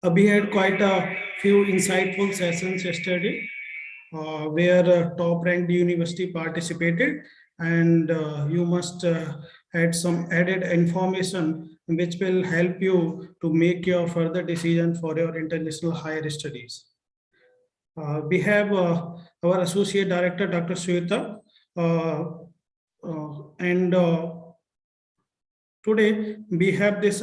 We had quite a few insightful sessions yesterday where top ranked university participated, and you must add some added information which will help you to make your further decision for your international higher studies. We have our Associate Director, Dr. Shweta, and today we have this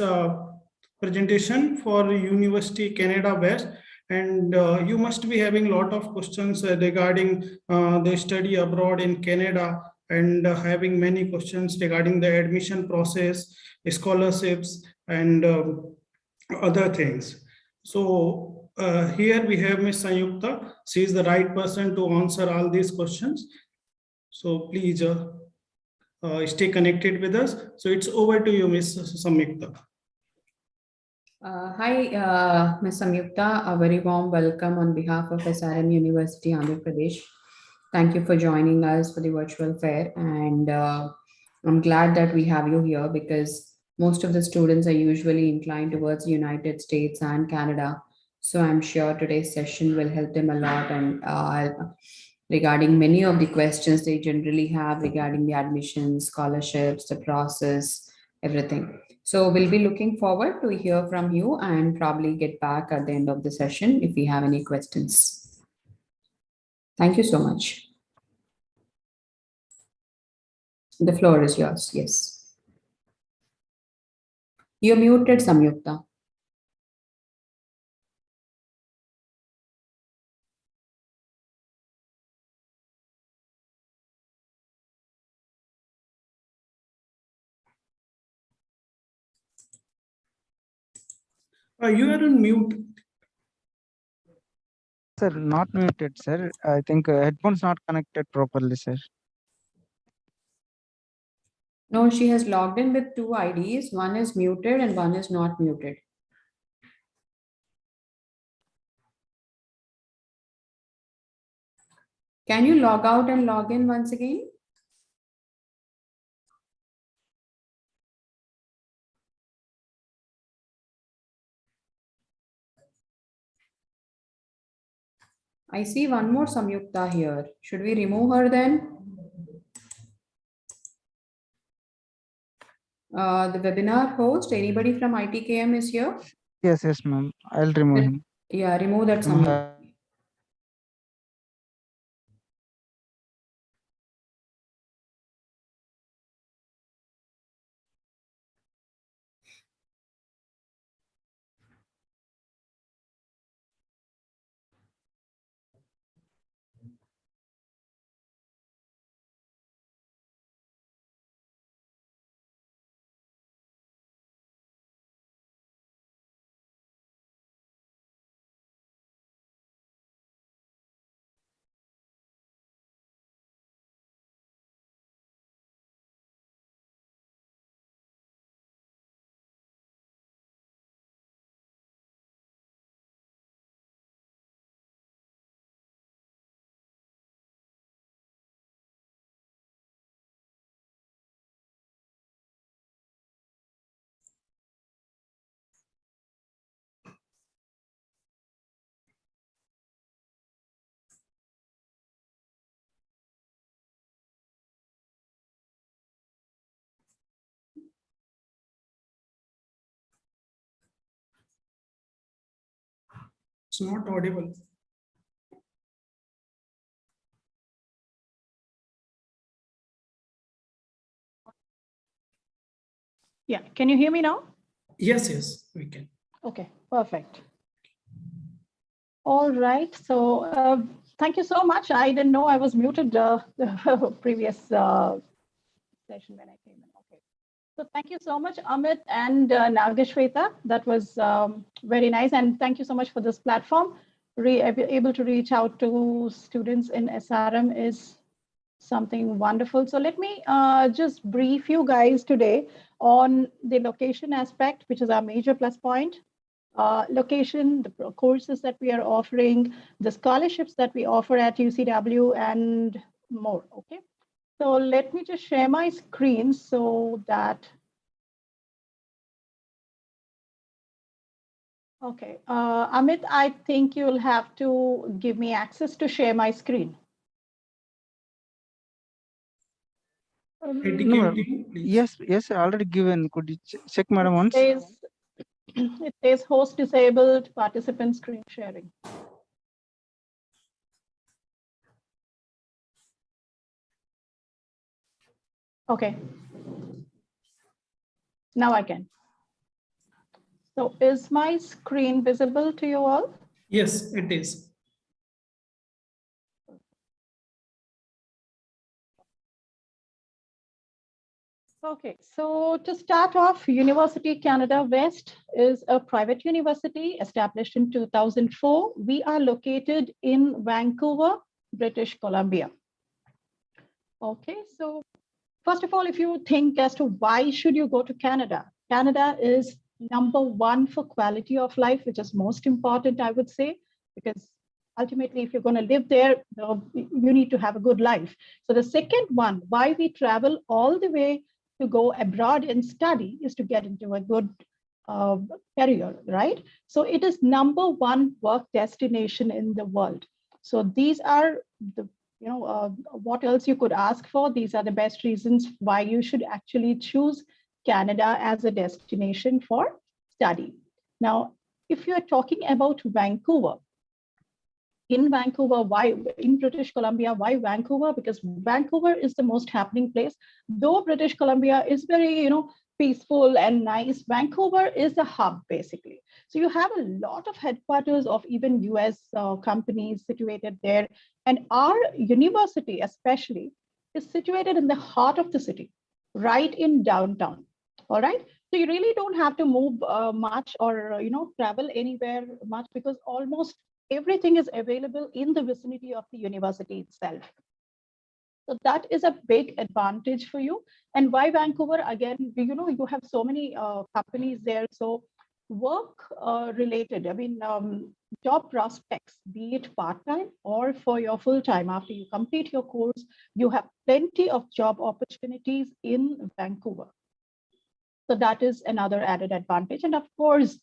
presentation for University Canada West, and you must be having a lot of questions regarding the study abroad in Canada, and having many questions regarding the admission process, scholarships, and other things. So here we have Ms. Sanyukta. She is the right person to answer all these questions. So please stay connected with us. So it's over to you, Ms. Samyukta. Hi, Ms. Samyukta. A very warm welcome on behalf of SRM University, Andhra Pradesh. Thank you for joining us for the virtual fair. And I'm glad that we have you here because most of the students are usually inclined towards the United States and Canada. So I'm sure today's session will help them a lot, and regarding many of the questions they generally have regarding the admissions, scholarships, the process, everything. So we'll be looking forward to hear from you and probably get back at the end of the session if we have any questions. Thank you so much. The floor is yours. Yes. You're muted, Samyukta. You are on mute. Sir, not muted, sir. I think headphones not connected properly, sir. No, she has logged in with two IDs. One is muted and one is not muted. Can you log out and log in once again? I see one more Samyukta here. Should we remove her then? The webinar host, anybody from ITKM is here? Yes, ma'am. I'll remove him. Yeah, remove that Samyukta. It's not audible. Yeah, can you hear me now? Yes, we can. Okay, perfect. All right, so thank you so much. I didn't know I was muted the previous session when I came in. Okay, so thank you so much, Amit and Nagashweta. That was very nice, and thank you so much for this platform. Able to reach out to students in SRM is something wonderful. So let me just brief you guys today on the location aspect, which is our major plus point. Location, the courses that we are offering, the scholarships that we offer at UCW, and more. Okay, so let me just share my screen so that Okay, Amit, I think you'll have to give me access to share my screen. IT No, team, please. yes, already given. Could you check, madam, It once? says, it says host disabled, participant screen sharing. Okay. Now I can. So is my screen visible to you all? Yes, it is. Okay, so to start off, University Canada West is a private university established in 2004. We are located in Vancouver, British Columbia. Okay, so first of all, if you think as to why should you go to Canada, Canada is #1 for quality of life, which is most important, I would say, because ultimately, if you're going to live there, you need to have a good life. So the second one, why we travel all the way to go abroad and study is to get into a good career, right? So it is #1 work destination in the world. So these are the what else you could ask for. These are the best reasons why you should actually choose Canada as a destination for study. Now, if you're talking about Vancouver, in Vancouver, why in British Columbia, why Vancouver? Because Vancouver is the most happening place. Though British Columbia is very, peaceful and nice, Vancouver is the hub, basically. So you have a lot of headquarters of even US companies situated there. And our university, especially, is situated in the heart of the city, right in downtown. All right. So you really don't have to move much or, travel anywhere much, because almost everything is available in the vicinity of the university itself. So that is a big advantage for you. And why Vancouver? Again, you have so many companies there. So work related, job prospects, be it part-time or for your full-time, after you complete your course, you have plenty of job opportunities in Vancouver. So that is another added advantage. And of course,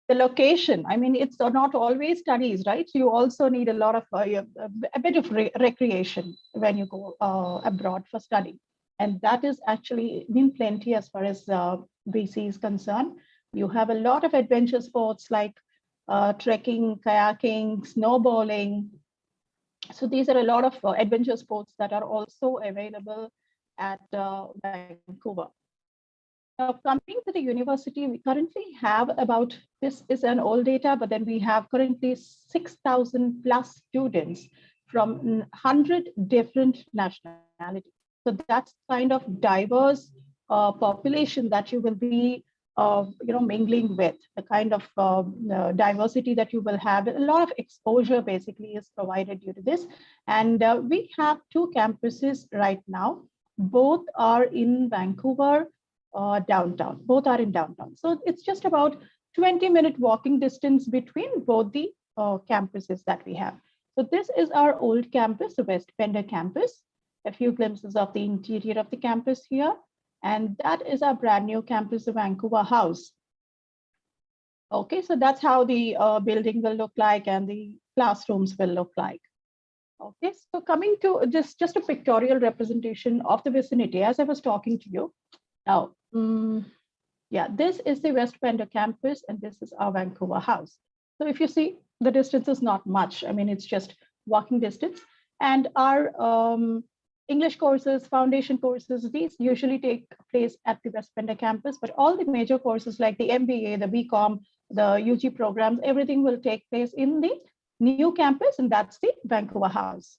the location, it's not always studies, right? So you also need a lot of a bit of recreation when you go abroad for study. And that is actually been plenty as far as BC is concerned. You have a lot of adventure sports like trekking, kayaking, snowballing. So these are a lot of adventure sports that are also available at Vancouver. Now, coming to the university, we currently have about, this is an old data, but then we have currently 6,000 plus students from 100 different nationalities. So that's kind of diverse population that you will be, mingling with, the kind of diversity that you will have. A lot of exposure basically is provided due to this. And we have 2 campuses right now. Both are in Vancouver, downtown. Both are in downtown. So it's just about 20-minute walking distance between both the campuses that we have. So this is our old campus, the West Pender campus. A few glimpses of the interior of the campus here. And that is our brand new campus, the Vancouver House. Okay, so that's how the building will look like and the classrooms will look like. Okay, so coming to just a pictorial representation of the vicinity, as I was talking to you. Now, yeah, this is the West Pender campus, and this is our Vancouver House. So if you see, the distance is not much. It's just walking distance. And our English courses, foundation courses, these usually take place at the West Pender campus, but all the major courses like the MBA, the BCom, the UG programs, everything will take place in the new campus, and that's the Vancouver House.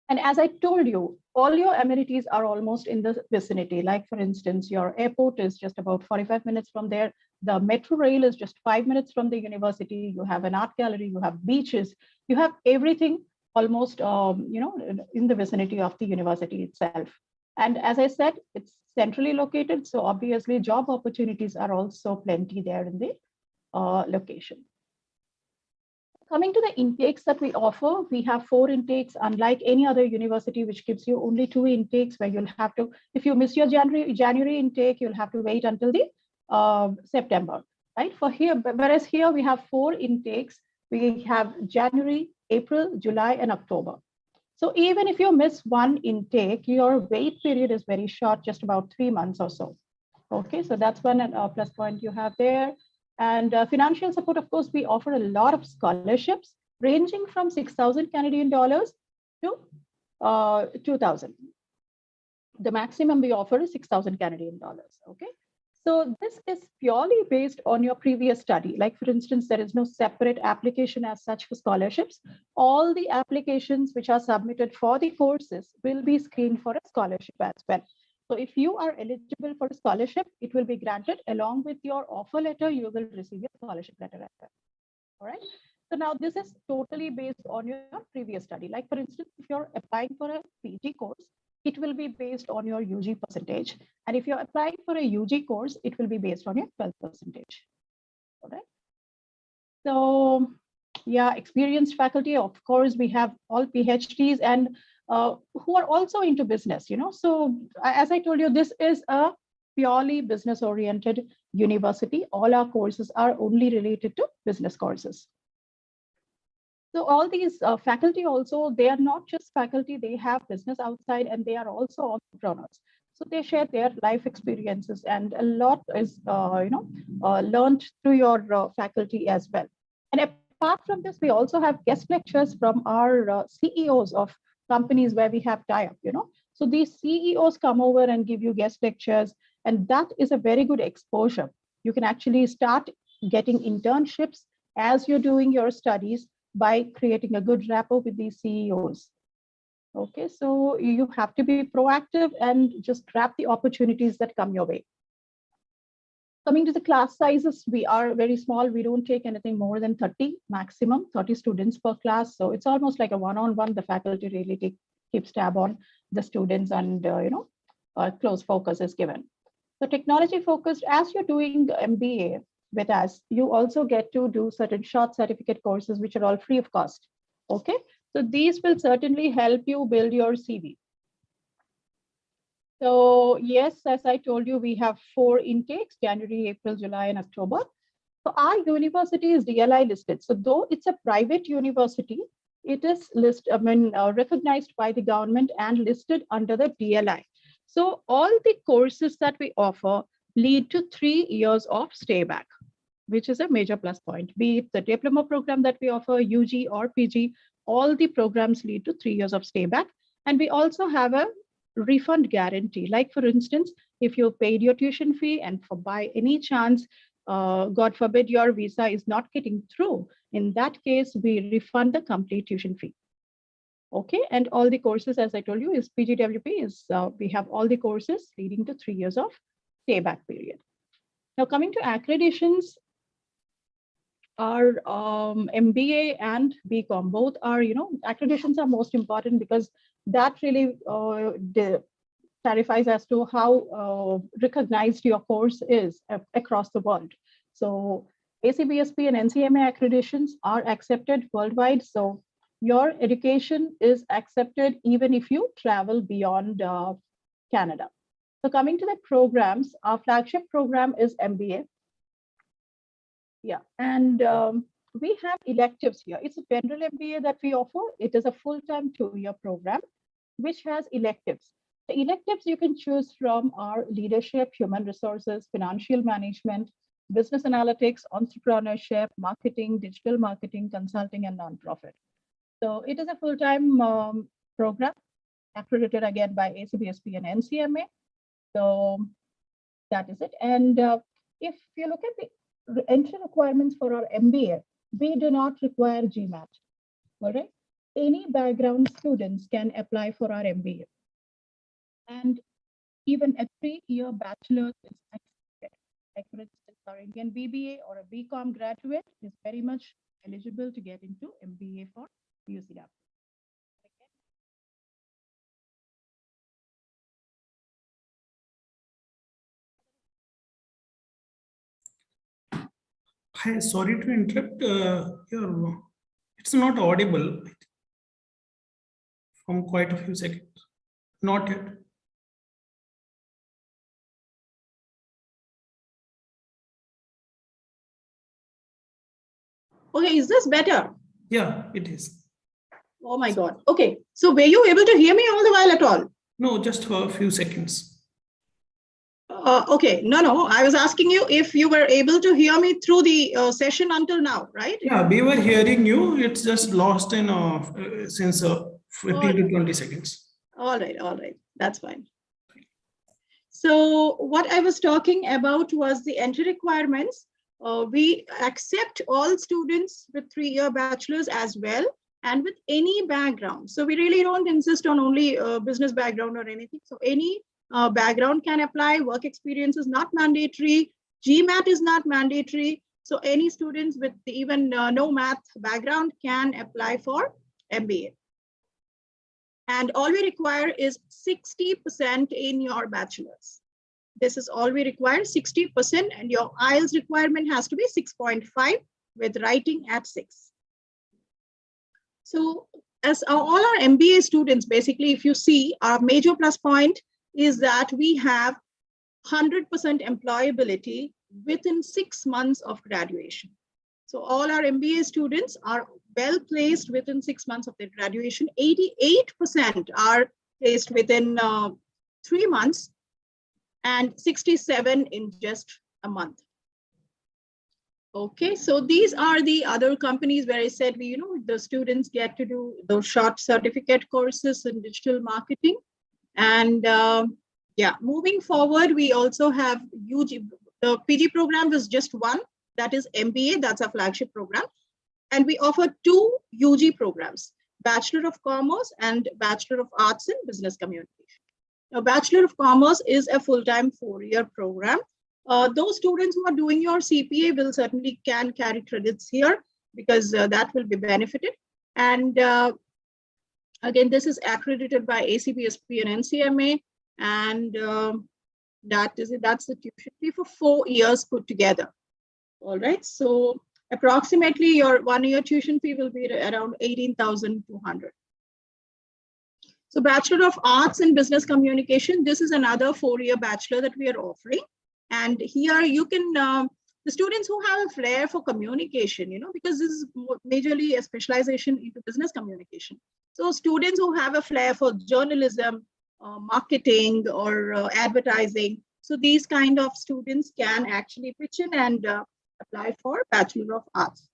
And as I told you, all your amenities are almost in the vicinity. Like, for instance, your airport is just about 45 minutes from there. The metro rail is just 5 minutes from the university. You have an art gallery, you have beaches, you have everything almost, in the vicinity of the university itself. And as I said, it's centrally located. So obviously job opportunities are also plenty there in the location. Coming to the intakes that we offer, we have 4 intakes, unlike any other university, which gives you only 2 intakes, where you'll have to, if you miss your January intake, you'll have to wait until the September. right? For here, whereas here we have 4 intakes. We have January, April, July, and October. So even if you miss one intake, your wait period is very short, just about 3 months or so. Okay, so that's one plus point you have there. And financial support, of course, we offer a lot of scholarships ranging from 6,000 Canadian dollars to 2,000. The maximum we offer is 6,000 Canadian dollars. Okay, so this is purely based on your previous study. Like for instance, there is no separate application as such for scholarships. All the applications which are submitted for the courses will be screened for a scholarship as well. So if you are eligible for a scholarship, it will be granted along with your offer letter. You will receive your scholarship letter as well. All right. So now this is totally based on your previous study. Like for instance, if you're applying for a PG course, it will be based on your UG percentage. And if you're applying for a UG course, it will be based on your 12 percentage. All right. So yeah, experienced faculty, of course, we have all PhDs and who are also into business, you know. So as I told you, this is a purely business oriented university. All our courses are only related to business courses. So all these faculty also, they are not just faculty, they have business outside and they are also entrepreneurs. So they share their life experiences and a lot is, learned through your faculty as well. And apart from this, we also have guest lectures from our CEOs of companies where we have tie-up, you know. So these CEOs come over and give you guest lectures, and that is a very good exposure. You can actually start getting internships as you're doing your studies by creating a good rapport with these CEOs. Okay, so you have to be proactive and just grab the opportunities that come your way. Coming to the class sizes, we are very small. We don't take anything more than 30, maximum 30 students per class. So it's almost like a one-on-one. The faculty really keeps tab on the students and, close focus is given. So technology focused, as you're doing MBA with us, you also get to do certain short certificate courses, which are all free of cost. Okay, so these will certainly help you build your CV. So yes, as I told you, we have 4 intakes, January, April, July, and October. So our university is DLI listed. So though it's a private university, it is recognized by the government and listed under the DLI. So all the courses that we offer lead to 3 years of stay back, which is a major plus point. Be it the diploma program that we offer, UG or PG, all the programs lead to 3 years of stay back. And we also have a refund guarantee. Like for instance, if you paid your tuition fee and for by any chance, God forbid, your visa is not getting through, in that case, we refund the complete tuition fee. Okay, and all the courses, as I told you, is PGWP is, we have all the courses leading to 3 years of stay back period. Now coming to accreditations, our MBA and BCom both are, accreditations are most important because that really clarifies as to how recognized your course is across the world. So ACBSP and NCMA accreditations are accepted worldwide. So your education is accepted even if you travel beyond Canada. So coming to the programs, our flagship program is MBA. Yeah, and we have electives here. It's a general MBA that we offer. It is a full-time 2-year program, which has electives. The electives you can choose from are leadership, human resources, financial management, business analytics, entrepreneurship, marketing, digital marketing, consulting, and nonprofit. So it is a full-time program accredited again by ACBSP and NCMA. So that is it. And if you look at the entry requirements for our MBA, we do not require GMAT. All right. Any background students can apply for our MBA. And even a 3-year bachelor's is accepted. Like for instance, our Indian BBA or a BCom graduate is very much eligible to get into MBA for UCF. Hi, sorry to interrupt. It's not audible from quite a few seconds. Not yet. Okay, is this better? Yeah, it is. Oh my God. Okay, so were you able to hear me all the while at all? No, just for a few seconds. Okay, no, I was asking you if you were able to hear me through the session until now, right? Yeah, we were hearing you. It's just lost in since 15 to 20 seconds. All right, that's fine. So what I was talking about was the entry requirements. We accept all students with 3-year bachelor's as well, and with any background. So we really don't insist on only business background or anything. So any background can apply. Work experience is not mandatory. GMAT is not mandatory. So any students with even no math background can apply for MBA. And all we require is 60% in your bachelor's. This is all we require, 60%, and your IELTS requirement has to be 6.5 with writing at 6. So as all our MBA students, basically, if you see, our major plus point is that we have 100% employability within 6 months of graduation. So all our MBA students are well placed within 6 months of their graduation. 88% are placed within 3 months, and 67 in just a month. Okay, so these are the other companies where I said the students get to do those short certificate courses in digital marketing. And yeah, moving forward, we also have UG. The PG program is just one, that is MBA, that's our flagship program. And we offer 2 UG programs, Bachelor of Commerce and Bachelor of Arts in Business Communication. Now, Bachelor of Commerce is a full-time 4-year program. Those students who are doing your CPA will certainly can carry credits here, because that will be benefited. And again, this is accredited by ACBSP and NCMA, and that's the tuition fee for 4 years put together. All right, so approximately your 1-year tuition fee will be around 18,200. So Bachelor of Arts in Business Communication, this is another 4-year bachelor that we are offering. And here you can, the students who have a flair for communication, because this is majorly a specialization into business communication. So students who have a flair for journalism, marketing, or advertising. So these kind of students can actually pitch in and apply for Bachelor of Arts.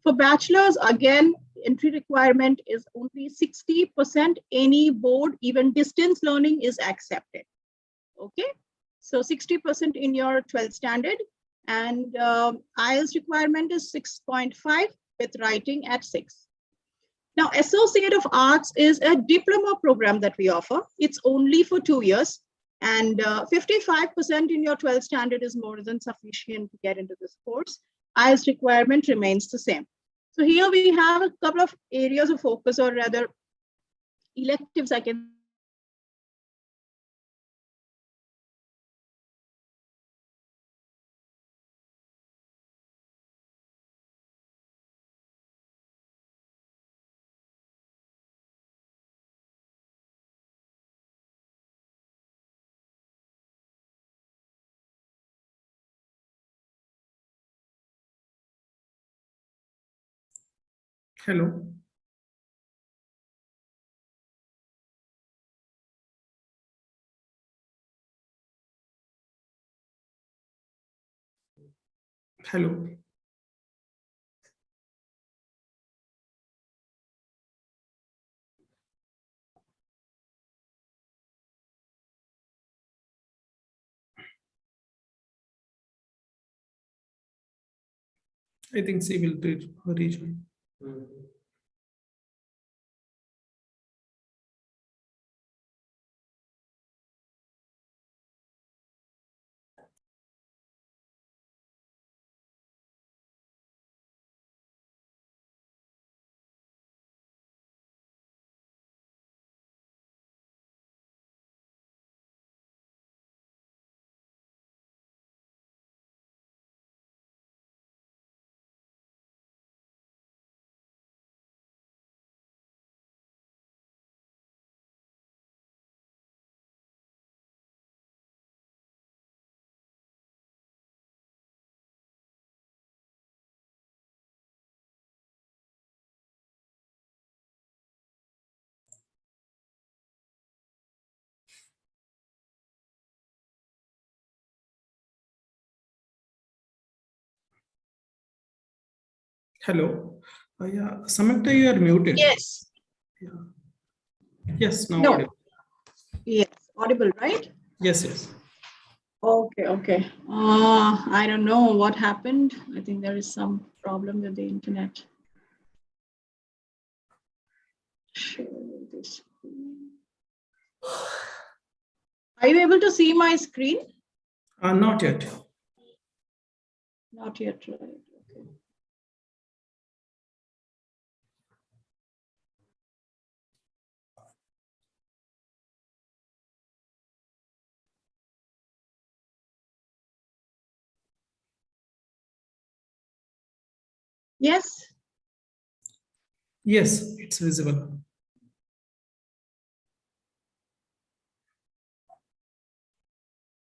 For bachelor's, again, entry requirement is only 60%. Any board, even distance learning is accepted. Okay, so 60% in your 12th standard, and IELTS requirement is 6.5 with writing at 6. Now, Associate of Arts is a diploma program that we offer. It's only for 2 years, and 55% in your 12th standard is more than sufficient to get into this course. IELTS requirement remains the same. So here we have a couple of areas of focus, or rather electives, I can Hello. Hello. I think she will rejoin. Hello. Yeah, Samantha, you are muted. Yes. Yeah. Yes, now No. audible. Yes. Audible, right? Yes, yes. Okay, okay. I don't know what happened. I think there is some problem with the internet. Share this. Are you able to see my screen? Not yet. Not yet, right? Okay. Yes. Yes, it's visible.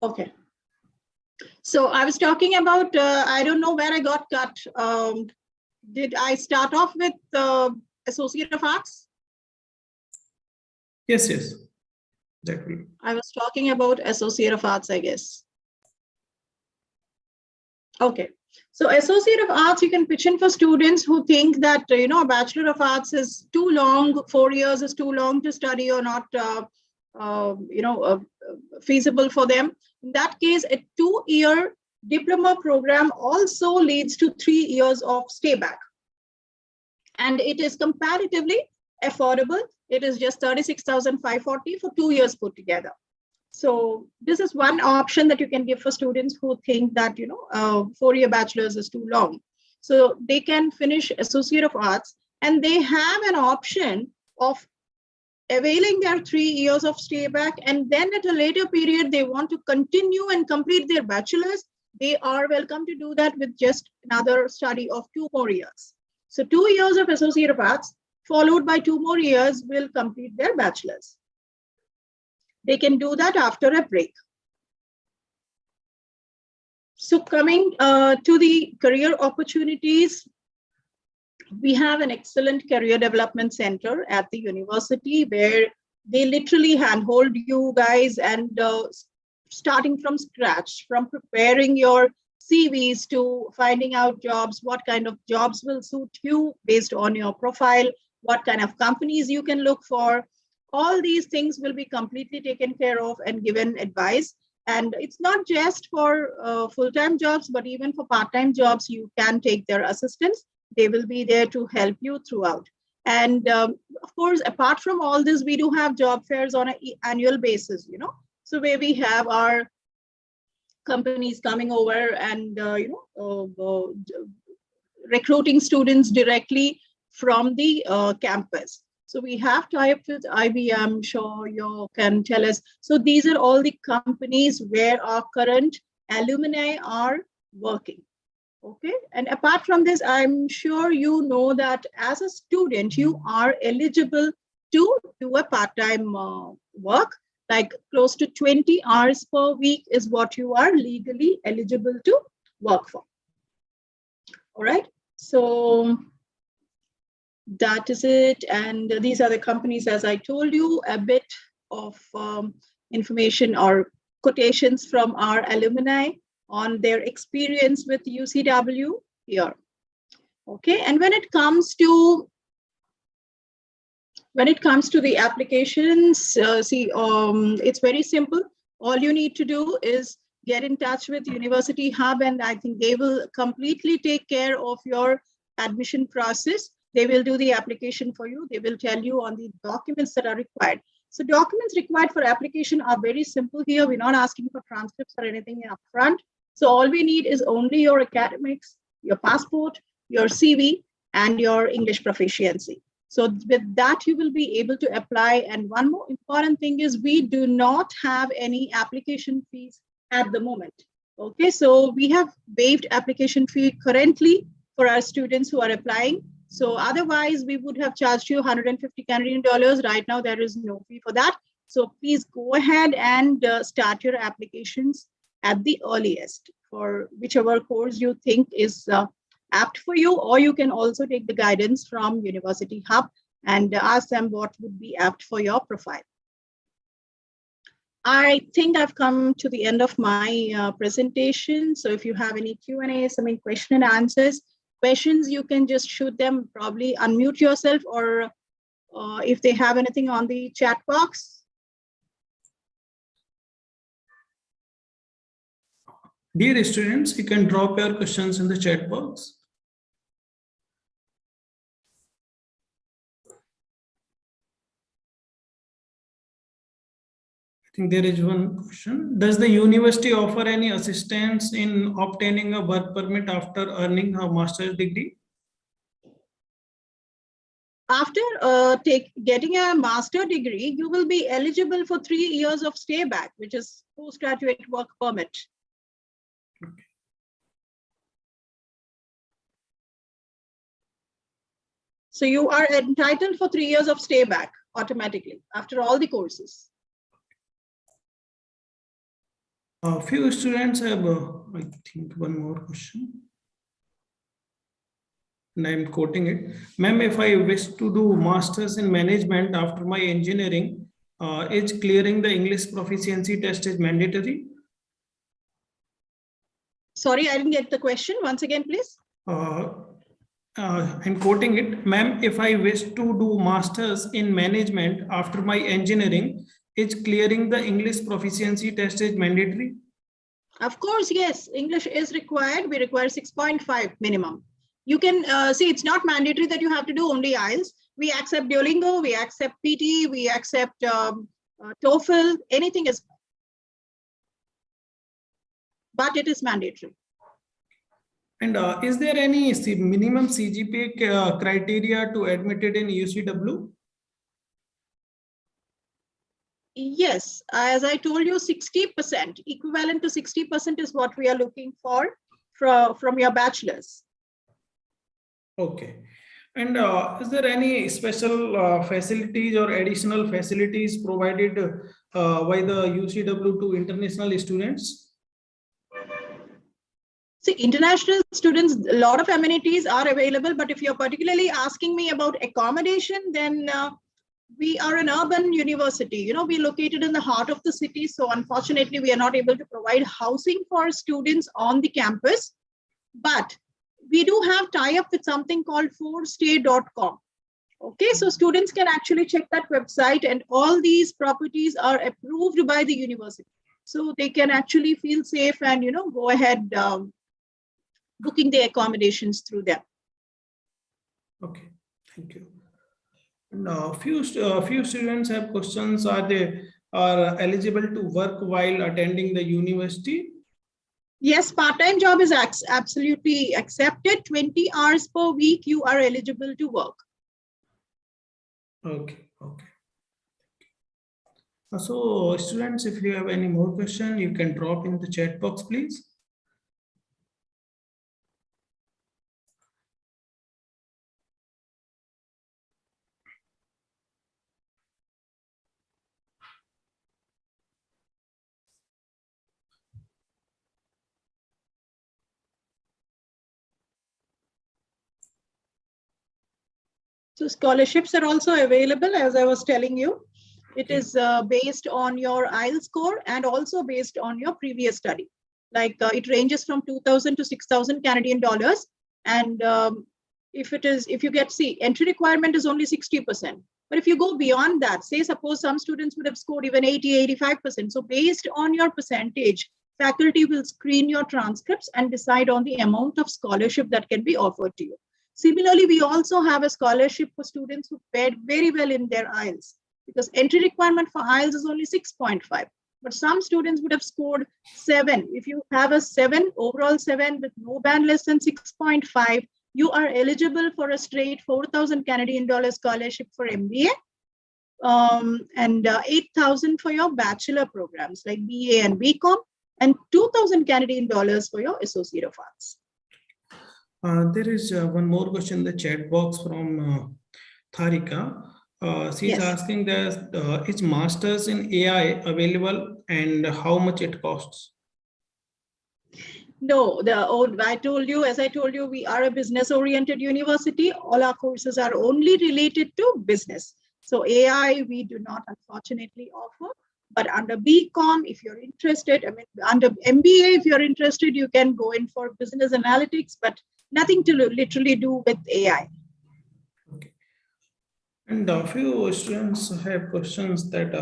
Okay. So I was talking about, I don't know where I got cut. Did I start off with Associate of Arts? Yes, yes. Exactly. I was talking about Associate of Arts, I guess. Okay. So Associate of Arts, you can pitch in for students who think that, a Bachelor of Arts is too long, 4 years is too long to study or not, feasible for them. In that case, a 2-year diploma program also leads to 3 years of stay back. And it is comparatively affordable. It is just 36,540 for 2 years put together. So this is one option that you can give for students who think that, 4-year bachelor's is too long. So they can finish Associate of Arts and they have an option of availing their 3 years of stay back. And then at a later period, they want to continue and complete their bachelor's. They are welcome to do that with just another study of 2 more years. So 2 years of Associate of Arts followed by 2 more years will complete their bachelor's. They can do that after a break. So coming to the career opportunities, we have an excellent career development center at the university where they literally handhold you guys and starting from scratch, from preparing your CVs to finding out jobs, what kind of jobs will suit you based on your profile, what kind of companies you can look for. All these things will be completely taken care of and given advice. And it's not just for full-time jobs, but even for part-time jobs, you can take their assistance. They will be there to help you throughout. And of course, apart from all this, we do have job fairs on an annual basis, So where we have our companies coming over and, recruiting students directly from the campus. So we have tie-up with IBM, sure you can tell us. So these are all the companies where our current alumni are working. Okay, and apart from this, I'm sure you know that as a student, you are eligible to do a part-time work, like close to 20 hours per week is what you are legally eligible to work for. All right, so that is it. And these are the companies, as I told you, a bit of information or quotations from our alumni on their experience with UCW here. Okay, and when it comes to the applications, it's very simple. All you need to do is get in touch with University Hub, and I think they will completely take care of your admission process. They will do the application for you. They will tell you on the documents that are required. So documents required for application are very simple here. We're not asking for transcripts or anything up front. So all we need is only your academics, your passport, your CV, and your English proficiency. So with that, you will be able to apply. And one more important thing is we do not have any application fees at the moment. Okay, so we have waived application fee currently for our students who are applying. So otherwise, we would have charged you 150 Canadian dollars. Right now, there is no fee for that. So please go ahead and start your applications at the earliest for whichever course you think is apt for you, or you can also take the guidance from University Hub and ask them what would be apt for your profile. I think I've come to the end of my presentation. So if you have any Q&A, some question and answers, questions, you can just shoot them, probably unmute yourself, or if they have anything on the chat box. Dear students, you can drop your questions in the chat box. I think there is one question. Does the university offer any assistance in obtaining a work permit after earning a master's degree? After getting a master degree, you will be eligible for 3 years of stay back, which is postgraduate work permit. Okay. So you are entitled for 3 years of stay back automatically after all the courses. A few students have, I think, one more question. And I'm quoting it. Ma'am, if I wish to do masters in management after my engineering, is clearing the English proficiency test is mandatory? Sorry, I didn't get the question. Once again, please. I'm quoting it. Ma'am, if I wish to do masters in management after my engineering, is clearing the English proficiency test is mandatory? Of course, yes. English is required. We require 6.5 minimum. You can see it's not mandatory that you have to do only IELTS. We accept Duolingo, we accept PT, we accept TOEFL, anything is, but it is mandatory. And is there any minimum CGPA criteria to admitted in UCW? Yes, as I told you, 60%, equivalent to 60% is what we are looking for from your bachelor's. Okay. And is there any special facilities or additional facilities provided by the UCW to international students? See, international students, a lot of amenities are available, but if you're particularly asking me about accommodation, then we are an urban university. You know, we're located in the heart of the city. So unfortunately, we are not able to provide housing for students on the campus, but we do have tie-up with something called forstay.com. Okay, so students can actually check that website, and all these properties are approved by the university. So they can actually feel safe and, you know, go ahead booking the accommodations through them. Okay, thank you. And few students have questions. Are they eligible to work while attending the university? Yes, part-time job is absolutely accepted. 20 hours per week, you are eligible to work. Okay, okay. So students, if you have any more question, you can drop in the chat box, please. So scholarships are also available, as I was telling you. It is based on your IELTS score and also based on your previous study. Like it ranges from 2,000 to 6,000 Canadian dollars. And if you get, see, entry requirement is only 60%. But if you go beyond that, say, suppose some students would have scored even 80, 85%. So based on your percentage, faculty will screen your transcripts and decide on the amount of scholarship that can be offered to you. Similarly, we also have a scholarship for students who fared very well in their IELTS, because entry requirement for IELTS is only 6.5. But some students would have scored 7. If you have a 7, overall 7 with no band less than 6.5, you are eligible for a straight 4,000 Canadian dollars scholarship for MBA and 8,000 for your bachelor programs like BA and BCom, and 2,000 Canadian dollars for your associate of arts. There is one more question in the chat box from Tharika. She's asking that is masters in AI available and how much it costs? No, I told you, as I told you, we are a business-oriented university. All our courses are only related to business. So AI, we do not unfortunately offer. But under BCom, if you're interested, I mean, under MBA, if you're interested, you can go in for business analytics. But nothing to literally do with AI. Okay. And a few students have questions that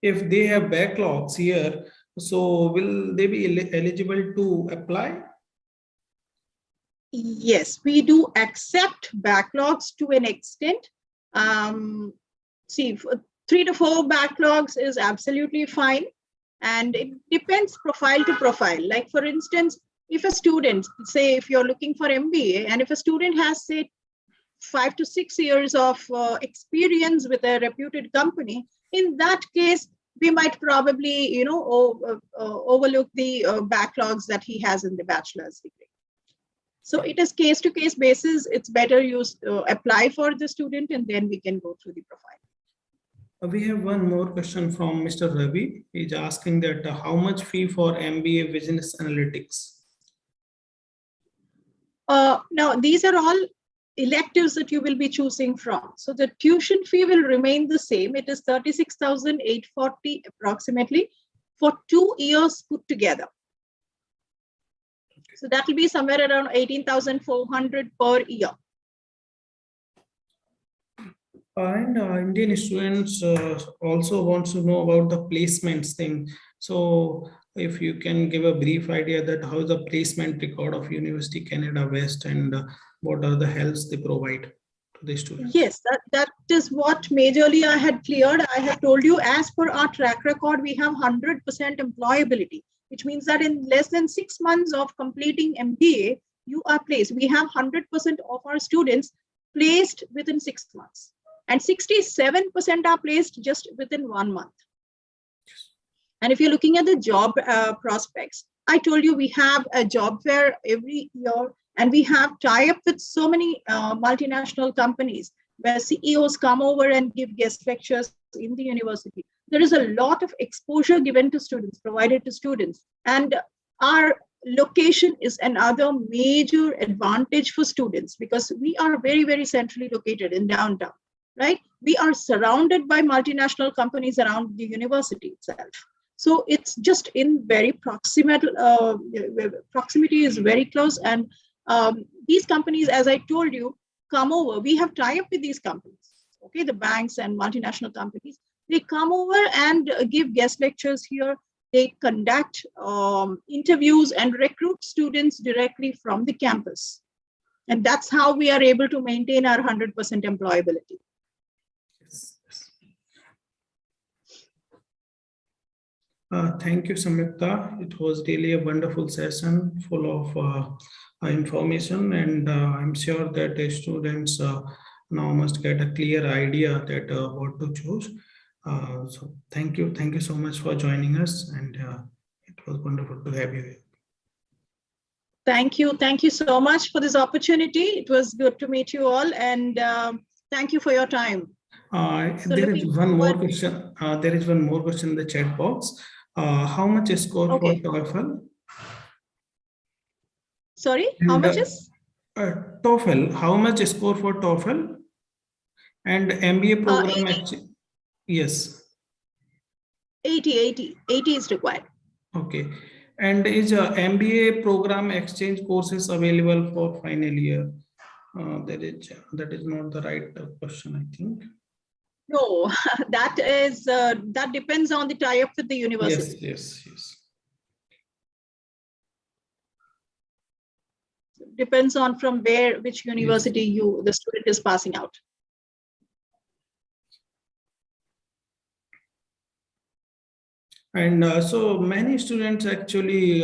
if they have backlogs here, so will they be eligible to apply? Yes, we do accept backlogs to an extent. See, 3 to 4 backlogs is absolutely fine. And it depends profile to profile. Like for instance, if a student, say if you're looking for MBA, and if a student has say 5 to 6 years of experience with a reputed company, in that case, we might probably, overlook the backlogs that he has in the bachelor's degree. So it is case to case basis. It's better you apply for the student and then we can go through the profile. We have one more question from Mr. Ravi. He's asking that how much fee for MBA Business Analytics? Now, these are all electives that you will be choosing from. So the tuition fee will remain the same. It is 36,840 approximately for 2 years put together. So that will be somewhere around 18,400 per year. And Indian students also want to know about the placements thing. So if you can give a brief idea that how is the placement record of University Canada West and what are the helps they provide to the students? Yes, that is what majorly I had cleared. I have told you as per our track record, we have 100% employability, which means that in less than 6 months of completing MBA, you are placed. We have 100% of our students placed within 6 months. And 67% are placed just within 1 month. And if you're looking at the job prospects, I told you we have a job fair every year, and we have tie-up with so many multinational companies where CEOs come over and give guest lectures in the university. There is a lot of exposure given to students, provided to students. And our location is another major advantage for students because we are very, very centrally located in downtown. Right? We are surrounded by multinational companies around the university itself. So it's just in very proximate, proximity is very close. And these companies, as I told you, come over. We have tie-up with these companies, okay? The banks and multinational companies, they come over and give guest lectures here. They conduct interviews and recruit students directly from the campus. And that's how we are able to maintain our 100% employability. Thank you, Samyukta. It was really a wonderful session full of information, and I'm sure that the students now must get a clear idea that what to choose. So thank you so much for joining us, and it was wonderful to have you here. Thank you so much for this opportunity. It was good to meet you all, and thank you for your time. There is one more question. There is one more question in the chat box. How much is score for TOEFL? Sorry, how much is? TOEFL. How much is score for TOEFL? And MBA program? 80. Yes. 80 is required. Okay. And is MBA program exchange courses available for final year? That is not the right question, I think. No, that depends on the tie-up with the university. Yes. Depends on from which university the student is passing out. And so many students actually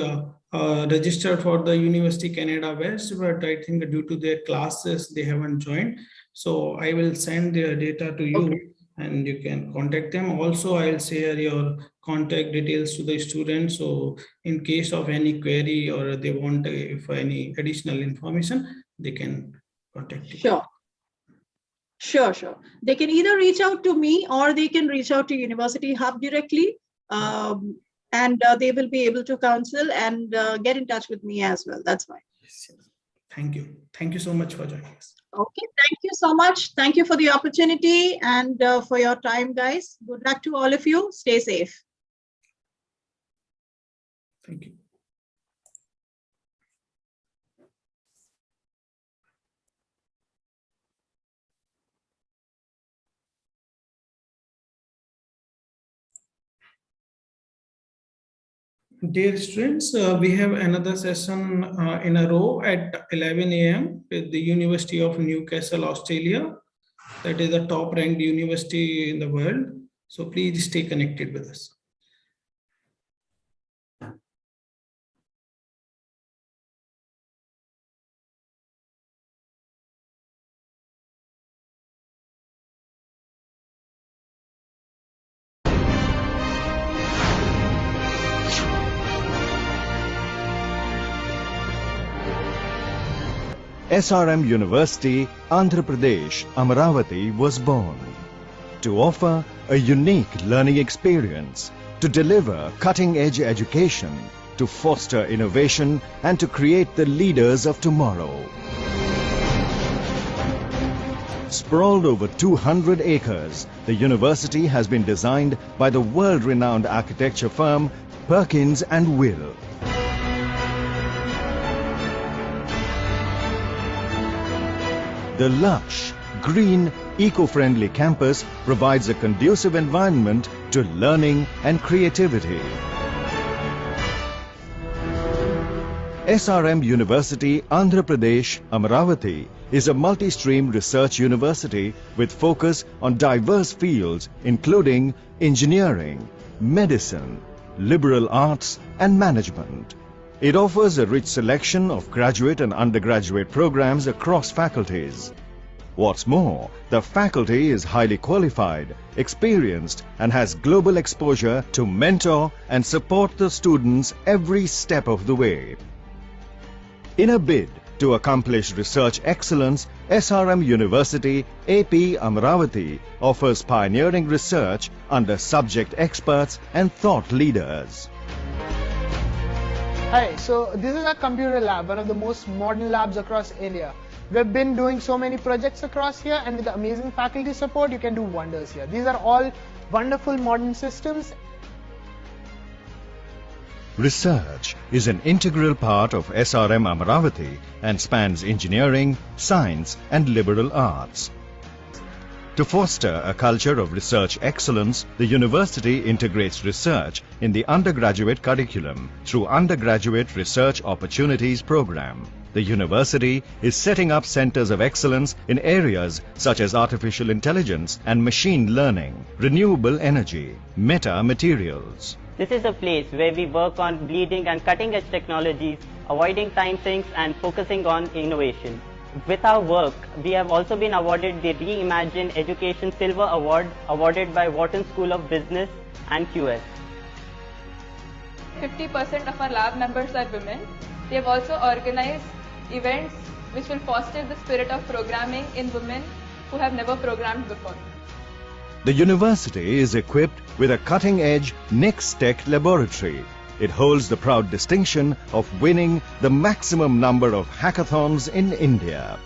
registered for the University Canada West, but I think due to their classes, they haven't joined. So I will send their data to you and you can contact them. Also, I'll share your contact details to the students. So in case of any query or they want if any additional information, they can contact you. Sure. They can either reach out to me or they can reach out to University Hub directly. And they will be able to counsel and get in touch with me as well. That's fine. Yes. Thank you so much for joining us. Okay, thank you so much. Thank you for the opportunity and for your time, guys. Good luck to all of you. Stay safe. Thank you. Dear students, we have another session in a row at 11 a.m. with the University of Newcastle, Australia. That is the top ranked university in the world. So please stay connected with us. SRM University, Andhra Pradesh, Amaravati was born to offer a unique learning experience, to deliver cutting-edge education, to foster innovation and to create the leaders of tomorrow. Sprawled over 200 acres, the university has been designed by the world-renowned architecture firm Perkins & Will. The lush, green, eco-friendly campus provides a conducive environment to learning and creativity. SRM University, Andhra Pradesh, Amaravati is a multi-stream research university with focus on diverse fields including engineering, medicine, liberal arts and management. It offers a rich selection of graduate and undergraduate programs across faculties. What's more, the faculty is highly qualified, experienced and has global exposure to mentor and support the students every step of the way. In a bid to accomplish research excellence, SRM University AP Amaravati offers pioneering research under subject experts and thought leaders. Hi, so this is our computer lab, one of the most modern labs across India. We've been doing so many projects across here, and with the amazing faculty support, you can do wonders here. These are all wonderful modern systems. Research is an integral part of SRM Amaravati and spans engineering, science and liberal arts. To foster a culture of research excellence, the university integrates research in the undergraduate curriculum through Undergraduate Research Opportunities Program. The university is setting up centers of excellence in areas such as artificial intelligence and machine learning, renewable energy, metamaterials. This is a place where we work on bleeding and cutting-edge technologies, avoiding time sinks and focusing on innovation. With our work, we have also been awarded the Reimagine Education Silver Award awarded by Wharton School of Business and QS. 50% of our lab members are women. They have also organized events which will foster the spirit of programming in women who have never programmed before. The university is equipped with a cutting-edge Next-Tech laboratory. It holds the proud distinction of winning the maximum number of hackathons in India.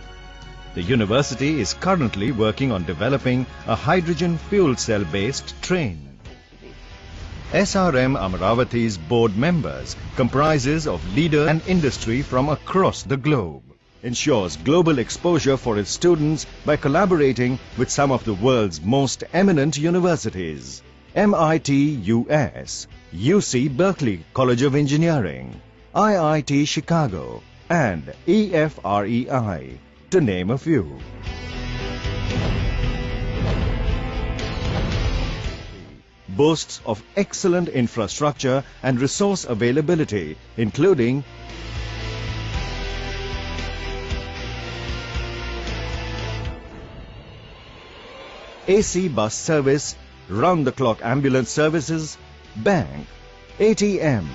The university is currently working on developing a hydrogen fuel cell-based train. SRM Amaravati's board members comprises of leaders and industry from across the globe. Ensures global exposure for its students by collaborating with some of the world's most eminent universities. MIT US, UC Berkeley College of Engineering, IIT Chicago and EFREI, to name a few. Boasts of excellent infrastructure and resource availability, including AC bus service, round-the-clock ambulance services, bank, ATM,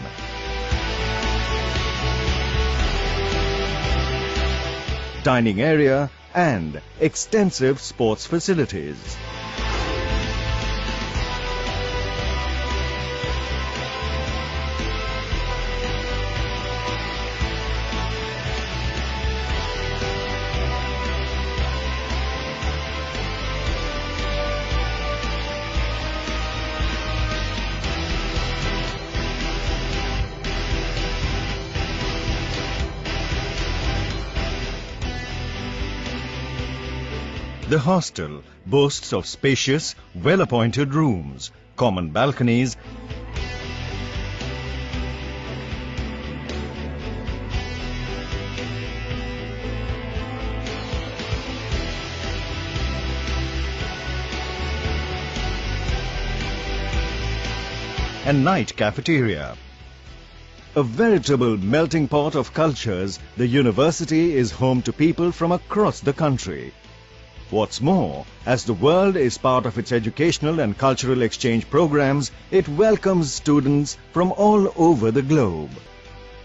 dining area and extensive sports facilities. The hostel boasts of spacious, well-appointed rooms, common balconies, and night cafeteria. A veritable melting pot of cultures, the university is home to people from across the country. What's more, as the world is part of its educational and cultural exchange programs, it welcomes students from all over the globe.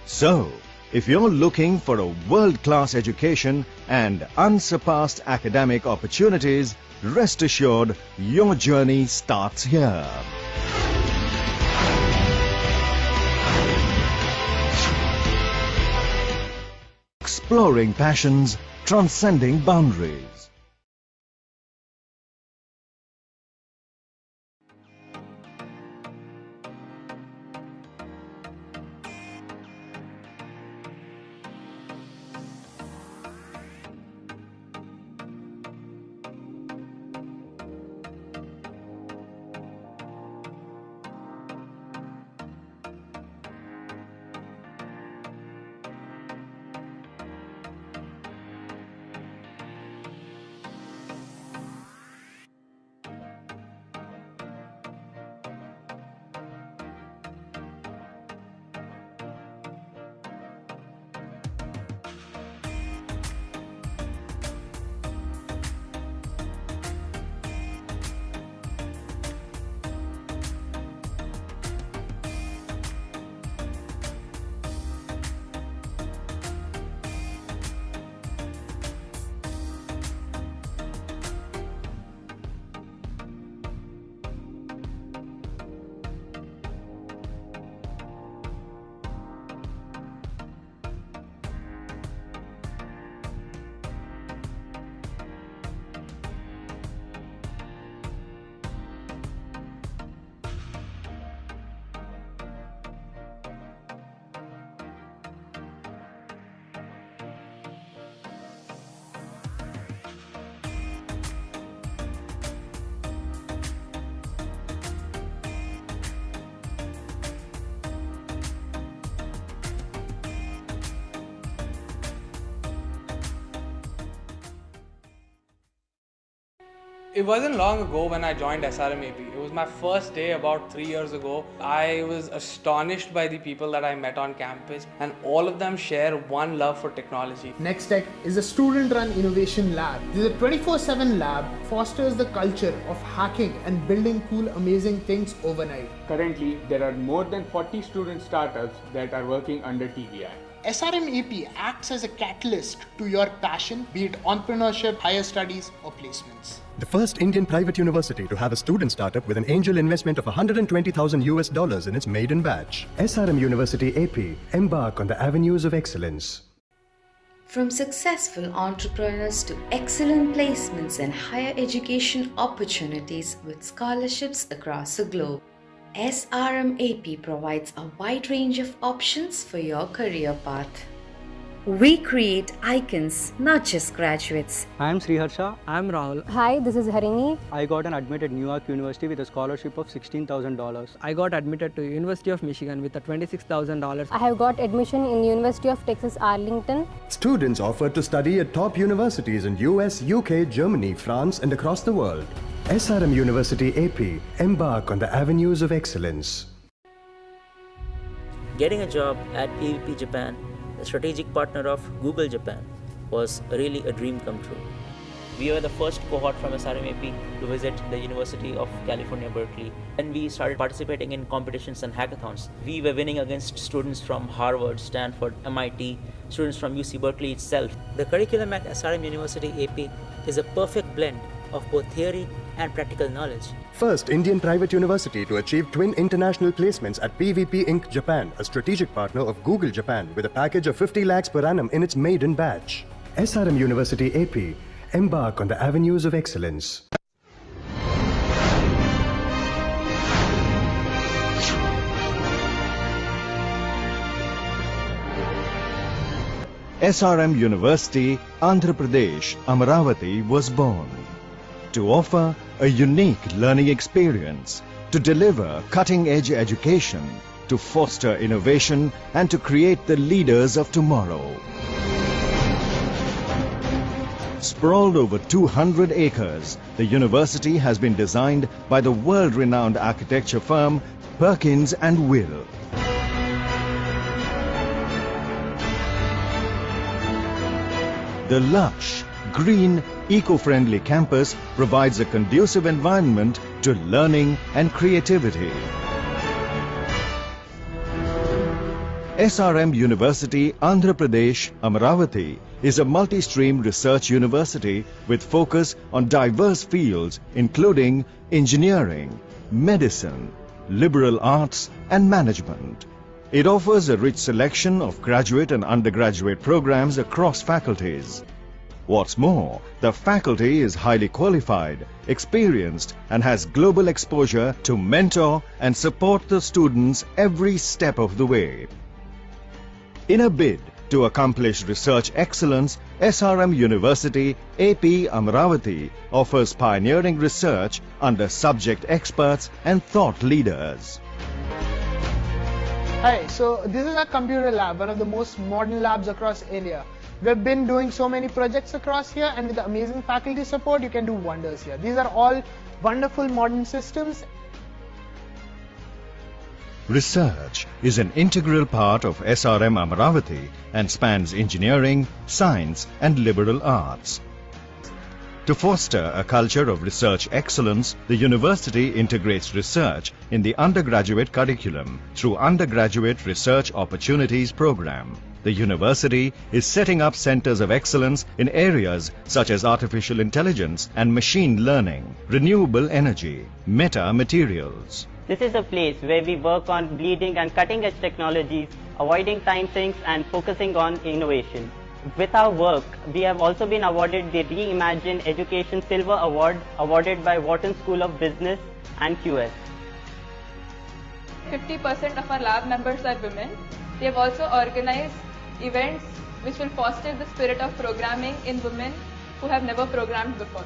So, if you're looking for a world-class education and unsurpassed academic opportunities, rest assured your journey starts here. Exploring passions, transcending boundaries. It wasn't long ago when I joined SRM AP. It was my first day about 3 years ago. I was astonished by the people that I met on campus, and all of them share one love for technology. NextTech is a student-run innovation lab. This is a 24/7 lab, fosters the culture of hacking and building cool, amazing things overnight. Currently, there are more than 40 student startups that are working under TVI. SRM AP acts as a catalyst to your passion, be it entrepreneurship, higher studies, or placements. The first Indian private university to have a student startup with an angel investment of $120,000 in its maiden batch. SRM University AP, embark on the avenues of excellence. From successful entrepreneurs to excellent placements and higher education opportunities with scholarships across the globe, SRM AP provides a wide range of options for your career path. We create icons, not just graduates. I am Sriharsha. I am Rahul. Hi, this is Harini. I got an admit at New York University with a scholarship of $16,000. I got admitted to University of Michigan with a $26,000. I have got admission in University of Texas Arlington. Students offered to study at top universities in US, UK, Germany, France, and across the world. SRM University AP, embark on the avenues of excellence. Getting a job at PVP Japan, the strategic partner of Google Japan, was really a dream come true. We were the first cohort from SRM AP to visit the University of California, Berkeley, and we started participating in competitions and hackathons. We were winning against students from Harvard, Stanford, MIT, students from UC Berkeley itself. The curriculum at SRM University AP is a perfect blend of both theory and practical knowledge. First Indian private university to achieve twin international placements at PVP Inc. Japan, a strategic partner of Google Japan, with a package of 50 lakhs per annum in its maiden batch. SRM University AP, embark on the avenues of excellence. SRM University, Andhra Pradesh, Amaravati was born to offer a unique learning experience, to deliver cutting-edge education, to foster innovation, and to create the leaders of tomorrow. Sprawled over 200 acres, the university has been designed by the world-renowned architecture firm Perkins and Will. The lush, green, eco-friendly campus provides a conducive environment to learning and creativity. SRM University Andhra Pradesh, Amaravati is a multi-stream research university with focus on diverse fields including engineering, medicine, liberal arts and management. It offers a rich selection of graduate and undergraduate programs across faculties. What's more, the faculty is highly qualified, experienced and has global exposure to mentor and support the students every step of the way. In a bid to accomplish research excellence, SRM University AP Amaravati offers pioneering research under subject experts and thought leaders. Hi, so this is our computer lab, one of the most modern labs across India. We've been doing so many projects across here, and with the amazing faculty support, you can do wonders here. These are all wonderful modern systems. Research is an integral part of SRM Amaravati and spans engineering, science and liberal arts. To foster a culture of research excellence, the university integrates research in the undergraduate curriculum through Undergraduate Research Opportunities Program. The university is setting up centers of excellence in areas such as artificial intelligence and machine learning, renewable energy, meta materials. This is a place where we work on bleeding and cutting edge technologies, avoiding time sinks and focusing on innovation. With our work, we have also been awarded the Reimagine Education Silver Award awarded by Wharton School of Business and QS. 50% of our lab members are women. They have also organized events which will foster the spirit of programming in women who have never programmed before.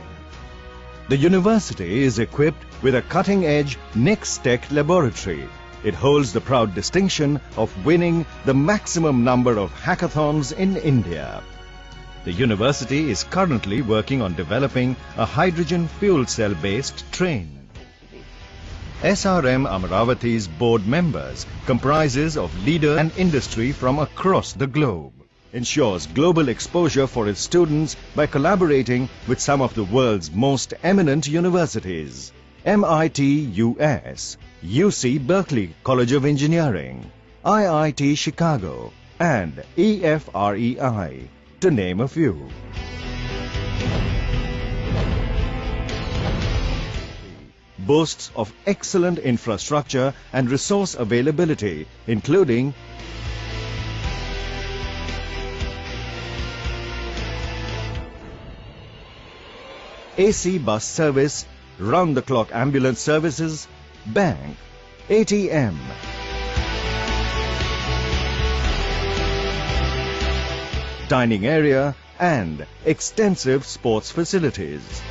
The university is equipped with a cutting-edge Next Tech laboratory. It holds the proud distinction of winning the maximum number of hackathons in India. The university is currently working on developing a hydrogen fuel cell-based train. SRM Amaravati's board members comprises of leaders and industry from across the globe. Ensures global exposure for its students by collaborating with some of the world's most eminent universities. MIT US, UC Berkeley College of Engineering, IIT Chicago and EFREI, to name a few. Boasts of excellent infrastructure and resource availability, including AC bus service, round-the-clock ambulance services, bank, ATM, dining area and extensive sports facilities.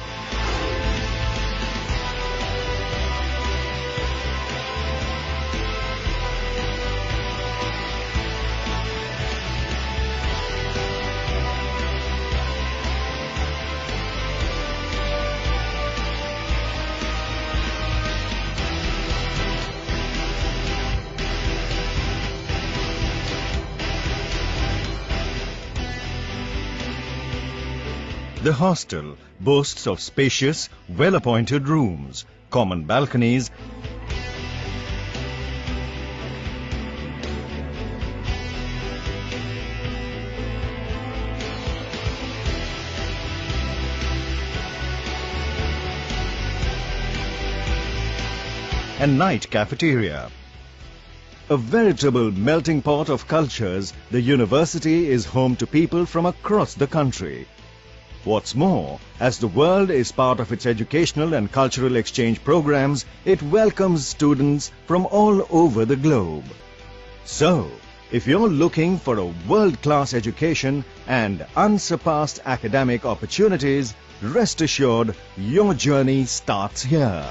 The hostel boasts of spacious, well-appointed rooms, common balconies, and night cafeteria. A veritable melting pot of cultures, the university is home to people from across the country. What's more, as the world is part of its educational and cultural exchange programs, it welcomes students from all over the globe. So, if you're looking for a world-class education and unsurpassed academic opportunities, rest assured your journey starts here.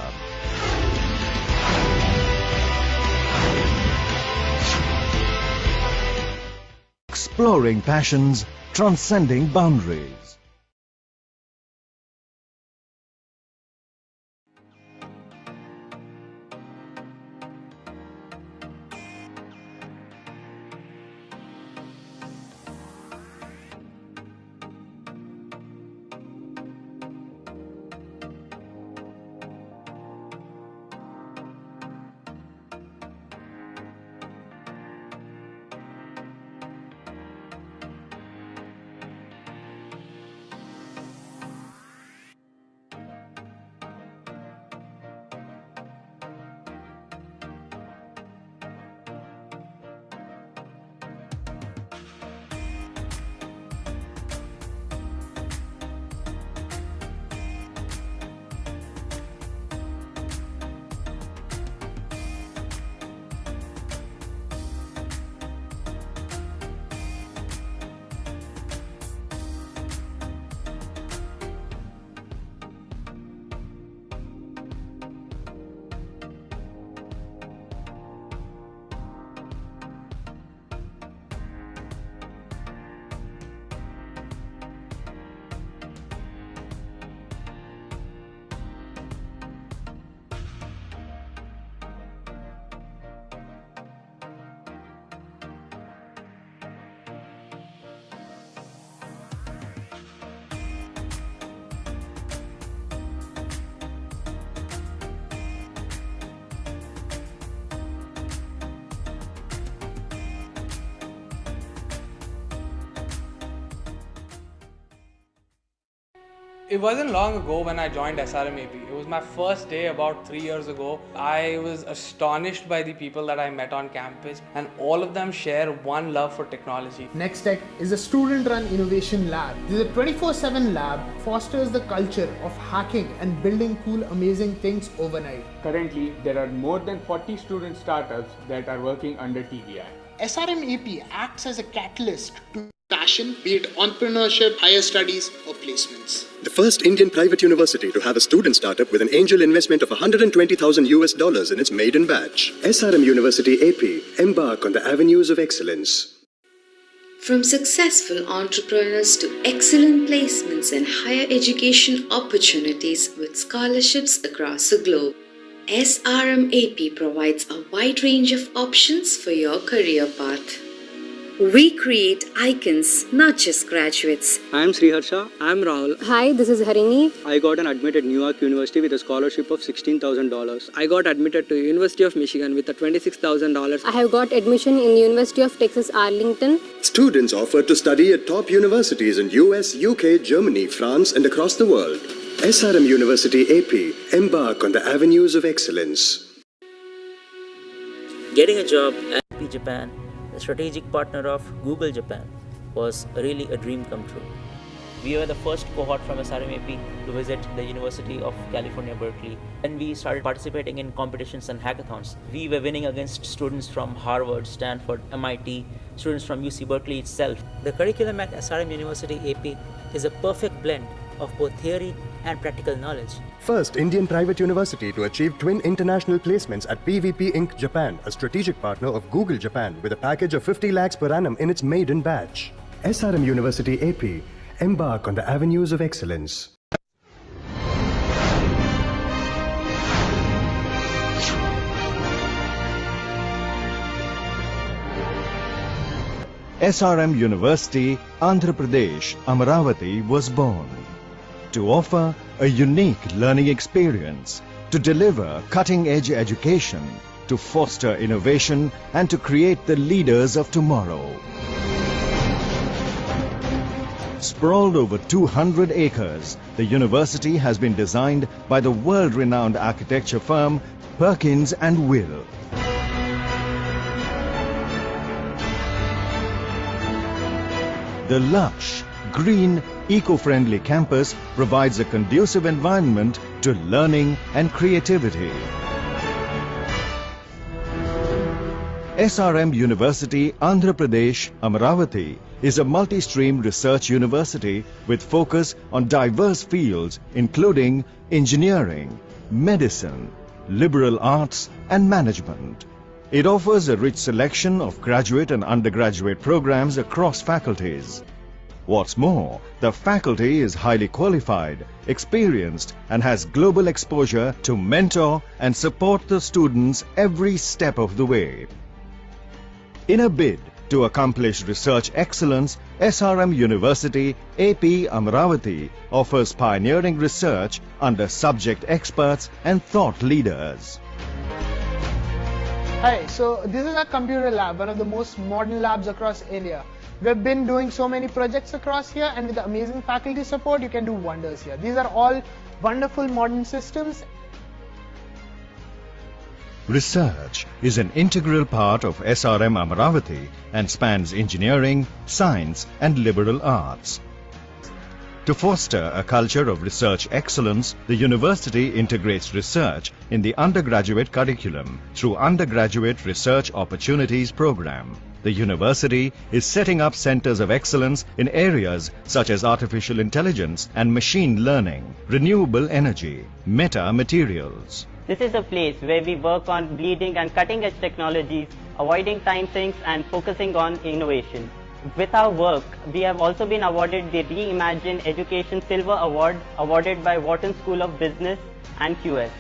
Exploring passions, transcending boundaries. It wasn't long ago when I joined SRM AP. It was my first day about 3 years ago. I was astonished by the people that I met on campus, and all of them share one love for technology. Next Tech is a student-run innovation lab. This is a 24/7 lab, fosters the culture of hacking and building cool, amazing things overnight. Currently, there are more than 40 student startups that are working under TVI. SRM AP acts as a catalyst to passion, be it entrepreneurship, higher studies, or placements. The first Indian private university to have a student startup with an angel investment of $120,000 in its maiden batch. SRM University AP, embark on the avenues of excellence. From successful entrepreneurs to excellent placements and higher education opportunities with scholarships across the globe, SRM AP provides a wide range of options for your career path. We create icons, not just graduates. I am Sriharsha. I am Rahul. Hi, this is Harini. I got an admit at New York University with a scholarship of $16,000. I got admitted to University of Michigan with a $26,000. I have got admission in University of Texas Arlington. Students offered to study at top universities in US, UK, Germany, France, and across the world. SRM University AP, embark on the avenues of excellence. Getting a job at AP Japan, the strategic partner of Google Japan, was really a dream come true. We were the first cohort from SRM AP to visit the University of California, Berkeley. When we started participating in competitions and hackathons, we were winning against students from Harvard, Stanford, MIT, students from UC Berkeley itself. The curriculum at SRM University AP is a perfect blend of both theory and practical knowledge. First Indian private university to achieve twin international placements at PVP Inc. Japan, a strategic partner of Google Japan, with a package of 50 lakhs per annum in its maiden batch. SRM University AP, embark on the avenues of excellence. SRM University, Andhra Pradesh, Amaravati was born to offer a unique learning experience, to deliver cutting-edge education, to foster innovation, and to create the leaders of tomorrow. Sprawled over 200 acres, the university has been designed by the world-renowned architecture firm Perkins & Will. The lush, green, eco-friendly campus provides a conducive environment to learning and creativity. SRM University, Andhra Pradesh, Amaravati is a multi-stream research university with focus on diverse fields including engineering, medicine, liberal arts and management. It offers a rich selection of graduate and undergraduate programs across faculties. What's more, the faculty is highly qualified, experienced, and has global exposure to mentor and support the students every step of the way. In a bid to accomplish research excellence, SRM University AP Amaravati offers pioneering research under subject experts and thought leaders. Hi, so this is our computer lab, one of the most modern labs across India. We've been doing so many projects across here, and with the amazing faculty support, you can do wonders here. These are all wonderful modern systems. Research is an integral part of SRM Amaravati and spans engineering, science and liberal arts. To foster a culture of research excellence, the university integrates research in the undergraduate curriculum through Undergraduate Research Opportunities Program. The university is setting up centers of excellence in areas such as artificial intelligence and machine learning, renewable energy, meta materials. This is a place where we work on bleeding and cutting edge technologies, avoiding time sinks and focusing on innovation. With our work, we have also been awarded the Reimagine Education Silver Award awarded by Wharton School of Business and QS.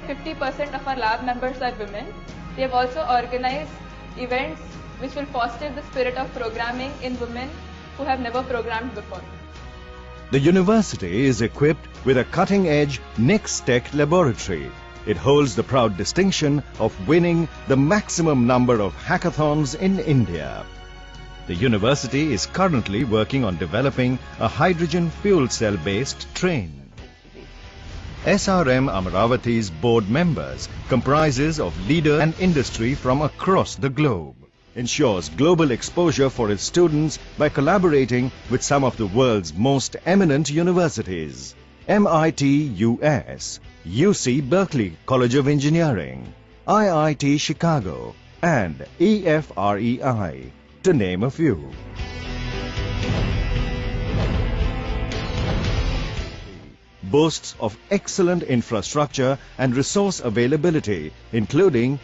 50% of our lab members are women. We have also organized events which will foster the spirit of programming in women who have never programmed before. The university is equipped with a cutting-edge Next Tech laboratory. It holds the proud distinction of winning the maximum number of hackathons in India. The university is currently working on developing a hydrogen fuel cell-based train. SRM Amaravati's board members comprises of leaders and industry from across the globe. Ensures global exposure for its students by collaborating with some of the world's most eminent universities. MIT US, UC Berkeley College of Engineering, IIT Chicago, and EFREI, to name a few. Boasts of excellent infrastructure and resource availability, including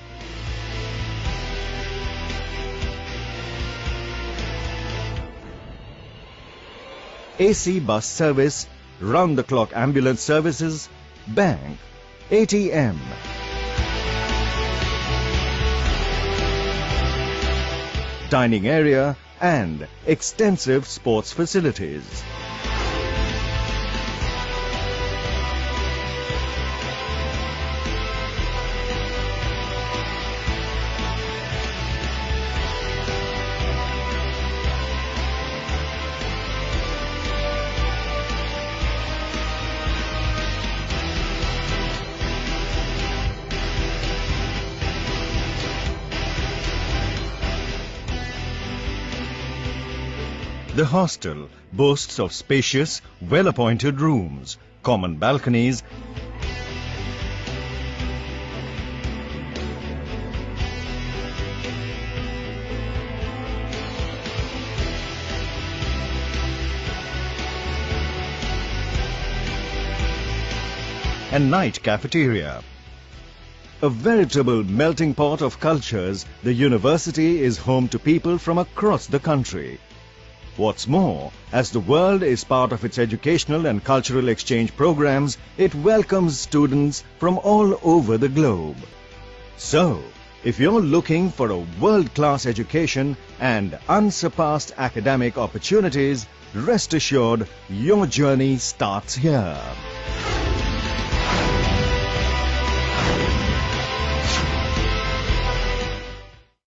AC bus service, round-the-clock ambulance services, bank, ATM, dining area, and extensive sports facilities. The hostel boasts of spacious, well-appointed rooms, common balconies, and night cafeteria. A veritable melting pot of cultures, the university is home to people from across the country. What's more, as the world is part of its educational and cultural exchange programs, it welcomes students from all over the globe. So, if you're looking for a world-class education and unsurpassed academic opportunities, rest assured your journey starts here.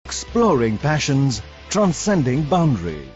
Exploring passions, transcending boundaries.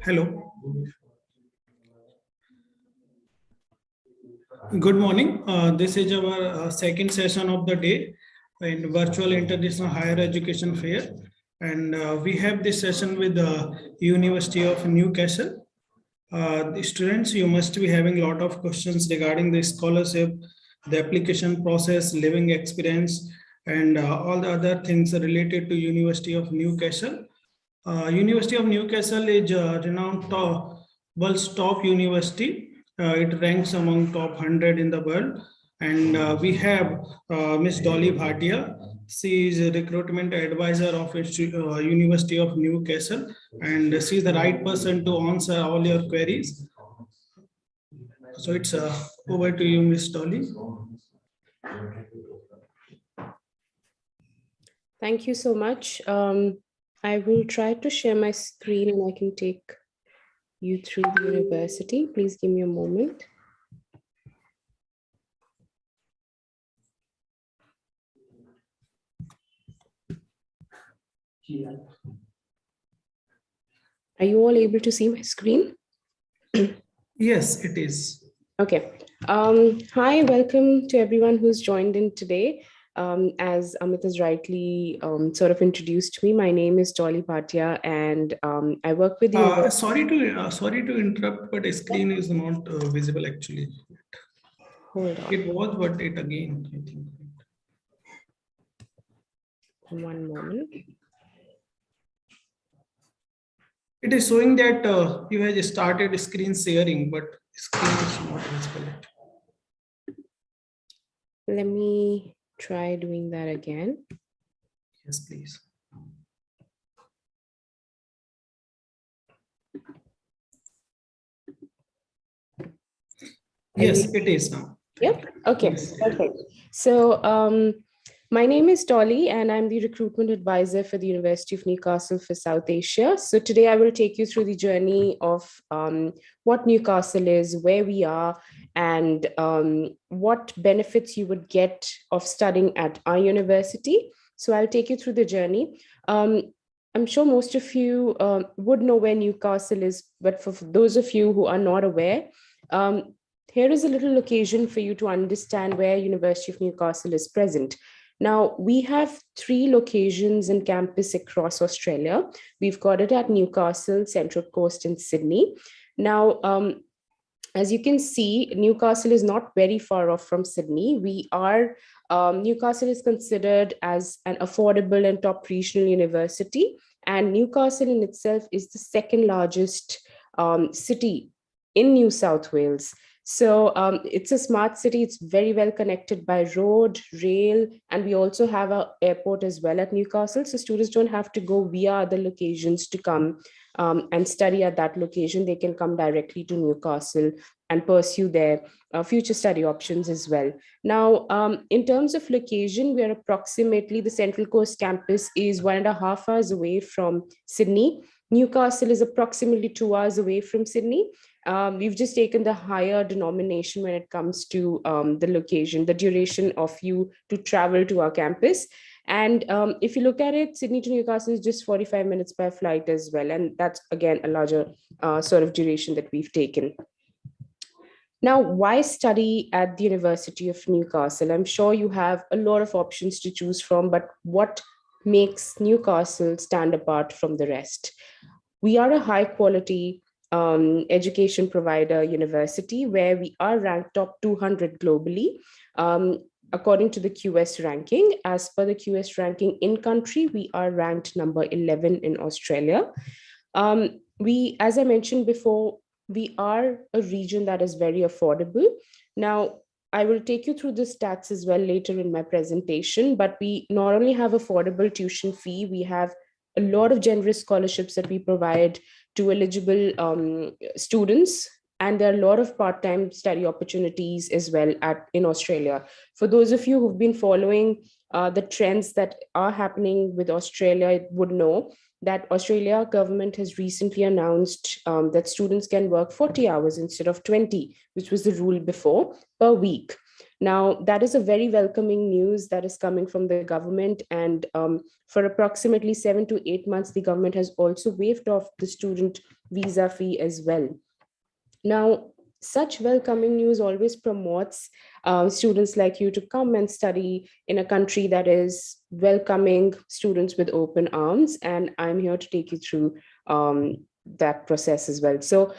Hello. Good morning. This is our second session of the day in Virtual International Higher Education Fair. And we have this session with the University of Newcastle. The students, you must be having a lot of questions regarding the scholarship, the application process, living experience, and all the other things related to University of Newcastle. University of Newcastle is renowned world's top university. It ranks among top 100 in the world. And we have Miss Dolly Bhatia. She is a recruitment advisor of University of Newcastle, and she is the right person to answer all your queries. So it's over to you, Miss Dolly. Thank you so much. I will try to share my screen and I can take you through the university. Please give me a moment. Are you all able to see my screen? Yes, it is. Okay. Hi, welcome to everyone who's joined in today. As Amit has rightly sort of introduced me, my name is Dolly Bhatia, and I work with the. Sorry to interrupt, but the screen is not visible actually. Hold on. It was, but it again, I think. One moment. It is showing that you have started screen sharing, but screen is not visible. Let me try doing that again. Yes, please. Yes, it is now. Yep. Okay. Yes. Perfect. So my name is Dolly, and I'm the recruitment advisor for the University of Newcastle for South Asia. So today I will take you through the journey of what Newcastle is, where we are, and what benefits you would get of studying at our university. So I'll take you through the journey. I'm sure most of you would know where Newcastle is, but for those of you who are not aware, here is a little occasion for you to understand where University of Newcastle is present. Now, we have 3 locations in campus across Australia. We've got it at Newcastle, Central Coast, and Sydney. Now, as you can see, Newcastle is not very far off from Sydney. Newcastle is considered as an affordable and top regional university. And Newcastle in itself is the second largest city in New South Wales. So it's a smart city. It's very well connected by road, rail, and we also have an airport as well at Newcastle. So students don't have to go via other locations to come and study at that location. They can come directly to Newcastle and pursue their future study options as well. Now, in terms of location, we are approximately, the Central Coast campus is 1.5 hours away from Sydney. Newcastle is approximately 2 hours away from Sydney. We've just taken the higher denomination when it comes to the location, the duration of you to travel to our campus. And if you look at it, Sydney to Newcastle is just 45 minutes by flight as well. And that's, again, a larger sort of duration that we've taken. Now, why study at the University of Newcastle? I'm sure you have a lot of options to choose from, but what makes Newcastle stand apart from the rest? We are a high quality education provider university where we are ranked top 200 globally. According to the QS ranking, as per the QS ranking in country, we are ranked number 11 in Australia. As I mentioned before, we are a region that is very affordable. Now, I will take you through the stats as well later in my presentation, but we not only have affordable tuition fee, we have a lot of generous scholarships that we provide to eligible students. And there are a lot of part-time study opportunities as well in Australia. For those of you who've been following the trends that are happening with Australia would know that Australia government has recently announced that students can work 40 hours instead of 20, which was the rule before, per week. Now, that is a very welcoming news that is coming from the government. And for approximately 7 to 8 months, the government has also waived off the student visa fee as well. Now, such welcoming news always promotes students like you to come and study in a country that is welcoming students with open arms. And I'm here to take you through that process as well. So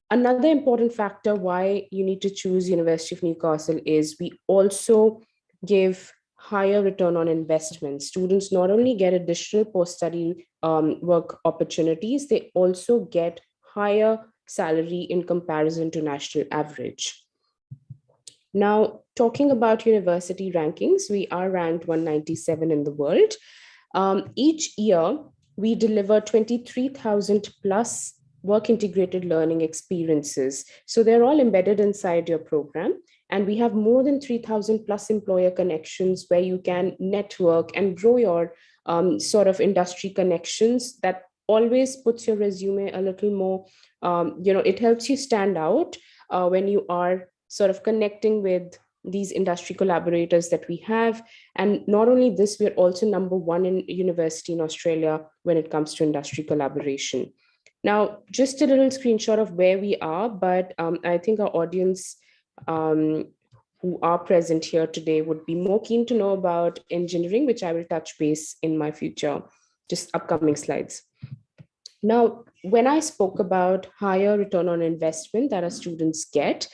another important factor why you need to choose University of Newcastle is we also give higher return on investment. Students not only get additional post-study work opportunities, they also get higher salary in comparison to national average. Now, talking about university rankings, we are ranked 197 in the world. Each year, we deliver 23,000 plus work integrated learning experiences. So they're all embedded inside your program. And we have more than 3,000 plus employer connections where you can network and grow your sort of industry connections that always puts your resume a little more, it helps you stand out when you are sort of connecting with these industry collaborators that we have. And not only this, we're also #1 in university in Australia when it comes to industry collaboration. Now, just a little screenshot of where we are, but I think our audience who are present here today would be more keen to know about engineering, which I will touch base in my future, just upcoming slides. Now, when I spoke about higher return on investment that our students get,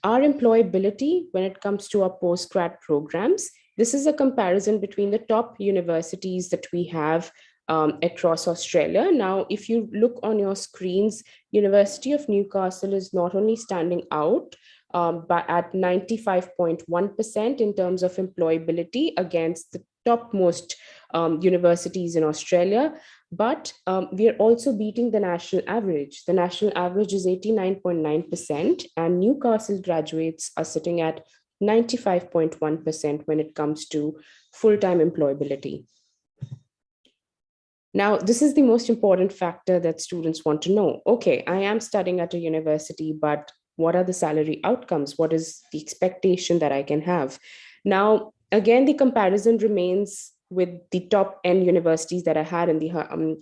our employability when it comes to our postgrad programs, this is a comparison between the top universities that we have across Australia. Now, if you look on your screens, University of Newcastle is not only standing out, but at 95.1% in terms of employability against the topmost universities in Australia, but we are also beating the national average. The national average is 89.9%, and Newcastle graduates are sitting at 95.1% when it comes to full-time employability. Now, this is the most important factor that students want to know. Okay, I am studying at a university, but what are the salary outcomes? What is the expectation that I can have? Now, again, the comparison remains with the top end universities that I had in the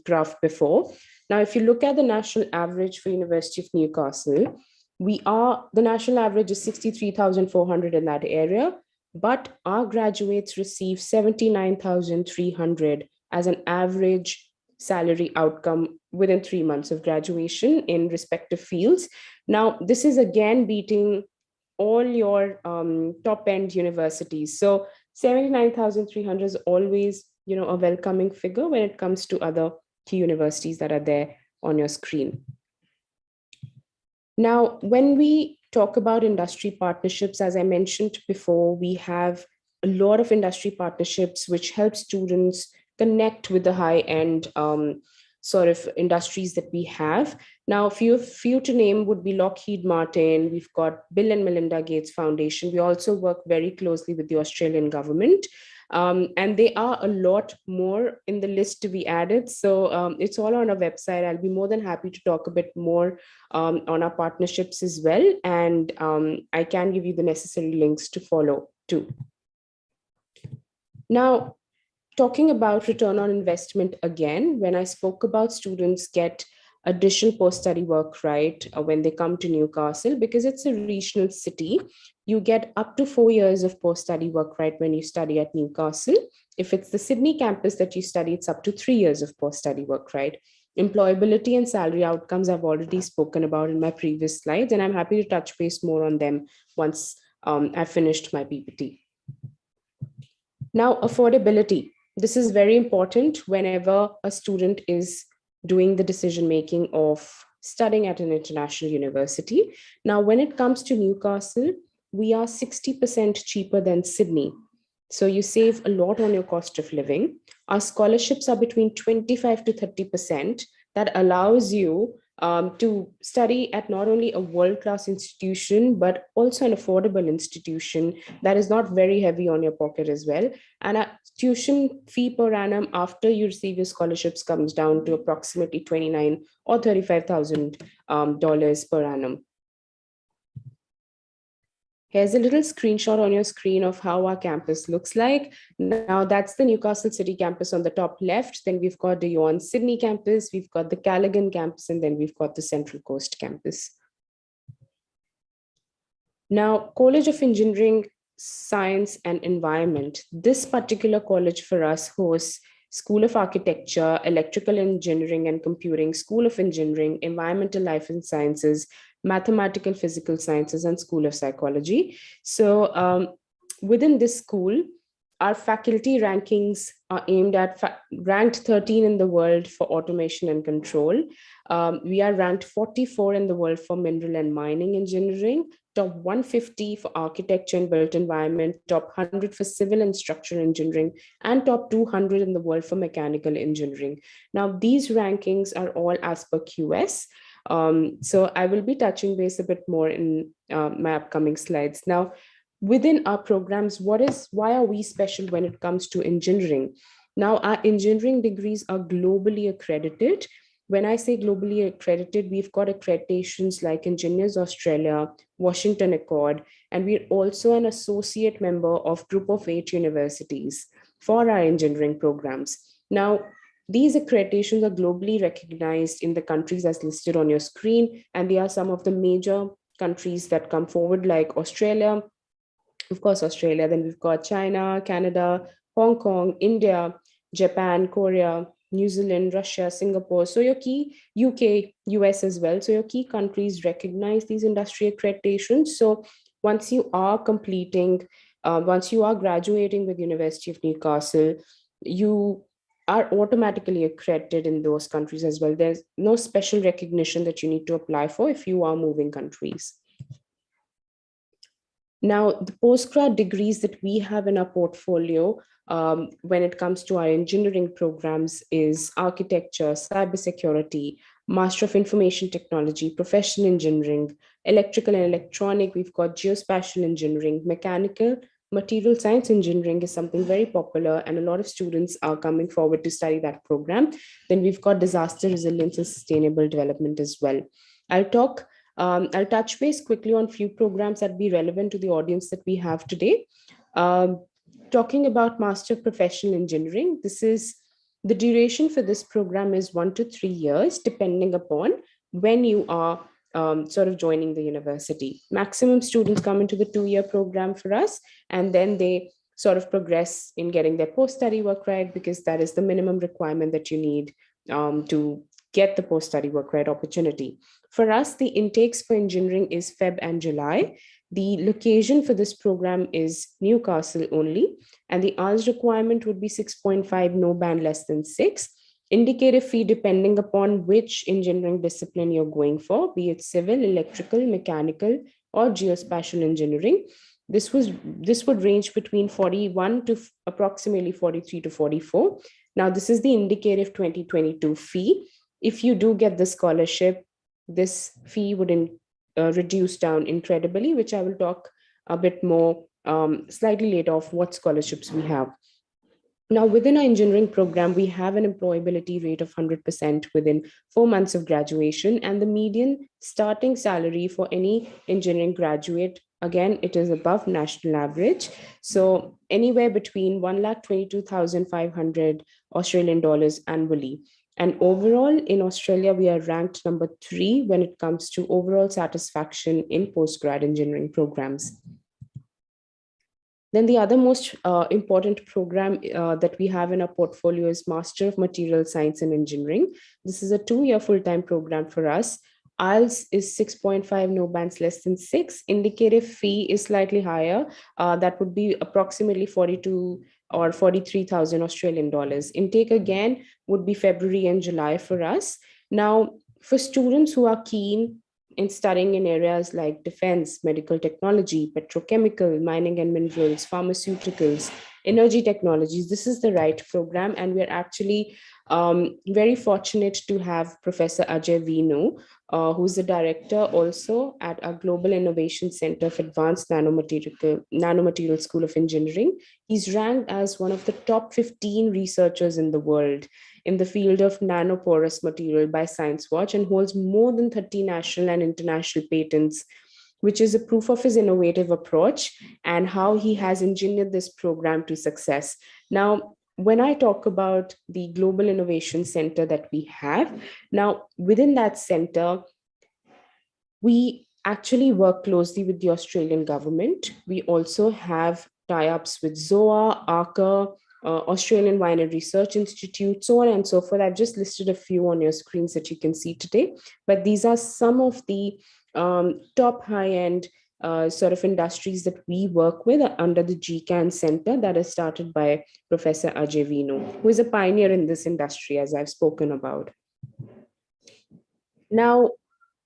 graph before. Now, if you look at the national average for University of Newcastle, the national average is 63,400 in that area, but our graduates receive 79,300 as an average salary outcome within 3 months of graduation in respective fields. Now, this is again beating all your top end universities. So 79,300 is always, a welcoming figure when it comes to other key universities that are there on your screen. Now, when we talk about industry partnerships, as I mentioned before, we have a lot of industry partnerships which help students connect with the high-end sort of industries that we have. Now, a few to name would be Lockheed Martin. We've got Bill and Melinda Gates Foundation. We also work very closely with the Australian government. And there are a lot more in the list to be added. So it's all on our website. I'll be more than happy to talk a bit more on our partnerships as well. And I can give you the necessary links to follow too. Now, talking about return on investment again, when I spoke about students get additional post-study work, right, when they come to Newcastle, because it's a regional city, you get up to 4 years of post-study work, right, when you study at Newcastle. If it's the Sydney campus that you study, it's up to 3 years of post-study work, right? Employability and salary outcomes I've already spoken about in my previous slides, and I'm happy to touch base more on them once I've finished my PPT. Now, affordability. This is very important whenever a student is doing the decision-making of studying at an international university. Now, when it comes to Newcastle, we are 60% cheaper than Sydney. So you save a lot on your cost of living. Our scholarships are between 25 to 30%. That allows you to study at not only a world-class institution, but also an affordable institution that is not very heavy on your pocket as well. And a tuition fee per annum after you receive your scholarships comes down to approximately $29,000 or $35,000 per annum. Here's a little screenshot on your screen of how our campus looks like. Now, that's the Newcastle City campus on the top left. Then we've got the Yuan Sydney campus, we've got the Callaghan campus, and then we've got the Central Coast campus. Now, College of Engineering, Science and Environment. This particular college for us hosts School of Architecture, Electrical Engineering and Computing, School of Engineering, Environmental Life and Sciences, Mathematical Physical Sciences, and School of Psychology. So within this school, our faculty rankings are aimed at ranked 13 in the world for automation and control. We are ranked 44 in the world for mineral and mining engineering, top 150 for architecture and built environment, top 100 for civil and structural engineering, and top 200 in the world for mechanical engineering. Now, these rankings are all as per QS. So I will be touching base a bit more in my upcoming slides. Now, within our programs, why are we special when it comes to engineering? Now, our engineering degrees are globally accredited. When I say globally accredited, we've got accreditations like Engineers Australia, Washington Accord, and we're also an associate member of Group of 8 universities for our engineering programs. Now, these accreditations are globally recognized in the countries as listed on your screen, and they are some of the major countries that come forward, like Australia, of course, Australia, then we've got China, Canada, Hong Kong, India, Japan, Korea, New Zealand, Russia, Singapore. So your key, UK, US as well. So your key countries recognize these industry accreditations. So once you are once you are graduating with University of Newcastle, you are automatically accredited in those countries as well. There's no special recognition that you need to apply for if you are moving countries. Now, the postgrad degrees that we have in our portfolio when it comes to our engineering programs is architecture, cybersecurity, Master of Information Technology, professional engineering, electrical and electronic. We've got geospatial engineering, mechanical, material science engineering is something very popular, and a lot of students are coming forward to study that program. Then we've got disaster resilience and sustainable development as well. I'll touch base quickly on few programs that be relevant to the audience that we have today. Talking about Master of Professional Engineering, the duration for this program is 1 to 3 years, depending upon when you are sort of joining the university. Maximum students come into the 2-year program for us, and then they sort of progress in getting their post-study work right, because that is the minimum requirement that you need to get the post-study work right opportunity. For us, the intakes for engineering is Feb and July. The location for this program is Newcastle only, and the hours requirement would be 6.5, no band less than 6. Indicative fee depending upon which engineering discipline you're going for, be it civil, electrical, mechanical, or geospatial engineering. This would range between 41 to approximately 43 to 44. Now, this is the indicative 2022 fee. If you do get the scholarship, this fee would reduce down incredibly, which I will talk a bit more slightly later of what scholarships we have. Now, within our engineering program, we have an employability rate of 100% within 4 months of graduation, and the median starting salary for any engineering graduate, again, it is above national average. So anywhere between 1,22,500 Australian dollars annually. And overall, in Australia, we are ranked number 3 when it comes to overall satisfaction in postgrad engineering programs. Then the other most important program that we have in our portfolio is Master of Material Science and Engineering. This is a 2-year full-time program for us. IELTS is 6.5, no bands less than 6. Indicative fee is slightly higher. That would be approximately 42 or 43,000 Australian dollars. Intake again would be February and July for us. Now, for students who are keen in studying in areas like defense, medical technology, petrochemical, mining and minerals, pharmaceuticals, energy technologies, this is the right program. And we're actually very fortunate to have Professor Ajay Venu, who's the director also at our Global Innovation Center of Advanced Nanomaterial School of Engineering. He's ranked as one of the top 15 researchers in the world in the field of nanoporous material by ScienceWatch, and holds more than 30 national and international patents, which is a proof of his innovative approach and how he has engineered this program to success. Now, when I talk about the Global Innovation Center that we have, now within that center, we actually work closely with the Australian government. We also have tie-ups with ZOA, ARCA, Australian Wine and Research Institute, so on and so forth. I've just listed a few on your screens that you can see today, but these are some of the top high-end sort of industries that we work with under the GCAN Center that is started by Professor Ajay Venu, who is a pioneer in this industry, as I've spoken about. Now,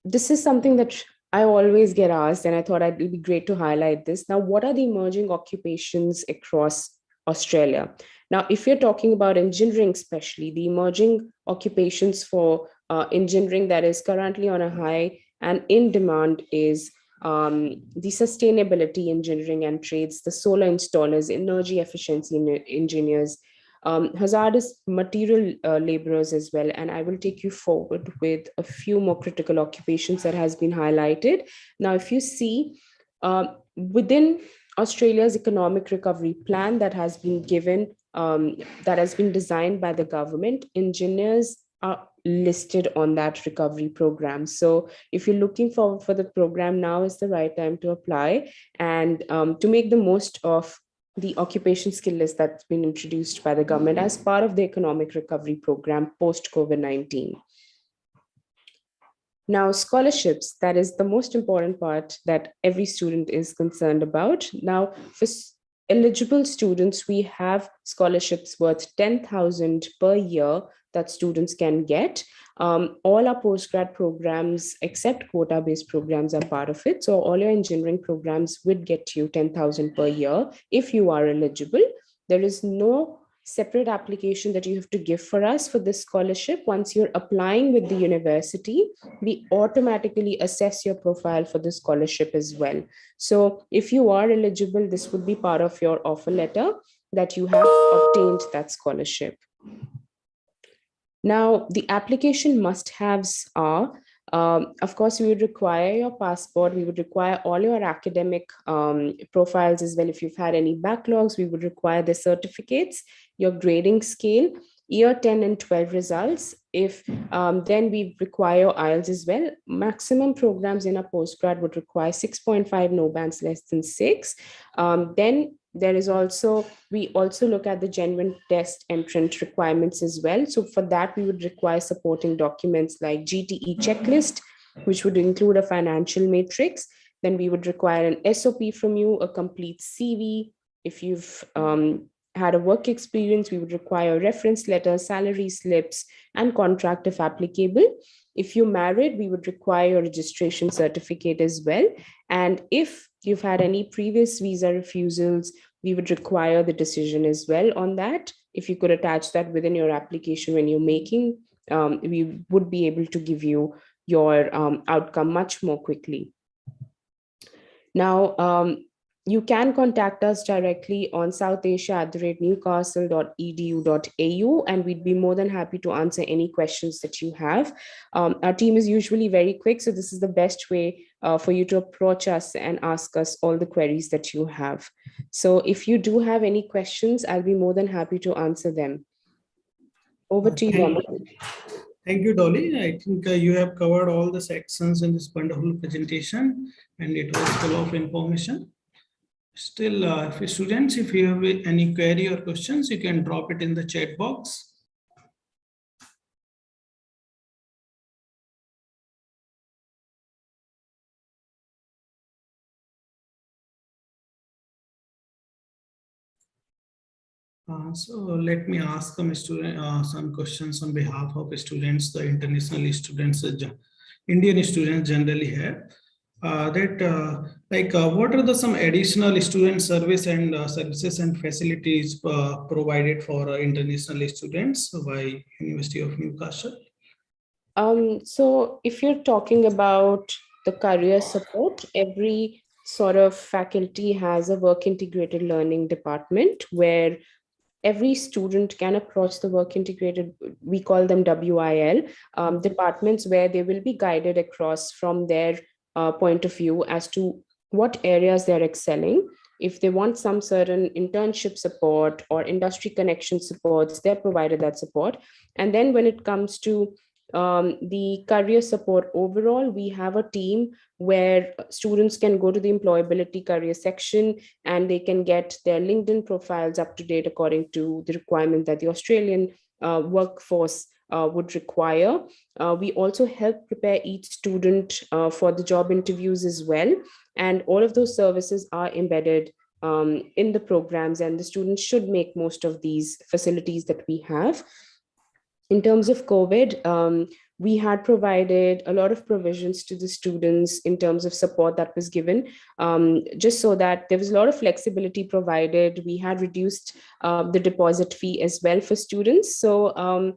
this is something that I always get asked, and I thought it would be great to highlight this. Now, what are the emerging occupations across Australia? Now, if you're talking about engineering, especially the emerging occupations for engineering that is currently on a high and in demand is the sustainability engineering and trades, the solar installers, energy efficiency engineers, hazardous material laborers as well. And I will take you forward with a few more critical occupations that has been highlighted. Now, if you see within Australia's economic recovery plan that has been given, that has been designed by the government, engineers are listed on that recovery program. So if you're looking forward for the program, now is the right time to apply and to make the most of the occupation skill list that's been introduced by the government as part of the economic recovery program post-COVID-19. Now, scholarships, that is the most important part that every student is concerned about. Now, for eligible students, we have scholarships worth 10,000 per year that students can get. All our postgrad programs, except quota-based programs, are part of it. So all your engineering programs would get you 10,000 per year if you are eligible. There is no separate application that you have to give for us for this scholarship. Once you're applying with the university, we automatically assess your profile for the scholarship as well. So if you are eligible, this would be part of your offer letter that you have obtained that scholarship. Now, the application must-haves are, of course, we would require your passport. We would require all your academic profiles as well. If you've had any backlogs, we would require the certificates, your grading scale, year 10 and 12 results. If then we require IELTS as well. Maximum programs in a postgrad would require 6.5, no bands less than 6. Then there is also, we also look at the genuine test entrant requirements as well. So for that, we would require supporting documents like GTE checklist, which would include a financial matrix. Then we would require an SOP from you, a complete CV. If you've had a work experience, we would require reference letters, salary slips, and contract if applicable. If you're married, we would require a registration certificate as well. And if you've had any previous visa refusals, we would require the decision as well on that. If you could attach that within your application when you're making, we would be able to give you your outcome much more quickly. Now, you can contact us directly on southasia@newcastle.edu.au, and we'd be more than happy to answer any questions that you have. Our team is usually very quick, so this is the best way for you to approach us and ask us all the queries that you have. So if you do have any questions, I'll be more than happy to answer them. Over to you, Amit. Thank you, Dolly. I think you have covered all the sections in this wonderful presentation, and it was full of information. Still, if students, if you have any query or questions, you can drop it in the chat box. So let me ask some questions on behalf of students, the international students, Indian students generally have. What are some additional student service and services and facilities provided for international students by University of Newcastle? So if you're talking about the career support, every sort of faculty has a work integrated learning department where every student can approach the work integrated, we call them WIL, departments, where they will be guided across from their point of view as to what areas they're excelling. If they want some certain internship support or industry connection supports, they're provided that support. And then when it comes to the career support overall, we have a team where students can go to the employability career section and they can get their LinkedIn profiles up to date according to the requirement that the Australian workforce would require. We also help prepare each student for the job interviews as well. And all of those services are embedded in the programs, and the students should make most of these facilities that we have. In terms of COVID, we had provided a lot of provisions to the students in terms of support that was given, just so that there was a lot of flexibility provided. We had reduced the deposit fee as well for students. So,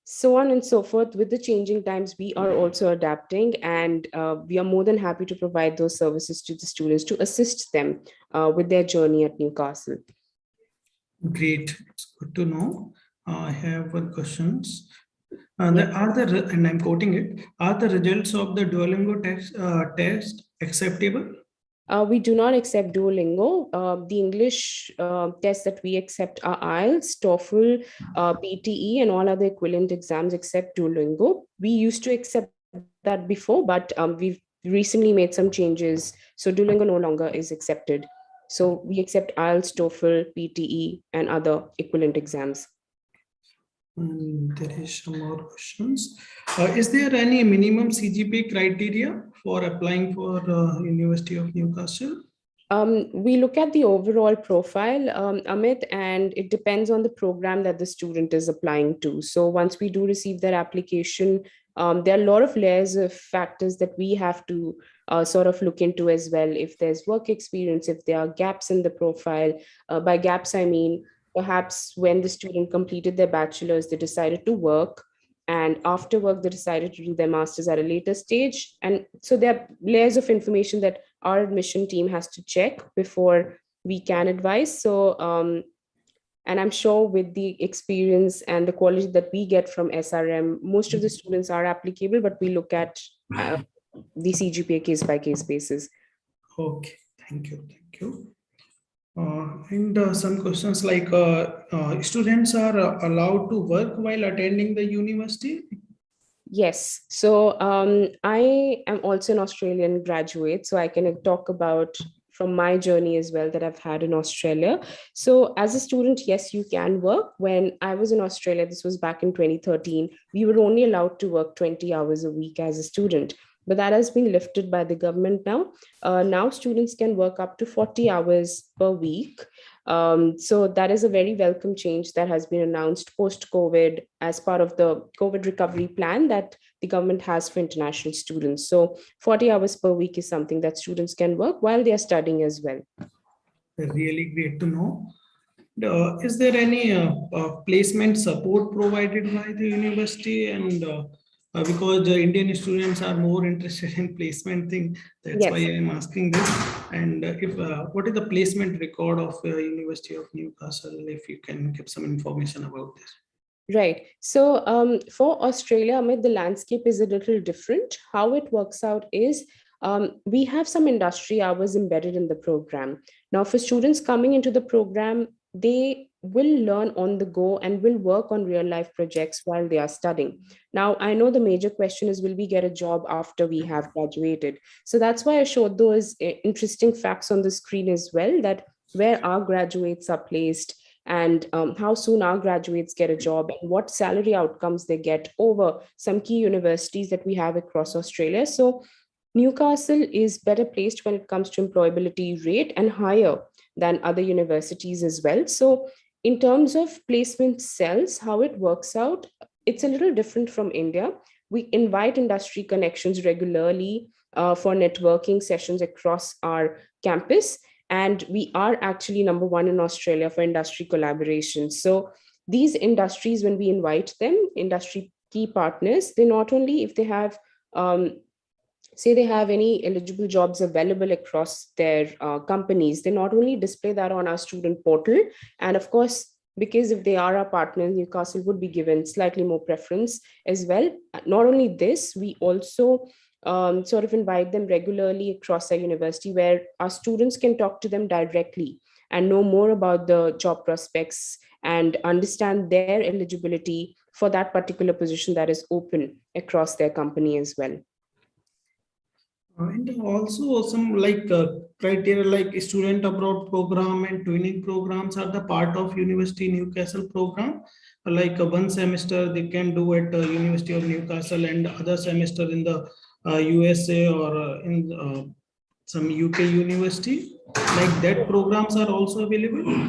so on and so forth. With the changing times, we are also adapting, and we are more than happy to provide those services to the students to assist them with their journey at Newcastle. Great. It's good to know. I have one questions. And I'm quoting it, are the results of the Duolingo test acceptable? We do not accept Duolingo. The English tests that we accept are IELTS, TOEFL, PTE, and all other equivalent exams except Duolingo. We used to accept that before, but we've recently made some changes. So Duolingo no longer is accepted. So we accept IELTS, TOEFL, PTE, and other equivalent exams. And there is some more questions. Is there any minimum CGPA criteria for applying for University of Newcastle? We look at the overall profile, Amit, and it depends on the program that the student is applying to. So once we do receive their application, there are a lot of layers of factors that we have to sort of look into as well. If there's work experience, if there are gaps in the profile. By gaps, I mean, perhaps when the student completed their bachelor's, they decided to work. And after work, they decided to do their master's at a later stage. And so there are layers of information that our admission team has to check before we can advise. So, and I'm sure with the experience and the quality that we get from SRM, most of the students are applicable, but we look at the CGPA case by case basis. Okay, thank you. Thank you. And some questions like students are allowed to work while attending the university? Yes. So I am also an Australian graduate, so I can talk about from my journey as well that I've had in Australia. So as a student, yes, you can work. When I was in Australia, this was back in 2013, we were only allowed to work 20 hours a week as a student. But that has been lifted by the government now. Now students can work up to 40 hours per week. So that is a very welcome change that has been announced post-COVID as part of the COVID recovery plan that the government has for international students. So 40 hours per week is something that students can work while they are studying as well. Really great to know. Is there any placement support provided by the university? And because the Indian students are more interested in placement thing, that's why I'm asking this. And if what is the placement record of University of Newcastle? If you can give some information about this. Right. So for Australia, Amit, the landscape is a little different. How it works out is we have some industry hours embedded in the program. Now, for students coming into the program, they will learn on the go and will work on real life projects while they are studying. Now, I know the major question is, will we get a job after we have graduated? So that's why I showed those interesting facts on the screen as well, that where our graduates are placed and how soon our graduates get a job and what salary outcomes they get over some key universities that we have across Australia. So Newcastle is better placed when it comes to employability rate and higher than other universities as well. So in terms of placement cells, how it works out, it's a little different from India. We invite industry connections regularly for networking sessions across our campus. And we are actually number one in Australia for industry collaboration. So these industries, when we invite them, industry key partners, they not only, if they have say they have any eligible jobs available across their companies, they not only display that on our student portal, and of course, because if they are our partners, Newcastle would be given slightly more preference as well. Not only this, we also sort of invite them regularly across our university where our students can talk to them directly and know more about the job prospects and understand their eligibility for that particular position that is open across their company as well. And also some like criteria like student abroad program and twinning programs are the part of University Newcastle program. Like one semester they can do at University of Newcastle and other semester in the USA or in some UK university. Like that programs are also available.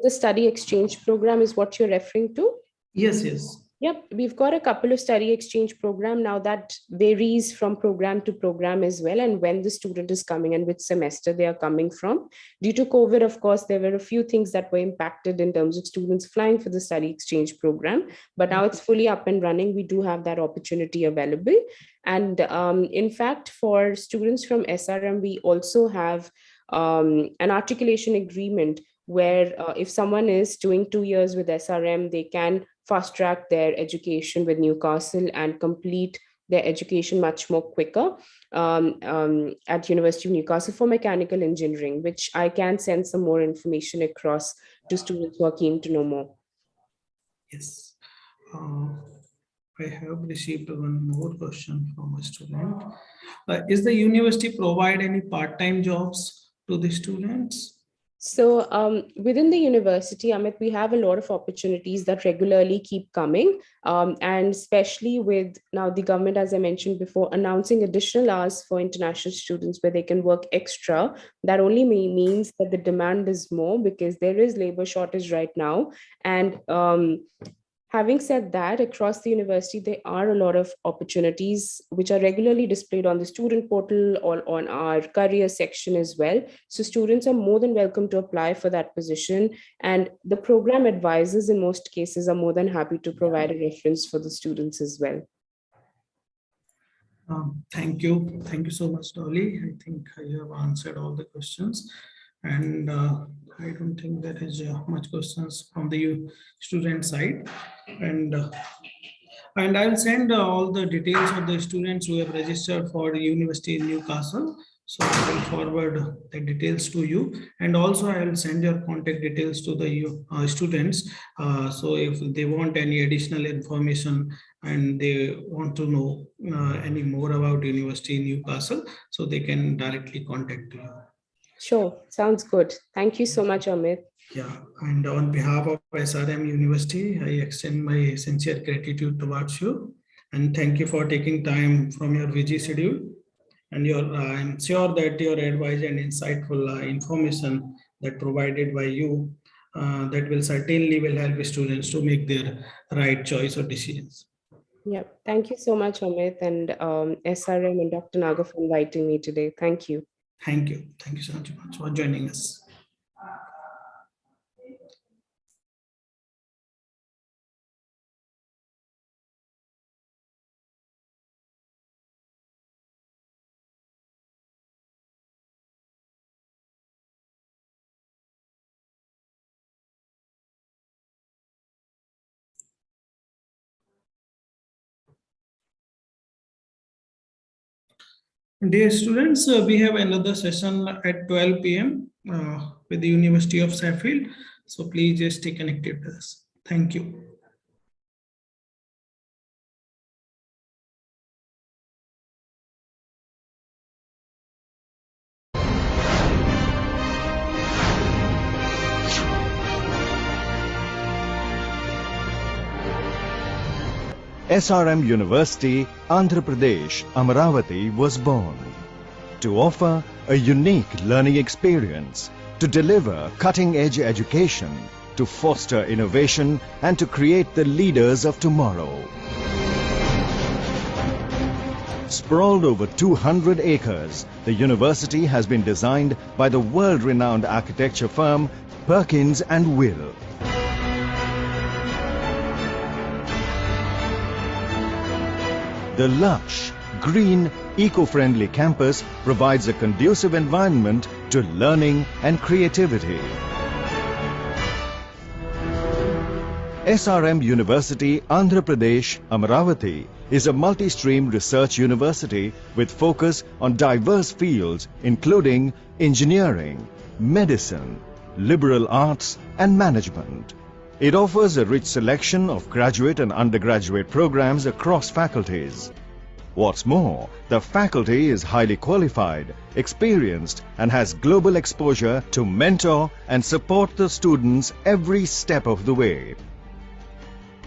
The study exchange program is what you're referring to? Yes, yes. Yep, we've got a couple of study exchange program now that varies from program to program as well, and when the student is coming and which semester they are coming from. Due to COVID, of course, there were a few things that were impacted in terms of students flying for the study exchange program, but now it's fully up and running. We do have that opportunity available. And in fact, for students from SRM, we also have an articulation agreement where if someone is doing 2 years with SRM, they can fast track their education with Newcastle and complete their education much more quicker at University of Newcastle for mechanical engineering, which I can send some more information across to students who are keen to know more. Yes. I have received one more question from a student. Is the university provide any part-time jobs to the students? So within the university, Amit, we have a lot of opportunities that regularly keep coming. And especially with now the government, as I mentioned before, announcing additional hours for international students where they can work extra. That only means that the demand is more because there is labor shortage right now. And having said that, across the university, there are a lot of opportunities which are regularly displayed on the student portal or on our career section as well. So students are more than welcome to apply for that position. And the program advisors in most cases are more than happy to provide a reference for the students as well. Thank you. Thank you so much, Dolly. I think I have answered all the questions. And I don't think there is much questions from the student side. And I'll send all the details of the students who have registered for the University in Newcastle. So I will forward the details to you. And also I will send your contact details to the students. So if they want any additional information and they want to know any more about University in Newcastle, so they can directly contact you. Sure, sounds good. Thank you so much, Amit. Yeah, and on behalf of SRM University, I extend my sincere gratitude towards you. And thank you for taking time from your busy schedule. And I'm sure that your advice and insightful information that provided by you, that will certainly help students to make their right choice or decisions. Yeah, thank you so much, Amit, and SRM and Dr. Naga for inviting me today. Thank you. Thank you. Thank you so much for joining us. Dear students, we have another session at 12 p.m. With the University of Sheffield. So please just stay connected with us. Thank you. SRM University, Andhra Pradesh, Amaravati was born to offer a unique learning experience, to deliver cutting-edge education, to foster innovation and to create the leaders of tomorrow. Sprawled over 200 acres, the university has been designed by the world-renowned architecture firm Perkins & Will. The lush, green, eco-friendly campus provides a conducive environment to learning and creativity. SRM University, Andhra Pradesh, Amaravati is a multi-stream research university with focus on diverse fields including engineering, medicine, liberal arts and management. It offers a rich selection of graduate and undergraduate programs across faculties. What's more, the faculty is highly qualified, experienced, and has global exposure to mentor and support the students every step of the way.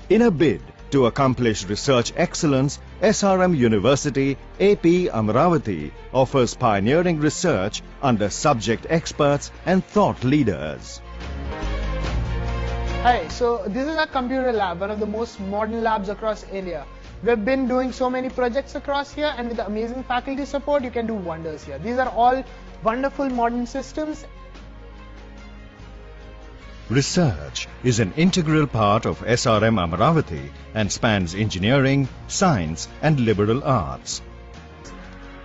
In a bid to accomplish research excellence, SRM University AP Amaravati offers pioneering research under subject experts and thought leaders. Hi, so this is our computer lab, one of the most modern labs across India. We've been doing so many projects across here, and with the amazing faculty support, you can do wonders here. These are all wonderful modern systems. Research is an integral part of SRM Amaravati and spans engineering, science and liberal arts.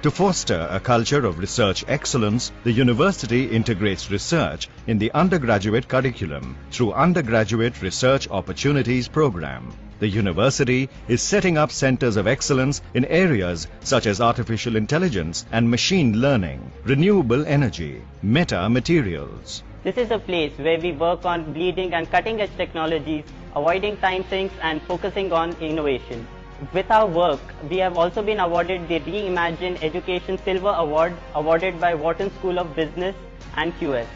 To foster a culture of research excellence, the university integrates research in the undergraduate curriculum through Undergraduate Research Opportunities Program. The university is setting up centers of excellence in areas such as artificial intelligence and machine learning, renewable energy, metamaterials. This is a place where we work on bleeding and cutting edge technologies, avoiding time sinks and focusing on innovation. With our work, we have also been awarded the Reimagine Education Silver Award awarded by Wharton School of Business and QS.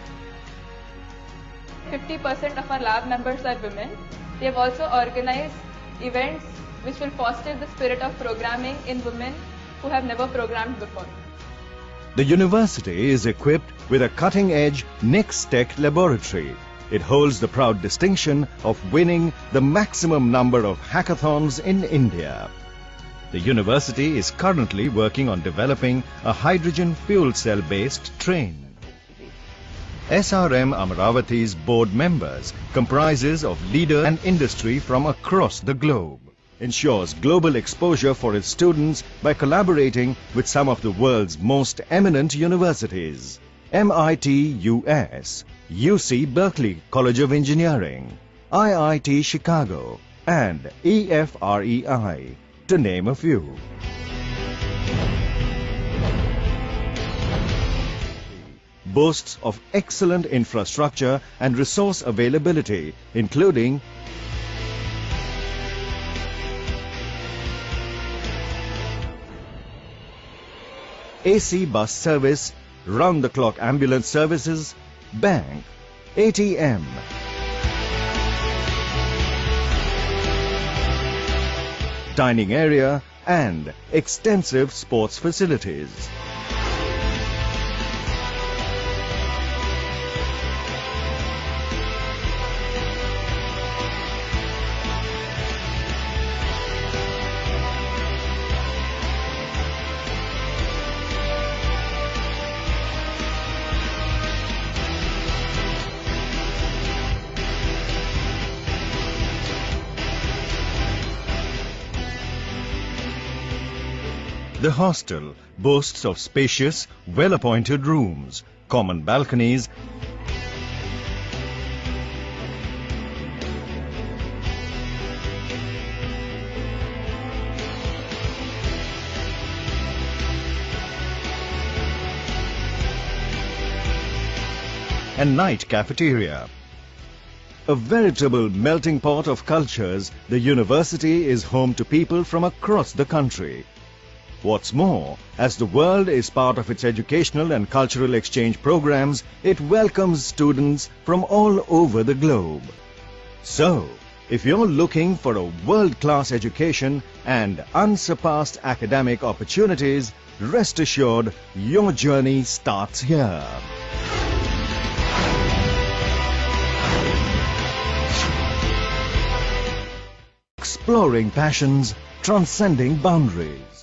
50% of our lab members are women. They have also organized events which will foster the spirit of programming in women who have never programmed before. The university is equipped with a cutting-edge Next-Tech laboratory. It holds the proud distinction of winning the maximum number of hackathons in India. The university is currently working on developing a hydrogen fuel cell-based train. SRM Amaravati's board members comprises of leaders and industry from across the globe. Ensures global exposure for its students by collaborating with some of the world's most eminent universities. MIT US, UC Berkeley College of Engineering, IIT Chicago, and EFREI, to name a few. Boasts of excellent infrastructure and resource availability, including AC bus service, round-the-clock ambulance services, bank, ATM, dining area, and extensive sports facilities. The hostel boasts of spacious, well-appointed rooms, common balconies, and night cafeteria. A veritable melting pot of cultures, the university is home to people from across the country. What's more, as the world is part of its educational and cultural exchange programs, it welcomes students from all over the globe. So, if you're looking for a world-class education and unsurpassed academic opportunities, rest assured your journey starts here. Exploring passions, transcending boundaries.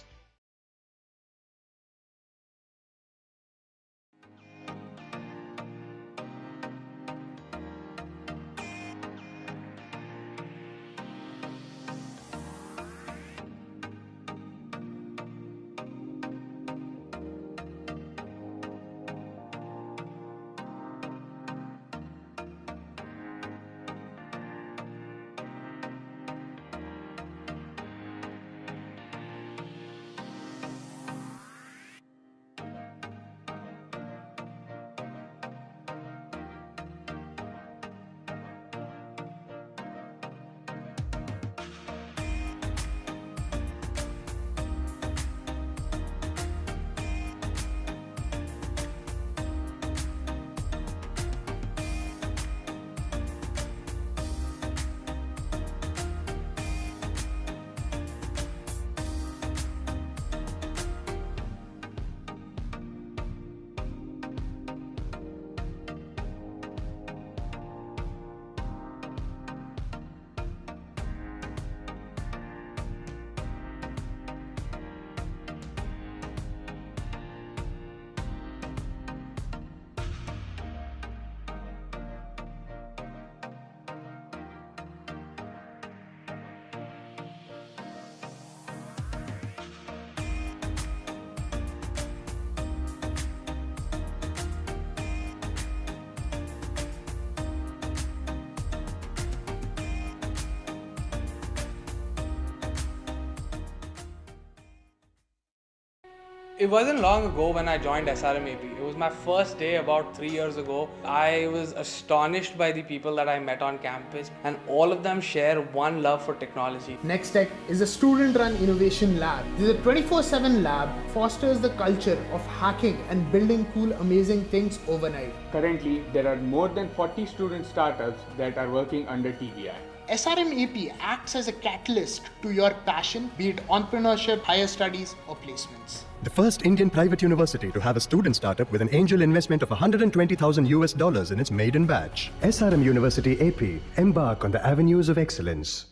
It wasn't long ago when I joined SRM AP. It was my first day about 3 years ago. I was astonished by the people that I met on campus, and all of them share one love for technology. Next Tech is a student-run innovation lab. This is a 24/7 lab, fosters the culture of hacking and building cool, amazing things overnight. Currently, there are more than 40 student startups that are working under TBI. SRM AP acts as a catalyst to your passion, be it entrepreneurship, higher studies, or placements. The first Indian private university to have a student startup with an angel investment of $120,000 in its maiden batch. SRM University AP, embark on the avenues of excellence.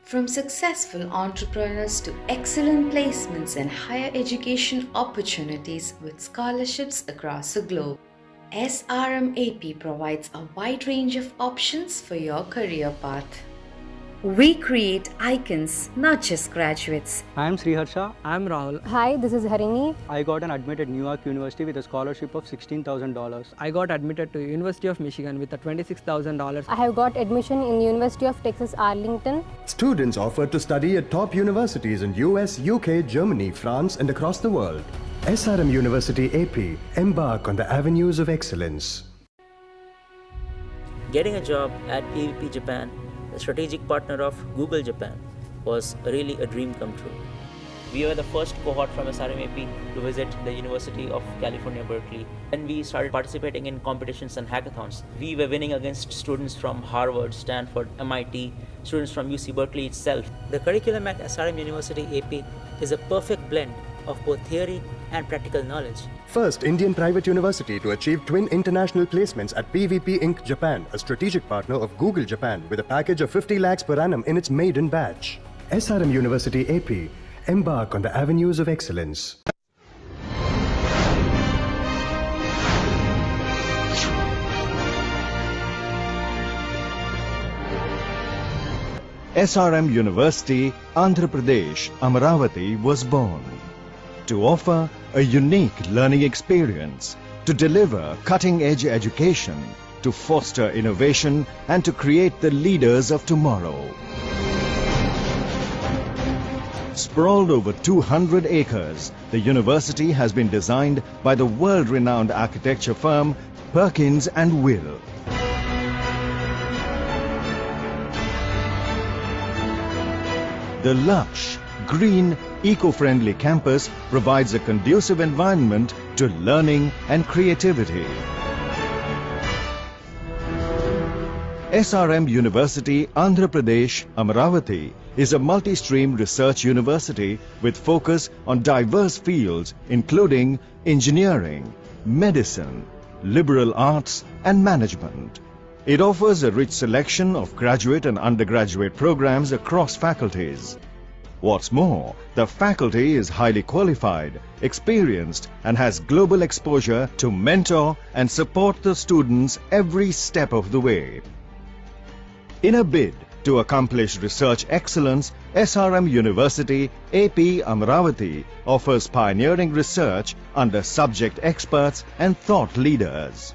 From successful entrepreneurs to excellent placements and higher education opportunities with scholarships across the globe, SRM AP provides a wide range of options for your career path. We create icons, not just graduates. I am Sriharsha. I am Rahul. Hi, this is Harini. I got an admit at New York University with a scholarship of $16,000. I got admitted to University of Michigan with a $26,000. I have got admission in University of Texas Arlington. Students offered to study at top universities in US, UK, Germany, France, and across the world. SRM University AP, embark on the avenues of excellence. Getting a job at AVP Japan, the strategic partner of Google Japan, was really a dream come true. We were the first cohort from SRM AP to visit the University of California, Berkeley. When we started participating in competitions and hackathons, we were winning against students from Harvard, Stanford, MIT, students from UC Berkeley itself. The curriculum at SRM University AP is a perfect blend of both theory and practical knowledge. First Indian private university to achieve twin international placements at PVP Inc. Japan, a strategic partner of Google Japan, with a package of 50 lakhs per annum in its maiden batch. SRM University AP, embark on the avenues of excellence. SRM University, Andhra Pradesh, Amaravati was born to offer a unique learning experience, to deliver cutting-edge education, to foster innovation, and to create the leaders of tomorrow. Sprawled over 200 acres, the university has been designed by the world-renowned architecture firm Perkins & Will. The lush, green, eco-friendly campus provides a conducive environment to learning and creativity. SRM University, Andhra Pradesh, Amaravati is a multi-stream research university with focus on diverse fields including engineering, medicine, liberal arts and management. It offers a rich selection of graduate and undergraduate programs across faculties. What's more, the faculty is highly qualified, experienced, and has global exposure to mentor and support the students every step of the way. In a bid to accomplish research excellence, SRM University AP Amaravati offers pioneering research under subject experts and thought leaders.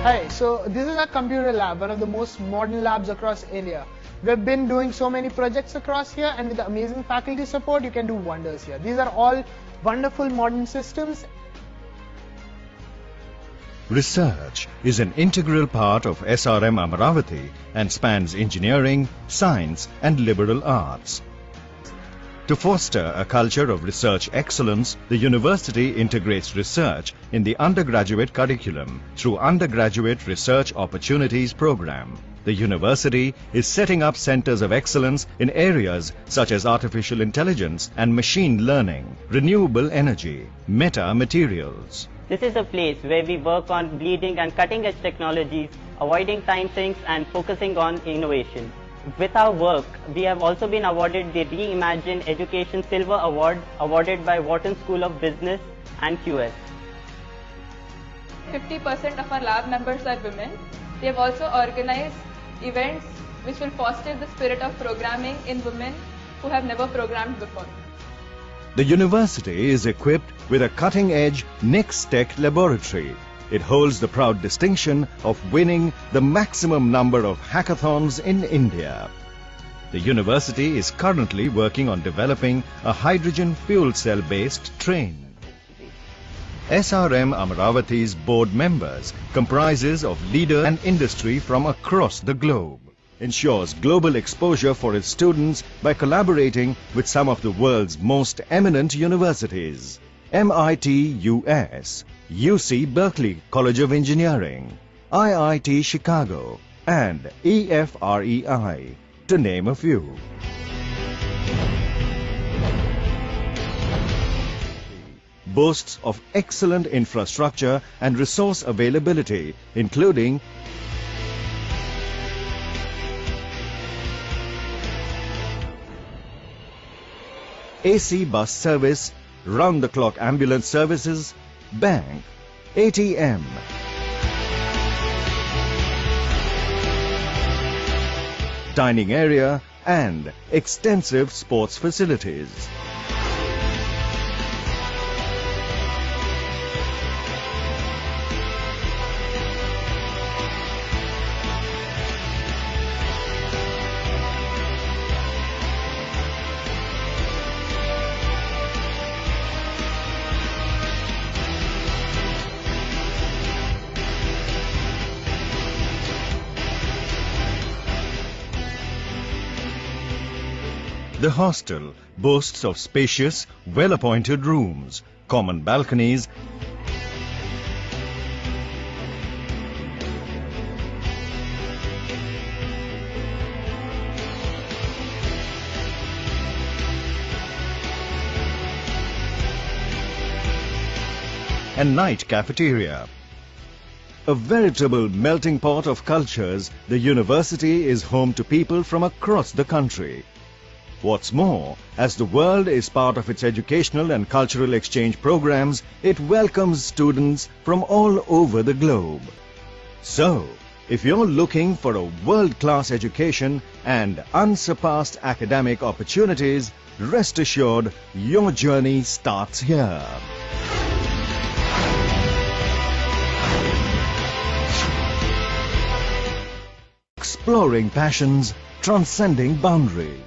Hi, so this is our computer lab, one of the most modern labs across India. We've been doing so many projects across here, and with the amazing faculty support, you can do wonders here. These are all wonderful modern systems. Research is an integral part of SRM Amaravati and spans engineering, science and liberal arts. To foster a culture of research excellence, the university integrates research in the undergraduate curriculum through Undergraduate Research Opportunities Program. The university is setting up centers of excellence in areas such as artificial intelligence and machine learning, renewable energy, meta materials. This is a place where we work on bleeding and cutting edge technologies, avoiding time sinks and focusing on innovation. With our work, we have also been awarded the Reimagine Education Silver Award awarded by Wharton School of Business and QS. 50% of our lab members are women. They have also organized events which will foster the spirit of programming in women who have never programmed before. The university is equipped with a cutting-edge Next Tech laboratory. It holds the proud distinction of winning the maximum number of hackathons in India. The university is currently working on developing a hydrogen fuel cell based train. SRM Amaravati's board members comprises of leaders and industry from across the globe. Ensures global exposure for its students by collaborating with some of the world's most eminent universities. MIT US, UC Berkeley College of Engineering, IIT Chicago, and EFREI, to name a few. Boasts of excellent infrastructure and resource availability, including AC bus service, round-the-clock ambulance services, bank, ATM, dining area, and extensive sports facilities. The hostel boasts of spacious, well-appointed rooms, common balconies, and night cafeteria. A veritable melting pot of cultures, the university is home to people from across the country. What's more, as the world is part of its educational and cultural exchange programs, it welcomes students from all over the globe. So, if you're looking for a world-class education and unsurpassed academic opportunities, rest assured your journey starts here. Exploring passions, transcending boundaries.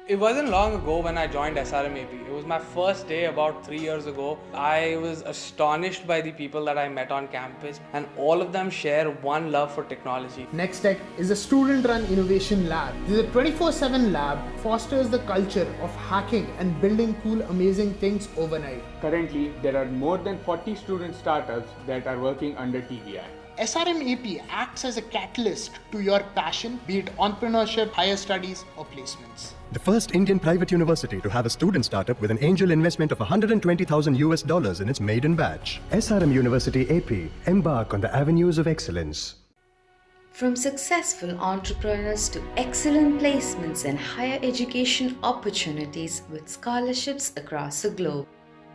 It wasn't long ago when I joined SRM AP. It was my first day about 3 years ago. I was astonished by the people that I met on campus, and all of them share one love for technology. Next Tech is a student-run innovation lab. This is a 24/7 lab, fosters the culture of hacking and building cool, amazing things overnight. Currently, there are more than 40 student startups that are working under TVI. SRM AP acts as a catalyst to your passion, be it entrepreneurship, higher studies, or placements. The first Indian private university to have a student startup with an angel investment of $120,000 in its maiden batch. SRM University AP, embark on the avenues of excellence. From successful entrepreneurs to excellent placements and higher education opportunities with scholarships across the globe,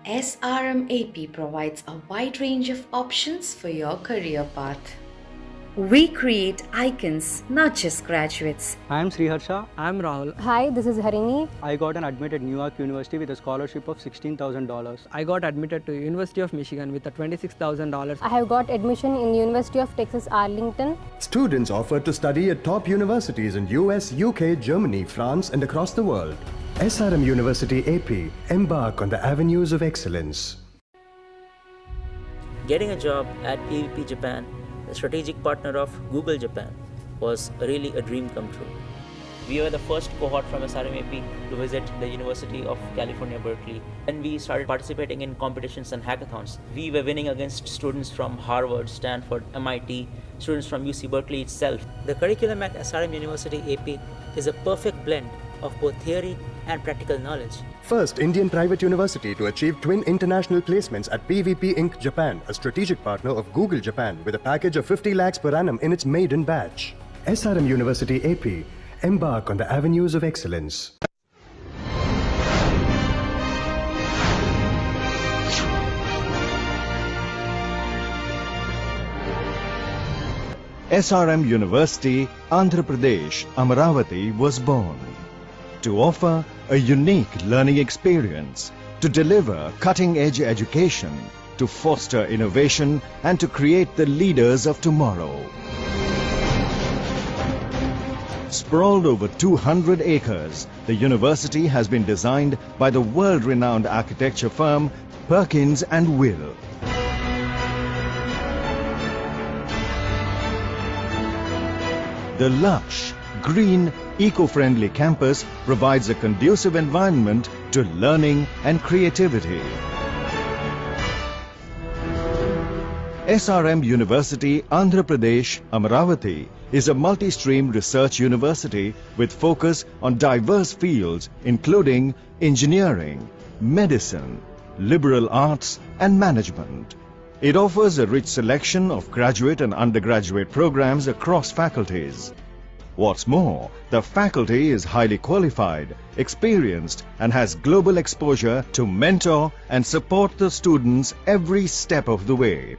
SRM AP provides a wide range of options for your career path. We create icons, not just graduates. I am Sriharsha. I am Rahul. Hi, this is Harini. I got an admit at New York University with a scholarship of $16,000. I got admitted to University of Michigan with a $26,000. I have got admission in University of Texas Arlington. Students offered to study at top universities in US, UK, Germany, France, and across the world. SRM University AP. Embark on the avenues of excellence. Getting a job at PVP Japan, the strategic partner of Google Japan, was really a dream come true. We were the first cohort from SRMAP to visit the University of California, Berkeley. When we started participating in competitions and hackathons, we were winning against students from Harvard, Stanford, MIT, students from UC Berkeley itself. The curriculum at SRM University AP is a perfect blend of both theory and practical knowledge. First Indian private university to achieve twin international placements at PVP Inc. Japan, a strategic partner of Google Japan with a package of 50 lakhs per annum in its maiden batch. SRM University AP. Embark on the avenues of excellence. SRM University, Andhra Pradesh, Amaravati was born to offer a unique learning experience, to deliver cutting-edge education, to foster innovation, and to create the leaders of tomorrow. Sprawled over 200 acres, the university has been designed by the world-renowned architecture firm Perkins & Will. The lush, green, eco-friendly campus provides a conducive environment to learning and creativity. SRM University, Andhra Pradesh, Amaravati is a multi-stream research university with focus on diverse fields including engineering, medicine, liberal arts and management. It offers a rich selection of graduate and undergraduate programs across faculties. What's more, the faculty is highly qualified, experienced and has global exposure to mentor and support the students every step of the way.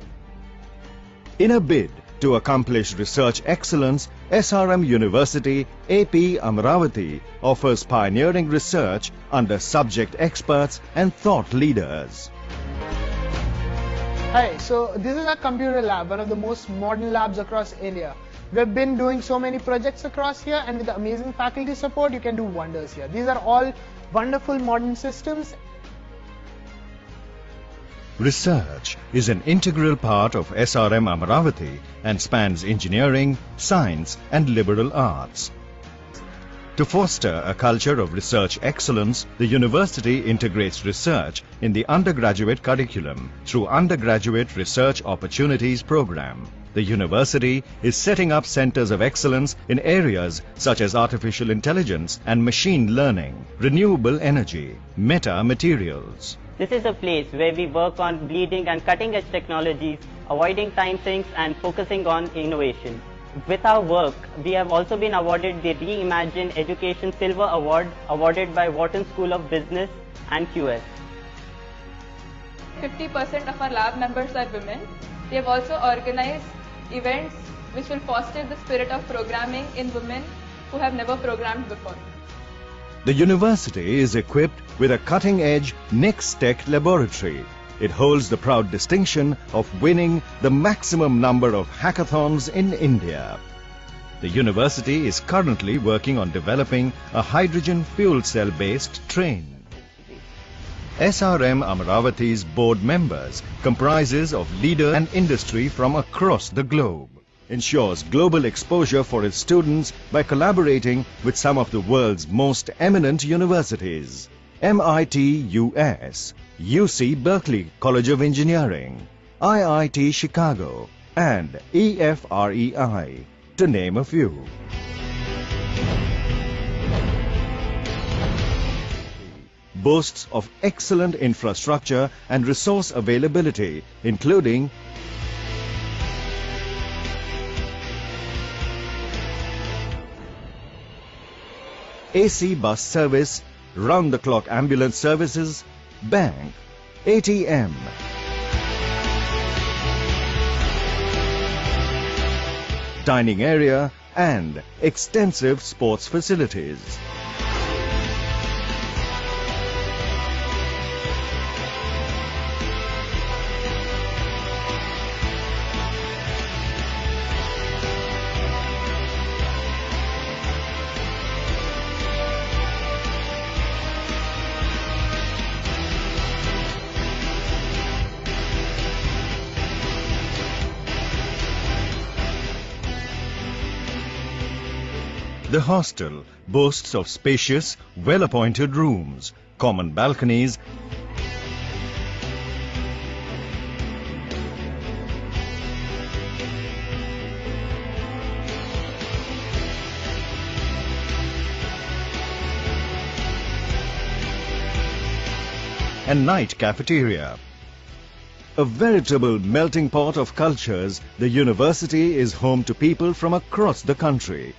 In a bid to accomplish research excellence, SRM University AP Amaravati offers pioneering research under subject experts and thought leaders. Hi, so this is our computer lab, one of the most modern labs across India. We've been doing so many projects across here, and with the amazing faculty support, you can do wonders here. These are all wonderful modern systems. Research is an integral part of SRM Amaravati and spans engineering, science and liberal arts. To foster a culture of research excellence, the university integrates research in the undergraduate curriculum through Undergraduate Research Opportunities Program. The university is setting up centers of excellence in areas such as artificial intelligence and machine learning, renewable energy, meta materials. This is a place where we work on bleeding and cutting edge technologies, avoiding time sinks and focusing on innovation. With our work, we have also been awarded the Reimagine Education Silver Award awarded by Wharton School of Business and QS. 50% of our lab members are women. We have also organized events which will foster the spirit of programming in women who have never programmed before. The university is equipped with a cutting-edge Next Tech laboratory. It holds the proud distinction of winning the maximum number of hackathons in India. The university is currently working on developing a hydrogen fuel cell-based train. SRM Amaravati's board members comprises of leader and industry from across the globe. Ensures global exposure for its students by collaborating with some of the world's most eminent universities. MIT US, UC Berkeley College of Engineering, IIT Chicago and EFREI, to name a few. Boasts of excellent infrastructure and resource availability, including AC bus service, round-the-clock ambulance services, bank, ATM. Dining area and extensive sports facilities. The hostel boasts of spacious, well-appointed rooms, common balconies, and night cafeteria. A veritable melting pot of cultures, the university is home to people from across the country.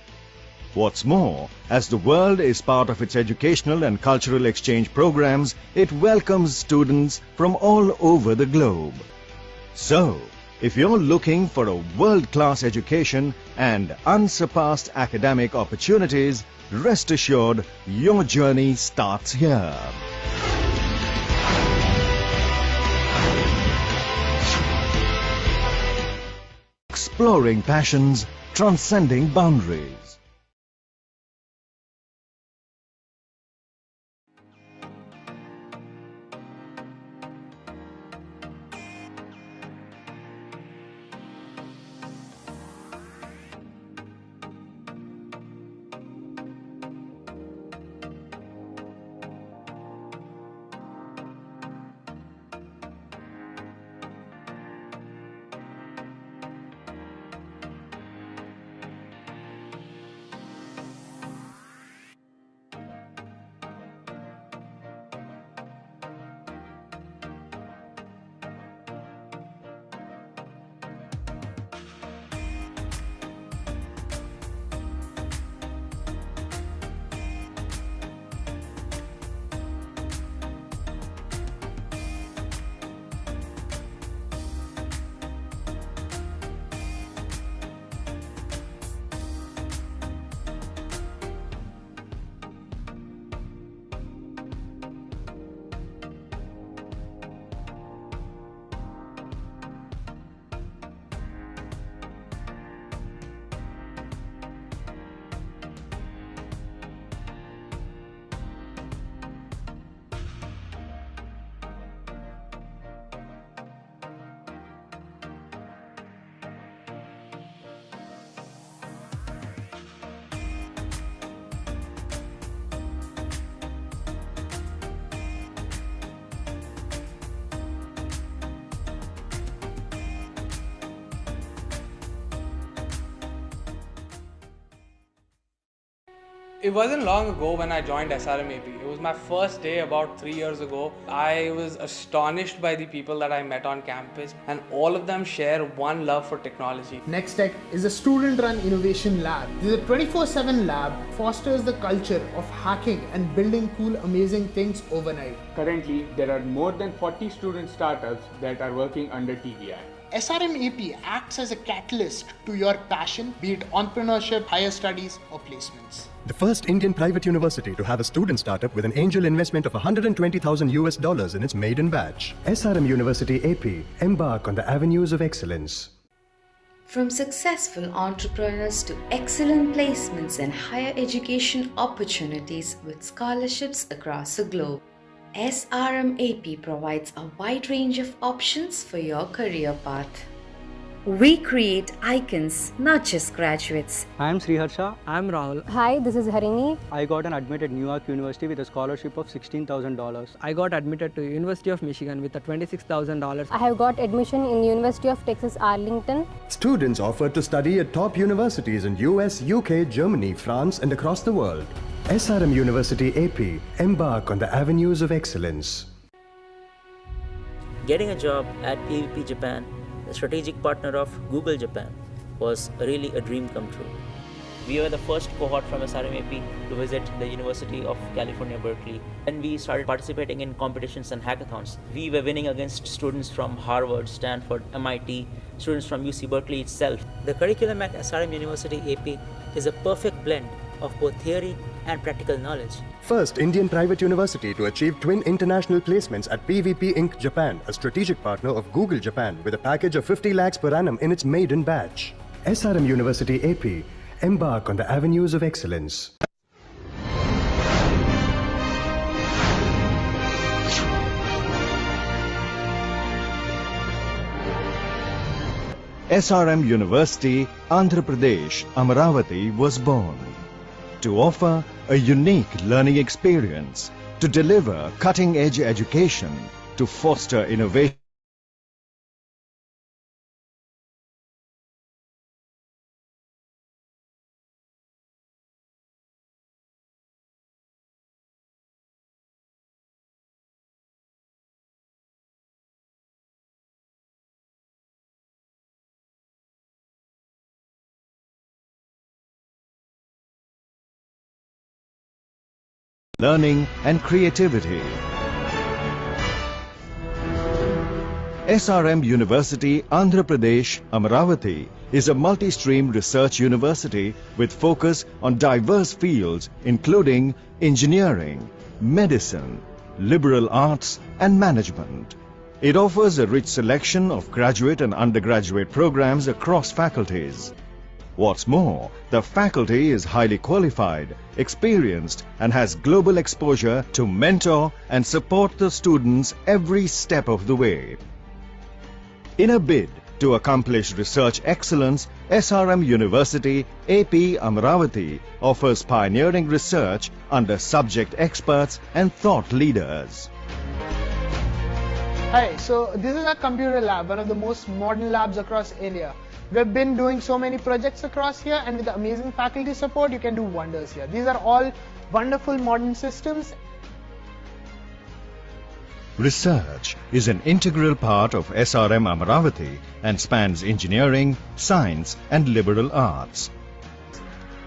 What's more, as the world is part of its educational and cultural exchange programs, it welcomes students from all over the globe. So, if you're looking for a world-class education and unsurpassed academic opportunities, rest assured your journey starts here. Exploring passions, transcending boundaries. It wasn't long ago when I joined SRM AP. It was my first day about 3 years ago. I was astonished by the people that I met on campus, and all of them share one love for technology. Next Tech is a student-run innovation lab. This is a 24/7 lab, fosters the culture of hacking and building cool, amazing things overnight. Currently, there are more than 40 student startups that are working under TVI. SRM AP acts as a catalyst to your passion, be it entrepreneurship, higher studies, or placements. The first Indian private university to have a student startup with an angel investment of $120,000 in its maiden batch. SRM University AP, embark on the avenues of excellence. From successful entrepreneurs to excellent placements and higher education opportunities with scholarships across the globe, SRM AP provides a wide range of options for your career path. We create icons, not just graduates. I am Sriharsha. I am Rahul. Hi, this is Harini. I got an admit at New York University with a scholarship of $16,000. I got admitted to University of Michigan with a $26,000. I have got admission in University of Texas Arlington. Students offered to study at top universities in US, UK, Germany, France, and across the world. SRM University AP, embark on the avenues of excellence. Getting a job at PVP Japan, the strategic partner of Google Japan, was really a dream come true. We were the first cohort from SRMAP to visit the University of California, Berkeley. When we started participating in competitions and hackathons, we were winning against students from Harvard, Stanford, MIT, students from UC Berkeley itself. The curriculum at SRM University AP is a perfect blend of both theory and practical knowledge. First Indian private university to achieve twin international placements at PVP Inc. Japan, a strategic partner of Google Japan with a package of 50 lakhs per annum in its maiden batch. SRM University AP. Embark on the avenues of excellence. SRM University, Andhra Pradesh, Amaravati was born to offer a unique learning experience, to deliver cutting-edge education, to foster innovation. Learning and creativity. SRM University, Andhra Pradesh, Amaravati is a multi-stream research university with focus on diverse fields including engineering, medicine, liberal arts and management. It offers a rich selection of graduate and undergraduate programs across faculties. What's more, the faculty is highly qualified, experienced and has global exposure to mentor and support the students every step of the way. In a bid to accomplish research excellence, SRM University AP Amaravati offers pioneering research under subject experts and thought leaders. Hi, so this is our computer lab, one of the most modern labs across India. We've been doing so many projects across here, and with the amazing faculty support, you can do wonders here. These are all wonderful modern systems. Research is an integral part of SRM Amaravati and spans engineering, science and liberal arts.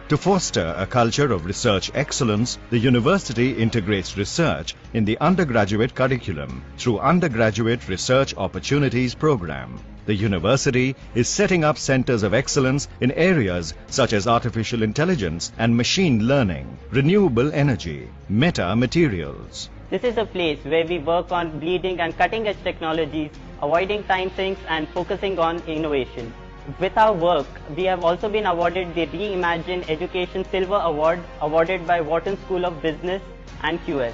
To foster a culture of research excellence, the university integrates research in the undergraduate curriculum through Undergraduate Research Opportunities Program. The university is setting up centers of excellence in areas such as artificial intelligence and machine learning, renewable energy, meta materials. This is a place where we work on bleeding and cutting edge technologies, avoiding time sinks and focusing on innovation. With our work, we have also been awarded the Reimagine Education Silver Award awarded by Wharton School of Business and QS.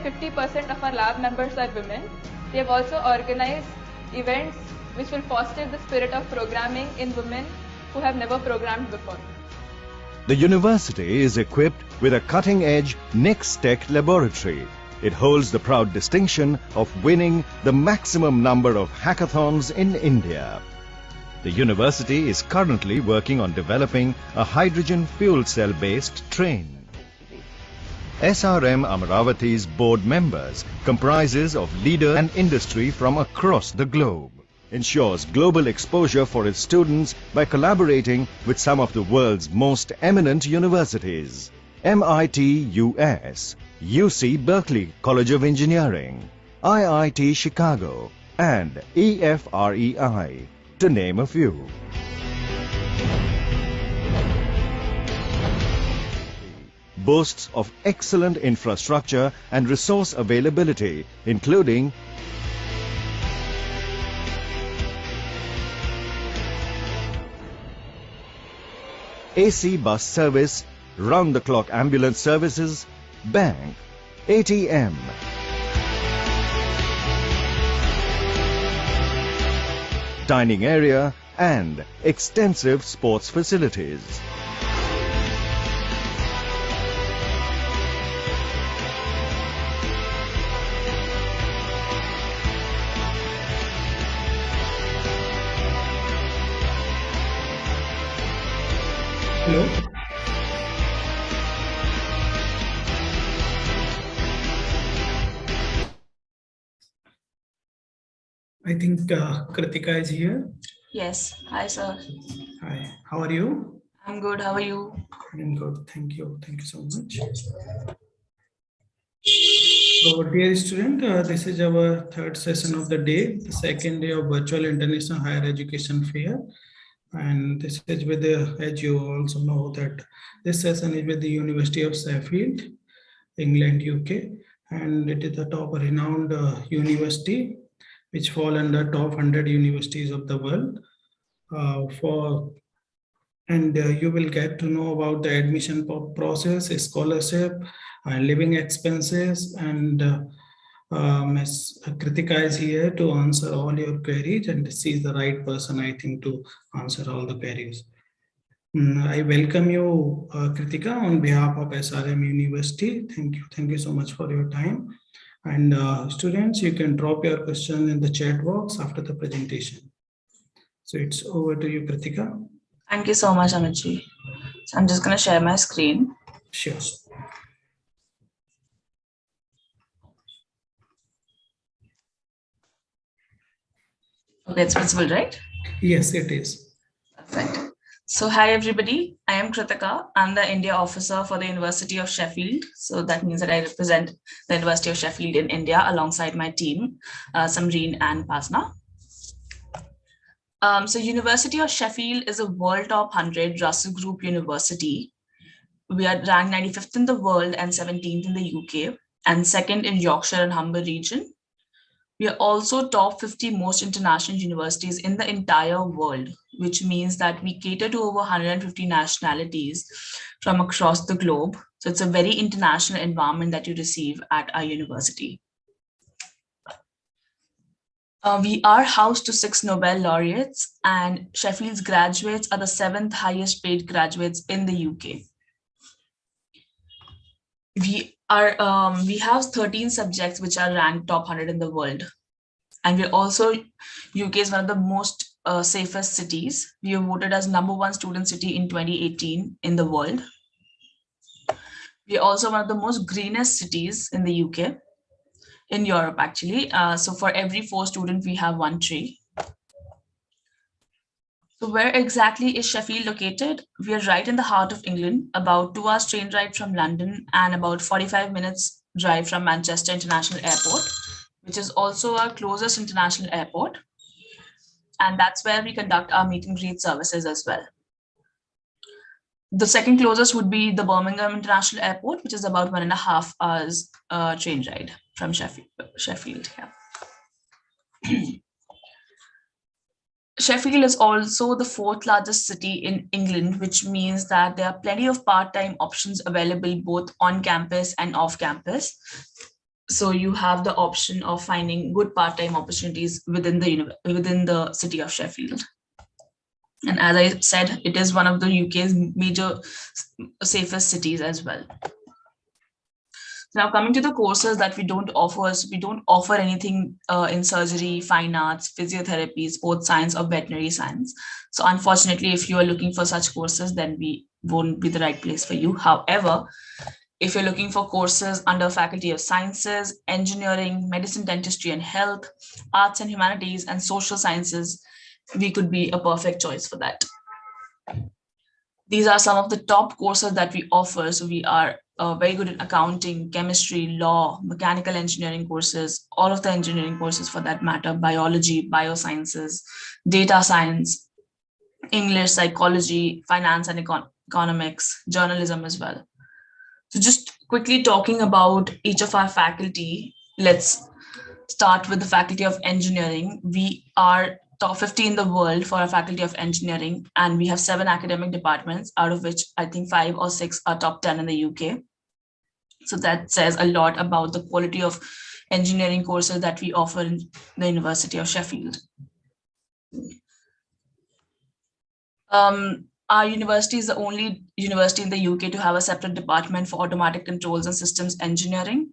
50% of our lab members are women. They have also organized events which will foster the spirit of programming in women who have never programmed before. The university is equipped with a cutting-edge Next Tech laboratory. It holds the proud distinction of winning the maximum number of hackathons in India. The university is currently working on developing a hydrogen fuel cell-based train. SRM Amaravati's board members comprises of leaders and industry from across the globe. Ensures global exposure for its students by collaborating with some of the world's most eminent universities. MIT US, UC Berkeley College of Engineering, IIT Chicago and EFREI, to name a few. Boasts of excellent infrastructure and resource availability, including AC bus service, round-the-clock ambulance services, bank, ATM, dining area and extensive sports facilities. Hello. I think Kritika is here. Yes. Hi, sir. Hi. How are you? I'm good. How are you? I'm good. Thank you. Thank you so much. So, dear student, this is our third session of the day, the second day of Virtual International Higher Education Fair. And this is with the, as you also know, that this session is with the University of Sheffield, England, UK, and it is the top renowned university, which fall under top 100 universities of the world. You will get to know about the admission process, scholarship, living expenses, and Ms. Kritika is here to answer all your queries, and she is the right person, I think, to answer all the queries. I welcome you, Kritika, on behalf of SRM University. Thank you. Thank you so much for your time. And students, you can drop your question in the chat box after the presentation. So it's over to you, Kritika. Thank you so much, Amitji. So I'm just going to share my screen. Sure. Okay, it's visible, right? Yes, it is. Perfect. So hi, everybody. I am Kritika. I'm the India officer for the University of Sheffield. So that means that I represent the University of Sheffield in India alongside my team, Samreen and Pasna. So University of Sheffield is a world top 100 Russell Group university. We are ranked 95th in the world and 17th in the UK and second in Yorkshire and Humber region. We are also top 50 most international universities in the entire world, which means that we cater to over 150 nationalities from across the globe. So it's a very international environment that you receive at our university. We are house to 6 Nobel laureates, and Sheffield's graduates are the 7th highest paid graduates in the UK. We have 13 subjects which are ranked top 100 in the world. And we're also, UK is one of the most safest cities. We were voted as #1 student city in 2018 in the world. We're also one of the most greenest cities in the UK. In Europe, actually. So for every 4 students, we have 1 tree. So where exactly is Sheffield located? We are right in the heart of England, about 2 hours train ride from London and about 45 minutes drive from Manchester International Airport, which is also our closest international airport. And that's where we conduct our meet and greet services as well. The second closest would be the Birmingham International Airport, which is about 1.5 hours train ride from Sheffield. Yeah. Sheffield is also the 4th largest city in England, which means that there are plenty of part-time options available both on campus and off campus. So you have the option of finding good part-time opportunities within the city of Sheffield. And as I said, it is one of the UK's major safest cities as well. Now coming to the courses that we don't offer, so we don't offer anything in surgery, fine arts, physiotherapy, sports science, or veterinary science. So unfortunately, if you are looking for such courses, then we won't be the right place for you. However, if you're looking for courses under Faculty of Sciences, Engineering, Medicine, Dentistry and Health, Arts and Humanities, and Social Sciences, we could be a perfect choice for that. These are some of the top courses that we offer. So we are very good in accounting, chemistry, law, mechanical engineering courses, all of the engineering courses for that matter, biology, biosciences, data science, English, psychology, finance and economics, journalism as well. So just quickly talking about each of our faculty, let's start with the Faculty of Engineering. We are top 50 in the world for our Faculty of Engineering, and we have 7 academic departments, out of which I think 5 or 6 are top 10 in the UK. So that says a lot about the quality of engineering courses that we offer in the University of Sheffield. Our university is the only university in the UK to have a separate department for automatic controls and systems engineering.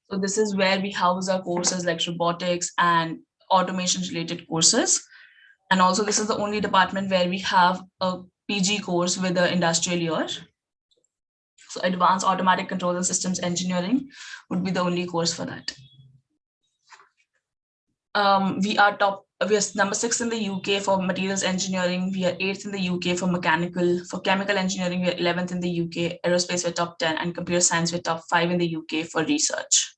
So this is where we house our courses like robotics and automation related courses. And also this is the only department where we have a PG course with the industrial year. So advanced automatic controls and systems engineering would be the only course for that. We are top we are number 6 in the UK for materials engineering. We are 8th in the UK for mechanical. For chemical engineering, we are 11th in the UK. Aerospace, we're top 10, and computer science, we're top 5 in the UK for research.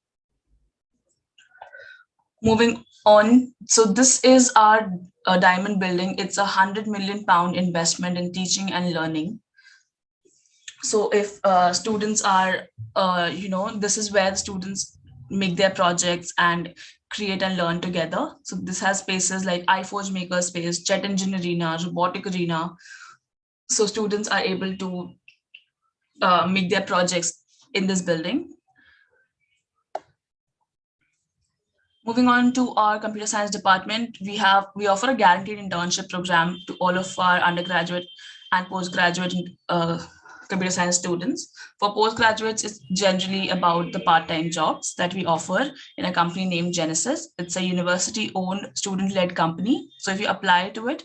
Moving on, so this is our diamond building. It's a £100 million investment in teaching and learning. So if students are, this is where the students make their projects and create and learn together. So this has spaces like iForge Makerspace, Jet Engine Arena, Robotic Arena. So students are able to make their projects in this building. Moving on to our computer science department, we offer a guaranteed internship program to all of our undergraduate and postgraduate computer science students. For postgraduates, it's generally about the part-time jobs that we offer in a company named Genesis. It's a university-owned, student-led company. So if you apply to it,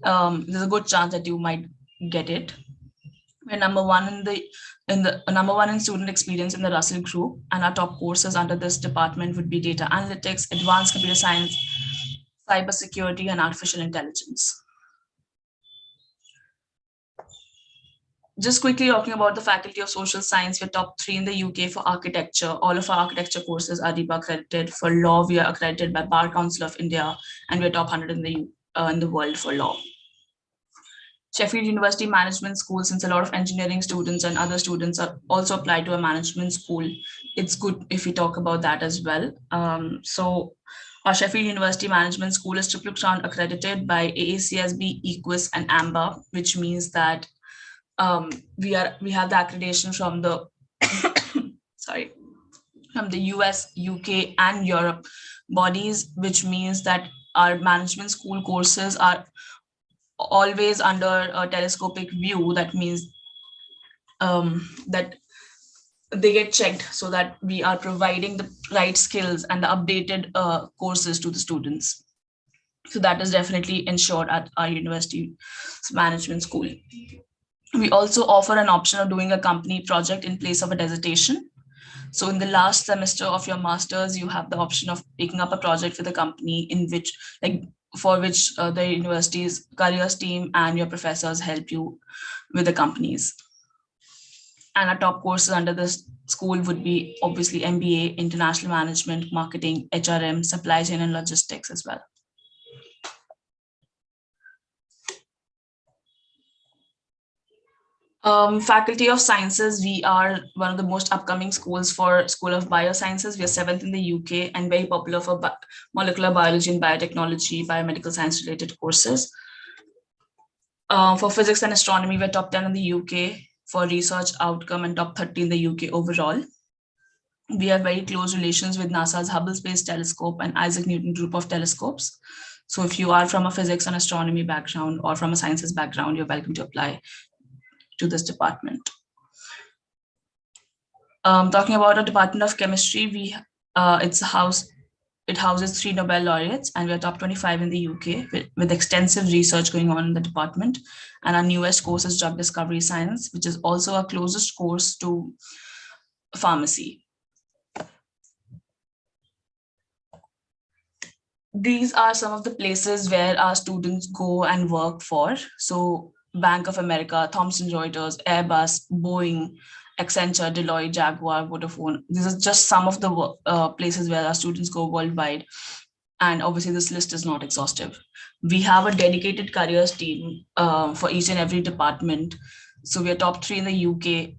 there's a good chance that you might get it. We're number one in student experience in the Russell Group, and our top courses under this department would be data analytics, advanced computer science, cybersecurity, and artificial intelligence. Just quickly talking about the Faculty of Social Science, we're top 3 in the UK for architecture. All of our architecture courses are RIBA accredited. For law, we are accredited by Bar Council of India, and we're top 100 in the world for law. Sheffield University Management School, since a lot of engineering students and other students are also applied to a management school, it's good if we talk about that as well. So our Sheffield University Management School is Triple Crown accredited by AACSB, EQUIS, and AMBA, which means that we have the accreditation from the from the US, UK, and Europe bodies, which means that our management school courses are always under a telescopic view. That means that they get checked so that we are providing the right skills and the updated courses to the students. So that is definitely ensured at our university management school. We also offer an option of doing a company project in place of a dissertation. So in the last semester of your master's, you have the option of taking up a project with a company for which the university's careers team and your professors help you with the companies. And our top courses under this school would be obviously MBA, International Management, Marketing, HRM, Supply Chain and Logistics as well. Faculty of Sciences, we are one of the most upcoming schools for School of Biosciences. We are 7th in the UK and very popular for molecular biology and biotechnology, biomedical science related courses. For physics and astronomy, we're top 10 in the UK for research outcome and top 30 in the UK overall. We have very close relations with NASA's Hubble Space Telescope and Isaac Newton group of telescopes. So if you are from a physics and astronomy background or from a sciences background, you're welcome to apply to this department. Talking about our Department of Chemistry, it houses 3 Nobel laureates, and we are top 25 in the UK with extensive research going on in the department. And our newest course is Drug Discovery Science, which is also our closest course to pharmacy. These are some of the places where our students go and work for. So Bank of America, Thomson Reuters, Airbus, Boeing, Accenture, Deloitte, Jaguar, Vodafone. These are just some of the places where our students go worldwide. And obviously this list is not exhaustive. We have a dedicated careers team for each and every department. So we are top 3 in the UK,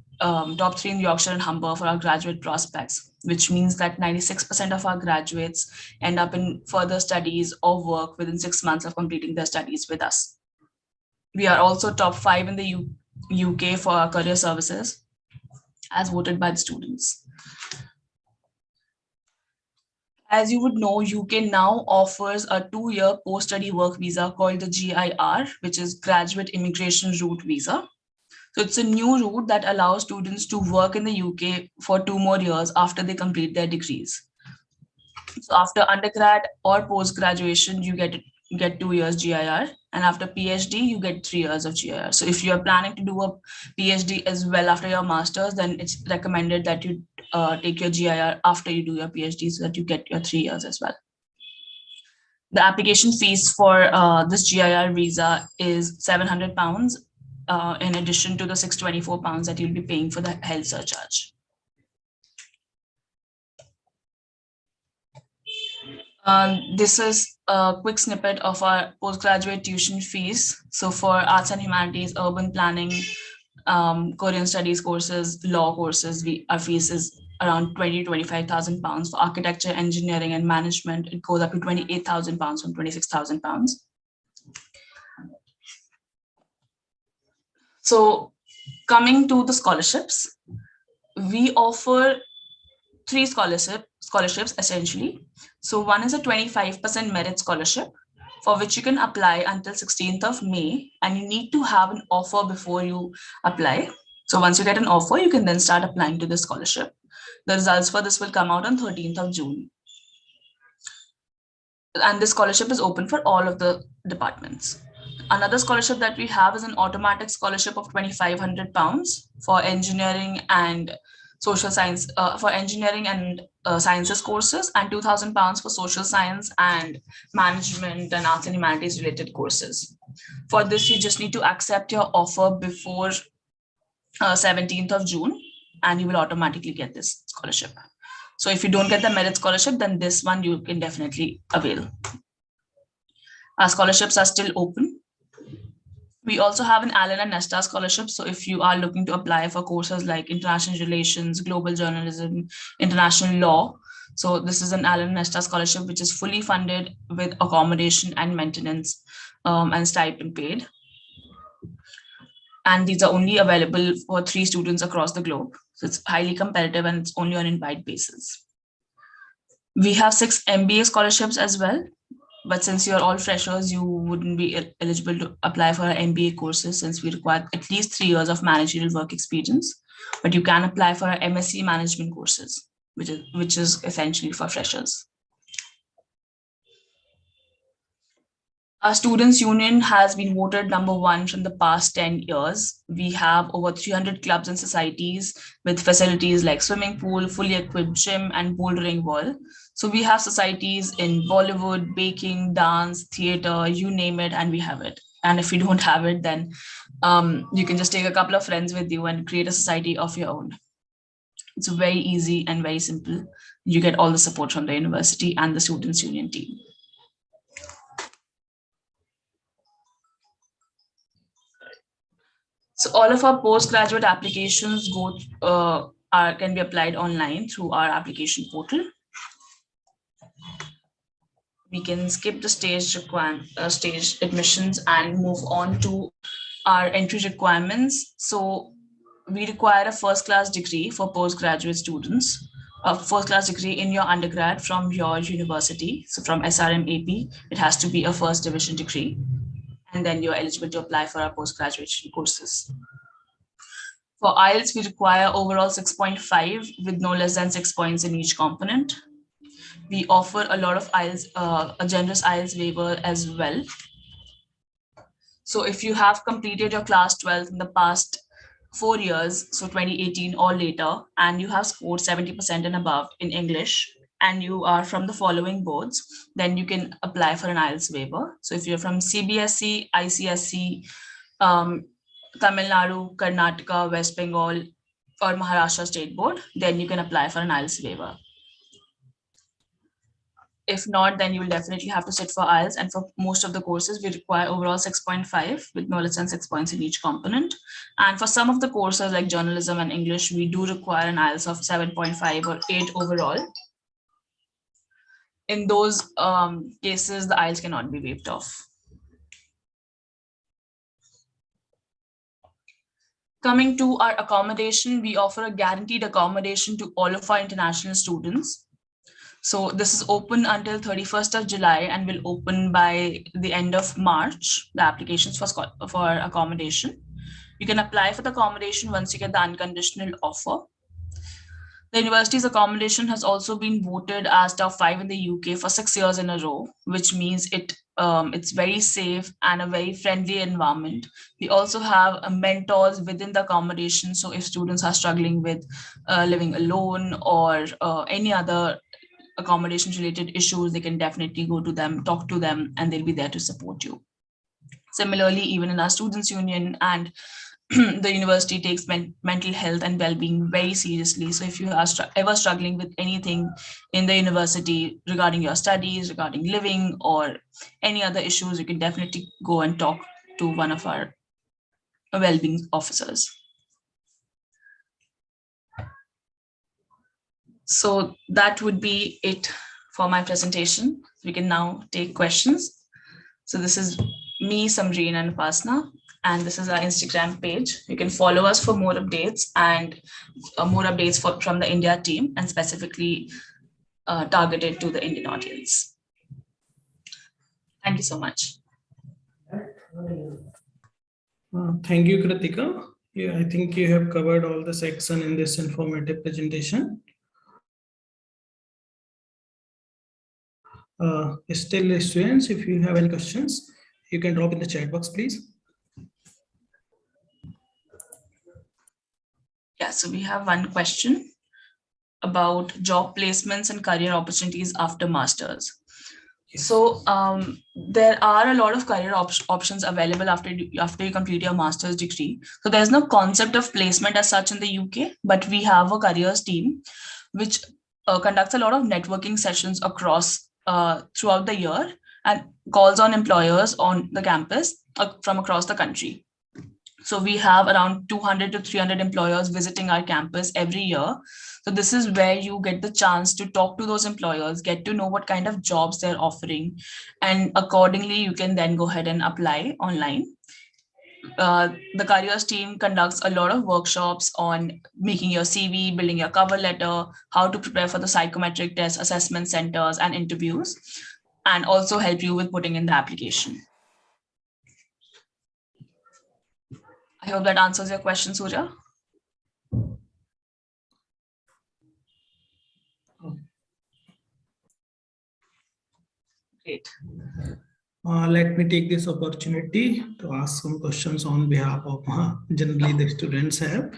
top 3 in Yorkshire and Humber for our graduate prospects, which means that 96% of our graduates end up in further studies or work within 6 months of completing their studies with us. We are also top 5 in the UK for our career services, as voted by the students. As you would know, UK now offers a 2-year post-study work visa called the GIR, which is Graduate Immigration Route Visa. So it's a new route that allows students to work in the UK for 2 more years after they complete their degrees. So after undergrad or post-graduation, you get 2 years GIR, and after PhD, you get 3 years of GIR. So if you're planning to do a PhD as well after your master's, then it's recommended that you take your GIR after you do your PhD so that you get your 3 years as well. The application fees for this GIR visa is £700 in addition to the £624 that you'll be paying for the health surcharge. This is a quick snippet of our postgraduate tuition fees. So for arts and humanities, urban planning, Korean studies courses, law courses, our fees is around £20,000 to £25,000. For architecture, engineering, and management, it goes up to £28,000 from £26,000. So coming to the scholarships, we offer 3 scholarships essentially. So one is a 25% merit scholarship, for which you can apply until 16th of May, and you need to have an offer before you apply. So once you get an offer, you can then start applying to the scholarship. The results for this will come out on 13th of June. And this scholarship is open for all of the departments. Another scholarship that we have is an automatic scholarship of £2,500 for engineering and social science, for engineering and sciences courses, and £2,000 for social science and management and arts and humanities related courses. For this, you just need to accept your offer before 17th of June, and you will automatically get this scholarship. So if you don't get the merit scholarship, then this one you can definitely avail. Our scholarships are still open. We also have an Allen and Nesta scholarship. So if you are looking to apply for courses like international relations, global journalism, international law, so this is an Allen and Nesta scholarship, which is fully funded with accommodation and maintenance and stipend paid. And these are only available for 3 students across the globe. So it's highly competitive and it's only on invite basis. We have 6 MBA scholarships as well. But since you're all freshers, you wouldn't be eligible to apply for our MBA courses, since we require at least 3 years of managerial work experience. But you can apply for our MSc management courses, which is essentially for freshers. Our Students' Union has been voted #1 from the past 10 years. We have over 300 clubs and societies with facilities like swimming pool, fully equipped gym, and bouldering wall. So we have societies in Bollywood, baking, dance, theater, you name it, and we have it. And if you don't have it, then you can just take a couple of friends with you and create a society of your own. It's very easy and very simple. You get all the support from the university and the Students' Union team. So all of our postgraduate applications can be applied online through our application portal. We can skip the stage admissions and move on to our entry requirements. So we require a first-class degree for postgraduate students, a first-class degree in your undergrad from your university. So from SRM AP, it has to be a first division degree. And then you're eligible to apply for our postgraduate courses. For IELTS, we require overall 6.5 with no less than 6 points in each component. We offer a lot of IELTS, a generous IELTS waiver as well. So if you have completed your class 12 in the past 4 years, so 2018 or later, and you have scored 70% and above in English, and you are from the following boards, then you can apply for an IELTS waiver. So if you're from CBSE, ICSE, Tamil Nadu, Karnataka, West Bengal, or Maharashtra State Board, then you can apply for an IELTS waiver. If not, then you will definitely have to sit for IELTS. And for most of the courses, we require overall 6.5 with no less than 6 points in each component. And for some of the courses like journalism and English, we do require an IELTS of 7.5 or 8 overall. In those cases, the IELTS cannot be waived off. Coming to our accommodation, we offer a guaranteed accommodation to all of our international students. So this is open until 31st of July and will open by the end of March, the applications for accommodation. You can apply for the accommodation once you get the unconditional offer. The university's accommodation has also been voted as top 5 in the UK for 6 years in a row, which means it's very safe and a very friendly environment. We also have mentors within the accommodation. So if students are struggling with living alone or any other accommodation related issues, they can definitely go to them, talk to them, and they'll be there to support you. Similarly, even in our students union and the university takes mental health and well-being very seriously. So if you are ever struggling with anything in the university regarding your studies, regarding living, or any other issues, you can definitely go and talk to one of our well-being officers. So that would be it for my presentation. We can now take questions. So this is me, Samreen, and Upasna, and this is our Instagram page. You can follow us for more updates and more updates from the India team, and specifically targeted to the Indian audience. Thank you so much. Thank you, Kritika. Yeah, I think you have covered all the section in this informative presentation. Still, students, if you have any questions, you can drop in the chat box, please. Yeah, so we have one question about job placements and career opportunities after masters. Yes. So there are a lot of career options available after you complete your master's degree. So there's no concept of placement as such in the UK, but we have a careers team which conducts a lot of networking sessions across throughout the year and calls on employers on the campus from across the country. So we have around 200 to 300 employers visiting our campus every year. So this is where you get the chance to talk to those employers, get to know what kind of jobs they're offering, and accordingly you can then go ahead and apply online. The careers team conducts a lot of workshops on making your CV, building your cover letter, how to prepare for the psychometric test, assessment centers, and interviews, and also help you with putting in the application. I hope that answers your question, Surya. Great. Let me take this opportunity to ask some questions on behalf of generally the students have.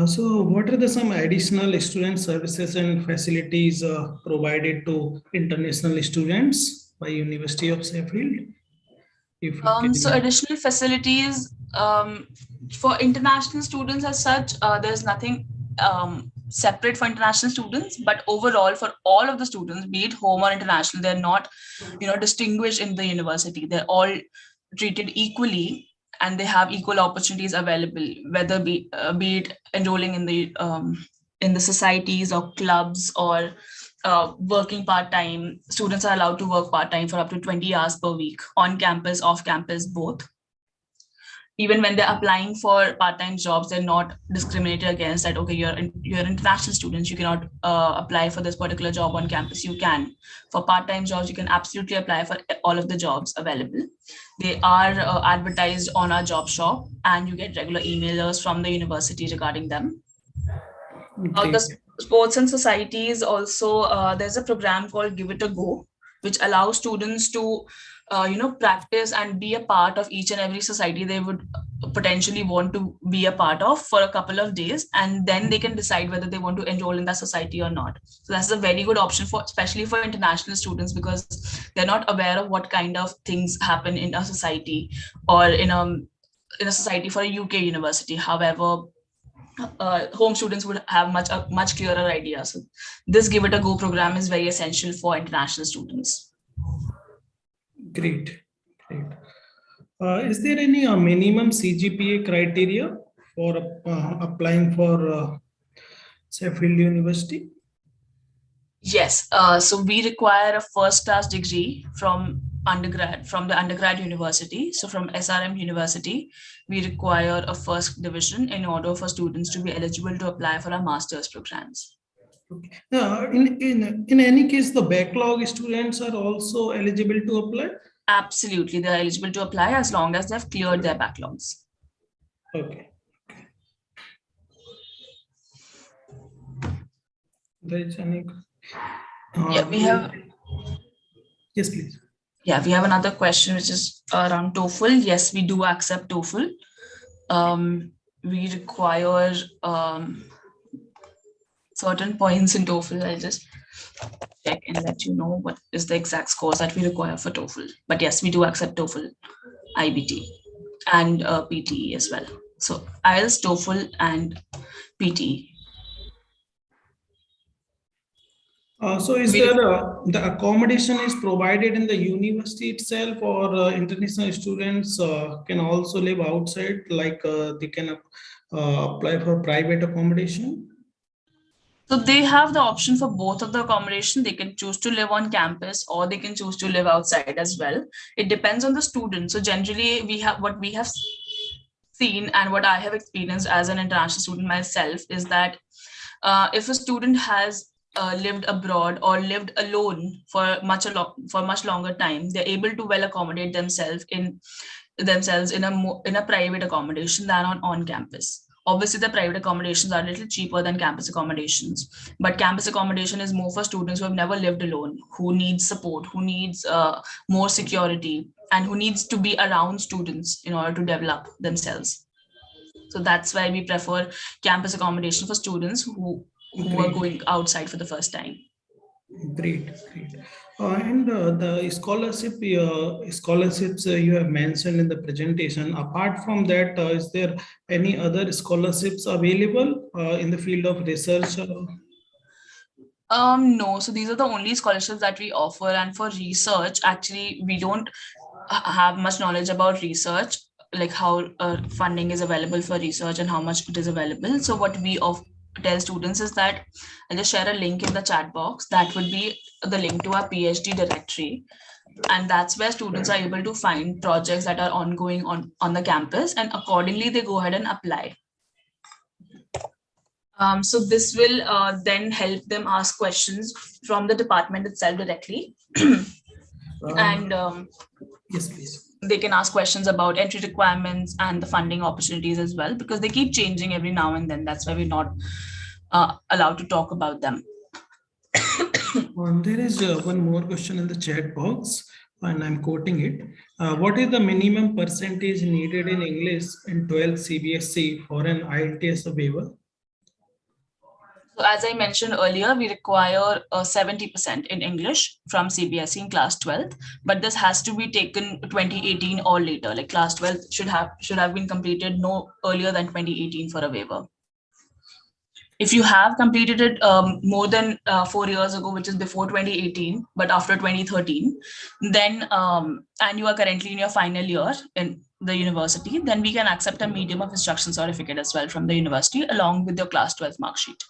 So what are some additional student services and facilities provided to international students by University of Sheffield? So additional facilities for international students as such, there's nothing separate for international students, but overall for all of the students, be it home or international, they're not distinguished in the university. They're all treated equally and they have equal opportunities available, whether be it enrolling in the societies or clubs or working part-time. Students are allowed to work part-time for up to 20 hours per week, on campus, off campus, both. Even when they're applying for part-time jobs, they're not discriminated against that, okay, you're international students, you cannot apply for this particular job on campus. You can. For part-time jobs, you can absolutely apply for all of the jobs available. They are advertised on our job shop, and you get regular emailers from the university regarding them. Okay. The sports and societies also, there's a program called Give It a Go, which allows students to practice and be a part of each and every society they would potentially want to be a part of for a couple of days, and then they can decide whether they want to enroll in that society or not. So that's a very good option especially for international students, because they're not aware of what kind of things happen in a society or in a society for a UK university. However, home students would have a much clearer idea. So this Give It a Go program is very essential for international students. Great. Is there any minimum CGPA criteria for applying for Sheffield University? Yes. So we require a first-class degree from the undergrad university. So from SRM University, we require a first division in order for students to be eligible to apply for our master's programs. Okay. In any case, the backlog students are also eligible to apply? Absolutely, they're eligible to apply as long as they've cleared their backlogs. Okay. There is any... yeah, we have... Yes, please. Yeah, we have another question which is around TOEFL. Yes, we do accept TOEFL. We require certain points in TOEFL. I'll just check. can let you know what is the exact scores that we require for TOEFL. But yes, we do accept TOEFL, IBT, and PTE as well. So IELTS, TOEFL, and PTE. So is there the accommodation is provided in the university itself, or international students can also live outside, like they can apply for private accommodation? So they have the option for both of the accommodation. They can choose to live on campus or they can choose to live outside as well. It depends on the student. So generally we have seen and what I have experienced as an international student myself is that if a student has lived abroad or lived alone for much longer time, they're able to well accommodate themselves in a private accommodation than on campus. Obviously, the private accommodations are a little cheaper than campus accommodations, but campus accommodation is more for students who have never lived alone, who need support, who needs more security, and who needs to be around students in order to develop themselves. So that's why we prefer campus accommodation for students who are going outside for the first time. Great. And the scholarships you have mentioned in the presentation, apart from that, is there any other scholarships available in the field of research? No, so these are the only scholarships that we offer, and for research, actually, we don't have much knowledge about research, like how funding is available for research and how much it is available. So what we tell students is that I'll just share a link in the chat box. That would be the link to our PhD directory. And that's where students are able to find projects that are ongoing on the campus, and accordingly, they go ahead and apply. So this will then help them ask questions from the department itself directly. And yes, please. They can ask questions about entry requirements and the funding opportunities as well, because they keep changing every now and then. That's why we're not allowed to talk about them. There is one more question in the chat box, and I'm quoting it. What is the minimum percentage needed in English in 12th CBSE for an IELTS waiver? So as I mentioned earlier, we require 70% in English from CBSE in class 12th, but this has to be taken 2018 or later. Like class 12th should have been completed no earlier than 2018 for a waiver. If you have completed it more than 4 years ago, which is before 2018, but after 2013, then and you are currently in your final year in the university, then we can accept a medium of instruction certificate as well from the university along with your class 12 mark sheet.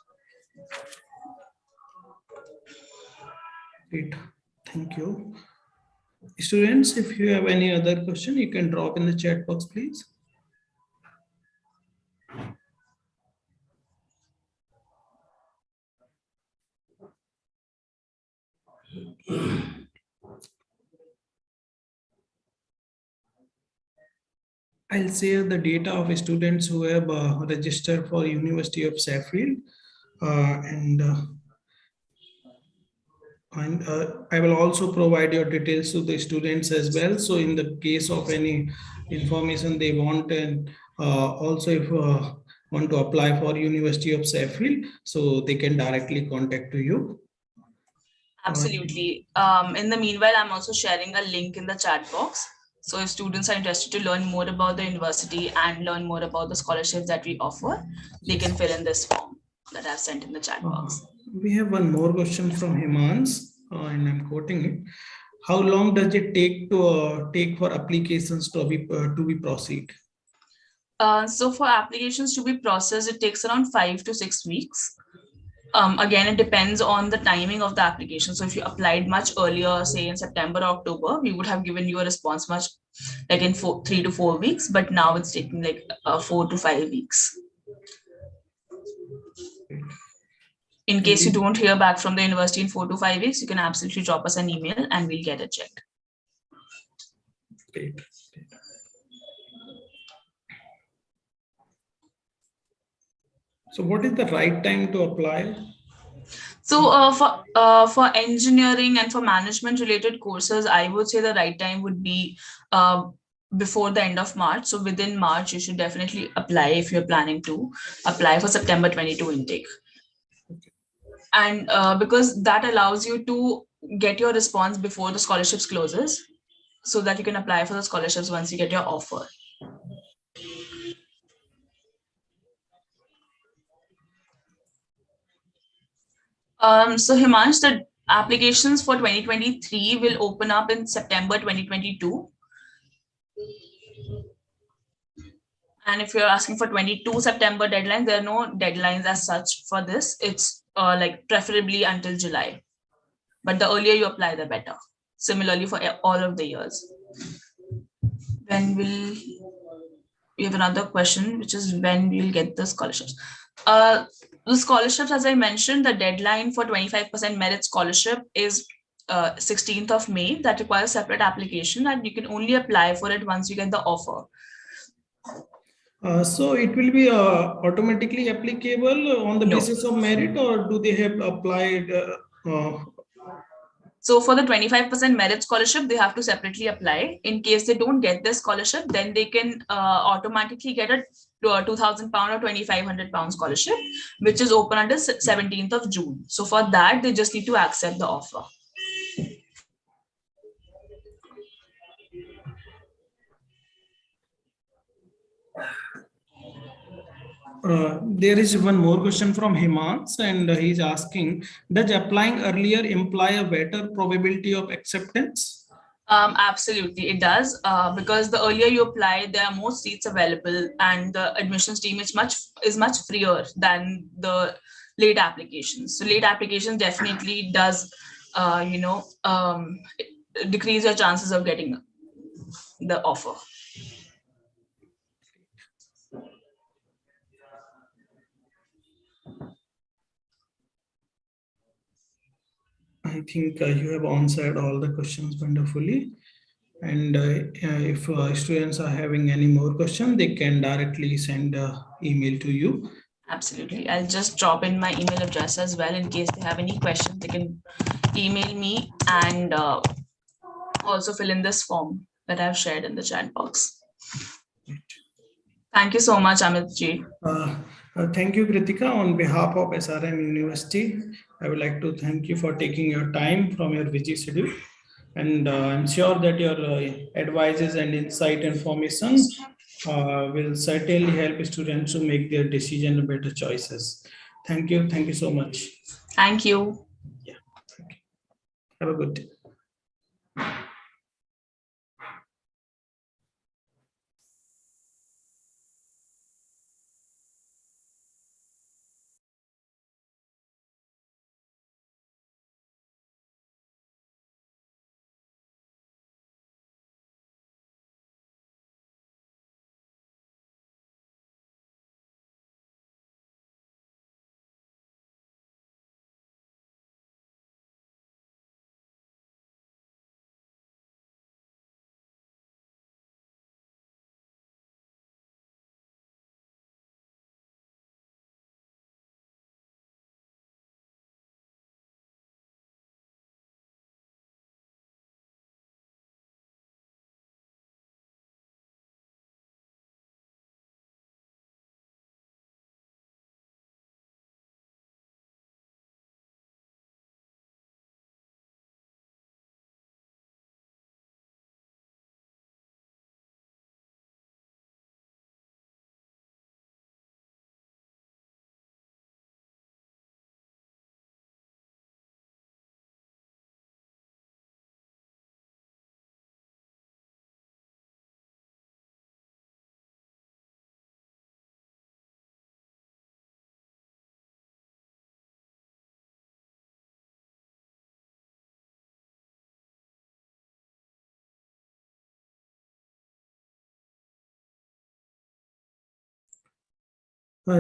Great, thank you. Students, if you have any other question, you can drop in the chat box, please. I'll share the data of students who have registered for University of Sheffield, and I will also provide your details to the students as well. So in the case of any information they want, and also if want to apply for University of Sheffield, so they can directly contact to you. Absolutely. In the meanwhile, I'm also sharing a link in the chat box. So if students are interested to learn more about the university and learn more about the scholarships that we offer, they can fill in this form that I've sent in the chat box. We have one more question from Himans, and I'm quoting it. How long does it take for applications to be proceed? So for applications to be processed, it takes around 5 to 6 weeks. Again, it depends on the timing of the application. So if you applied much earlier, say in September or October, we would have given you a response much like in 3 to 4 weeks, but now it's taking like 4 to 5 weeks. In case you don't hear back from the university in 4 to 5 weeks, you can absolutely drop us an email and we'll get it checked. Great. So what is the right time to apply? So for engineering and for management related courses, I would say the right time would be before the end of March. So within March, you should definitely apply if you're planning to apply for September 22 intake. And because that allows you to get your response before the scholarships closes so that you can apply for the scholarships once you get your offer. So Himansh, the applications for 2023 will open up in September 2022. And if you're asking for 22 September deadline, there are no deadlines as such for this. It's like preferably until July. But the earlier you apply, the better. Similarly for all of the years. When will we have another question, which is when we'll get the scholarships. The scholarships, as I mentioned, the deadline for 25% merit scholarship is 16th of May. That requires separate application, and you can only apply for it once you get the offer. So it will be automatically applicable on the basis of merit, or do they have applied? So for the 25% merit scholarship, they have to separately apply. In case they don't get the scholarship, then they can automatically get a £2,000 or £2,500 scholarship, which is open until 17th of June. So for that, they just need to accept the offer. There is one more question from Himans, and he's asking, does applying earlier imply a better probability of acceptance? Absolutely, it does, because the earlier you apply, there are more seats available, and the admissions team is much freer than the late applications. So late application definitely does, decrease your chances of getting the offer. I think you have answered all the questions wonderfully. And if students are having any more questions, they can directly send an email to you. Absolutely. I'll just drop in my email address as well. In case they have any questions, they can email me, and also fill in this form that I've shared in the chat box. Thank you so much, Amit ji. Thank you, Kritika. On behalf of SRM University, I would like to thank you for taking your time from your busy schedule. And I'm sure that your advices and insight information will certainly help students to make their decision better choices. Thank you. Thank you so much. Thank you. Yeah. Thank you. Have a good day.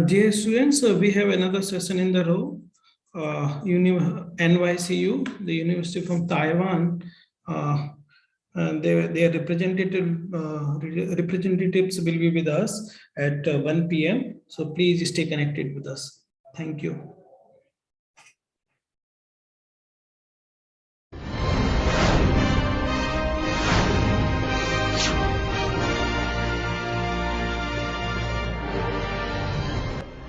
Dear students, we have another session in the row. NYCU, the University from Taiwan, their representatives will be with us at 1 p.m. So please stay connected with us. Thank you.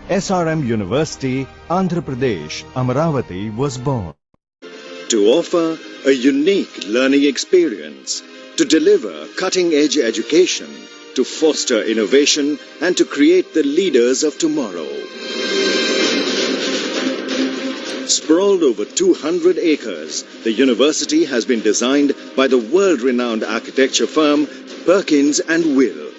SRM University, Andhra Pradesh, Amaravati was born. to offer a unique learning experience, to deliver cutting-edge education, to foster innovation, and to create the leaders of tomorrow. Sprawled over 200 acres, the university has been designed by the world-renowned architecture firm Perkins & Will.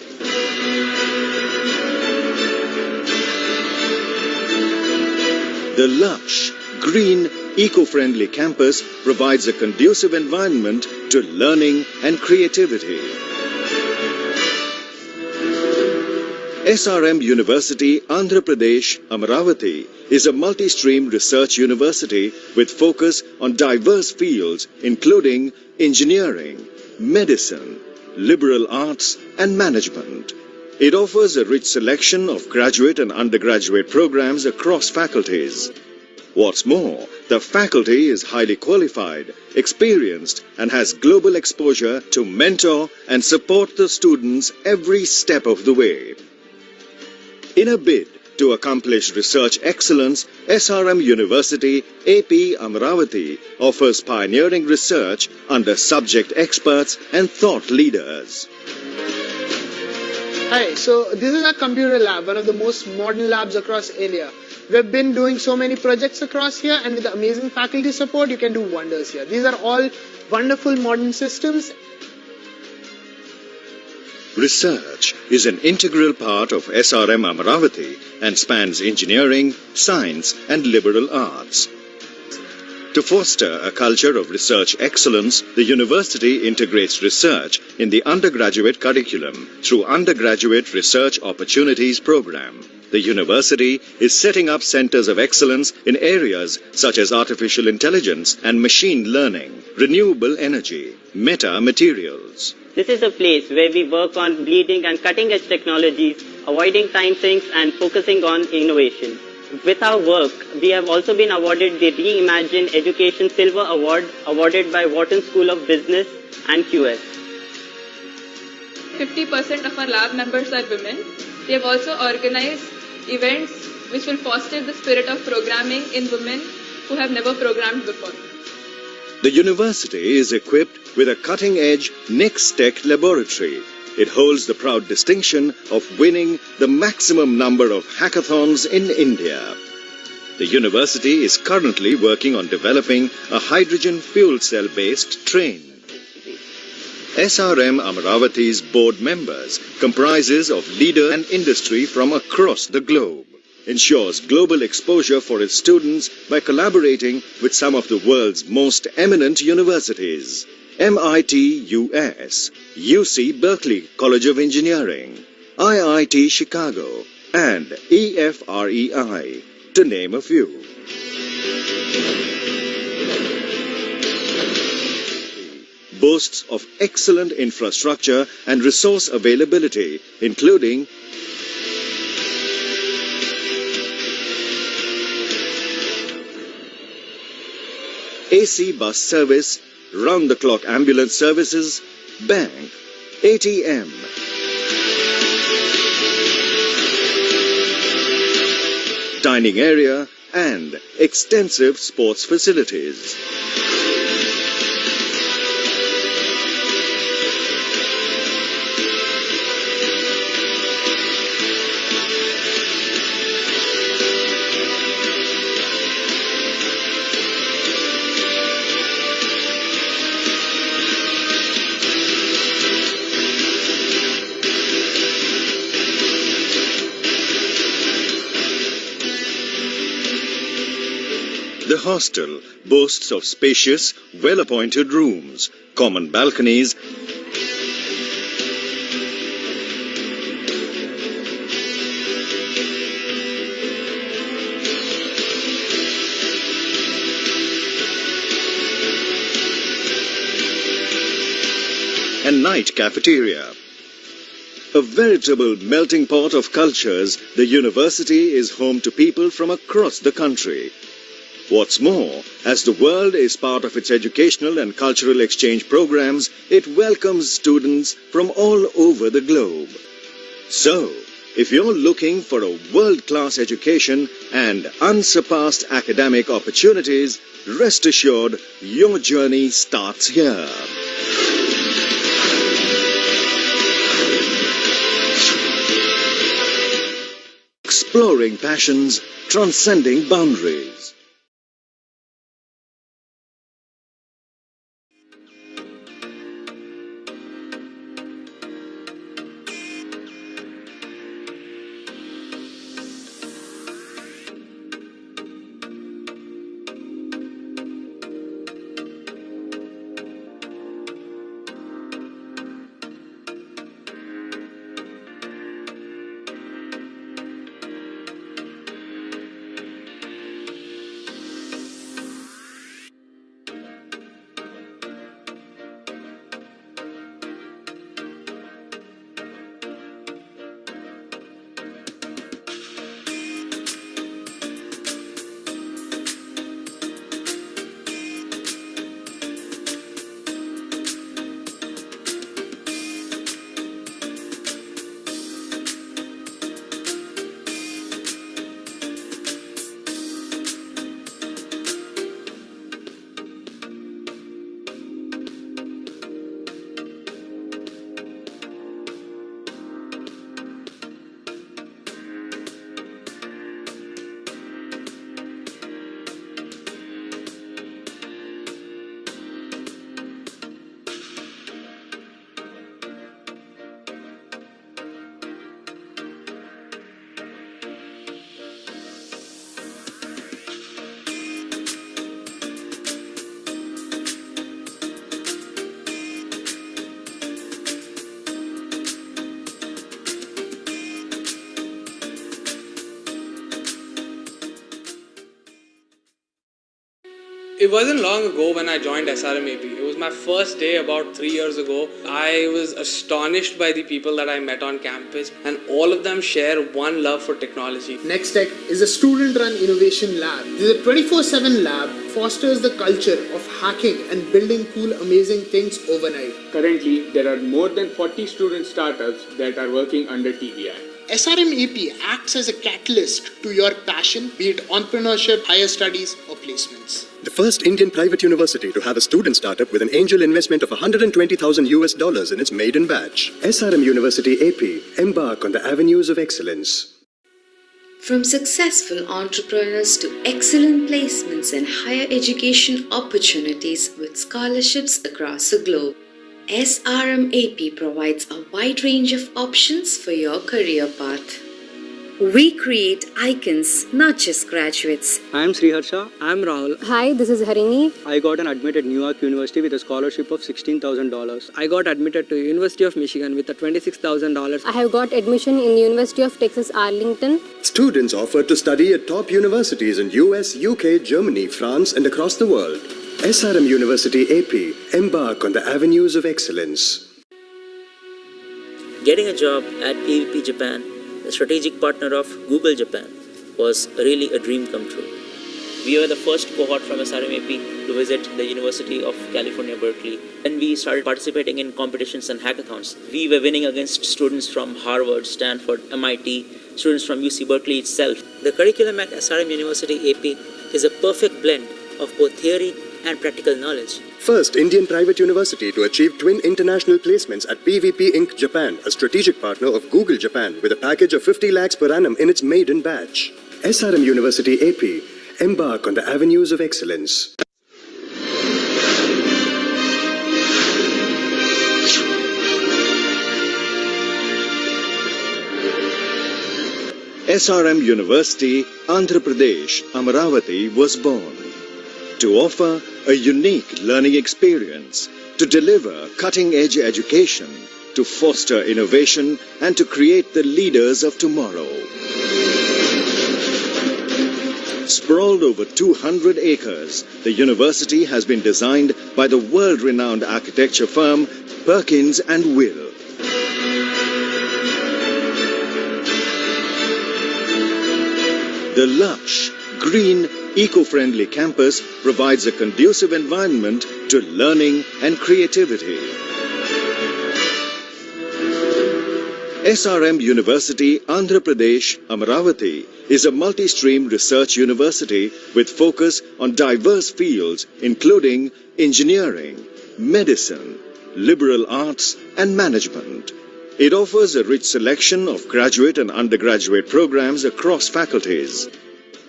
The lush, green, eco-friendly campus provides a conducive environment to learning and creativity. SRM University, Andhra Pradesh, Amaravati is a multi-stream research university with focus on diverse fields including engineering, medicine, liberal arts and management. It offers a rich selection of graduate and undergraduate programs across faculties. What's more, the faculty is highly qualified, experienced and has global exposure to mentor and support the students every step of the way. In a bid to accomplish research excellence, SRM University AP Amaravati offers pioneering research under subject experts and thought leaders. Hi, so this is our computer lab, one of the most modern labs across India. We've been doing so many projects across here, and with the amazing faculty support, you can do wonders here. These are all wonderful modern systems. Research is an integral part of SRM Amaravati and spans engineering, science and liberal arts. To foster a culture of research excellence, the university integrates research in the undergraduate curriculum through Undergraduate Research Opportunities Program. The university is setting up centers of excellence in areas such as artificial intelligence and machine learning, renewable energy, metamaterials. This is a place where we work on bleeding and cutting-edge technologies, avoiding time sinks and focusing on innovation. With our work, we have also been awarded the Reimagine Education Silver Award awarded by Wharton School of Business and QS. 50% of our lab members are women. They have also organized events which will foster the spirit of programming in women who have never programmed before. The university is equipped with a cutting-edge Next Tech laboratory. It holds the proud distinction of winning the maximum number of hackathons in India. The university is currently working on developing a hydrogen fuel cell-based train. SRM Amaravati's board members comprises of leader and industry from across the globe. Ensures global exposure for its students by collaborating with some of the world's most eminent universities. MIT US, UC Berkeley College of Engineering, IIT Chicago, and EFREI, to name a few. Boasts of excellent infrastructure and resource availability, including AC bus service, round-the-clock ambulance services, bank, ATM, dining area and extensive sports facilities. The hostel boasts of spacious, well-appointed rooms, common balconies, and night cafeteria. A veritable melting pot of cultures, the university is home to people from across the country. What's more, as the world is part of its educational and cultural exchange programs, it welcomes students from all over the globe. So, If you're looking for a world-class education and unsurpassed academic opportunities, rest assured your journey starts here. Exploring passions, transcending boundaries. It wasn't long ago when I joined SRM AP. It was my first day about 3 years ago. I was astonished by the people that I met on campus, and all of them share one love for technology. Next Tech is a student-run innovation lab. This is a 24/7 lab, fosters the culture of hacking and building cool, amazing things overnight. Currently, there are more than 40 student startups that are working under TVI. SRM AP acts as a catalyst to your passion, be it entrepreneurship, higher studies, or placements. The first Indian private university to have a student startup with an angel investment of $120,000 in its maiden batch. SRM University AP, embark on the avenues of excellence. From successful entrepreneurs to excellent placements and higher education opportunities with scholarships across the globe, SRM AP provides a wide range of options for your career path. We create icons, not just graduates. I am Sriharsha. I am Rahul. Hi, this is Harini. I got an admitted New York University with a scholarship of $16,000. I got admitted to University of Michigan with a $26,000. I have got admission in University of Texas Arlington. Students offered to study at top universities in US, UK, Germany, France, and across the world. SRM University AP, embark on the avenues of excellence. Getting a job at PVP Japan, the strategic partner of Google Japan, was really a dream come true. We were the first cohort from SRM AP to visit the University of California, Berkeley. When we started participating in competitions and hackathons, we were winning against students from Harvard, Stanford, MIT, students from UC Berkeley itself. The curriculum at SRM University AP is a perfect blend of both theory and practical knowledge. First Indian private university to achieve twin international placements at PVP Inc. Japan, a strategic partner of Google Japan, with a package of 50 lakhs per annum in its maiden batch. SRM University AP, embark on the avenues of excellence. SRM University, Andhra Pradesh, Amaravati was born to offer a unique learning experience, to deliver cutting-edge education, to foster innovation, and to create the leaders of tomorrow. Sprawled over 200 acres, the university has been designed by the world-renowned architecture firm Perkins & Will. The lush, green, eco-friendly campus provides a conducive environment to learning and creativity. SRM University Andhra Pradesh Amaravati is a multi-stream research university with focus on diverse fields including engineering, medicine, liberal arts and management. It offers a rich selection of graduate and undergraduate programs across faculties.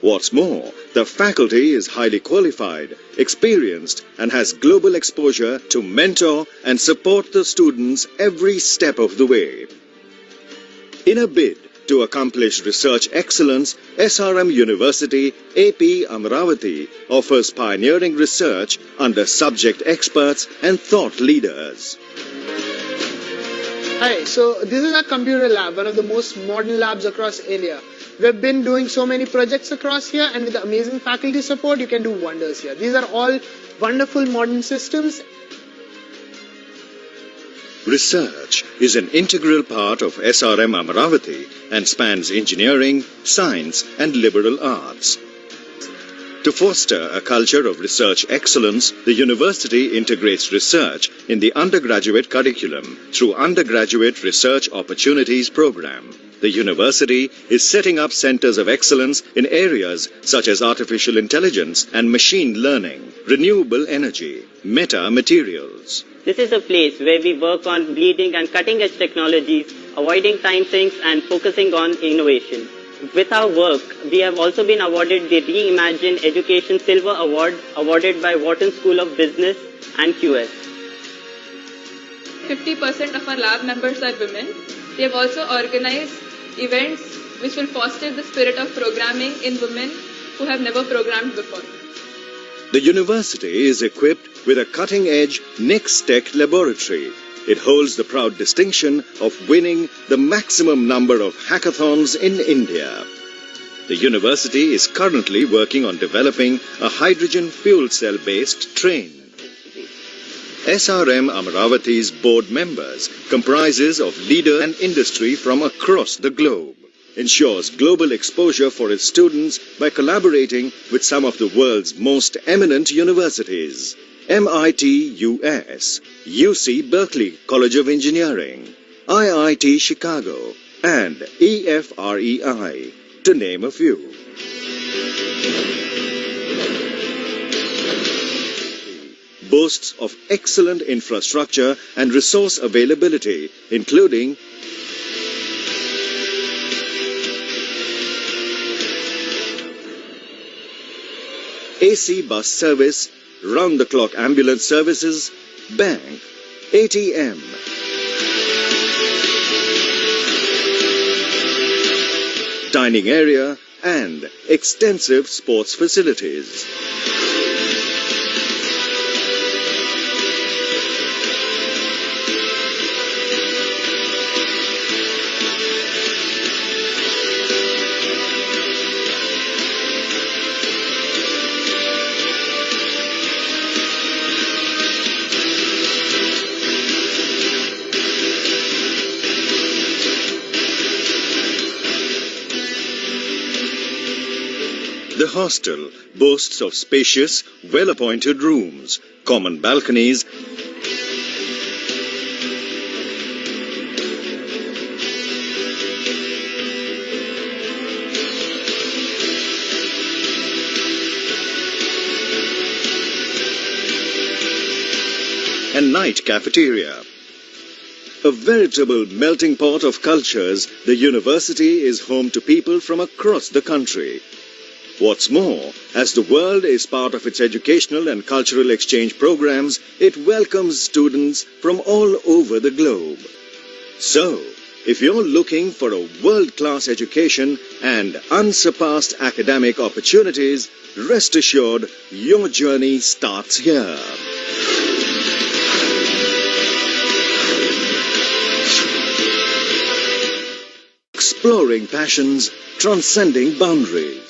What's more, the faculty is highly qualified, experienced and has global exposure to mentor and support the students every step of the way. In a bid to accomplish research excellence, SRM University AP Amaravati offers pioneering research under subject experts and thought leaders. Hi, so this is our computer lab, one of the most modern labs across India. We've been doing so many projects across here, and with the amazing faculty support, you can do wonders here. These are all wonderful modern systems. Research is an integral part of SRM Amaravati and spans engineering, science and liberal arts. To foster a culture of research excellence, the university integrates research in the undergraduate curriculum through Undergraduate Research Opportunities Program. The university is setting up centers of excellence in areas such as artificial intelligence and machine learning, renewable energy, metamaterials. This is a place where we work on bleeding and cutting edge technologies, avoiding time sinks and focusing on innovation. With our work, we have also been awarded the Reimagine Education Silver Award awarded by Wharton School of Business and QS. 50% of our lab members are women. They have also organized events which will foster the spirit of programming in women who have never programmed before. The university is equipped with a cutting-edge Next Tech laboratory. It holds the proud distinction of winning the maximum number of hackathons in India. The university is currently working on developing a hydrogen fuel cell-based train. SRM Amaravati's board members comprises of leaders and industry from across the globe. Ensures global exposure for its students by collaborating with some of the world's most eminent universities. MIT US, UC Berkeley College of Engineering, IIT Chicago, and EFREI, to name a few. Boasts of excellent infrastructure and resource availability, including AC bus service, round-the-clock ambulance services, bank, ATM, dining area and extensive sports facilities. The hostel boasts of spacious, well-appointed rooms, common balconies, and night cafeteria. A veritable melting pot of cultures, the university is home to people from across the country. What's more, as the world is part of its educational and cultural exchange programs, it welcomes students from all over the globe. So, if you're looking for a world-class education and unsurpassed academic opportunities, rest assured your journey starts here. Exploring passions, transcending boundaries.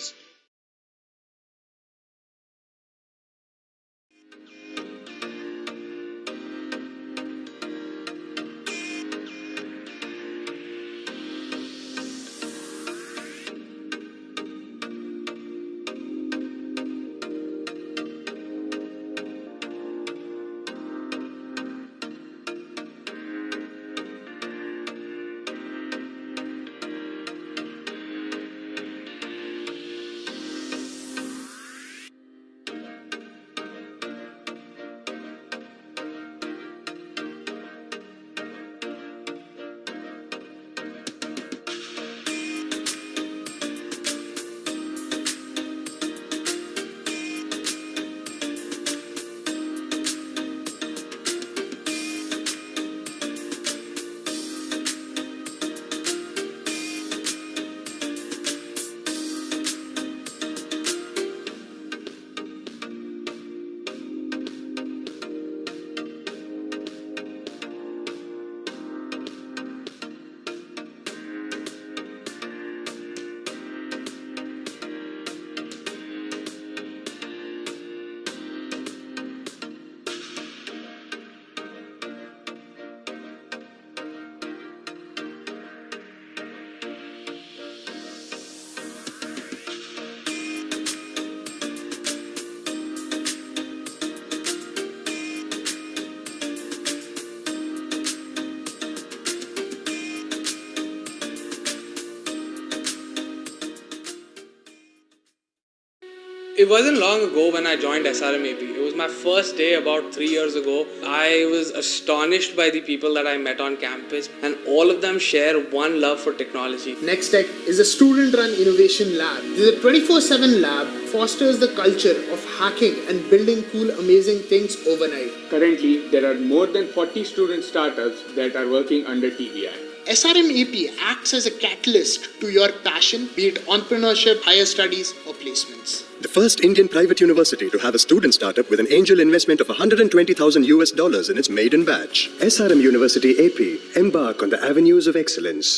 It wasn't long ago when I joined SRM AP. It was my first day about 3 years ago. I was astonished by the people that I met on campus, and all of them share one love for technology. Next Tech is a student-run innovation lab. This is a 24/7 lab, fosters the culture of hacking and building cool, amazing things overnight. Currently, there are more than 40 student startups that are working under TBI. SRM AP acts as a catalyst to your passion, be it entrepreneurship, higher studies, or placements. The first Indian private university to have a student startup with an angel investment of $120,000 in its maiden batch. SRM University AP, embark on the avenues of excellence.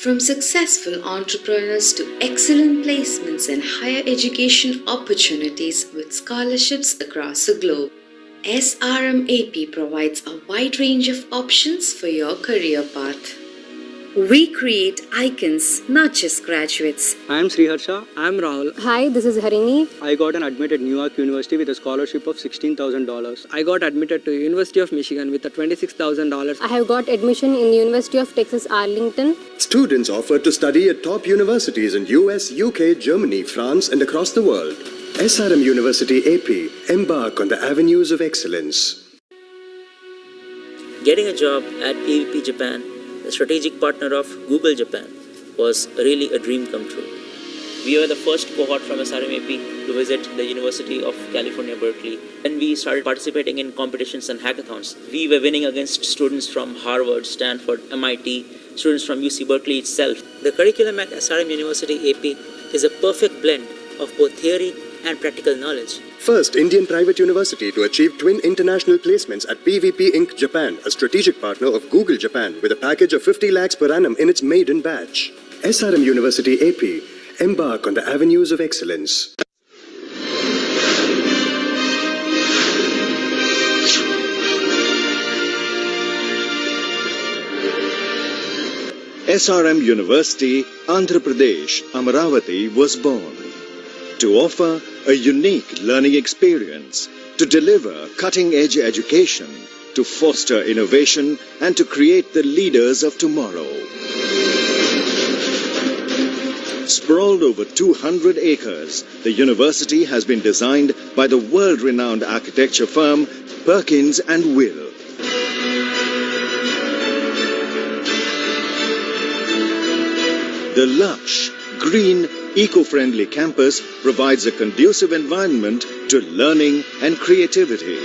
From successful entrepreneurs to excellent placements and higher education opportunities with scholarships across the globe, SRM AP provides a wide range of options for your career path. We create icons, not just graduates. I am Sriharsha. I am Rahul. Hi, this is Harini. I got an admit at New York University with a scholarship of $16,000. I got admitted to University of Michigan with a $26,000. I have got admission in University of Texas Arlington. Students offered to study at top universities in US, UK, Germany, France, and across the world. SRM University AP, embark on the avenues of excellence. Getting a job at PVP Japan, the strategic partner of Google Japan, was really a dream come true. We were the first cohort from SRM AP to visit the University of California, Berkeley. And we started participating in competitions and hackathons. We were winning against students from Harvard, Stanford, MIT, students from UC Berkeley itself. The curriculum at SRM University AP is a perfect blend of both theory and practical knowledge. First Indian private university to achieve twin international placements at PVP Inc. Japan, a strategic partner of Google Japan, with a package of 50 lakhs per annum in its maiden batch. SRM University AP, embark on the avenues of excellence. SRM University, Andhra Pradesh, Amaravati was born to offer a unique learning experience, to deliver cutting-edge education, to foster innovation, and to create the leaders of tomorrow. Sprawled over 200 acres, the university has been designed by the world-renowned architecture firm Perkins and Will. The lush, green, eco-friendly campus provides a conducive environment to learning and creativity.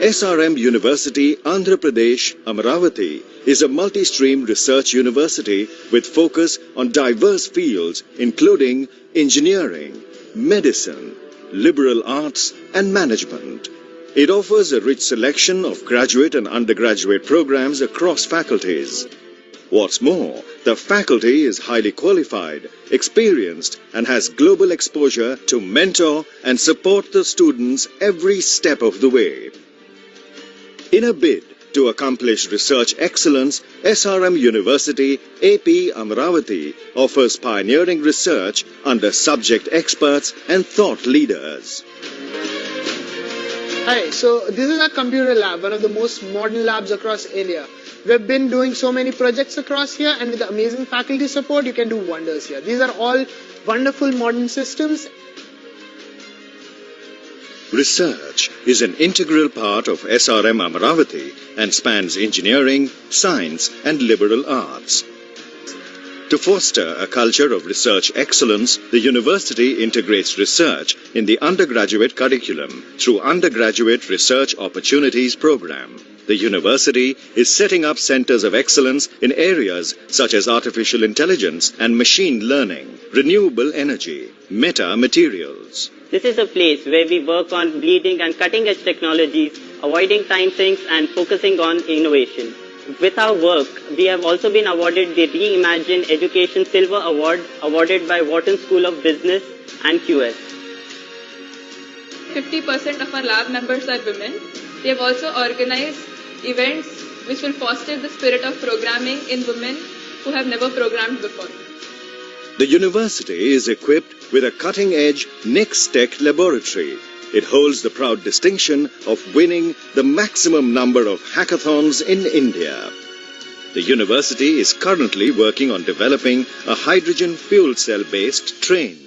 SRM University, Andhra Pradesh, Amaravati is a multi-stream research university with focus on diverse fields including engineering, medicine, liberal arts and management. It offers a rich selection of graduate and undergraduate programs across faculties. What's more, the faculty is highly qualified, experienced, and has global exposure to mentor and support the students every step of the way. In a bid to accomplish research excellence, SRM University AP Amaravati offers pioneering research under subject experts and thought leaders. Hi, so this is our computer lab, one of the most modern labs across India. We've been doing so many projects across here, and with the amazing faculty support, you can do wonders here. These are all wonderful modern systems. Research is an integral part of SRM Amaravati and spans engineering, science and liberal arts. To foster a culture of research excellence, the university integrates research in the undergraduate curriculum through Undergraduate Research Opportunities Program. The university is setting up centers of excellence in areas such as artificial intelligence and machine learning, renewable energy, metamaterials. This is a place where we work on bleeding and cutting-edge technologies, avoiding time sinks and focusing on innovation. With our work, we have also been awarded the Reimagine Education Silver Award awarded by Wharton School of Business and QS. 50% of our lab members are women. They have also organized events which will foster the spirit of programming in women who have never programmed before. The university is equipped with a cutting-edge Next Tech laboratory. It holds the proud distinction of winning the maximum number of hackathons in India. The university is currently working on developing a hydrogen fuel cell-based train.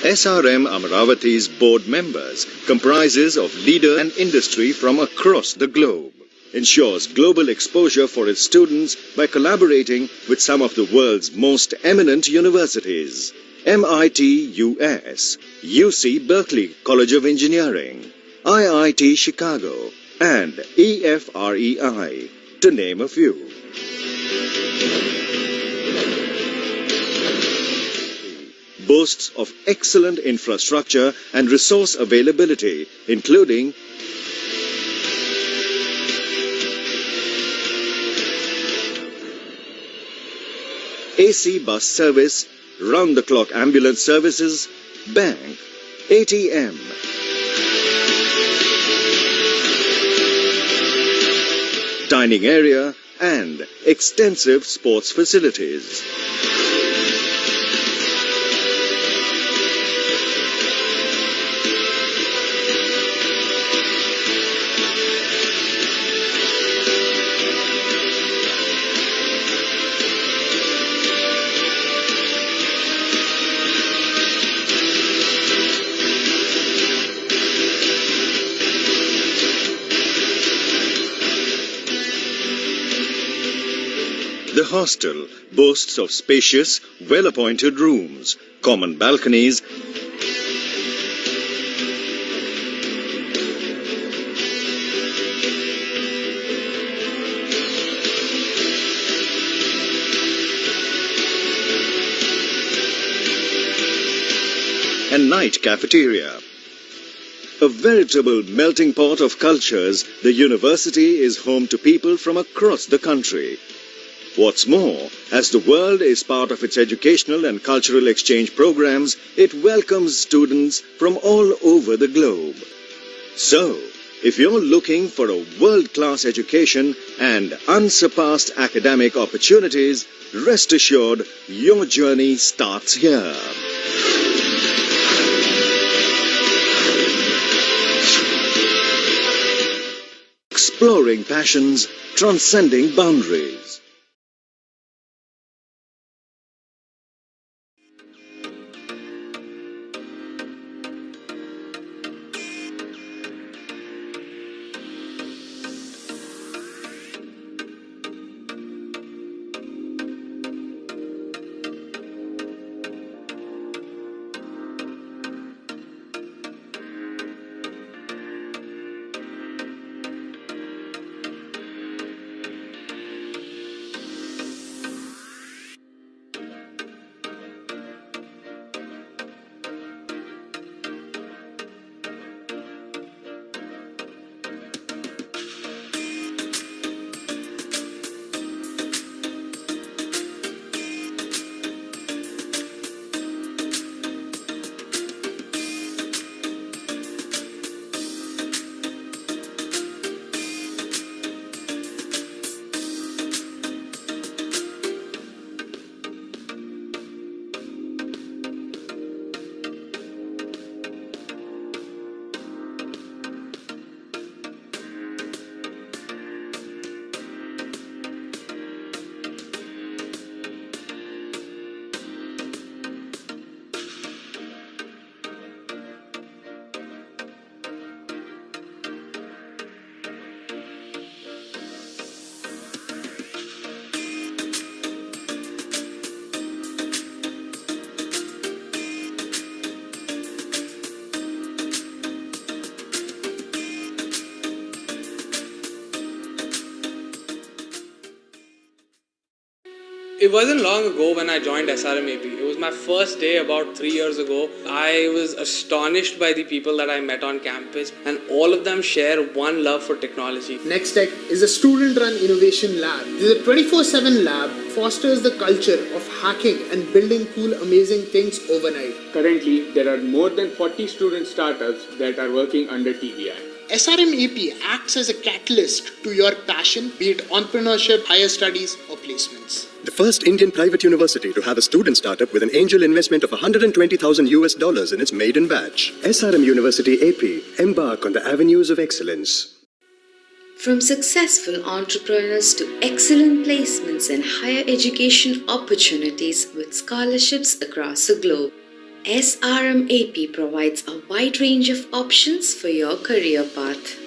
SRM Amaravati's board members comprises of leaders and industry from across the globe. Ensures global exposure for its students by collaborating with some of the world's most eminent universities. MIT US, UC Berkeley College of Engineering, IIT Chicago, and EFREI, to name a few. Boasts of excellent infrastructure and resource availability, including AC bus service, round-the-clock ambulance services, bank, ATM, dining area, and extensive sports facilities. The hostel boasts of spacious, well-appointed rooms, common balconies, and night cafeteria. A veritable melting pot of cultures, the university is home to people from across the country. What's more, as the world is part of its educational and cultural exchange programs, it welcomes students from all over the globe. So, if you're looking for a world-class education and unsurpassed academic opportunities, rest assured your journey starts here. Exploring passions, transcending boundaries. It wasn't long ago when I joined SRM AP. It was my first day about 3 years ago. I was astonished by the people that I met on campus, and all of them share one love for technology. Next Tech is a student-run innovation lab. This is a 24/7 lab, fosters the culture of hacking and building cool, amazing things overnight. Currently, there are more than 40 student startups that are working under TVI. SRM AP acts as a catalyst to your passion, be it entrepreneurship, higher studies, or placements. The first Indian private university to have a student startup with an angel investment of $120,000 in its maiden batch. SRM University AP, embark on the avenues of excellence. From successful entrepreneurs to excellent placements and higher education opportunities with scholarships across the globe, SRM AP provides a wide range of options for your career path.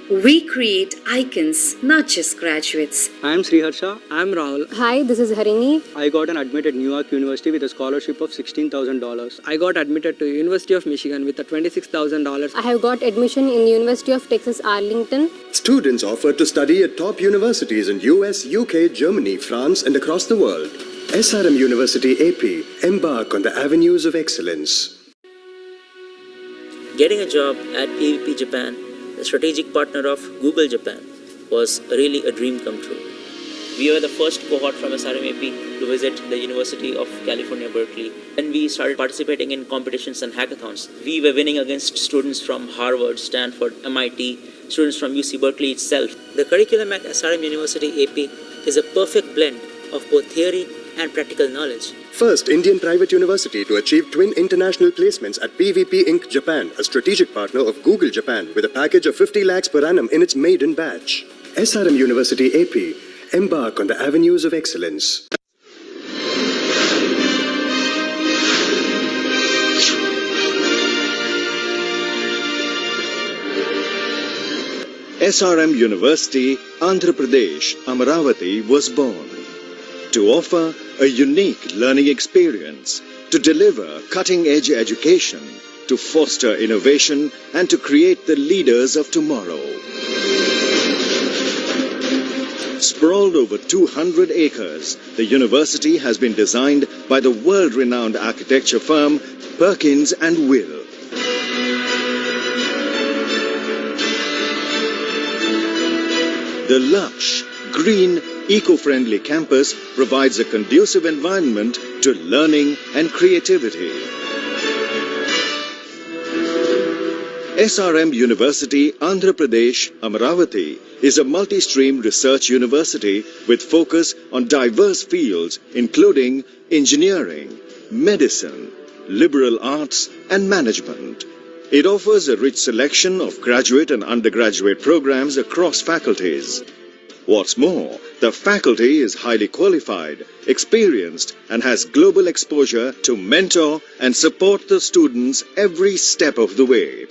We create icons, not just graduates. I am Sriharsha. I am Rahul. Hi, this is Harini. I got an admit at New York University with a scholarship of $16,000. I got admitted to University of Michigan with a $26,000. I have got admission in University of Texas Arlington. Students offered to study at top universities in US, UK, Germany, France, and across the world. SRM University AP. Embark on the avenues of excellence. Getting a job at PVP Japan, the strategic partner of Google Japan, was really a dream come true. We were the first cohort from SRMAP to visit the University of California, Berkeley. When we started participating in competitions and hackathons, we were winning against students from Harvard, Stanford, MIT, students from UC Berkeley itself. The curriculum at SRM University AP is a perfect blend of both theory and practical knowledge. First Indian private university to achieve twin international placements at PVP Inc. Japan, a strategic partner of Google Japan, with a package of 50 lakhs per annum in its maiden batch. SRM University AP. Embark on the avenues of excellence. SRM University, Andhra Pradesh, Amaravati was born to offer a unique learning experience, to deliver cutting-edge education, to foster innovation, and to create the leaders of tomorrow. Sprawled over 200 acres, the university has been designed by the world-renowned architecture firm Perkins & Will. The lush, green, eco-friendly campus provides a conducive environment to learning and creativity. SRM University, Andhra Pradesh, Amaravati is a multi-stream research university with focus on diverse fields including engineering, medicine, liberal arts and management. It offers a rich selection of graduate and undergraduate programs across faculties. What's more, the faculty is highly qualified, experienced, and has global exposure to mentor and support the students every step of the way.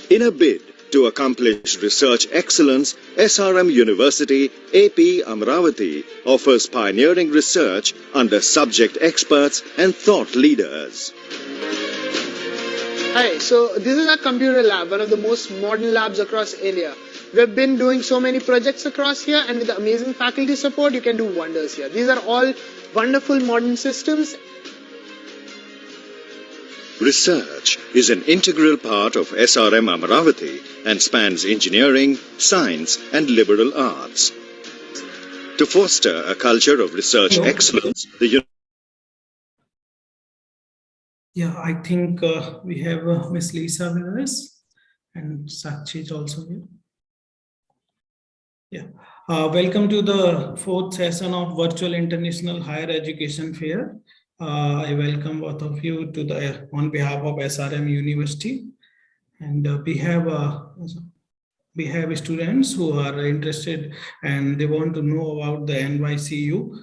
In a bid to accomplish research excellence, SRM University AP Amaravati offers pioneering research under subject experts and thought leaders. Hi, so this is our computer lab, one of the most modern labs across India. We've been doing so many projects across here, and with the amazing faculty support, you can do wonders here. These are all wonderful modern systems. Research is an integral part of SRM Amaravati and spans engineering, science and liberal arts. To foster a culture of research excellence, I think we have Miss Lisa with us, and Sakshi is also here. Welcome to the fourth session of Virtual International Higher Education Fair. I welcome both of you to the on behalf of SRM University, and we have students who are interested and they want to know about the NYCU.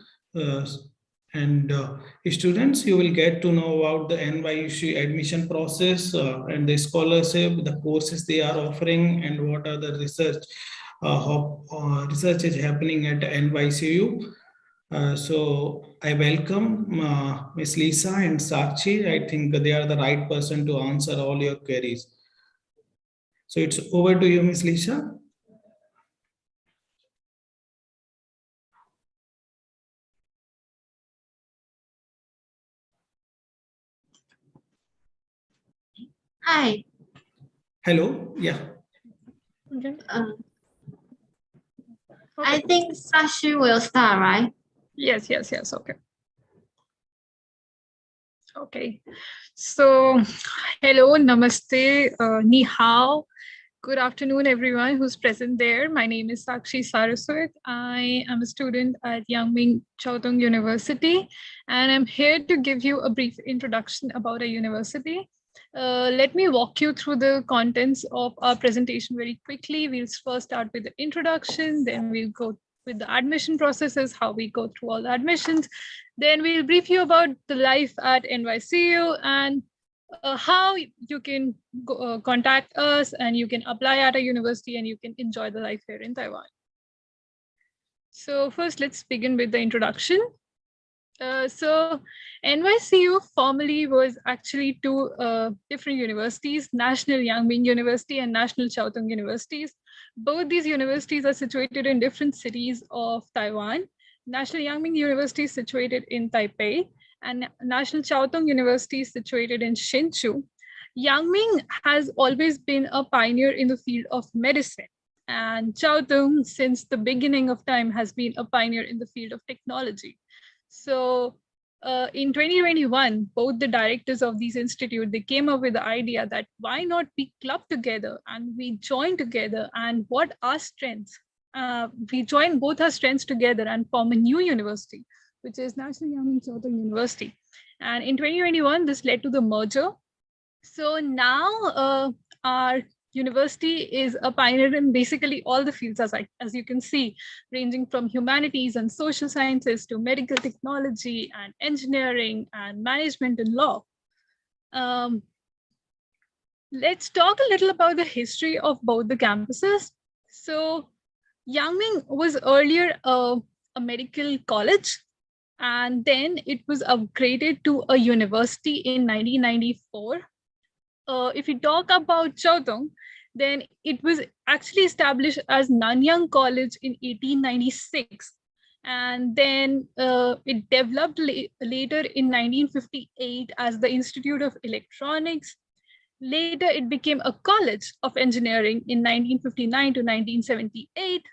Students, you will get to know about the NYCU admission process and the scholarship, the courses they are offering, and what are the research is happening at NYCU. So I welcome Ms. Lisa and Sakshi. I think they are the right person to answer all your queries. So it's over to you, Ms. Lisa. Hi. Hello. Yeah. I think Sashi will start, right? Yes. Okay. Okay. So, hello, namaste, ni hao. Good afternoon, everyone who's present there. My name is Sakshi Saraswat. I am a student at Yangming Chiaotong University, and I'm here to give you a brief introduction about our university. Let me walk you through the contents of our presentation very quickly. We'll first start with the introduction, then we'll go with the admission processes, how we go through all the admissions. Then we'll brief you about the life at NYCU and how you can contact us and you can apply at a university and you can enjoy the life here in Taiwan. So first, let's begin with the introduction. So NYCU formerly was actually two different universities, National Yangming University and National Chiao Tung Universities. Both these universities are situated in different cities of Taiwan. National Yangming University is situated in Taipei and National Chiao Tung University is situated in Hsinchu. Yangming has always been a pioneer in the field of medicine, and Chiao Tung, since the beginning of time, has been a pioneer in the field of technology. So in 2021, both the directors of these institutes, they came up with the idea that why not we club together and we join together and what our strengths, we join both our strengths together and form a new university, which is National Yangming Chiao Tung University. And in 2021, this led to the merger. So now our university is a pioneer in basically all the fields, as you can see, ranging from humanities and social sciences to medical technology and engineering and management and law. Let's talk a little about the history of both the campuses. So Yangming was earlier a medical college, and then it was upgraded to a university in 1994. If you talk about Chiao Tung, then it was actually established as Nanyang College in 1896. And then it developed later in 1958 as the Institute of Electronics. Later, it became a College of Engineering in 1959 to 1978.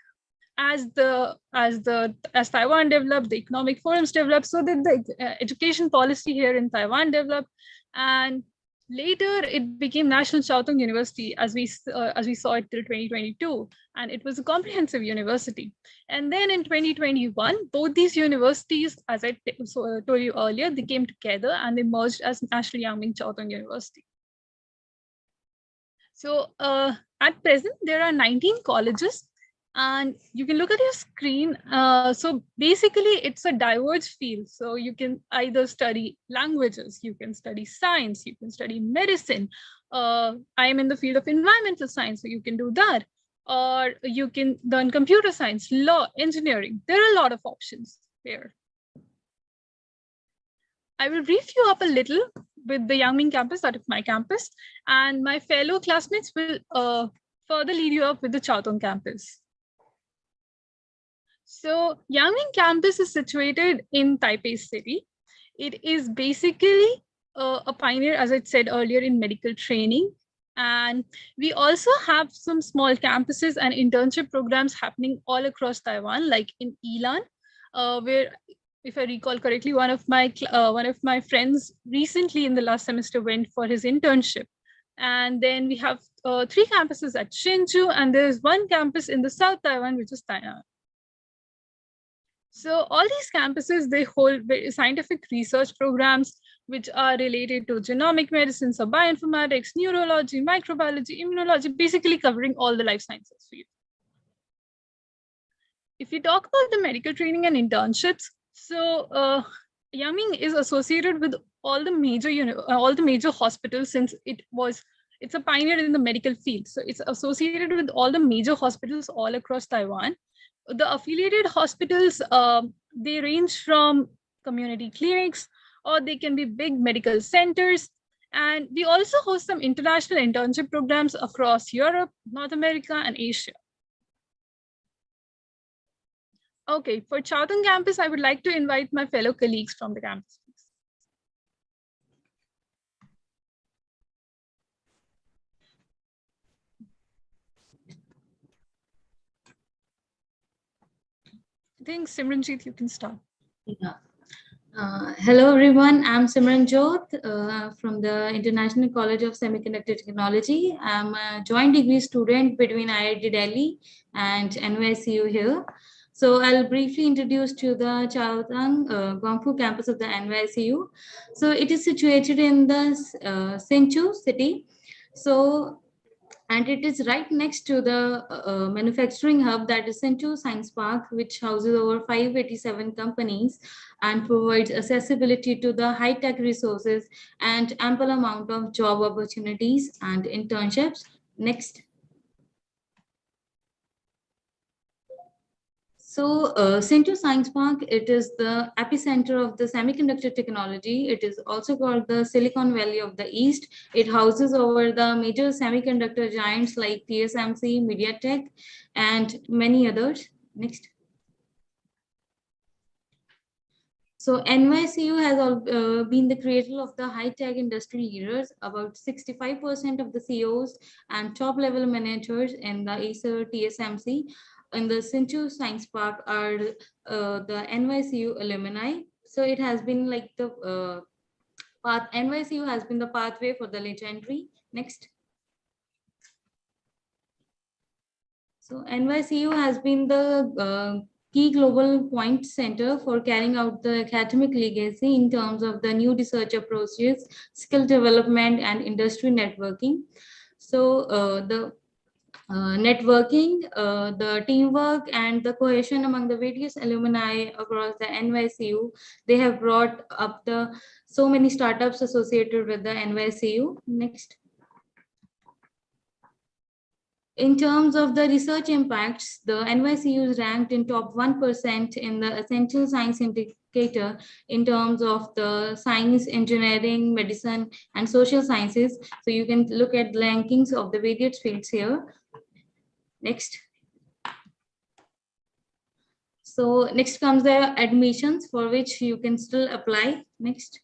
As Taiwan developed, the economic forums developed, so that the education policy here in Taiwan developed. And later, it became National Chiao Tung University, as we saw it till 2022, and it was a comprehensive university. And then in 2021, both these universities, as I told you earlier, they came together and they merged as National Yangming Chiao Tung University. So at present, there are 19 colleges, and you can look at your screen. So basically, it's a diverse field. So you can either study languages, you can study science, you can study medicine. I am in the field of environmental science, so you can do that. Or you can learn computer science, law, engineering. There are a lot of options here. I will brief you up a little with the Yangming campus, that is my campus, and my fellow classmates will further lead you up with the Chiao Tung campus. So Yangming campus is situated in Taipei City. It is basically a pioneer, as I said earlier, in medical training. And we also have some small campuses and internship programs happening all across Taiwan, like in Ilan, where, if I recall correctly, one of my friends recently in the last semester went for his internship. And then we have 3 campuses at Hsinchu, and there's 1 campus in the South Taiwan, which is Tainan. So all these campuses, they hold scientific research programs which are related to genomic medicine, so bioinformatics, neurology, microbiology, immunology, basically covering all the life sciences field. If you talk about the medical training and internships, so Yangming is associated with all the major hospitals, since it's a pioneer in the medical field. So it's associated with all the major hospitals all across Taiwan. The affiliated hospitals, they range from community clinics, or they can be big medical centers. And we also host some international internship programs across Europe, North America, and Asia. Okay, for Chiao Tung campus, I would like to invite my fellow colleagues from the campus. I think Simranjit, you can start. Yeah. Hello everyone, I'm Simranjot from the International College of Semiconductor Technology. I'm a joint degree student between IIT Delhi and NYCU here. So I'll briefly introduce to the Chaotang Guangfu campus of the NYCU. So it is situated in the Hsinchu city. So, and it is right next to the manufacturing hub, that is Hsinchu Science Park, which houses over 587 companies and provides accessibility to the high-tech resources and ample amount of job opportunities and internships. Next. So Hsinchu Science Park, it is the epicenter of the semiconductor technology. It is also called the Silicon Valley of the East. It houses over the major semiconductor giants like TSMC, MediaTek, and many others. Next. So NYCU has been the creator of the high-tech industry leaders. About 65% of the CEOs and top-level managers in the Acer, TSMC, in the Hsinchu Science Park are the NYCU alumni. So it has been like the path. NYCU has been the pathway for the legendary. Next. So NYCU has been the key global point center for carrying out the academic legacy in terms of the new research approaches, skill development, and industry networking. So the networking, the teamwork, and the cohesion among the various alumni across the NYCU, they have brought up the so many startups associated with the NYCU. Next. In terms of the research impacts, the NYCU is ranked in top 1% in the essential science indicator in terms of the science, engineering, medicine, and social sciences. So you can look at the rankings of the various fields here. Next. So next comes the admissions, for which you can still apply. Next.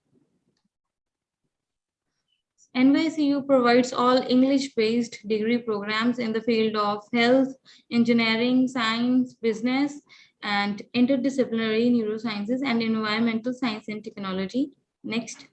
NYCU provides all English-based degree programs in the field of health, engineering, science, business, and interdisciplinary neurosciences and environmental science and technology. Next.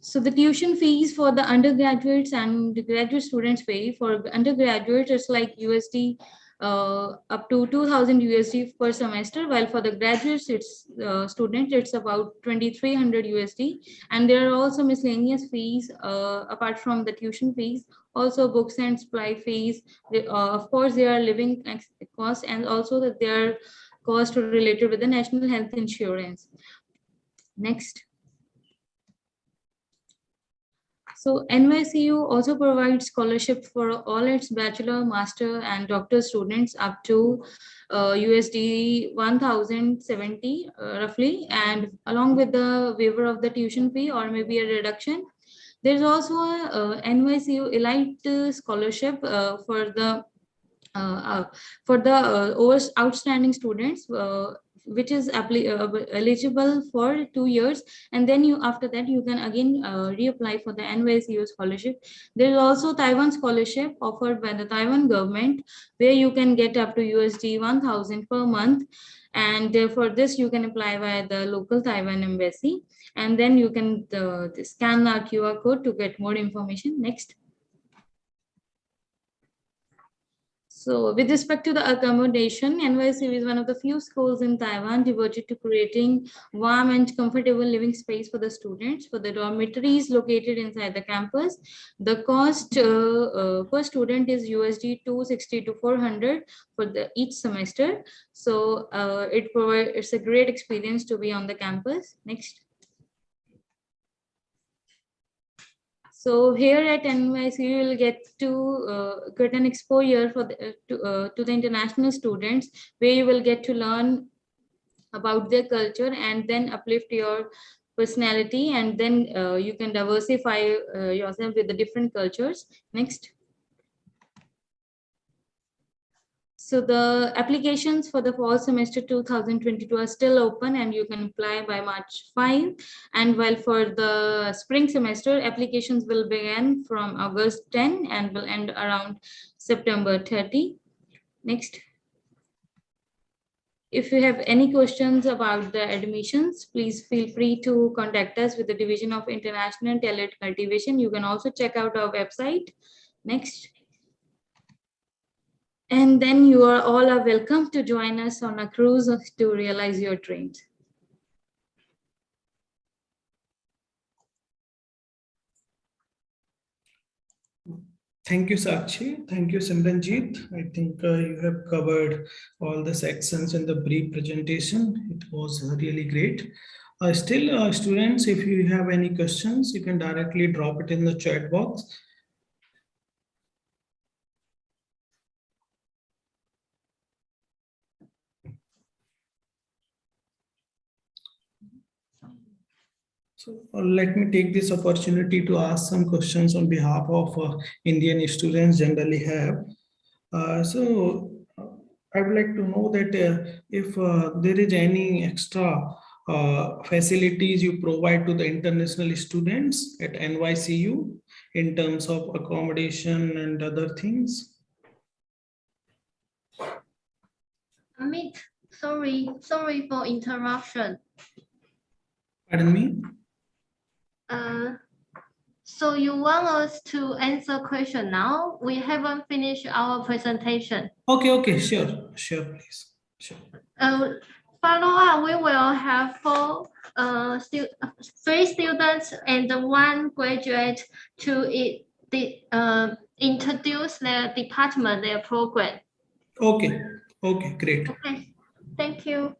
So the tuition fees for the undergraduates and the graduate students pay. For undergraduates, it's like USD up to 2000 USD per semester, while for the graduates, it's students, it's about 2300 USD. And there are also miscellaneous fees apart from the tuition fees, also books and supply fees. Of course, there are living costs, and also that there are costs related with the national health insurance. Next. So NYCU also provides scholarship for all its bachelor, master, and doctor students up to USD 1070 roughly, and along with the waiver of the tuition fee or maybe a reduction. There's also a NYCU Elite Scholarship for the outstanding students, which is eligible for 2 years, and then you after that you can again reapply for the NYCU scholarship. There is also Taiwan scholarship offered by the Taiwan government, where you can get up to USD 1000 per month, and for this you can apply via the local Taiwan embassy, and then you can scan the QR code to get more information. Next. So with respect to the accommodation, NYCU is one of the few schools in Taiwan devoted to creating warm and comfortable living space for the students. For the dormitories located inside the campus, the cost per student is USD 260 to 400 for each semester. So it's a great experience to be on the campus. Next. So here at NYCU, you will get to get an exposure for to the international students, where you will get to learn about their culture and then uplift your personality, and then you can diversify yourself with the different cultures. Next. So the applications for the fall semester 2022 are still open, and you can apply by March 5. And while for the spring semester, applications will begin from August 10 and will end around September 30. Next. If you have any questions about the admissions, please feel free to contact us with the Division of International Talent Cultivation. You can also check out our website. Next. And then you are all welcome to join us on a cruise to realize your dreams. Thank you, Sakshi. Thank you, Simranjeet. I think you have covered all the sections in the brief presentation. It was really great. Still, students, if you have any questions, you can directly drop it in the chat box. So let me take this opportunity to ask some questions on behalf of Indian students generally have. I would like to know that if there is any extra facilities you provide to the international students at NYCU in terms of accommodation and other things. Amit, sorry for interruption. Pardon me? So you want us to answer question now? We haven't finished our presentation. Okay, sure, please. Sure. Follow up, we will have 3 students and 1 graduate to introduce their department, their program. Okay, great. Okay, thank you.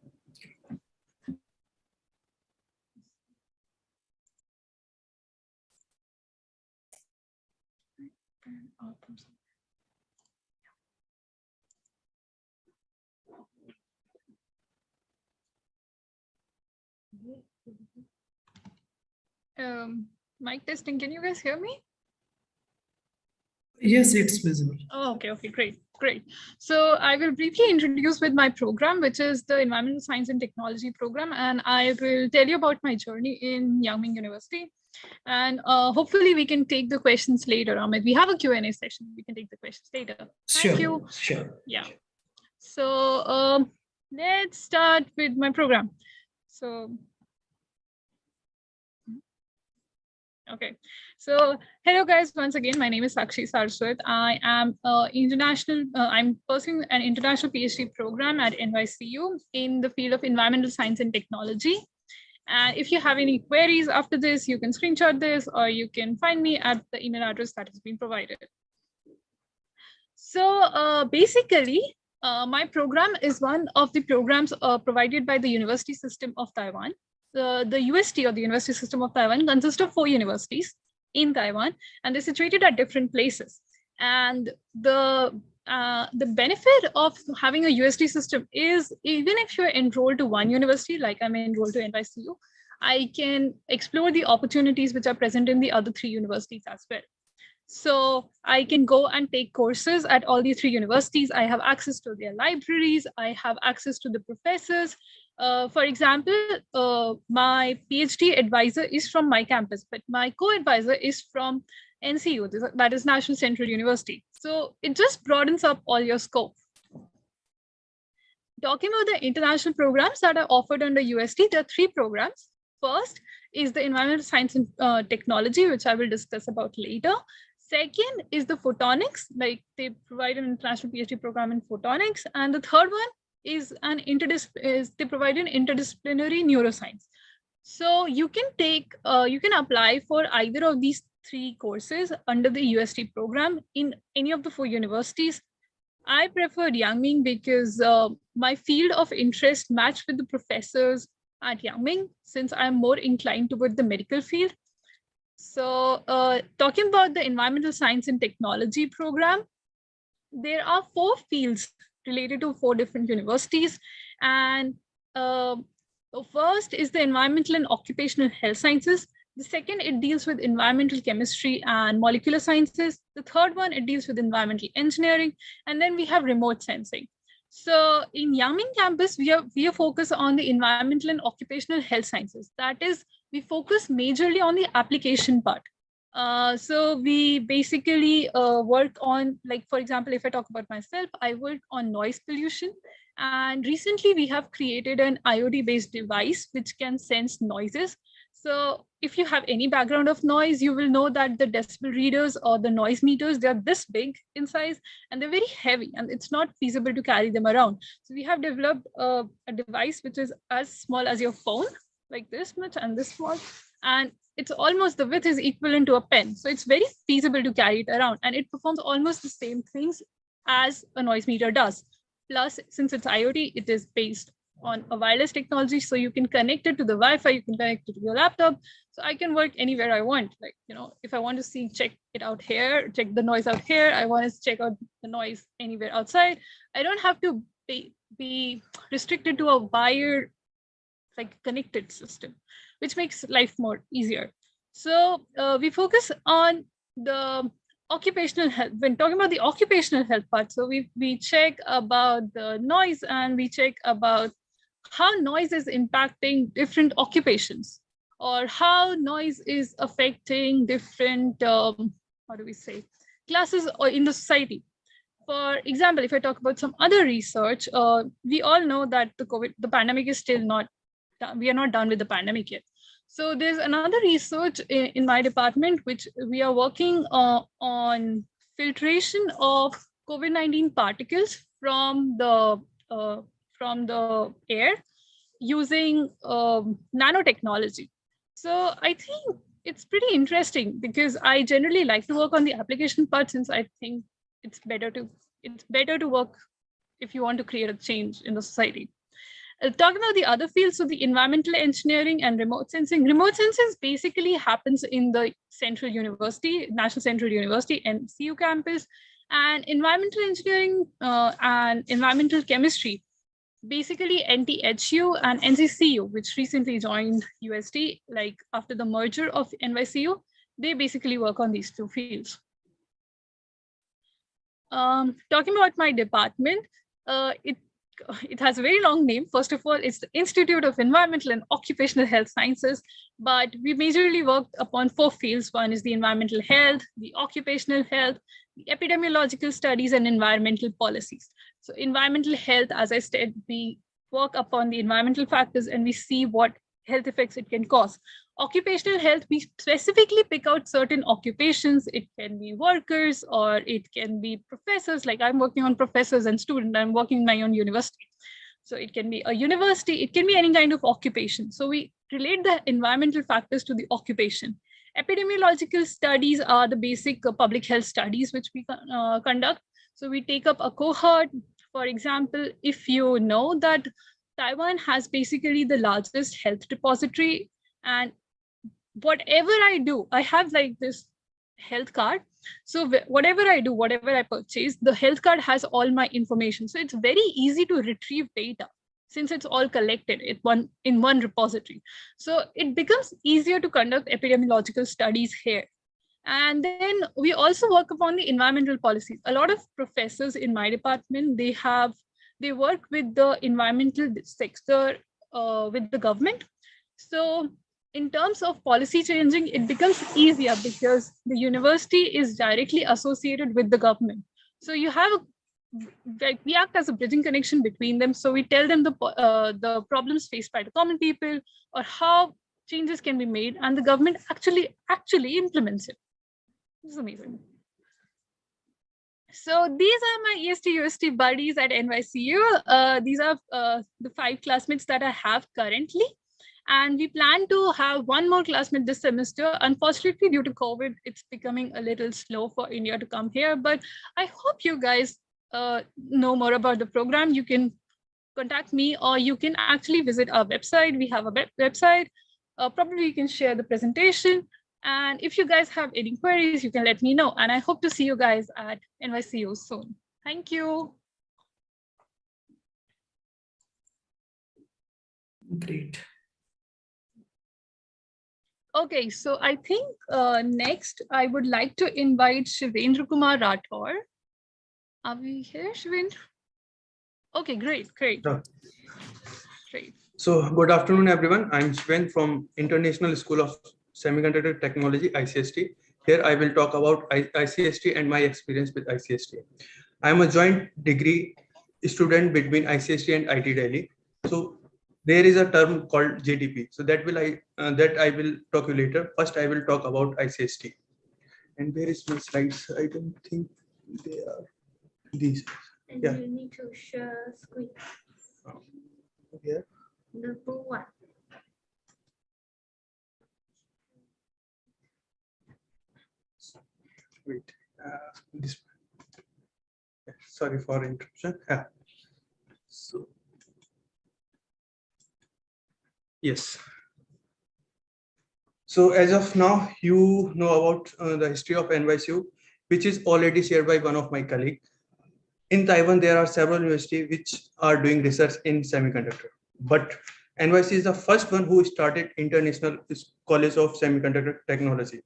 Mic testing, can you guys hear me? Yes, it's visible. Oh, okay, great. So I will briefly introduce with my program, which is the Environmental Science and Technology program, and I will tell you about my journey in Yangming University. And hopefully we can take the questions later, Amit. We have a Q&A session. We can take the questions later. Thank you. Sure. Yeah. So let's start with my program. So, okay. So hello guys, once again, my name is Sakshi Saraswat. I am I'm pursuing an international PhD program at NYCU in the field of environmental science and technology. And if you have any queries after this, you can screenshot this or you can find me at the email address that has been provided. So basically, my program is one of the programs provided by the University System of Taiwan. The UST, or the University System of Taiwan, consists of 4 universities in Taiwan, and they're situated at different places. And the benefit of having a UST system is, even if you're enrolled to one university, like I'm enrolled to NYCU, I can explore the opportunities which are present in the other 3 universities as well. So I can go and take courses at all the 3 universities. I have access to their libraries. I have access to the professors. For example, my PhD advisor is from my campus, but my co-advisor is from NCU, that is National Central University. So it just broadens up all your scope. Talking about the international programs that are offered under UST, there are 3 programs. First is the Environmental Science and Technology, which I will discuss about later. Second is the photonics, like they provide an international PhD program in photonics. And the third one is they provide an interdisciplinary neuroscience. So you can apply for either of these 3 courses under the UST program in any of the 4 universities. I preferred Yangming because my field of interest matched with the professors at Yangming, since I'm more inclined toward the medical field. So talking about the Environmental Science and Technology program, there are 4 fields related to 4 different universities. And first is the Environmental and Occupational Health Sciences. The second, it deals with environmental chemistry and molecular sciences. The third one, it deals with environmental engineering. And then we have remote sensing. So in Yangming campus, we are focused on the environmental and occupational health sciences. That is, we focus majorly on the application part. So we basically work on, like, for example, if I talk about myself, I work on noise pollution. And recently we have created an IoT-based device which can sense noises. So if you have any background of noise, you will know that the decibel readers or the noise meters, they're this big in size and they're very heavy and it's not feasible to carry them around. So we have developed a device which is as small as your phone, like this much and this small. And it's almost, the width is equivalent to a pen. So it's very feasible to carry it around and it performs almost the same things as a noise meter does. Plus, since it's IoT, it is based on a wireless technology. So you can connect it to the Wi-Fi, you can connect it to your laptop. So I can work anywhere I want. Like, you know, if I want to check it out here, check the noise out here, I want to check out the noise anywhere outside. I don't have to be restricted to a wire, like connected system, which makes life more easier. So we focus on the occupational health. When talking about the occupational health part, so we check about the noise and we check about how noise is impacting different occupations or how noise is affecting different, how do we say, classes or in the society. For example, if I talk about some other research, we all know that the pandemic is still not done. We are not done with the pandemic yet. So there's another research in my department, which we are working on filtration of COVID-19 particles from the air using nanotechnology. So I think it's pretty interesting because I generally like to work on the application part, since I think it's better to work if you want to create a change in the society. Talking about the other fields, so the environmental engineering and remote sensing. Remote sensing basically happens in the Central University, National Central University, NCU campus, and environmental engineering and environmental chemistry. Basically, NTHU and NCCU, which recently joined UST, like after the merger of NYCU, they basically work on these two fields. Talking about my department, it has a very long name. First of all, it's the Institute of Environmental and Occupational Health Sciences, but we majorly worked upon 4 fields. One is the environmental health, the occupational health, the epidemiological studies, and environmental policies. So environmental health, as I said, we work upon the environmental factors and we see what health effects it can cause. Occupational health, we specifically pick out certain occupations. It can be workers or it can be professors. Like I'm working on professors and students. I'm working in my own university. So it can be a university. It can be any kind of occupation. So we relate the environmental factors to the occupation. Epidemiological studies are the basic public health studies which we conduct. So we take up a cohort. For example, if you know that Taiwan has basically the largest health depository, and whatever I do, I have like this health card. So whatever I do, whatever I purchase, the health card has all my information. So it's very easy to retrieve data since it's all collected in one repository. So it becomes easier to conduct epidemiological studies here. And then we also work upon the environmental policies. A lot of professors in my department, they work with the environmental sector, with the government. So in terms of policy changing, it becomes easier because the university is directly associated with the government. So you have we act as a bridging connection between them. So we tell them the problems faced by the common people or how changes can be made, and the government actually implements it. This is amazing. So these are my EST-UST buddies at NYCU. These are the 5 classmates that I have currently. And we plan to have one more classmate this semester. Unfortunately, due to COVID, it's becoming a little slow for India to come here. But I hope you guys know more about the program. You can contact me, or you can actually visit our website. We have a website. Probably you can share the presentation. And if you guys have any queries, you can let me know. And I hope to see you guys at NYCU soon. Thank you. Great. Okay, so I think next I would like to invite Shivendra Kumar Rathore. Are we here, Shivendra? Okay, great. Sure. Great. So good afternoon, everyone. I'm Shivendra from International School of Semiconductor Technology, ICST. Here I will talk about ICST and my experience with ICST. I am a joint degree student between ICST and IT Delhi. So there is a term called JDP. So that I will talk you later. First, I will talk about ICST. And where is my slides? I don't think they are these. And Yeah. you need to share screen. Here. The blue one. Wait. This. Sorry for interruption. Yeah. So. Yes. So as of now, you know about the history of NYSU, which is already shared by one of my colleagues. In Taiwan, there are several universities which are doing research in semiconductor. But NYSU is the first one who started International College of Semiconductor Technology.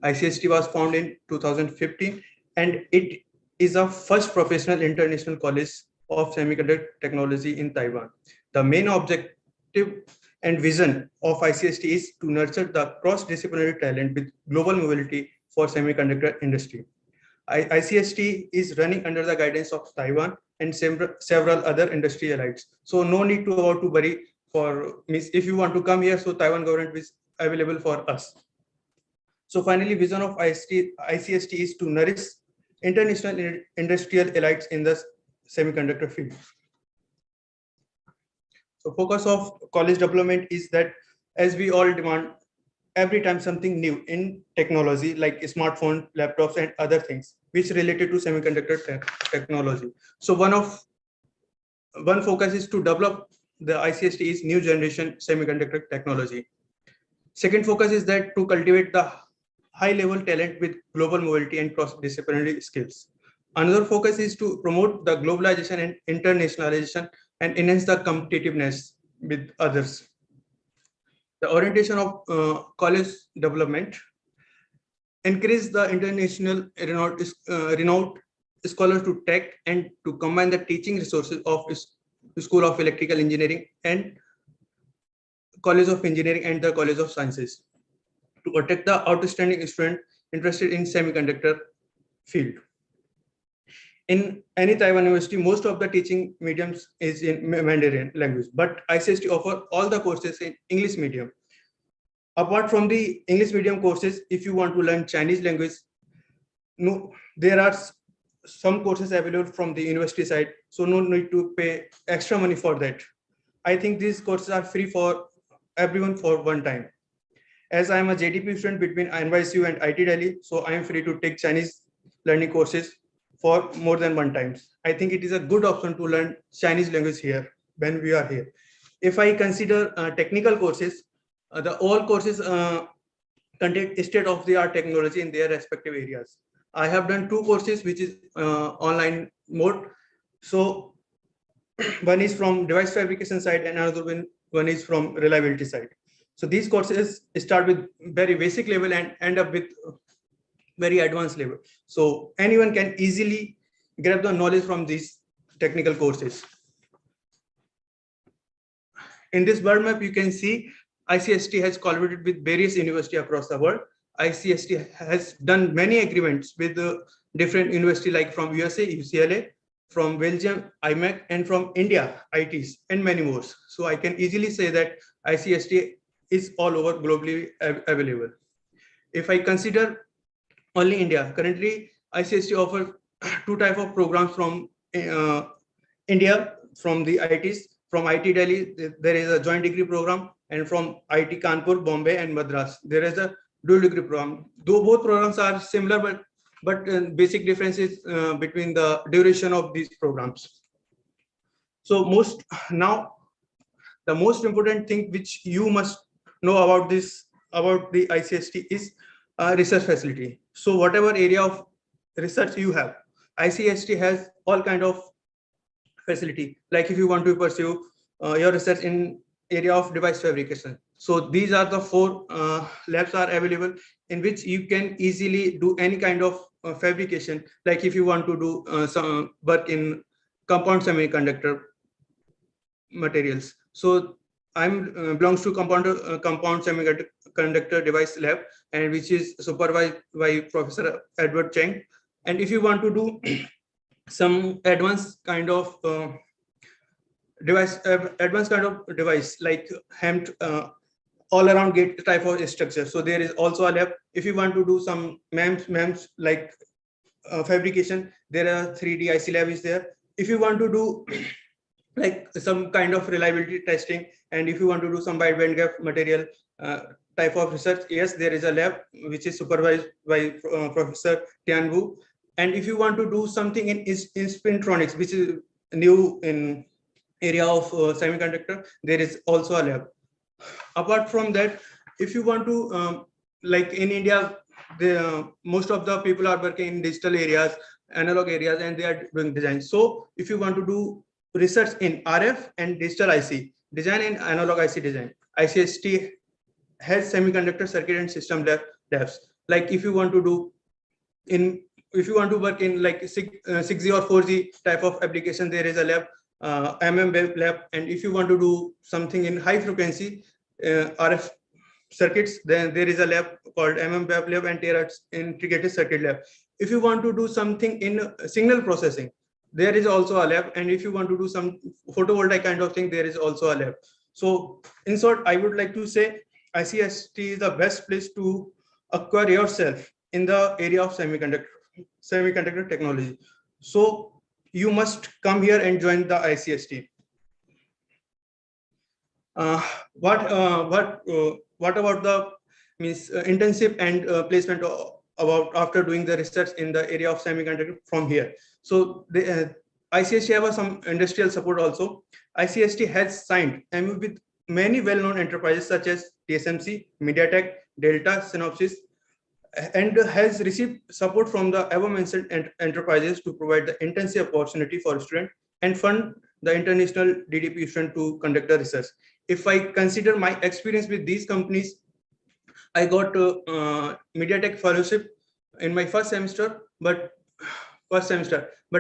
ICST was founded in 2015, and it is the first professional international college of semiconductor technology in Taiwan. The main objective and vision of ICST is to nurture the cross-disciplinary talent with global mobility for semiconductor industry. ICST is running under the guidance of Taiwan and several other industry elites. So no need to worry for if you want to come here. So Taiwan government is available for us. So finally, vision of ICST is to nourish international industrial elites in the semiconductor field. So focus of college development is that as we all demand every time something new in technology like smartphone, laptops, and other things which related to semiconductor technology. So one focus is to develop the ICST is new generation semiconductor technology. Second focus is that to cultivate the high level talent with global mobility and cross-disciplinary skills. Another focus is to promote the globalization and internationalization and enhance the competitiveness with others. The orientation of college development encourage the international renowned scholars to tech and to combine the teaching resources of School of Electrical Engineering and College of Engineering and the College of Sciences to attract the outstanding student interested in semiconductor field. In any Taiwan university, most of the teaching mediums is in Mandarin language, but ICST offer all the courses in English medium. Apart from the English medium courses, if you want to learn Chinese language, no, there are some courses available from the university side, so no need to pay extra money for that. I think these courses are free for everyone for one time. As I am a JDP student between NYSU and IT Delhi, so I am free to take Chinese learning courses for more than one time. I think it is a good option to learn Chinese language here when we are here. If I consider technical courses, all courses contain state-of-the-art technology in their respective areas. I have done 2 courses which is online mode. So one is from device fabrication side and another one is from reliability side. So these courses start with very basic level and end up with very advanced level. So anyone can easily grab the knowledge from these technical courses. In this world map, you can see ICST has collaborated with various universities across the world. ICST has done many agreements with different universities like from USA, UCLA, from Belgium, IMEC, and from India, ITs, and many more. So I can easily say that ICST is all over globally available. If I consider only India, currently ICST offers 2 types of programs from India, from the ITs. From IT Delhi, there is a joint degree program, and from IT Kanpur, Bombay, and Madras, there is a dual degree program. Though both programs are similar, but basic difference is between the duration of these programs. So the most important thing which you must know about the ICST is research facility. So whatever area of research you have, ICST has all kind of facility. Like if you want to pursue your research in area of device fabrication, so these are the 4 labs are available in which you can easily do any kind of fabrication. Like if you want to do some work in compound semiconductor materials, so I'm belongs to compound semiconductor device lab, and which is supervised by Professor Edward Cheng. And if you want to do some advanced kind of device, advanced kind of device like HEMT, all around gate type of structure. So there is also a lab. If you want to do some MEMS like fabrication, there are 3D IC lab is there. If you want to do like some kind of reliability testing, and if you want to do some wide bandgap material type of research, yes, there is a lab which is supervised by Professor Tian Wu. And if you want to do something in spintronics, which is new in area of semiconductor, there is also a lab. Apart from that, if you want to like in India, most of the people are working in digital areas, analog areas, and they are doing design. So if you want to do research in RF and digital IC design and analog IC design, ICST has semiconductor circuit and system labs. Like if you want to do if you want to work in like 6G or 4G type of application, there is a lab, MM lab. And if you want to do something in high frequency RF circuits, then there is a lab called MM lab and terahertz integrated circuit lab. If you want to do something in signal processing, there is also a lab. And if you want to do some photovoltaic kind of thing, there is also a lab. So in short, I would like to say ICST is the best place to acquire yourself in the area of semiconductor technology. So you must come here and join the ICST. What about the internship and placement about after doing the research in the area of semiconductor from here? So the ICST have some industrial support also. ICST has signed MOU with many well-known enterprises such as TSMC, MediaTek, Delta, Synopsys, and has received support from the above-mentioned enterprises to provide the internship opportunity for students and fund the international DDP student to conduct the research. If I consider my experience with these companies, I got MediaTek fellowship in my first semester, but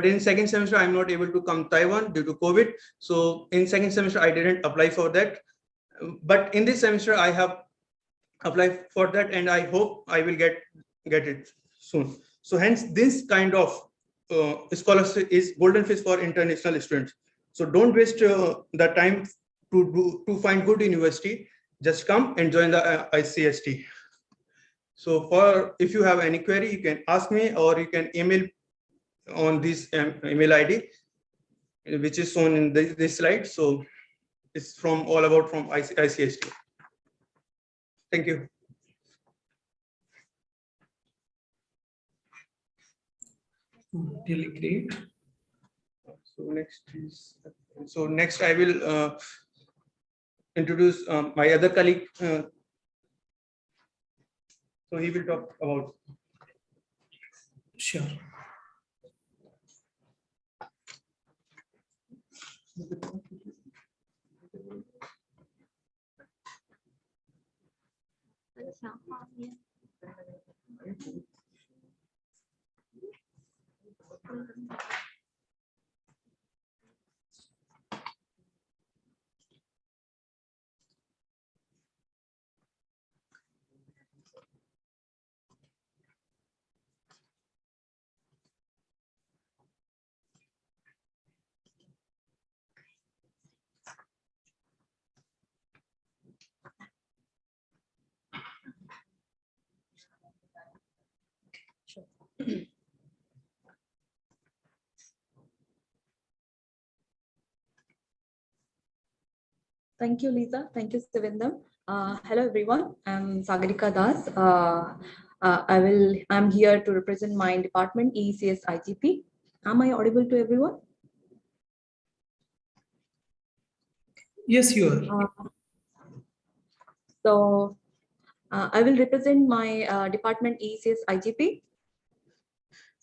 in second semester I'm not able to come Taiwan due to COVID. So in second semester I didn't apply for that, but in this semester I have applied for that, and I hope I will get it soon. So hence this kind of scholarship is golden fish for international students. So don't waste the time to find good university. Just come and join the ICST. So if you have any query, you can ask me, or you can email on this email ID, which is shown in this slide. So it's from ICST. Thank you. Really great. So next I will introduce my other colleague. So he will talk about. Sure. Thank you, Lisa. Thank you, Sivindam. Hello, everyone. I'm Sagarika Das. I'm here to represent my department, ECS IGP. Am I audible to everyone? Yes, you are. I will represent my department, ECS IGP.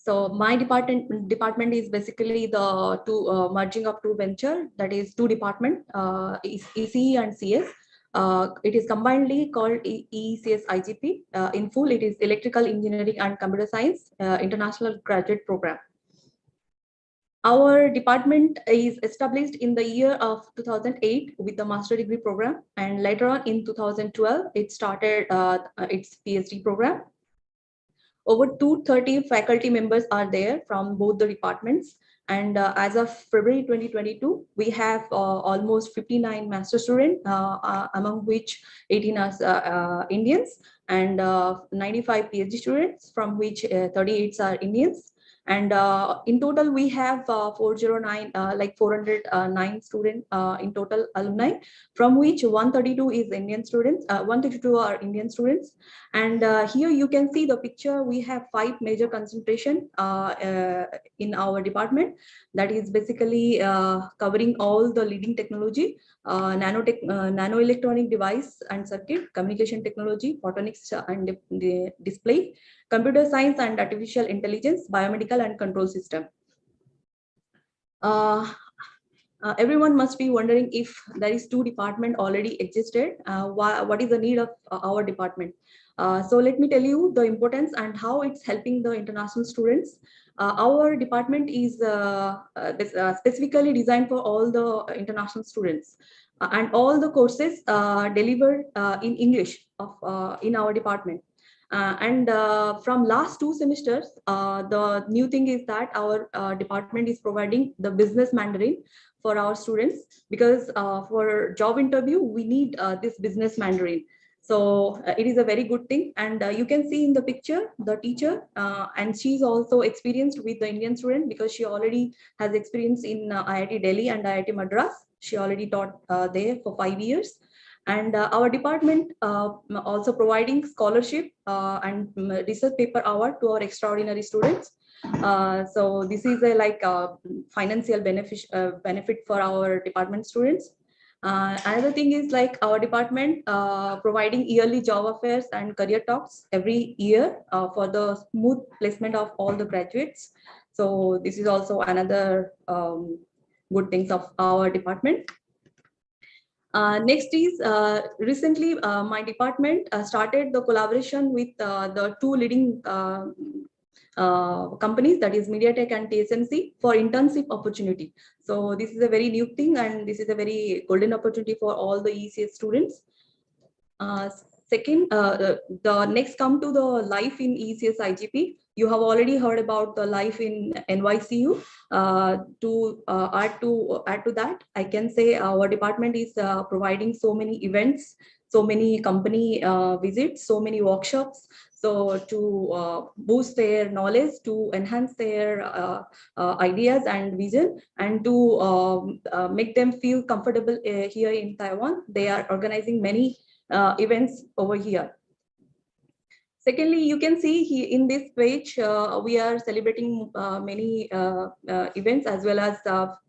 So my department is basically the merging of two venture, that is two department, ECE and CS. It is combinedly called ECS IGP. In full, it is Electrical Engineering and Computer Science International Graduate Program. Our department is established in the year of 2008 with the master degree program, and later on in 2012, it started its PhD program. Over 230 faculty members are there from both the departments, And as of February 2022, we have almost 59 master students, among which 18 are Indians, and 95 PhD students, from which 38 are Indians. And in total, we have 409 students in total alumni, from which 132 is Indian students, 132 are Indian students. And here you can see the picture. We have 5 major concentration in our department. That is basically covering all the leading technology, nanoelectronic device and circuit, communication technology, photonics and display, computer science and artificial intelligence, biomedical and control system. Everyone must be wondering if there is 2 department already existed. What is the need of our department? So let me tell you the importance and how it's helping the international students. Our department is specifically designed for all the international students, and all the courses delivered in English in our department. From last 2 semesters, the new thing is that our department is providing the business Mandarin for our students, because for job interview, we need this business Mandarin. So it is a very good thing. And you can see in the picture, the teacher, and she's also experienced with the Indian student, because she already has experience in IIT Delhi and IIT Madras. She already taught there for 5 years. And our department also providing scholarship and research paper hour to our extraordinary students. So this is a financial benefit for our department students. Another thing is our department providing yearly job affairs and career talks every year for the smooth placement of all the graduates. So this is also another good things of our department. Next is recently my department started the collaboration with the 2 leading companies, that is MediaTek and TSMC, for internship opportunity. So this is a very new thing, and this is a very golden opportunity for all the ECS students. Second, the next come to the life in ECS IGP. You have already heard about the life in NYCU. To add to that, I can say our department is providing so many events, so many company visits, so many workshops. So to boost their knowledge, to enhance their ideas and vision, and to make them feel comfortable here in Taiwan, they are organizing many events over here. Secondly, you can see here in this page, we are celebrating many events, as well as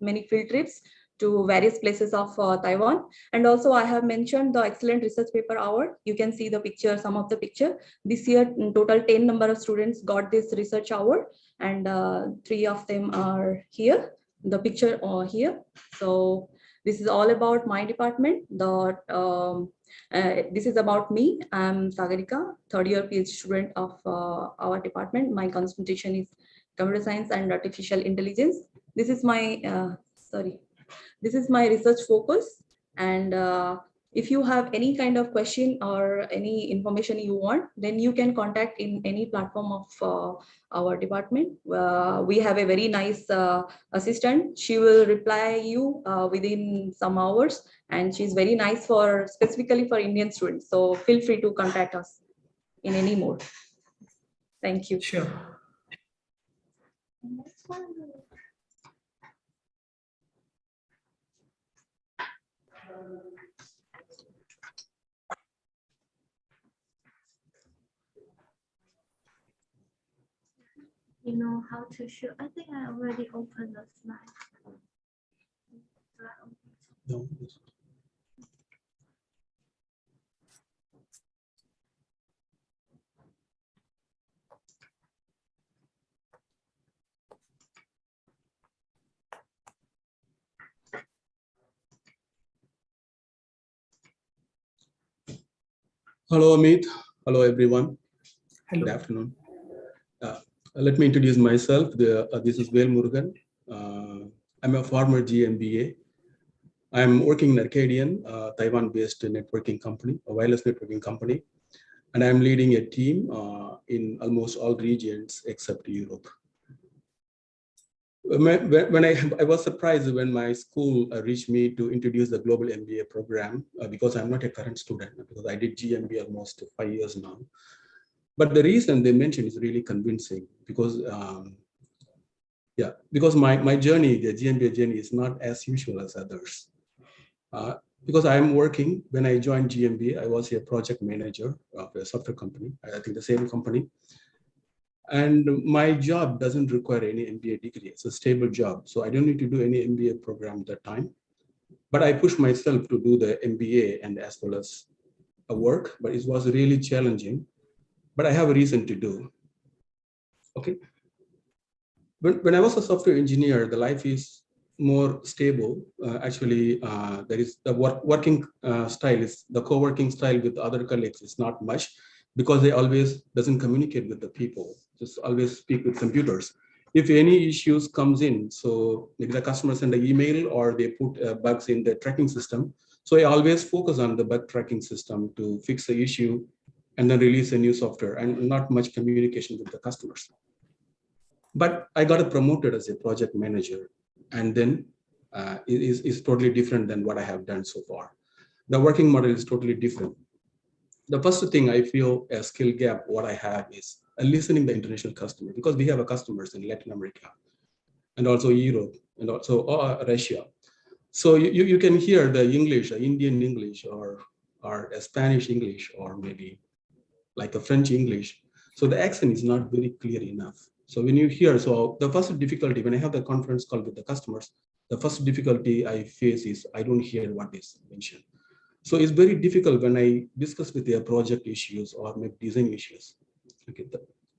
many field trips to various places of Taiwan. And also I have mentioned the excellent research paper award. You can see the picture, some of the picture. This year, in total 10 number of students got this research award, and 3 of them are here, the picture here. So this is all about my department. This is about me. I'm Sagarika, 3rd year PhD student of our department. My concentration is computer science and artificial intelligence. This is my this is my research focus. And if you have any kind of question or any information you want, then you can contact in any platform of our department. We have a very nice assistant. She will reply you within some hours, and she's very nice for specifically for Indian students. So feel free to contact us in any mode. Thank you. Sure. You know how to show. I think I already opened the slide. No. Hello, Amit. Hello, everyone. Hello. Good afternoon. Let me introduce myself. This is Vel Murugan. I'm a former GMBA. I'm working in Arcadian, Taiwan-based networking company, a wireless networking company, and I'm leading a team in almost all regions except Europe. When I was surprised when my school reached me to introduce the global MBA program, because I'm not a current student, because I did GMBA almost 5 years now. But the reason they mentioned is really convincing, because because my journey, the GMBA journey, is not as usual as others. Because I'm working, when I joined GMBA, I was a project manager of a software company, I think the same company. And my job doesn't require any MBA degree. It's a stable job. So I don't need to do any MBA program at that time. But I pushed myself to do the MBA and as well as a work, but it was really challenging. But I have a reason to do. Okay. When I was a software engineer, the life is more stable. Actually, there is the working style, is the co-working style with other colleagues is not much, because they always doesn't communicate with the people, just always speak with computers. If any issues comes in, so maybe the customer send an email or they put bugs in the tracking system. So I always focus on the bug tracking system to fix the issue and then release a new software, and not much communication with the customers. But I got promoted as a project manager, and then it is totally different than what I have done so far. The working model is totally different. The first thing I feel a skill gap, what I have is listening to the international customer, because we have customers in Latin America and also Europe and also Russia. So you can hear the English, Indian English, or a Spanish English, or maybe like a French English. So the accent is not very clear enough. So when you hear, so the first difficulty, when I have the conference call with the customers, the first difficulty I face is I don't hear what is mentioned. So it's very difficult when I discuss with their project issues or maybe design issues. Okay.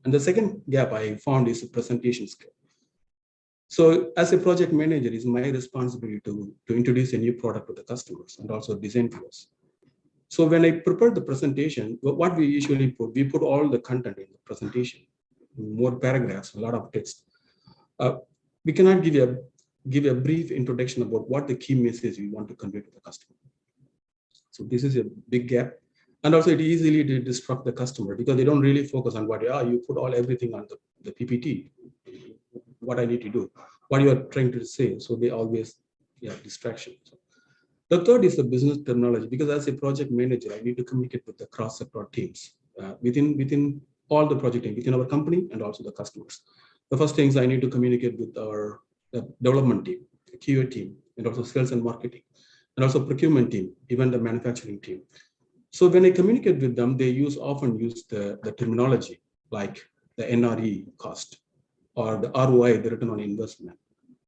And the second gap I found is a presentation skill. So as a project manager, it's my responsibility to introduce a new product to the customers and also design flows. So when I prepare the presentation, what we usually put, we put all the content in the presentation, more paragraphs, a lot of text. We cannot give a brief introduction about what the key message we want to convey to the customer. So this is a big gap. And also it easily to distract the customer, because they don't really focus on what, you put everything on the PPT, what I need to do, what you are trying to say. So they always, distraction. So the third is the business terminology, because as a project manager, I need to communicate with the cross-sector teams within all the project teams, within our company and also the customers. The first things I need to communicate with our development team, the QA team, and also sales and marketing, and also procurement team, even the manufacturing team. So when I communicate with them, they often use the terminology like the NRE cost, or the ROI, the return on investment,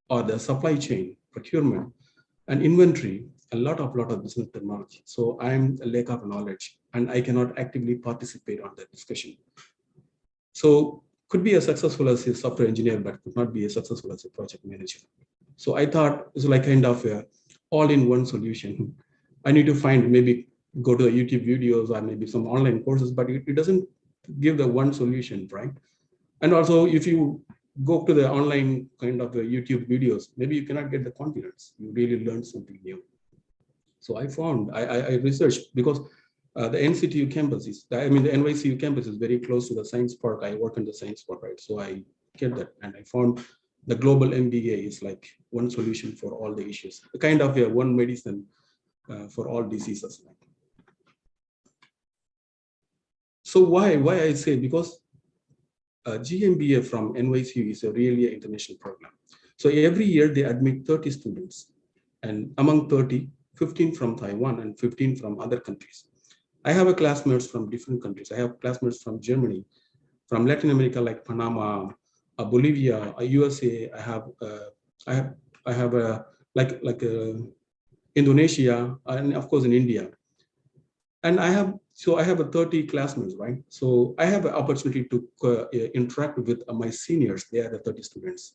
or the supply chain, procurement, and inventory, a lot of business terminology. So I'm a lack of knowledge, and I cannot actively participate on the discussion. So could be as successful as a software engineer, but could not be as successful as a project manager. So I thought it's like kind of a all-in-one solution. I need to find, maybe go to the YouTube videos or maybe some online courses, but it doesn't give the one solution, right? And also, if you go to the online kind of YouTube videos, maybe you cannot get the confidence. You really learn something new. So I found, I researched, because the NCTU campus is, the NYCU campus is very close to the science park. I work in the science park, right? So I get that, and I found the global MBA is like one solution for all the issues, kind of one medicine for all diseases. So why I say, because GMBA from NYCU is a really international program. So every year they admit 30 students, and among 30, 15 from Taiwan and 15 from other countries. I have classmates from different countries. I have classmates from Germany, from Latin America like Panama, Bolivia, USA. I have Indonesia, and of course in India. And I have 30 classmates, right? So I have an opportunity to interact with my seniors. They are the 30 students,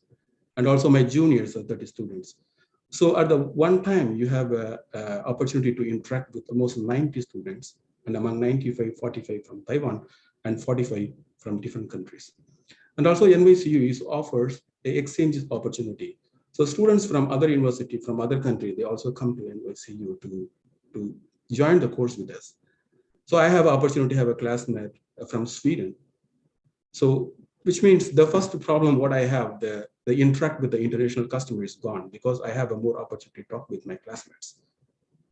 and also my juniors are 30 students. So at the one time, you have an opportunity to interact with almost 90 students, and among 95, 45 from Taiwan and 45 from different countries. And also NYCU offers an exchange opportunity. So students from other university, from other countries, they also come to NYCU to join the course with us. So I have an opportunity to have a classmate from Sweden. So, which means the first problem what I have, the the interact with the international customer is gone because I have a more opportunity to talk with my classmates.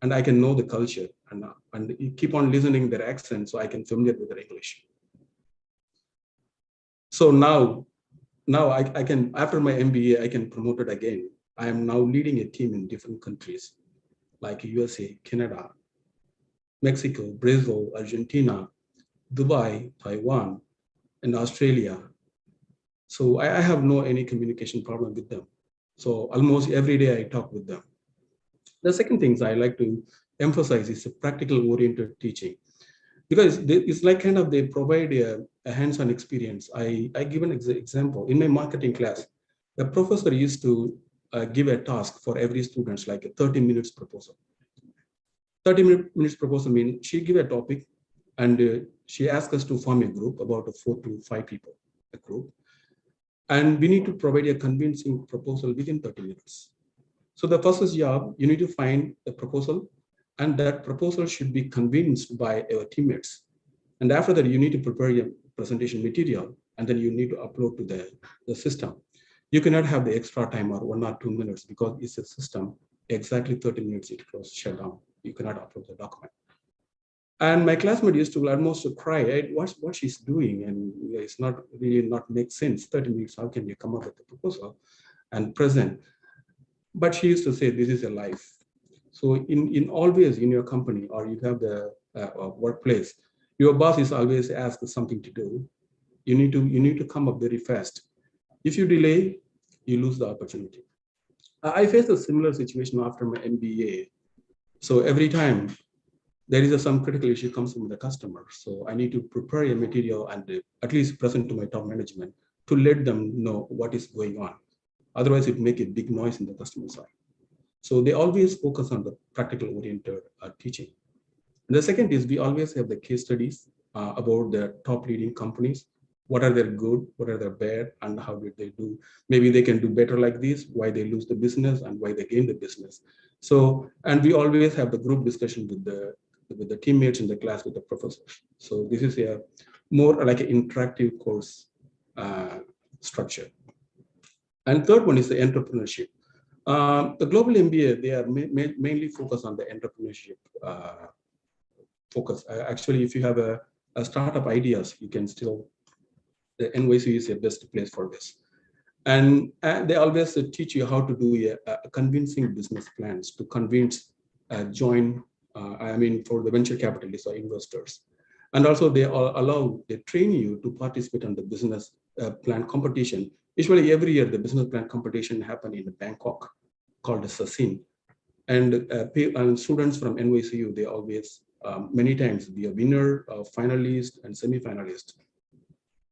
And I can know the culture and keep on listening their accent so I can familiar with their English. So now I can, after my MBA, I can promote it again. I am now leading a team in different countries like USA, Canada, Mexico, Brazil, Argentina, Dubai, Taiwan, and Australia. So I have no any communication problem with them. So almost every day I talk with them. The second things I like to emphasize is a practical oriented teaching, because it's like kind of they provide a hands-on experience. I give an example. In my marketing class, the professor used to give a task for every student, like a 30 minutes proposal. 30 minutes proposal means she give a topic and she asked us to form a group, about 4 to 5 people, a group. And we need to provide a convincing proposal within 30 minutes. So the first job, you need to find a proposal, and that proposal should be convinced by our teammates. And after that, you need to prepare your presentation material, and then you need to upload to the system. You cannot have the extra time or 1 or 2 minutes because it's a system, exactly 30 minutes it was shut down. You cannot upload the document. And my classmate used to almost cry at what she's doing, and it's not really not make sense. 30 minutes, how can you come up with a proposal and present? But she used to say, this is a life. So in always in your company, or you have the workplace, your boss is always asked something to do. You need to come up very fast. If you delay, you lose the opportunity. I faced a similar situation after my MBA. So every time there is some critical issue comes from the customer. So I need to prepare a material and at least present to my top management to let them know what is going on. Otherwise, it make a big noise in the customer side. So they always focus on the practical oriented teaching. And the second is we always have the case studies about the top leading companies. What are their good, what are their bad, and how did they do? Maybe they can do better like this, why they lose the business and why they gain the business. So, and we always have the group discussion with the teammates in the class with the professors. So this is a more like an interactive course structure. And third one is the entrepreneurship. The global MBA, they are mainly focused on the entrepreneurship focus. Actually, if you have a startup ideas, you can still, the NYC is the best place for this. And they always teach you how to do a convincing business plans to convince for the venture capitalists or investors. And also they train you to participate in the business plan competition. Usually every year, the business plan competition happen in Bangkok called the SASIN. And students from NYCU, they always, many times be a winner, a finalist, and semi-finalist.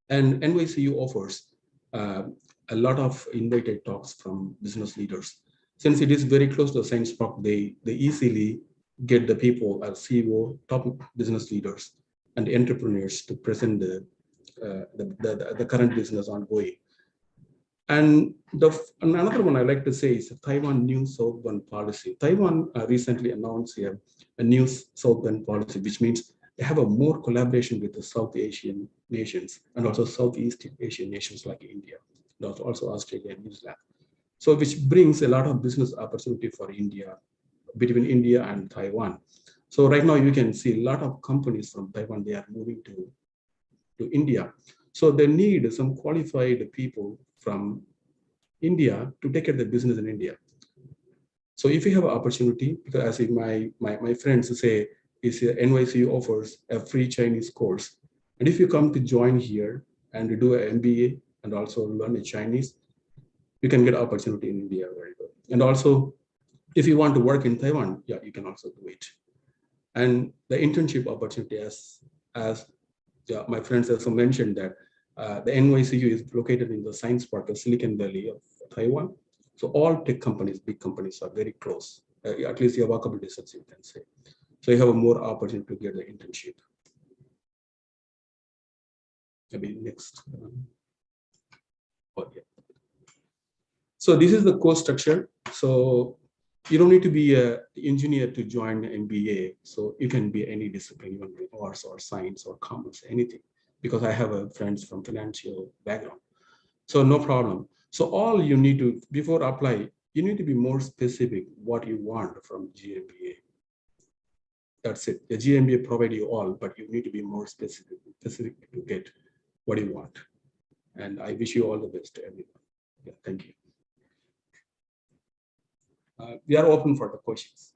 And NYCU offers a lot of invited talks from business leaders. Since it is very close to the science park, they easily get the people, CEO, top business leaders, and entrepreneurs to present the current business ongoing. And another one I like to say is Taiwan New Southbound Policy. Taiwan recently announced a new Southbound Policy, which means they have a more collaboration with the South Asian nations and also Southeast Asian nations like India, and also Australia and New Zealand. So which brings a lot of business opportunity for India, between India and Taiwan. So right now you can see a lot of companies from Taiwan, they are moving to India. So they need some qualified people from India to take care of the business in India. So if you have an opportunity, because as my friends say, is NYCU offers a free Chinese course. And if you come to join here and do an MBA and also learn Chinese, you can get an opportunity in India very good. And also, if you want to work in Taiwan, yeah, you can also do it. And the internship opportunity, as my friends also mentioned that the NYCU is located in the science park of Silicon Valley of Taiwan. So all tech companies, big companies are very close, at least your walkable distance, you can say. So you have a more opportunity to get the internship. Maybe next. Oh, yeah. So this is the course structure. So you don't need to be an engineer to join MBA. So you can be any discipline, even arts or science or commerce, anything. Because I have friends from financial background. So no problem. So all you need to, before apply, you need to be more specific what you want from GMBA. That's it. The GMBA provide you all, but you need to be more specific to get what you want. And I wish you all the best, everyone. Yeah, thank you. We are open for the questions.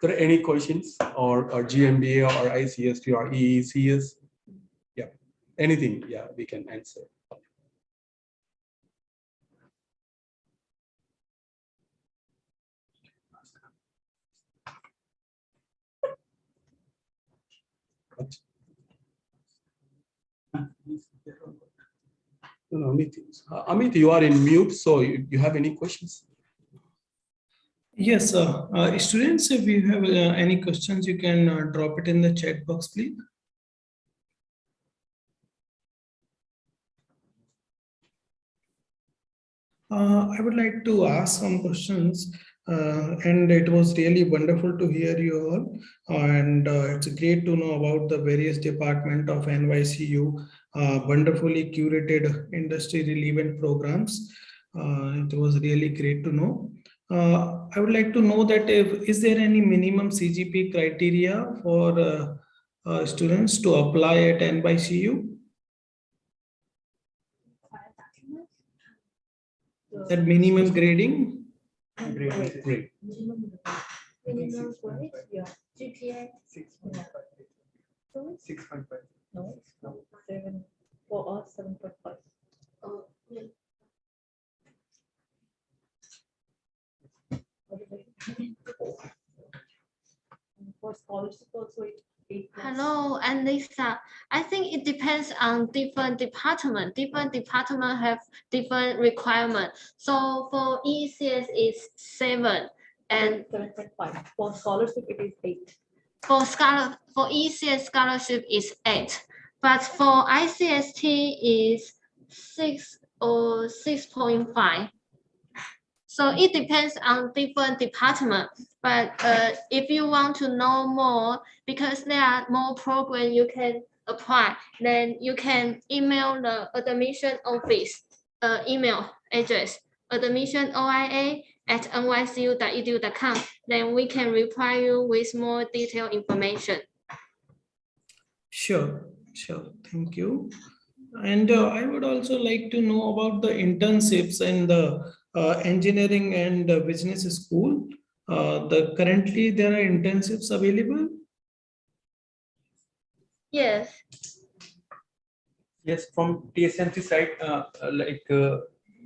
Are there any questions or GMBA or ICST or EECS? Yeah, anything, yeah, we can answer. No, Amit, you are in mute, so you have any questions? Yes, students, if you have any questions, you can drop it in the chat box, please. I would like to ask some questions, and it was really wonderful to hear you all. And it's great to know about the various department of NYCU, wonderfully curated industry relevant programs. It was really great to know. I would like to know that is there any minimum CGP criteria for students to apply at NYCU? That minimum grading? Great. Minimum grade, yeah. GPA 6.5. 6.5. No, it's not 7 for us 7.5. Oh, yeah. For scholarship also it. Hello, and Lisa. I think it depends on different department. Different department have different requirements. So for ECS it's 7 and 7.5. For scholarship it is 8. For ECS scholarship is 8, but for ICST is 6 or 6.5. So it depends on different department. But if you want to know more, because there are more programs you can apply, then you can email the admission office email address, admissionoia@nycu.edu.com. Then we can reply you with more detailed information. Sure. Thank you. And I would also like to know about the internships in the engineering and business school. Currently there are internships available? Yes. Yes, from TSMC side,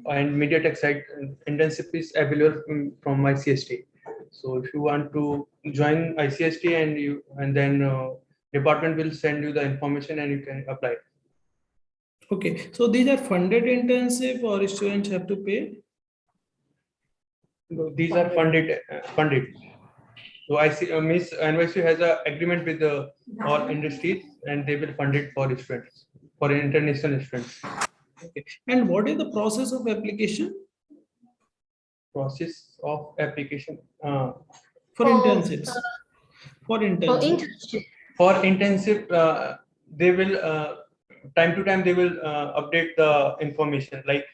and MediaTek side, internship is available from ICST. So if you want to join ICST and then department will send you the information and you can apply. Okay, so these are funded internship or students have to pay? No, these are funded. So NYC has an agreement with all industries and they will fund it for students, for international students. Okay. And what is the process of application? Process of application for internships. For internship, they will time to time they will update the information. Like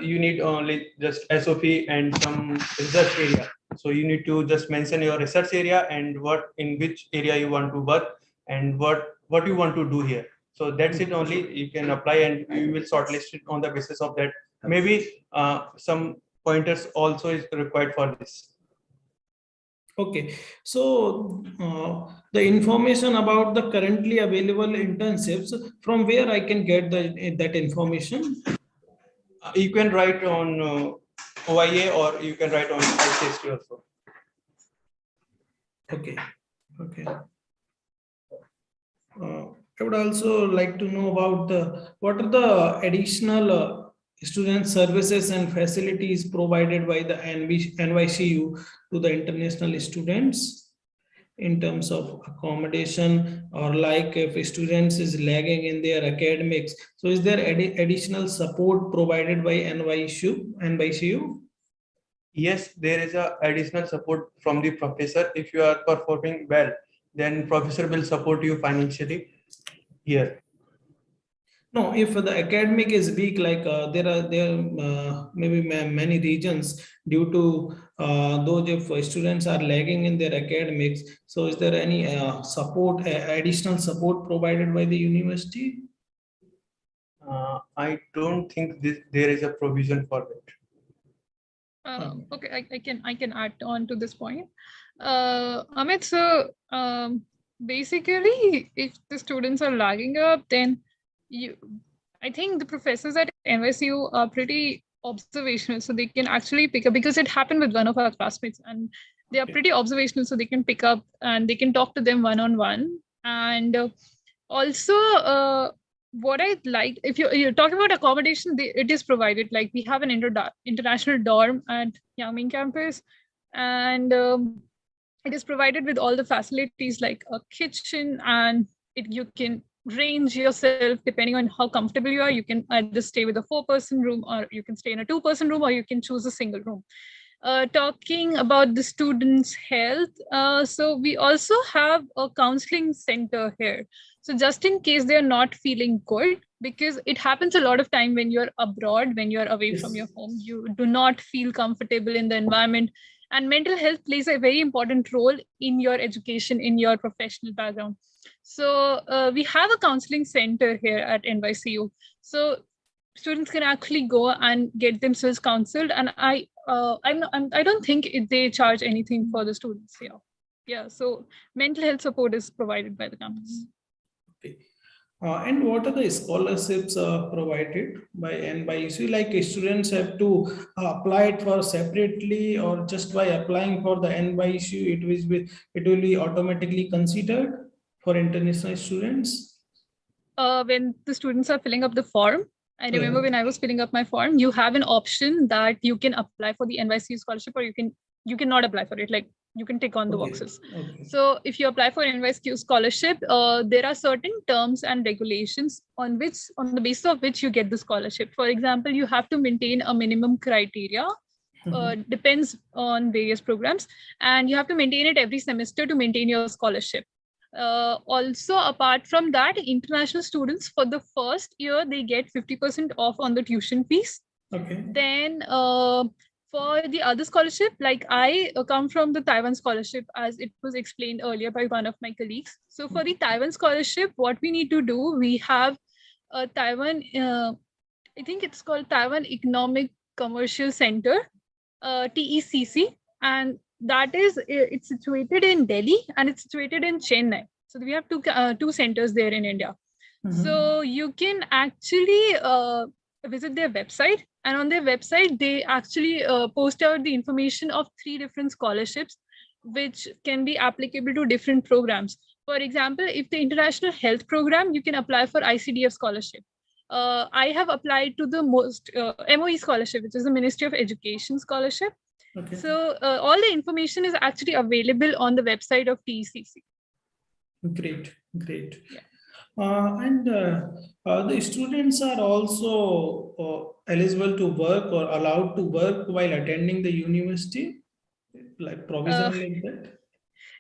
you need only just SOP and some research area. So you need to just mention your research area and in which area you want to work and what you want to do here. So that's it only. You can apply and you will shortlist it on the basis of that. Maybe some pointers also is required for this. Okay, so the information about the currently available internships, from where I can get that information? You can write on OIA or you can write on ICST also. Okay. I would also like to know about what are the additional student services and facilities provided by the NYCU to the international students in terms of accommodation, or like if a student is lagging in their academics. So is there additional support provided by NYCU? Yes, there is a additional support from the professor. If you are performing well, then professor will support you financially here. No, if the academic is weak, like there maybe many regions due to those if students are lagging in their academics. So, is there any support, additional support provided by the university? I don't think there is a provision for it. Okay, I can add on to this point. Amit, so basically, if the students are lagging up, then I think the professors at NYCU are pretty observational, so they can actually pick up, because it happened with one of our classmates, and they are pretty observational, so they can pick up and they can talk to them one-on-one. And also, what I like, if you're talking about accommodation, it is provided. Like, we have an international dorm at Yangming campus, and it is provided with all the facilities like a kitchen, and you can range yourself depending on how comfortable you are. You can either stay with a 4-person room, or you can stay in a 2-person room, or you can choose a single room. Talking about the students' health, so we also have a counseling center here. So just in case they're not feeling good, because it happens a lot of time when you're abroad, when you're away from your home, you do not feel comfortable in the environment. And mental health plays a very important role in your education, in your professional background. So we have a counseling center here at NYCU. So students can actually go and get themselves counseled, and I don't think they charge anything for the students here. Yeah, so mental health support is provided by the campus. Okay. And what are the scholarships provided by NYCU? Like students have to apply it for separately, or just by applying for the NYCU, it will be automatically considered for international students? When the students are filling up the form, I remember when I was filling up my form, you have an option that you can apply for the NYCU scholarship, or you cannot apply for it. Like, you can tick on the boxes. So if you apply for NYCU scholarship, there are certain terms and regulations on the basis of which you get the scholarship. For example, you have to maintain a minimum criteria. Depends on various programs, and you have to maintain it every semester to maintain your scholarship. Also, apart from that, international students for the first year, they get 50% off on the tuition fees. Okay. Then for the other scholarship, like I come from the Taiwan scholarship, as it was explained earlier by one of my colleagues. So for the Taiwan scholarship, what we need to do, we have a Taiwan, I think it's called Taiwan Economic Commercial Center, TECC, and it's situated in Delhi and it's situated in Chennai. So we have two centers there in India. So you can actually visit their website, and on their website they actually post out the information of 3 different scholarships which can be applicable to different programs. For example, if the international health program, you can apply for ICDF scholarship. I have applied to the MOE scholarship, which is the Ministry of Education scholarship. Okay. So all the information is actually available on the website of TECC. Great. Yeah. And the students are also eligible to work or allowed to work while attending the university, like provision like that?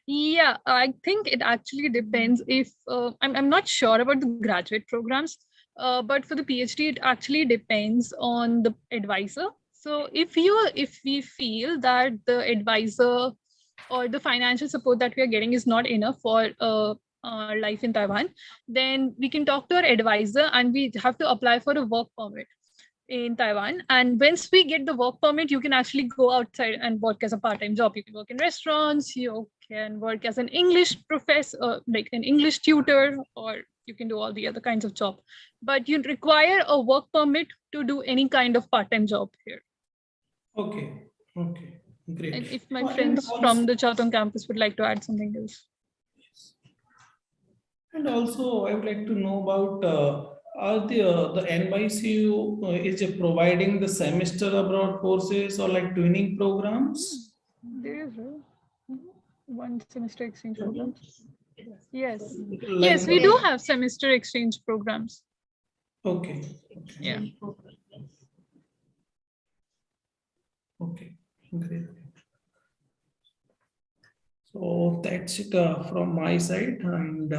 Yeah, I think it actually depends. If I'm not sure about the graduate programs, but for the PhD, it actually depends on the advisor. So if we feel that the advisor or the financial support that we are getting is not enough for our life in Taiwan, then we can talk to our advisor and we have to apply for a work permit in Taiwan. And once we get the work permit, you can actually go outside and work as a part-time job. You can work in restaurants, you can work as an English professor, like an English tutor, or you can do all the other kinds of job. But you require a work permit to do any kind of part-time job here. Okay, great. And if my friends from the Chatham campus would like to add something else. And also, I would like to know about the NYCU is providing the semester abroad courses or like twinning programs? There is one semester exchange program. Yes. Like, yes, we do have semester exchange programs. Okay. Yeah. Okay, Great. So that's it from my side, and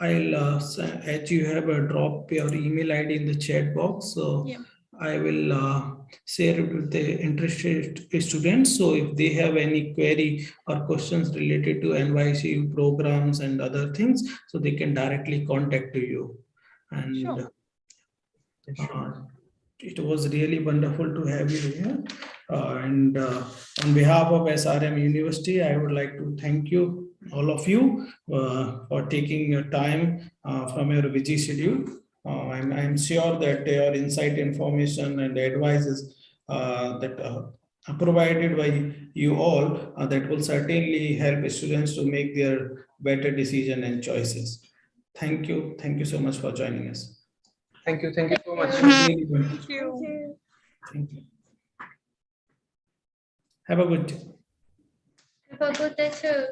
I'll as you have drop your email ID in the chat box, so I will share it with the interested students. So if they have any query or questions related to NYCU programs and other things, so they can directly contact you. And it was really wonderful to have you here. And on behalf of SRM University, I would like to thank you, all of you, for taking your time from your busy schedule. I'm sure that your insight, information, and advices that are provided by you all that will certainly help students to make their better decision and choices. Thank you. Thank you so much for joining us. Thank you so much. Really good. Thank you. Thank you. Have a good day. Have a good day too.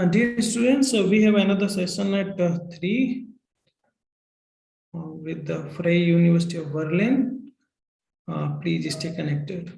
Dear students, we have another session at 3 with the Freie University of Berlin. Please stay connected.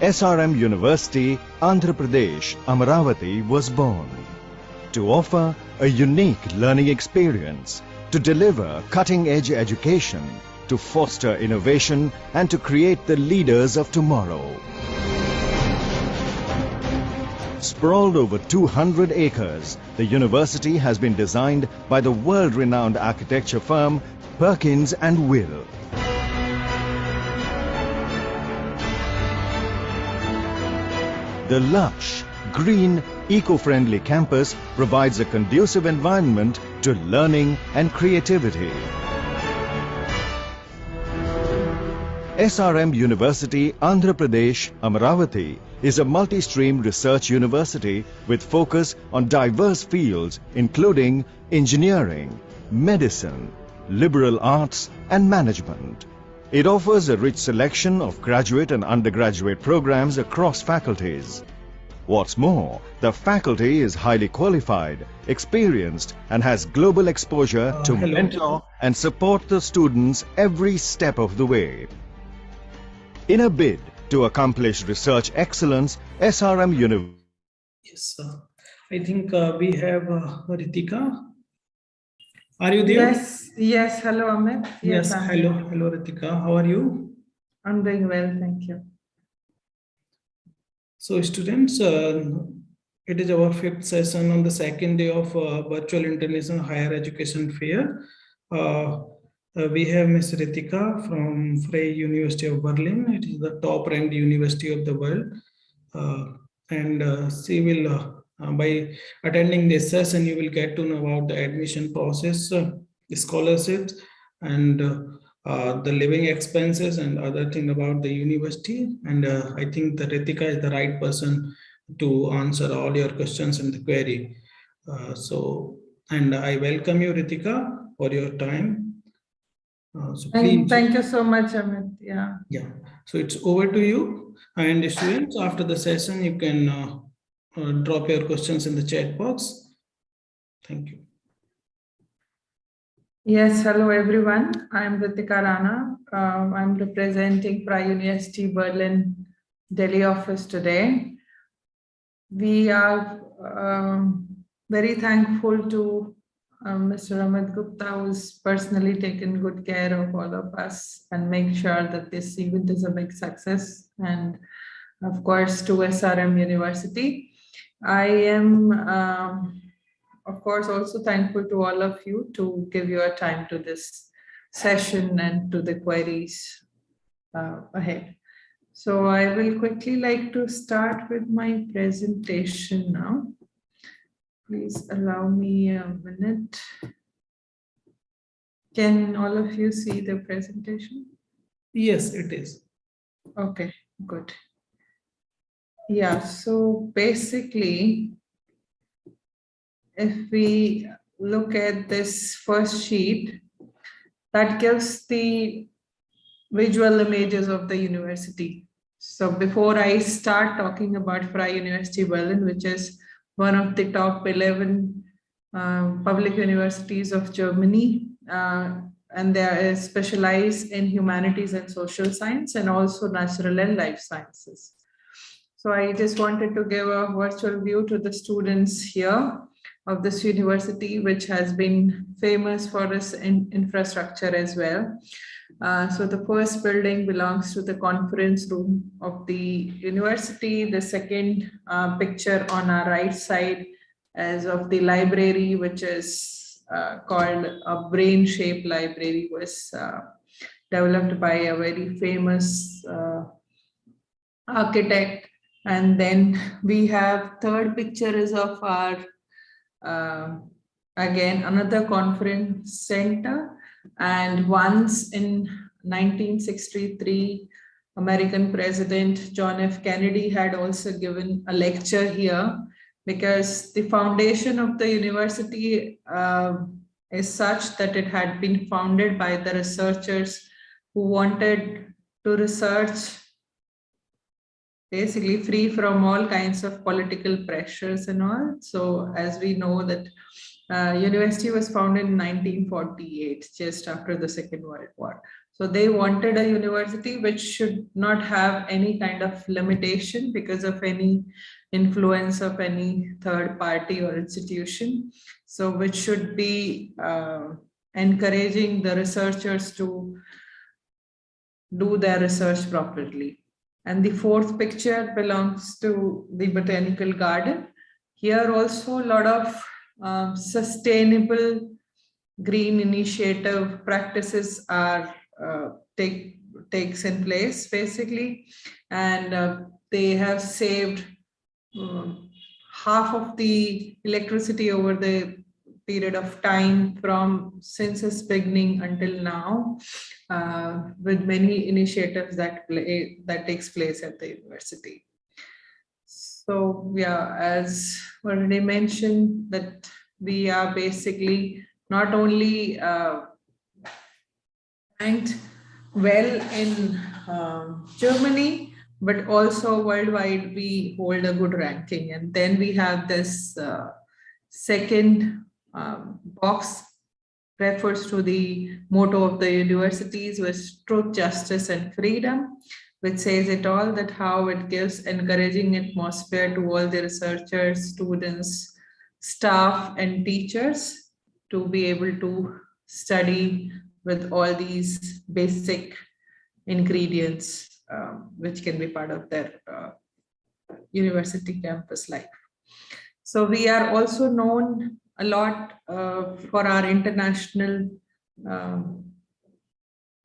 SRM University, Andhra Pradesh, Amaravati was born to offer a unique learning experience, to deliver cutting-edge education, to foster innovation, and to create the leaders of tomorrow. Sprawled over 200 acres, the university has been designed by the world-renowned architecture firm Perkins & Will. The lush, green, eco-friendly campus provides a conducive environment to learning and creativity. SRM University, Andhra Pradesh, Amaravati is a multi-stream research university with focus on diverse fields including engineering, medicine, liberal arts and management. It offers a rich selection of graduate and undergraduate programs across faculties. What's more, the faculty is highly qualified, experienced, and has global exposure to mentor and support the students every step of the way. In a bid to accomplish research excellence, SRM University. Yes, I think we have Ritika. Are you there? Yes. Hello, Amit. Yes, I'm hello, here. hello, Ritika. How are you? I'm doing well, thank you. So, students, it is our 5th session on the 2nd day of Virtual International Higher Education Fair. We have Ms. Ritika from Freie University of Berlin. It is the top-ranked university of the world, and she will. By attending this session, you will get to know about the admission process, scholarships, and the living expenses and other thing about the university. And I think that Ritika is the right person to answer all your questions in the query. And I welcome you, Ritika, for your time. So please. Thank you so much, Amit. Yeah. Yeah. So it's over to you. And the students, after the session, you can drop your questions in the chat box. Thank you. Yes, hello everyone. I'm Ritika Rana. I'm representing Prague University Berlin Delhi office today. We are very thankful to Mr. Amit Gupta, who's personally taken good care of all of us and make sure that this event is a big success. And of course, to SRM University. I am, of course, also thankful to all of you to give your time to this session and to the queries ahead. So I will quickly like to start with my presentation now. Please allow me a minute. Can all of you see the presentation? Yes, it is. Okay, good. Yeah, so basically, if we look at this first sheet, that gives the visual images of the university. So before I start talking about Freie University Berlin, which is one of the top 11 public universities of Germany, and they are specialized in humanities and social science and also natural and life sciences. So I just wanted to give a virtual view to the students here of this university, which has been famous for its infrastructure as well. So the first building belongs to the conference room of the university. The second picture on our right side is of the library, which is called a brain-shaped library, was developed by a very famous architect. And then we have third picture is of our again another conference center. And once in 1963, American President John F. Kennedy had also given a lecture here, because the foundation of the university is such that it had been founded by the researchers who wanted to research basically free from all kinds of political pressures and all. So as we know that university was founded in 1948, just after the Second World War. So they wanted a university which should not have any kind of limitation because of any influence of any third party or institution. So which should be encouraging the researchers to do their research properly. And the fourth picture belongs to the botanical garden. Here also a lot of sustainable green initiative practices are takes in place basically, and they have saved half of the electricity over the period of time from since its beginning until now, with many initiatives that takes place at the university. So yeah, as already mentioned, that we are basically not only ranked well in Germany, but also worldwide we hold a good ranking. And then we have this second box refers to the motto of the universities, was truth, justice, and freedom, which says it all, that how it gives encouraging atmosphere to all the researchers, students, staff, and teachers to be able to study with all these basic ingredients which can be part of their university campus life. So we are also known a lot for our international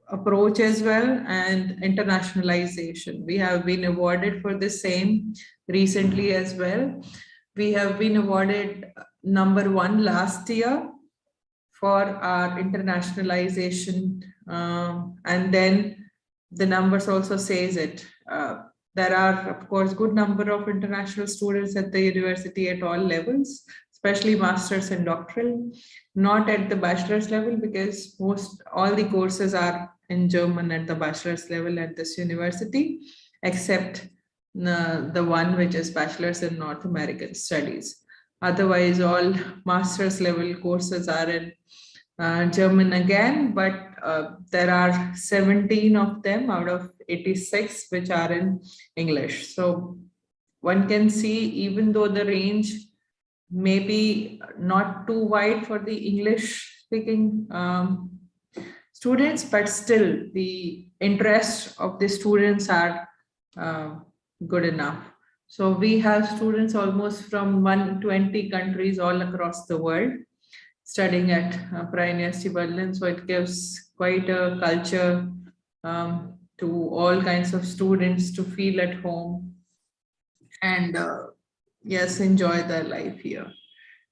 approach as well, and internationalization. We have been awarded for the same recently as well. We have been awarded #1 last year for our internationalization And then the numbers also says it. There are, of course, good number of international students at the university at all levels, especially masters and doctoral, not at the bachelor's level, because all the courses are in German at the bachelor's level at this university, except the one which is bachelor's in North American studies. Otherwise, all master's level courses are in German again, but there are 17 of them out of 86 which are in English. So one can see, even though the range may be not too wide for the English speaking students, but still the interest of the students are good enough. So we have students almost from 120 countries all across the world studying at Praia University Berlin. So it gives quite a culture to all kinds of students to feel at home and yes, enjoy their life here.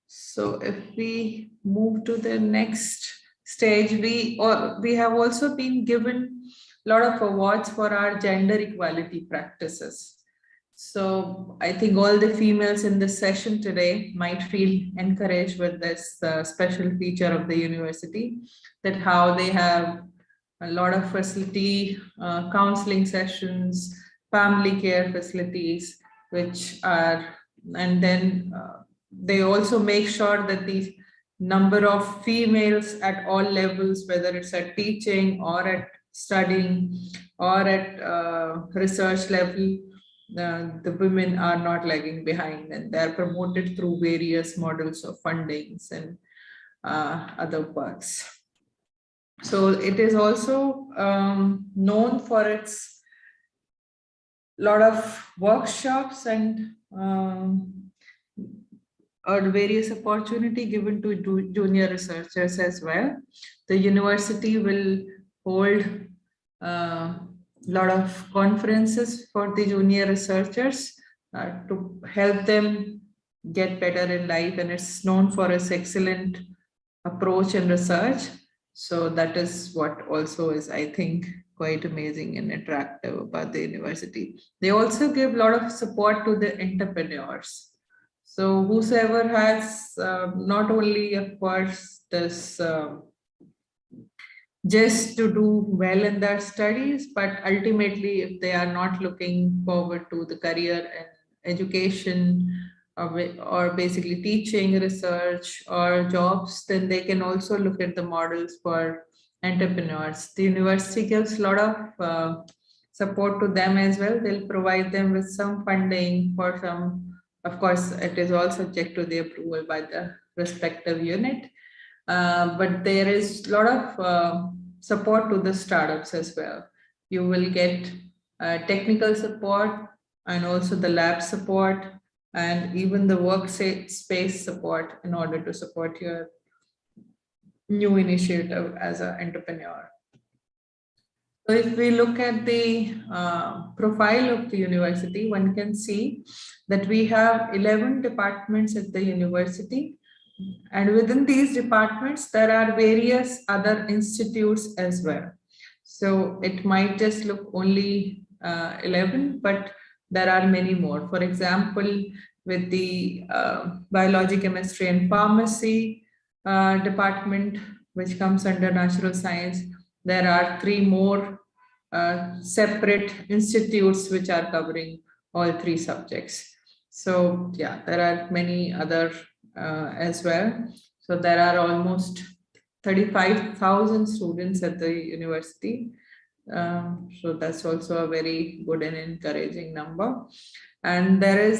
So if we move to the next stage, we have also been given a lot of awards for our gender equality practices. So I think all the females in this session today might feel encouraged with this special feature of the university, that how they have a lot of facility, counseling sessions, family care facilities, which are, and then they also make sure that the number of females at all levels, whether it's at teaching or at studying or at research level, the women are not lagging behind, and they are promoted through various models of fundings and other perks. So it is also known for its lot of workshops and or various opportunity given to junior researchers as well. The university will hold lot of conferences for the junior researchers to help them get better in life, and it's known for its excellent approach in research. So that is what also is, I think, quite amazing and attractive about the university. They also give a lot of support to the entrepreneurs. So whosoever has not only, of course, this just to do well in their studies, but ultimately if they are not looking forward to the career and education or basically teaching, research or jobs, then they can also look at the models for entrepreneurs. The university gives a lot of support to them as well. They'll provide them with some funding for some, of course, it is all subject to the approval by the respective unit. But there is a lot of support to the startups as well. You will get technical support and also the lab support and even the workspace support in order to support your new initiative as an entrepreneur. So if we look at the profile of the university, one can see that we have 11 departments at the university. And within these departments, there are various other institutes as well. So it might just look only 11, but there are many more. For example, with the biology, chemistry, and pharmacy department, which comes under natural science, there are 3 more separate institutes which are covering all 3 subjects. So yeah, there are many other as well. So there are almost 35,000 students at the university. So that's also a very good and encouraging number. And there are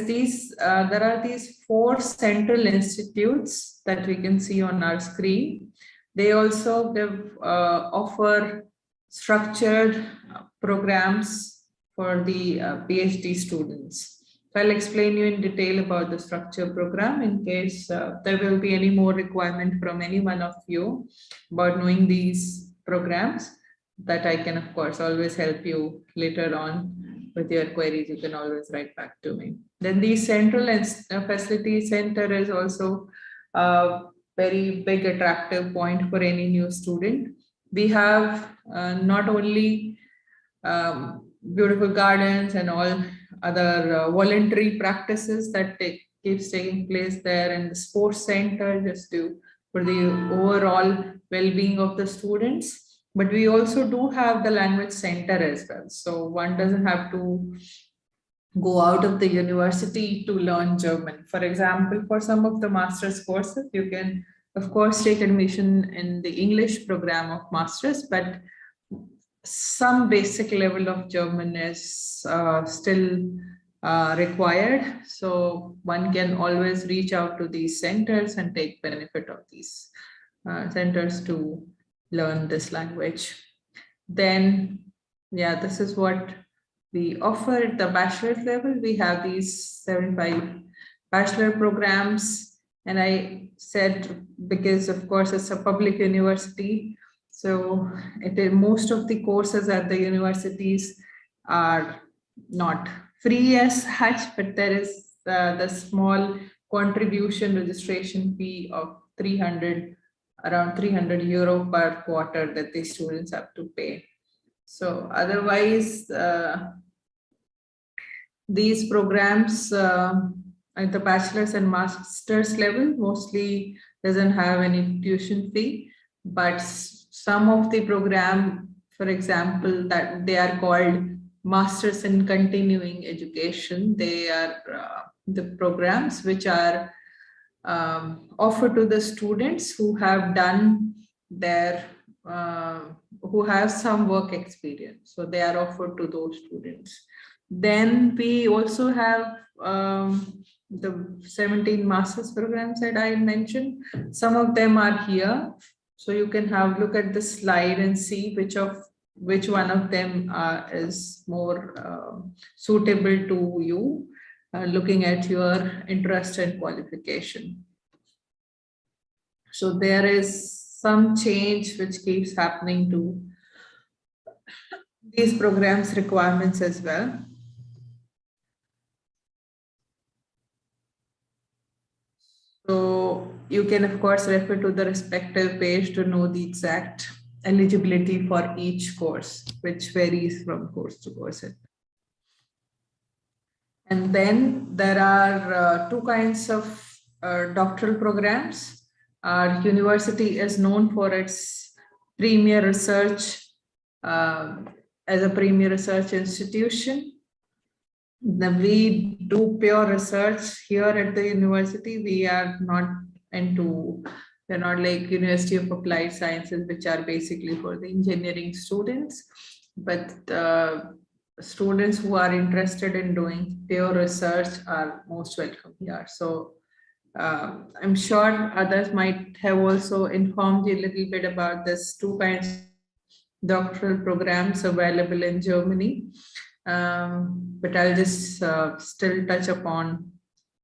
these 4 central institutes that we can see on our screen. They also offer structured programs for the PhD students. So I'll explain you in detail about the structure program in case there will be any more requirement from any one of you about knowing these programs, that I can, of course, always help you later on with your queries. You can always write back to me. Then the central facility center is also a very big attractive point for any new student. we have not only beautiful gardens and all other voluntary practices that keeps taking place there, and the sports center just for the overall well-being of the students. But we also do have the language center as well. So one doesn't have to go out of the university to learn German. For example, for some of the master's courses, you can, of course, take admission in the English program of master's, but some basic level of German is still required. So one can always reach out to these centers and take benefit of these centers to learn this language. Then, yeah, this is what we offer at the bachelor's level. We have these 75 bachelor programs. And I said, because of course it's a public university, so most of the courses at the universities are not free as such, but there is the small contribution registration fee of around 300 euro per quarter that the students have to pay. So otherwise, these programs at the bachelor's and master's level mostly doesn't have any tuition fee, but some of the program, for example, that they are called Masters in Continuing Education. They are the programs which are offered to the students who have done their who have some work experience. So they are offered to those students. Then we also have the 17 master's programs that I mentioned. Some of them are here. So you can look at the slide and see which one of them is more suitable to you, looking at your interest and qualification. So there is some change which keeps happening to these programs requirements as well. So you can, of course, refer to the respective page to know the exact eligibility for each course, which varies from course to course. And then there are two kinds of doctoral programs. Our university is known for its premier research as a premier research institution. We do pure research here at the university. We are not we're not like University of Applied Sciences, which are basically for the engineering students, but students who are interested in doing pure research are most welcome here. So I'm sure others might have also informed you a little bit about this two kinds of doctoral programs available in Germany. But I'll just still touch upon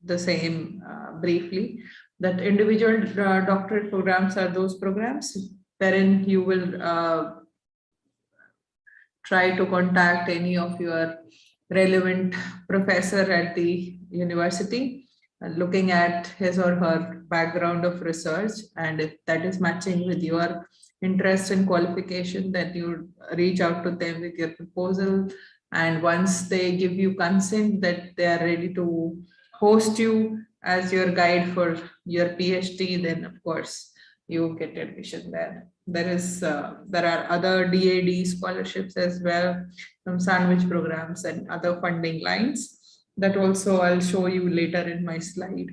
the same briefly, that individual doctorate programs are those programs wherein you will try to contact any of your relevant professor at the university, looking at his or her background of research, and if that is matching with your interest and qualification, then you reach out to them with your proposal. And once they give you consent that they are ready to host you as your guide for your PhD, then of course you get admission there. There are other DAD scholarships as well, some sandwich programs and other funding lines that also I'll show you later in my slide.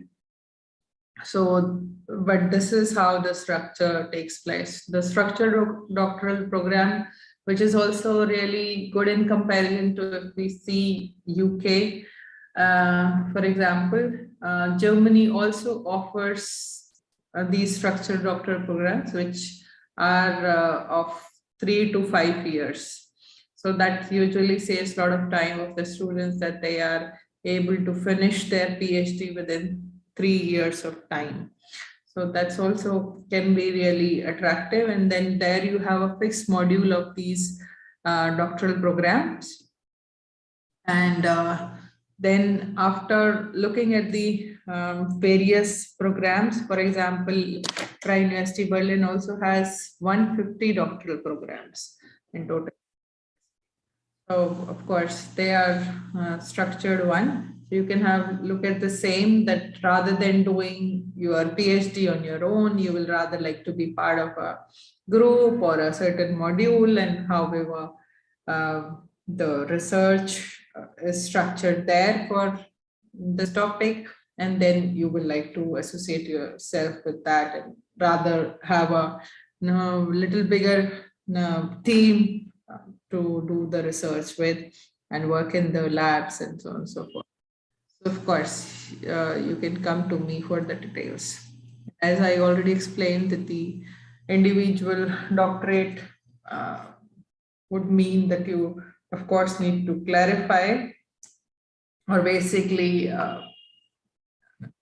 So, but this is how the structure takes place. The structured doctoral program, which is also really good in comparison to if we see UK. For example, Germany also offers these structured doctoral programs, which are of 3 to 5 years. So that usually saves a lot of time of the students, that they are able to finish their PhD within 3 years of time. So that's also can be really attractive. And then there you have a fixed module of these doctoral programs. And then after looking at the various programs, for example, Freie University Berlin also has 150 doctoral programs in total. So of course they are structured one. You can have look at the same, that rather than doing your PhD on your own, you will rather like to be part of a group or a certain module, and however the research is structured there for this topic, and then you will like to associate yourself with that and rather have a little bigger team to do the research with and work in the labs and so on and so forth. So of course, you can come to me for the details. As I already explained, that the individual doctorate would mean that you, of course, need to clarify or basically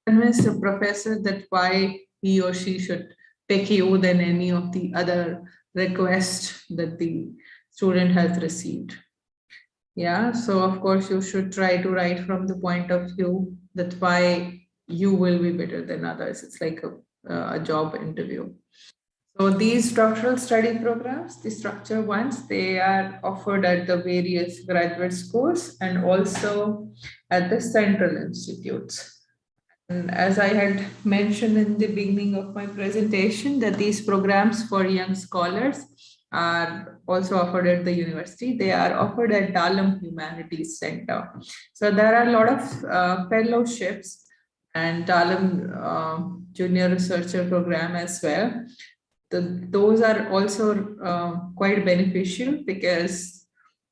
convince the professor that why he or she should pick you than any of the other requests that the student has received. Yeah, so of course you should try to write from the point of view that why you will be better than others. It's like a job interview. So these structural study programs, the structure ones, they are offered at the various graduate schools and also at the central institutes. And as I had mentioned in the beginning of my presentation, that these programs for young scholars are also offered at the university. They are offered at Dahlem Humanities Center. So there are a lot of fellowships and Dahlem Junior Researcher Program as well. Those are also quite beneficial, because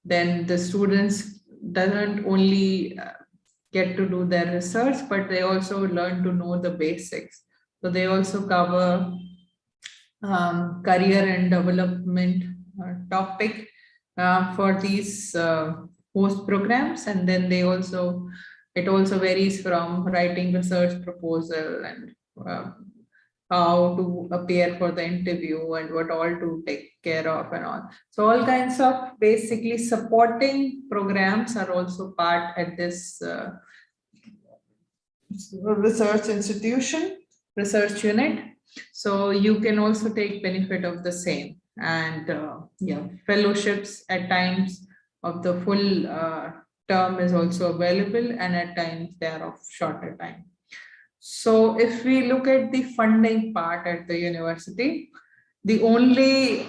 then the students doesn't only get to do their research, but they also learn to know the basics. So they also cover career and development topic for these post programs, and then it also varies from writing research proposal and how to appear for the interview and what all to take care of and all. So all kinds of basically supporting programs are also part at this research institution, research unit. So you can also take benefit of the same, and fellowships at times of the full term is also available, and at times they are of shorter time. So if we look at the funding part at the university, the only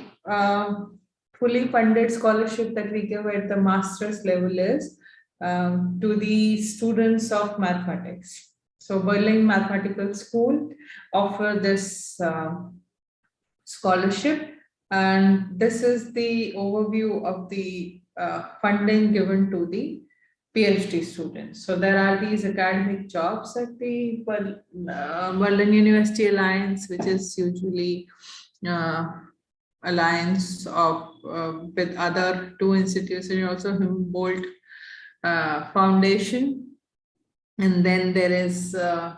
fully funded scholarship that we give at the master's level is to the students of mathematics. So Berlin Mathematical School offer this scholarship, and this is the overview of the funding given to the PhD students. So there are these academic jobs at the Berlin University Alliance, which is usually alliance of with other two institutions, also Humboldt Foundation. And then there is the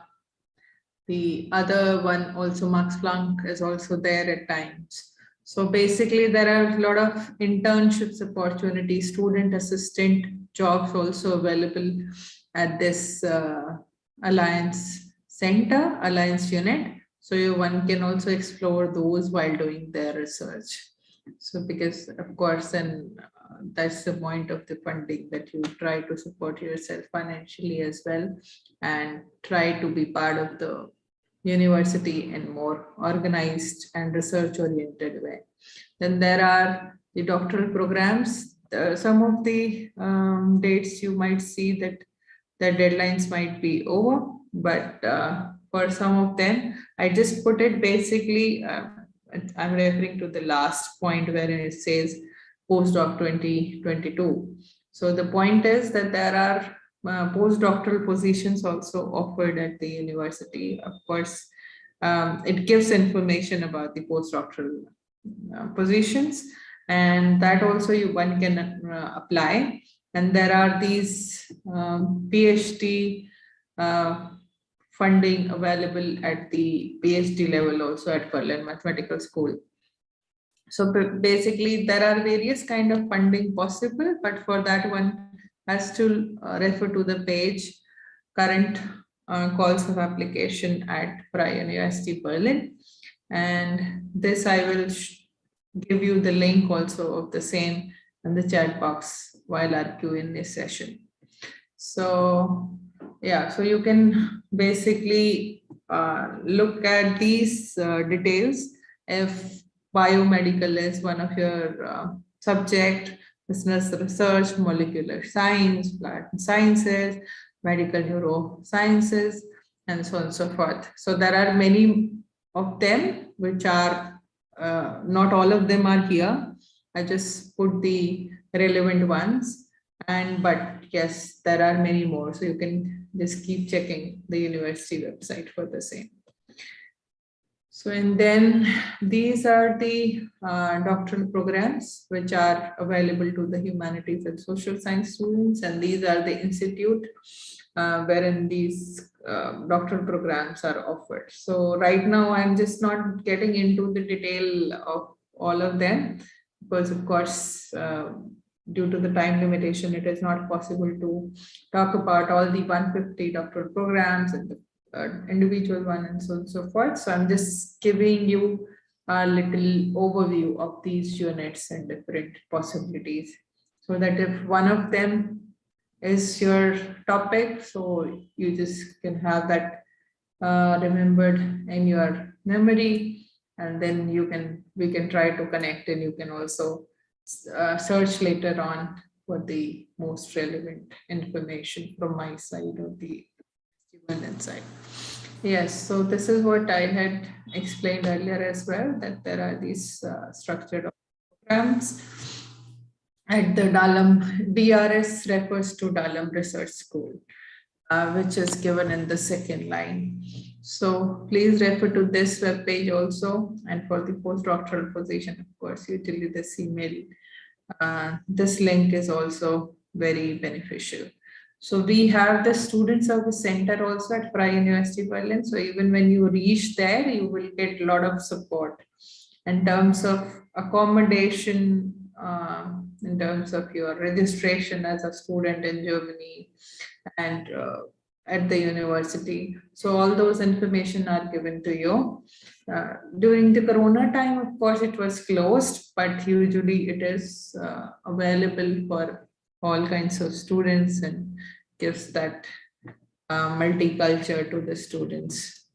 other one, also Max Planck is also there at times. So basically there are a lot of internships opportunities, student assistant jobs also available at this Alliance Center, Alliance Unit. So one can also explore those while doing their research. So because of course, and that's the point of the funding, that you try to support yourself financially as well and try to be part of the university in more organized and research oriented way. Then there are the doctoral programs. Some of the dates you might see that the deadlines might be over, but for some of them, I just put it basically, I'm referring to the last point where it says postdoc 2022. So the point is that there are postdoctoral positions also offered at the university. Of course, it gives information about the postdoctoral positions, and that also one can apply. And there are these PhD funding available at the PhD level also at Berlin Mathematical School. So basically there are various kind of funding possible, but for that one has to refer to the page current calls of application at Freie University Berlin. And this I will give you the link also of the same in the chat box while our Q&A session. So yeah, so you can basically look at these details. If biomedical is one of your subject, business research, molecular science, plant sciences, medical neurosciences, and so on and so forth. So there are many of them which are, not all of them are here. I just put the relevant ones, but yes, there are many more. So you can just keep checking the university website for the same. So, and then these are the doctoral programs which are available to the humanities and social science students, and these are the institute wherein these doctoral programs are offered. So right now I'm just not getting into the detail of all of them because of course due to the time limitation it is not possible to talk about all the 150 doctoral programs and the individual one and so on and so forth. So I'm just giving you a little overview of these units and different possibilities so that if one of them is your topic, so you just can have that remembered in your memory, and then we can try to connect, and you can also search later on for the most relevant information from my side or the student side. Yes, so this is what I had explained earlier as well, that there are these structured programs at the Dalam. DRS refers to Dalam Research School, which is given in the second line. So please refer to this web page also, and for the postdoctoral position, of course, usually this email, this link is also very beneficial. So we have the Student Service Center also at Prague University Berlin. So even when you reach there, you will get a lot of support in terms of accommodation, in terms of your registration as a student in Germany and at the university. So all those information are given to you. During the Corona time, of course, it was closed, but usually it is available for all kinds of students and gives that multiculture to the students.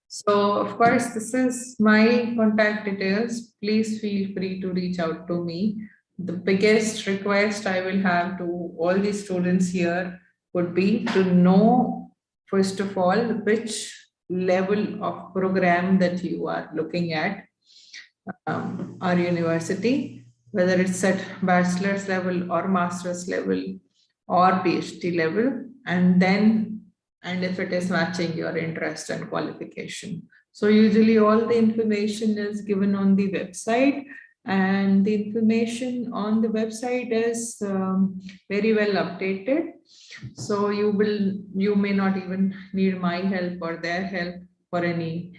So of course, this is my contact details. Please feel free to reach out to me. The biggest request I will have to all the students here would be to know, first of all, which level of program that you are looking at our university, whether it's at bachelor's level or master's level or PhD level, and if it is matching your interest and qualification. So usually all the information is given on the website, and the information on the website is very well updated. So you may not even need my help or their help for any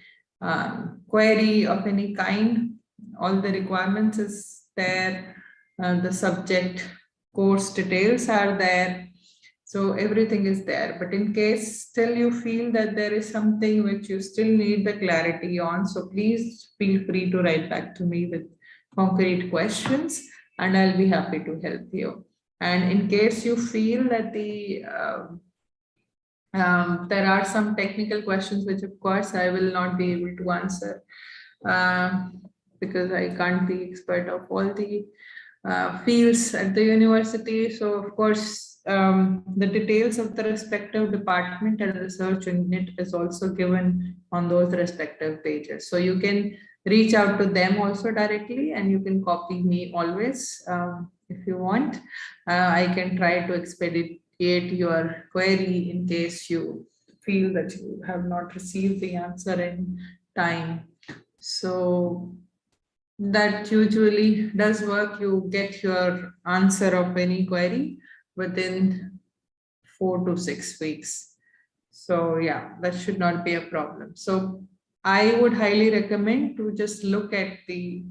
query of any kind. All the requirements is there, the subject course details are there. So everything is there, but in case still you feel that there is something which you still need the clarity on, so please feel free to write back to me with concrete questions and I'll be happy to help you. And in case you feel that there are some technical questions which of course I will not be able to answer because I can't be expert of all the fields at the university. So of course, the details of the respective department and research unit is also given on those respective pages. So you can reach out to them also directly, and you can copy me always if you want. I can try to expedite your query in case you feel that you have not received the answer in time. So that usually does work. You get your answer of any query within 4 to 6 weeks. So yeah, that should not be a problem. So I would highly recommend to just look at the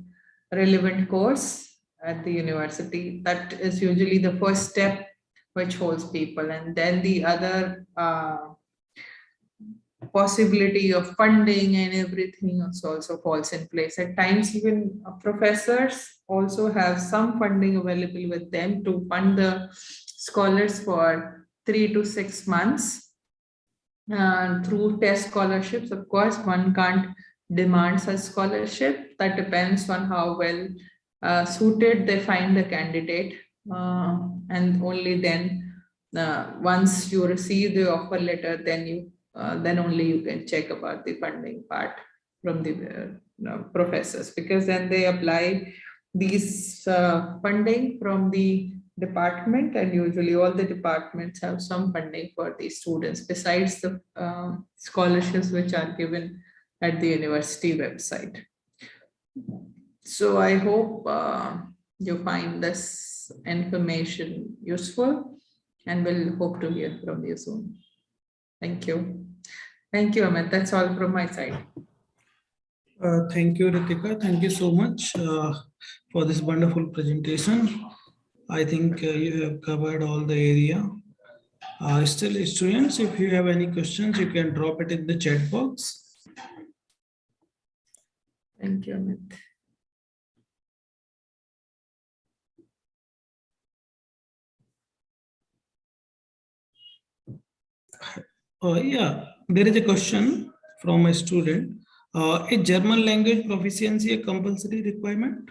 relevant course at the university. That is usually the first step which holds people, and then the other possibility of funding and everything also falls in place. At times, even professors also have some funding available with them to fund the scholars for 3 to 6 months through test scholarships. Of course, one can't demand such scholarship. That depends on how well suited they find the candidate, and only then once you receive the offer letter, then only you can check about the funding part from the professors, because then they apply these funding from the department, and usually all the departments have some funding for these students besides the scholarships which are given at the university website. So I hope you find this information useful, and we'll hope to hear from you soon. Thank you. Thank you, Amit. That's all from my side. Thank you, Ritika. Thank you so much for this wonderful presentation. I think you have covered all the area. Still, students, if you have any questions, you can drop it in the chat box. Thank you, Amit. Yeah, there is a question from a student. Is German language proficiency a compulsory requirement?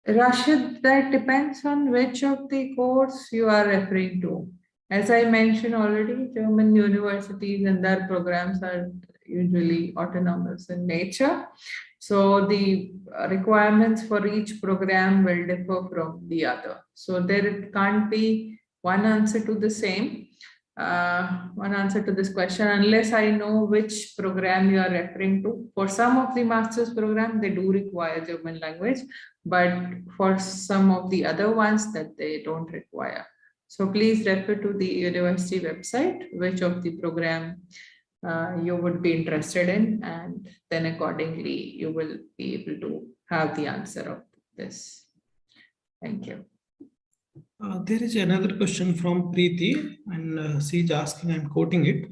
Rashid, that depends on which of the course you are referring to. As I mentioned already, German universities and their programs are usually autonomous in nature. So the requirements for each program will differ from the other. So there can't be one answer to the same. One answer to this question, unless I know which program you are referring to. For some of the master's program, they do require German language, but for some of the other ones that they don't require. So please refer to the university website, which of the program you would be interested in, and then accordingly you will be able to have the answer of this. Thank you. There is another question from Preeti, and she's asking, I'm quoting it.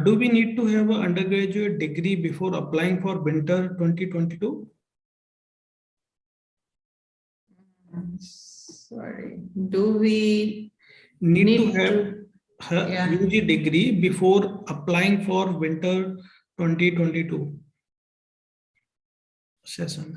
Do we need to have an undergraduate degree before applying for winter 2022? Sorry, do we need to have a UG degree before applying for winter 2022 session?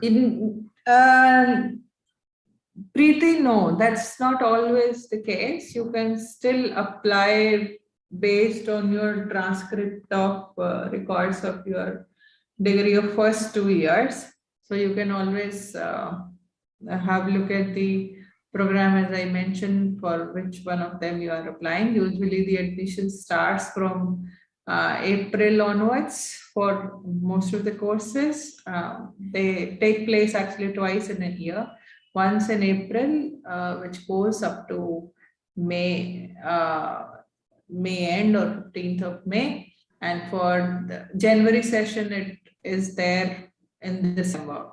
Preeti, no, that's not always the case. You can still apply based on your transcript of records of your degree of first 2 years. So you can always have a look at the program, as I mentioned, for which one of them you are applying. Usually the admission starts from April onwards for most of the courses. They take place actually twice in a year. Once in April, which goes up to May end or 15th of May. And for the January session, it is there in December.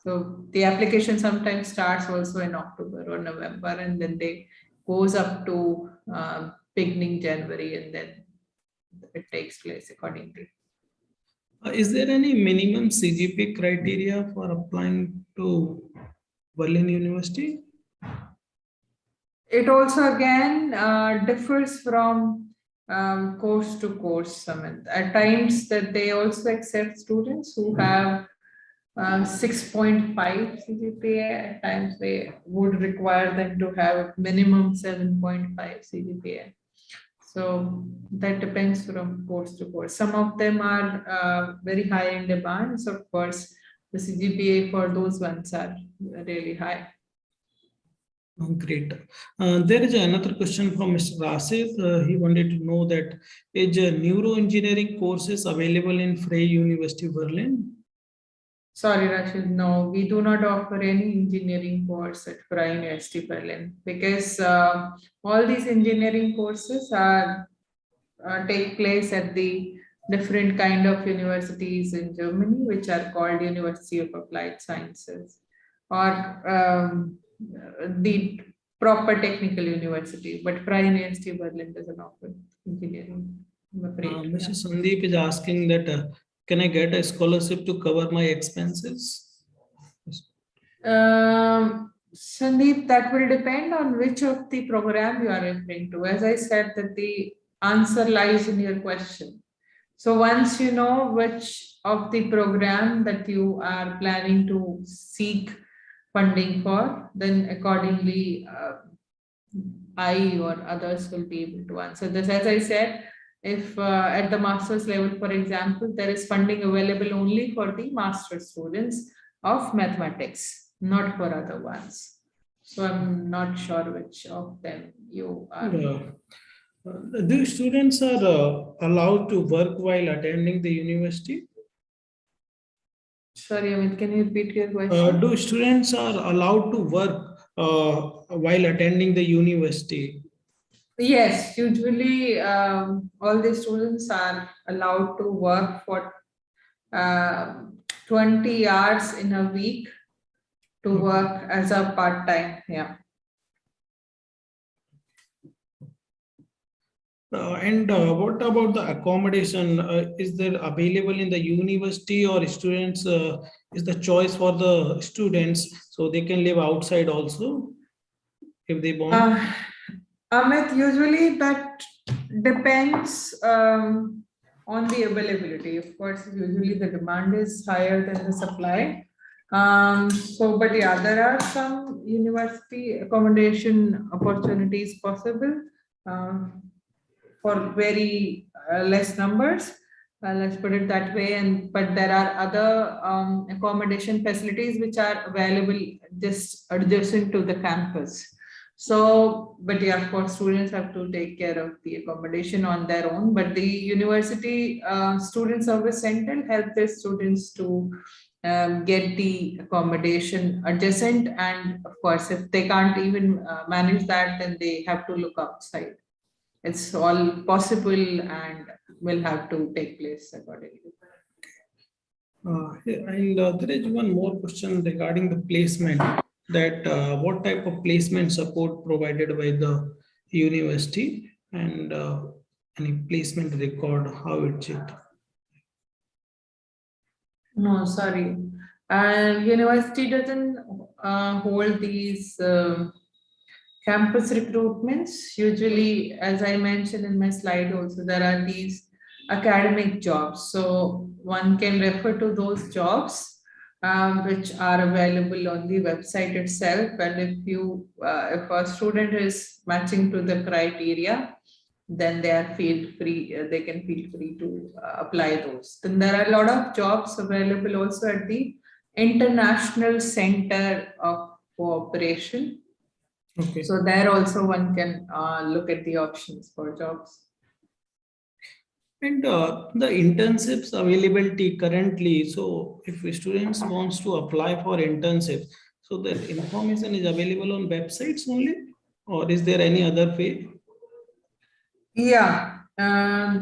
So the application sometimes starts also in October or November, and then they goes up to beginning January, and then it takes place accordingly. Is there any minimum CGPA criteria for applying to Berlin University? It also again differs from course to course. At times that they also accept students who have 6.5 CGPA. At times they would require them to have minimum 7.5 CGPA. So that depends from course to course. Some of them are very high in demand. So of course, the CGPA for those ones are really high. Great. There is another question from Mr. Rasid. He wanted to know that is neuroengineering courses available in Freie University Berlin? Sorry, Rashid, no, we do not offer any engineering course at Freie University Berlin, because all these engineering courses are take place at the different kind of universities in Germany, which are called University of Applied Sciences, or the proper technical university. But Freie University Berlin doesn't offer engineering. I'm afraid. Mr. Sandeep is asking that can I get a scholarship to cover my expenses? Sandeep, that will depend on which of the program you are referring to. As I said, that the answer lies in your question. So once you know which of the program that you are planning to seek funding for, then accordingly, I or others will be able to answer this. As I said, if at the master's level, for example, there is funding available only for the master's students of mathematics, not for other ones. So I'm not sure which of them you are. Do students are allowed to work while attending the university? Sorry, Amit, can you repeat your question? Do students are allowed to work while attending the university? Yes, usually all the students are allowed to work for 20 hours in a week to work as a part-time. Yeah. And what about the accommodation? Is there available in the university, or students is the choice for the students so they can live outside also if they want? Amit, usually that depends on the availability. Of course, usually the demand is higher than the supply. But yeah, there are some university accommodation opportunities possible for very less numbers. Let's put it that way. But there are other accommodation facilities which are available just adjacent to the campus. So, but yeah, of course, students have to take care of the accommodation on their own. But the university student service center help their students to get the accommodation adjacent. And of course, if they can't even manage that, then they have to look outside. It's all possible and will have to take place accordingly. There is one more question regarding the placement, that what type of placement support provided by the university, and any placement record, how it's it? No, sorry. University doesn't hold these campus recruitments. Usually, as I mentioned in my slide also, there are these academic jobs. So one can refer to those jobs which are available on the website itself. And if a student is matching to the criteria, then they are they can feel free to apply those. Then there are a lot of jobs available also at the International Center of Cooperation. Okay. So there also one can look at the options for jobs. And the internships availability currently, so if students wants to apply for internships, so the information is available on websites only, or is there any other way? Yeah,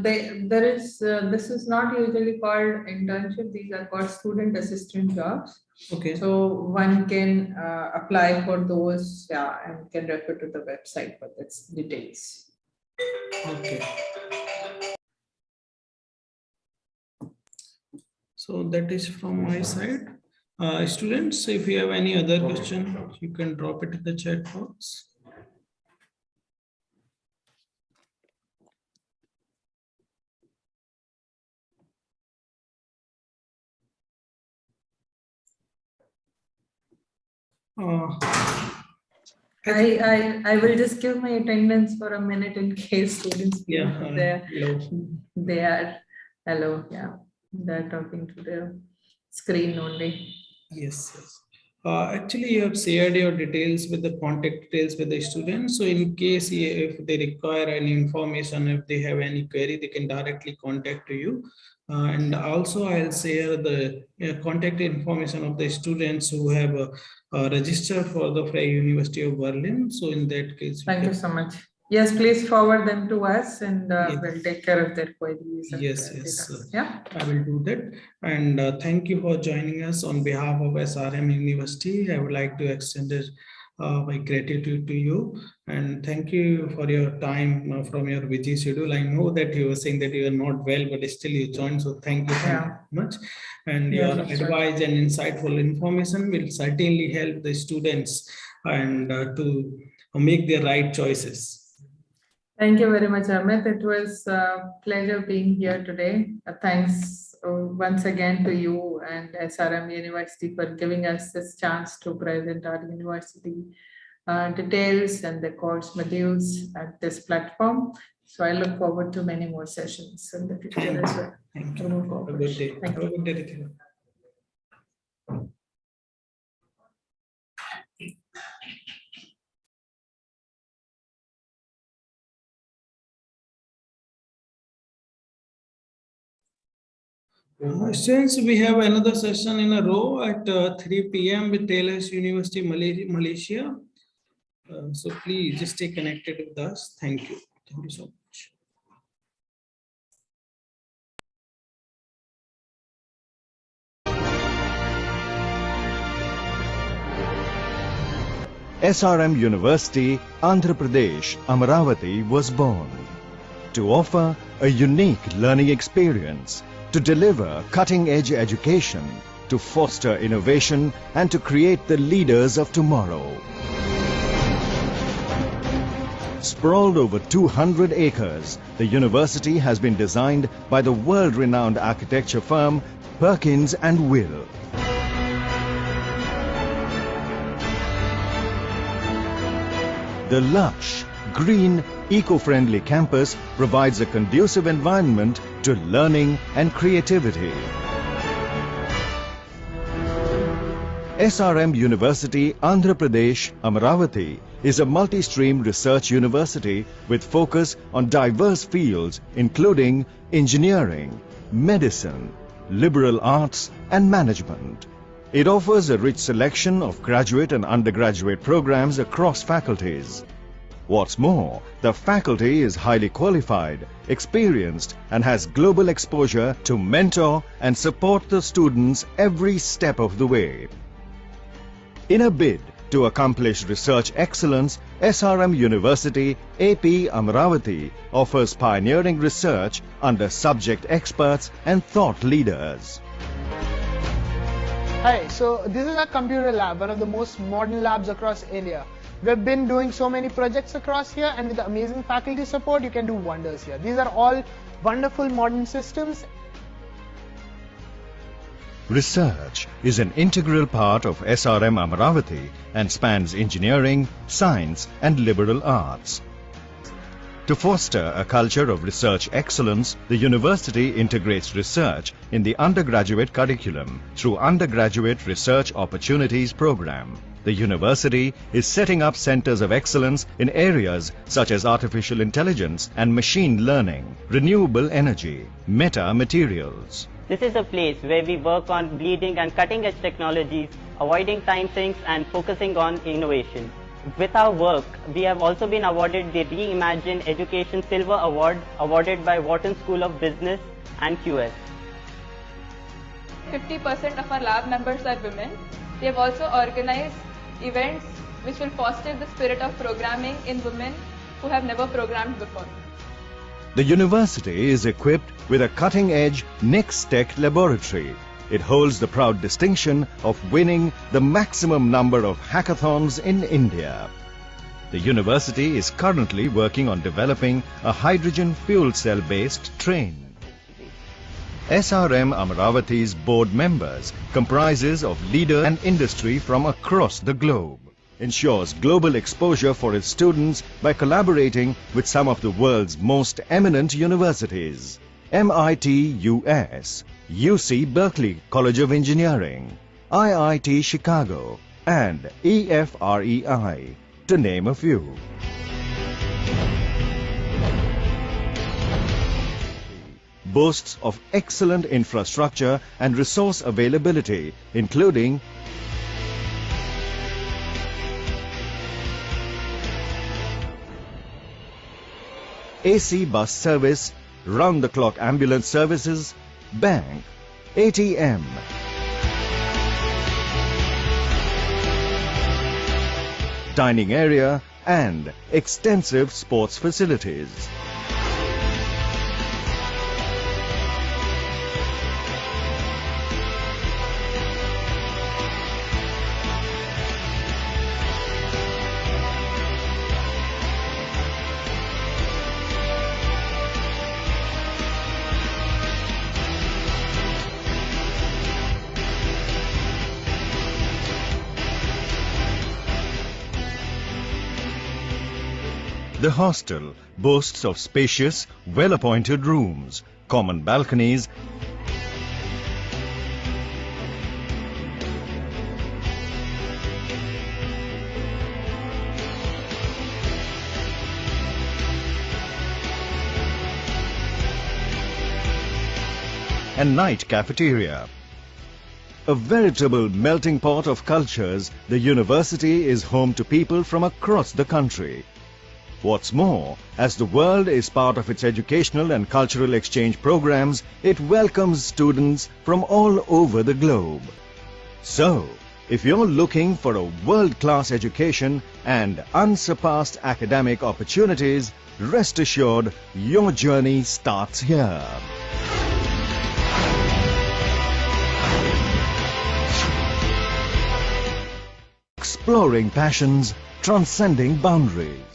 this is not usually called internship. These are called student assistant jobs. Okay. So one can apply for those, yeah, and can refer to the website for its details. Okay. So that is from my side. Students, if you have any other question, you can drop it in the chat box. I will just give my attendance for a minute in case students feel they are hello, yeah, they're talking to their screen only. Yes. Actually, you have shared your details with the contact details with the students. So in case if they require any information, if they have any query, they can directly contact you. And also I'll share the contact information of the students who have registered for the Freie University of Berlin. So in that case, thank you so much. Yes, please forward them to us, and we'll take care of their queries. Yes. Yeah, I will do that. And thank you for joining us on behalf of SRM University. I would like to extend my gratitude to you, and thank you for your time from your busy schedule. I know that you were saying that you are not well, but still you joined, so thank you so much. And Yes, your that's right. advice and insightful information will certainly help the students and to make the right choices. Thank you very much, Amit. It was a pleasure being here today. Thanks once again to you and SRM University for giving us this chance to present our university details and the course modules at this platform. So I look forward to many more sessions in the future as well. Thank you. Have a good day. Have a good day, Ritika. Since we have another session in a row at 3 p.m. with TLS University Malaysia. So please just stay connected with us. Thank you. Thank you so much. SRM University, Andhra Pradesh, Amaravati was born to offer a unique learning experience, to deliver cutting-edge education, to foster innovation, and to create the leaders of tomorrow. Sprawled over 200 acres, the university has been designed by the world-renowned architecture firm Perkins & Will. The lush, green, eco-friendly campus provides a conducive environment to learning and creativity. SRM University, Andhra Pradesh, Amaravati is a multi-stream research university with focus on diverse fields including engineering, medicine, liberal arts and management. It offers a rich selection of graduate and undergraduate programs across faculties. What's more, the faculty is highly qualified, experienced, and has global exposure to mentor and support the students every step of the way. In a bid to accomplish research excellence, SRM University AP Amaravati offers pioneering research under subject experts and thought leaders. Hi, so this is our computer lab, one of the most modern labs across India. We've been doing so many projects across here, and with the amazing faculty support, you can do wonders here. These are all wonderful modern systems. Research is an integral part of SRM Amaravati and spans engineering, science and liberal arts. To foster a culture of research excellence, the university integrates research in the undergraduate curriculum through Undergraduate Research Opportunities Program. The university is setting up centers of excellence in areas such as artificial intelligence and machine learning, renewable energy, meta materials. This is a place where we work on bleeding and cutting edge technologies, avoiding time sinks and focusing on innovation. With our work, we have also been awarded the Reimagine Education Silver Award awarded by Wharton School of Business and QS. 50% of our lab members are women. We have also organized events which will foster the spirit of programming in women who have never programmed before. The university is equipped with a cutting-edge Next-Tech laboratory. It holds the proud distinction of winning the maximum number of hackathons in India. The university is currently working on developing a hydrogen fuel cell-based train. SRM Amaravati's board members comprises of leader and industry from across the globe. Ensures global exposure for its students by collaborating with some of the world's most eminent universities. MIT US, UC Berkeley College of Engineering, IIT Chicago, and EFREI, to name a few. Boasts of excellent infrastructure and resource availability, including AC bus service, round-the-clock ambulance services, bank, ATM, dining area and extensive sports facilities. The hostel boasts of spacious, well-appointed rooms, common balconies, and night cafeteria. A veritable melting pot of cultures, the university is home to people from across the country. What's more, as the world is part of its educational and cultural exchange programs, it welcomes students from all over the globe. So, if you're looking for a world-class education and unsurpassed academic opportunities, rest assured your journey starts here. Exploring passions, transcending boundaries.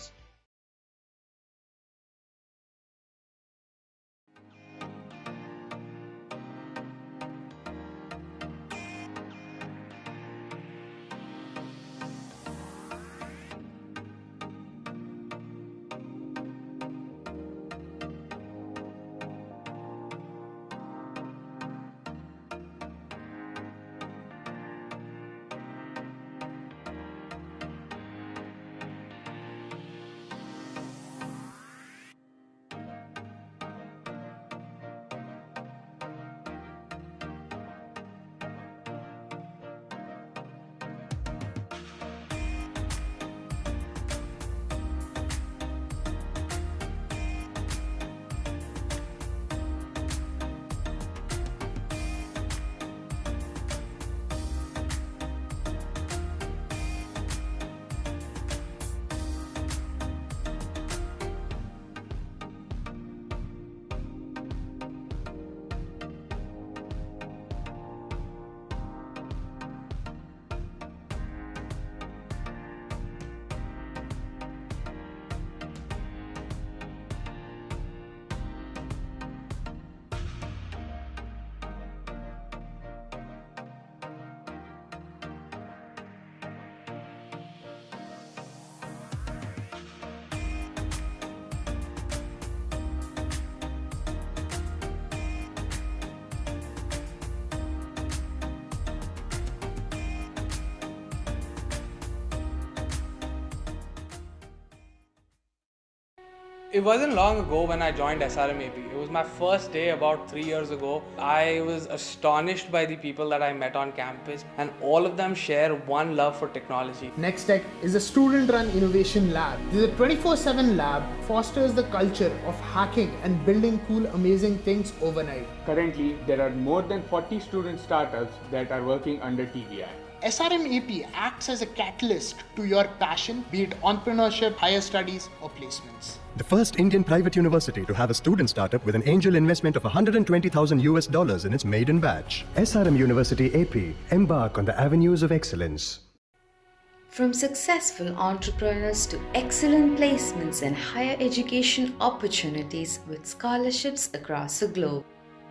It wasn't long ago when I joined SRM AP. It was my first day about 3 years ago. I was astonished by the people that I met on campus, and all of them share one love for technology. Next Tech is a student-run innovation lab. This is a 24/7 lab, fosters the culture of hacking and building cool, amazing things overnight. Currently, there are more than 40 student startups that are working under TVI. SRM AP acts as a catalyst to your passion, be it entrepreneurship, higher studies, or placements. The first Indian private university to have a student startup with an angel investment of $120,000 in its maiden batch. SRM University AP, embark on the avenues of excellence. From successful entrepreneurs to excellent placements and higher education opportunities with scholarships across the globe,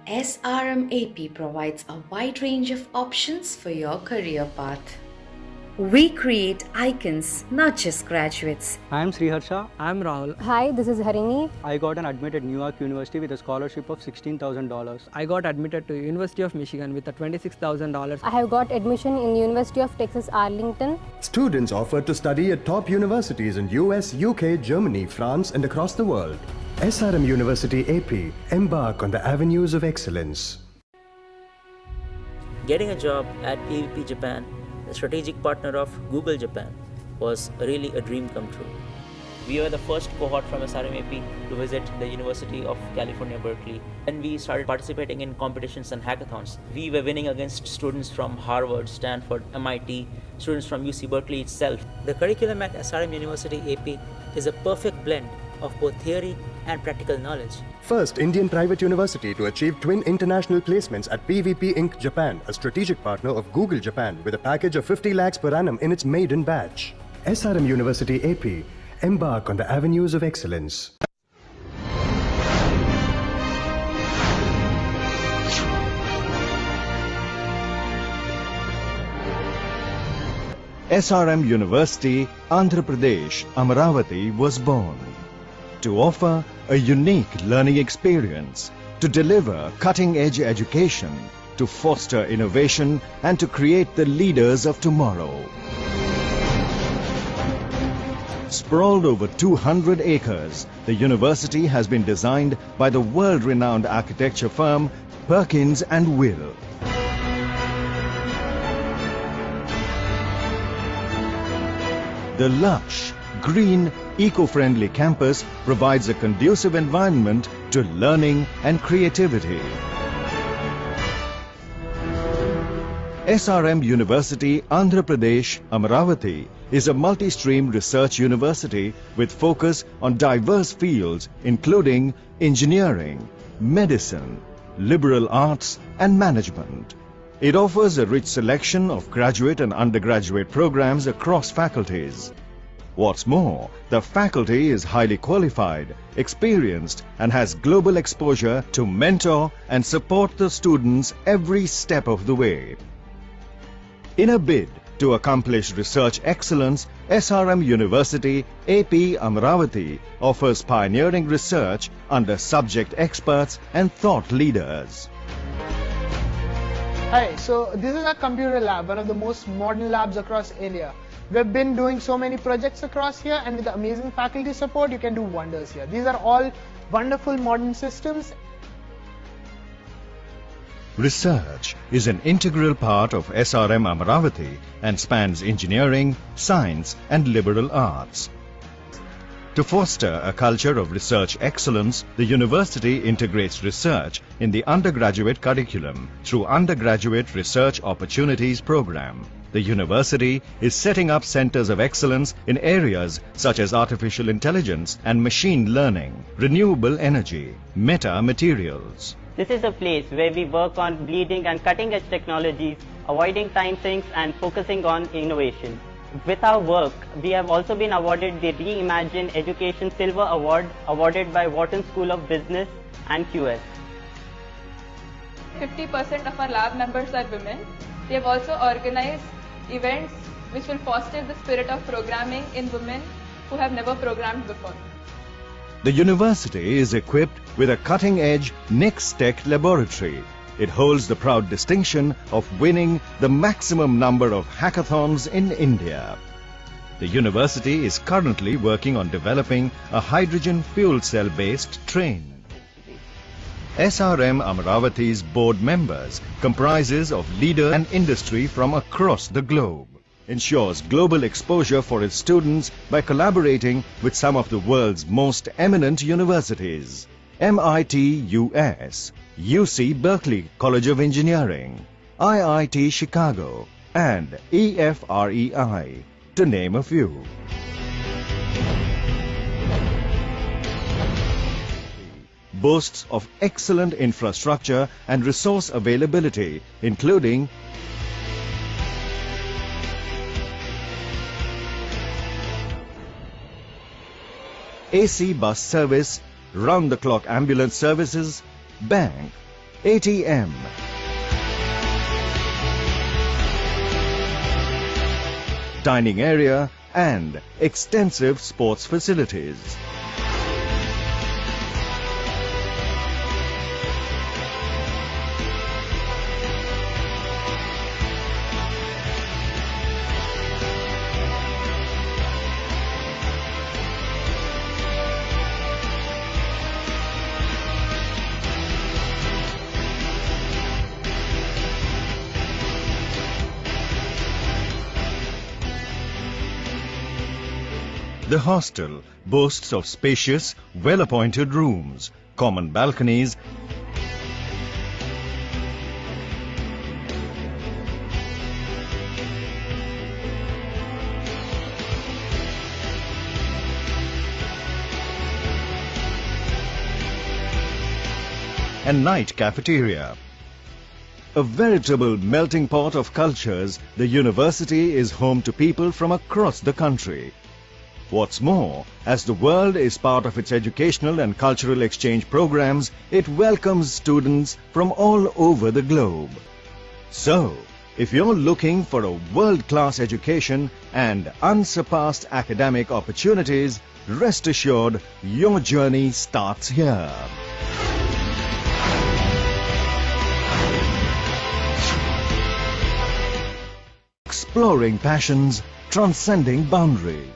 SRM AP provides a wide range of options for your career path. We create icons, not just graduates. I am Sriharsha. I am Rahul. Hi, this is Harini. I got an admit at New York University with a scholarship of $16,000. I got admitted to University of Michigan with a $26,000. I have got admission in University of Texas Arlington. Students offered to study at top universities in US, UK, Germany, France, and across the world. SRM University AP, embark on the avenues of excellence. Getting a job at AVP Japan, the strategic partner of Google Japan, was really a dream come true. We were the first cohort from SRM AP to visit the University of California, Berkeley. Then we started participating in competitions and hackathons. We were winning against students from Harvard, Stanford, MIT, students from UC Berkeley itself. The curriculum at SRM University AP is a perfect blend of both theory and practical knowledge. First Indian private university to achieve twin international placements at PVP Inc. Japan, a strategic partner of Google Japan with a package of 50 lakhs per annum in its maiden batch. SRM University AP, embark on the avenues of excellence. SRM University, Andhra Pradesh, Amaravati was born to offer a unique learning experience, to deliver cutting-edge education, to foster innovation and to create the leaders of tomorrow. Sprawled over 200 acres, the university has been designed by the world-renowned architecture firm Perkins & Will. The lush, green, eco-friendly campus provides a conducive environment to learning and creativity. SRM University, Andhra Pradesh, Amaravati is a multi-stream research university with focus on diverse fields including engineering, medicine, liberal arts and management. It offers a rich selection of graduate and undergraduate programs across faculties. What's more, the faculty is highly qualified, experienced and has global exposure to mentor and support the students every step of the way. In a bid to accomplish research excellence, SRM University AP Amaravati offers pioneering research under subject experts and thought leaders. Hi, so this is our computer lab, one of the most modern labs across India. We've been doing so many projects across here, and with the amazing faculty support, you can do wonders here. These are all wonderful modern systems. Research is an integral part of SRM Amaravati and spans engineering, science and liberal arts. To foster a culture of research excellence, the university integrates research in the undergraduate curriculum through Undergraduate Research Opportunities Program. The university is setting up centers of excellence in areas such as artificial intelligence and machine learning, renewable energy, meta materials. This is a place where we work on bleeding and cutting edge technologies, avoiding time sinks and focusing on innovation. With our work, we have also been awarded the Reimagine Education Silver Award awarded by Wharton School of Business and QS. 50% of our lab members are women. They have also organized events which will foster the spirit of programming in women who have never programmed before. The university is equipped with a cutting-edge Next Tech laboratory. It holds the proud distinction of winning the maximum number of hackathons in India. The university is currently working on developing a hydrogen fuel cell-based train. SRM Amaravati's board members comprises of leaders and industry from across the globe. Ensures global exposure for its students by collaborating with some of the world's most eminent universities. MIT US, UC Berkeley College of Engineering, IIT Chicago and EFREI, to name a few. Boasts of excellent infrastructure and resource availability, including AC bus service, round-the-clock ambulance services, bank, ATM, dining area and extensive sports facilities. The hostel boasts of spacious, well-appointed rooms, common balconies, and night cafeteria. A veritable melting pot of cultures, the university is home to people from across the country. What's more, as the world is part of its educational and cultural exchange programs, it welcomes students from all over the globe. So, if you're looking for a world-class education and unsurpassed academic opportunities, rest assured your journey starts here. Exploring passions, transcending boundaries.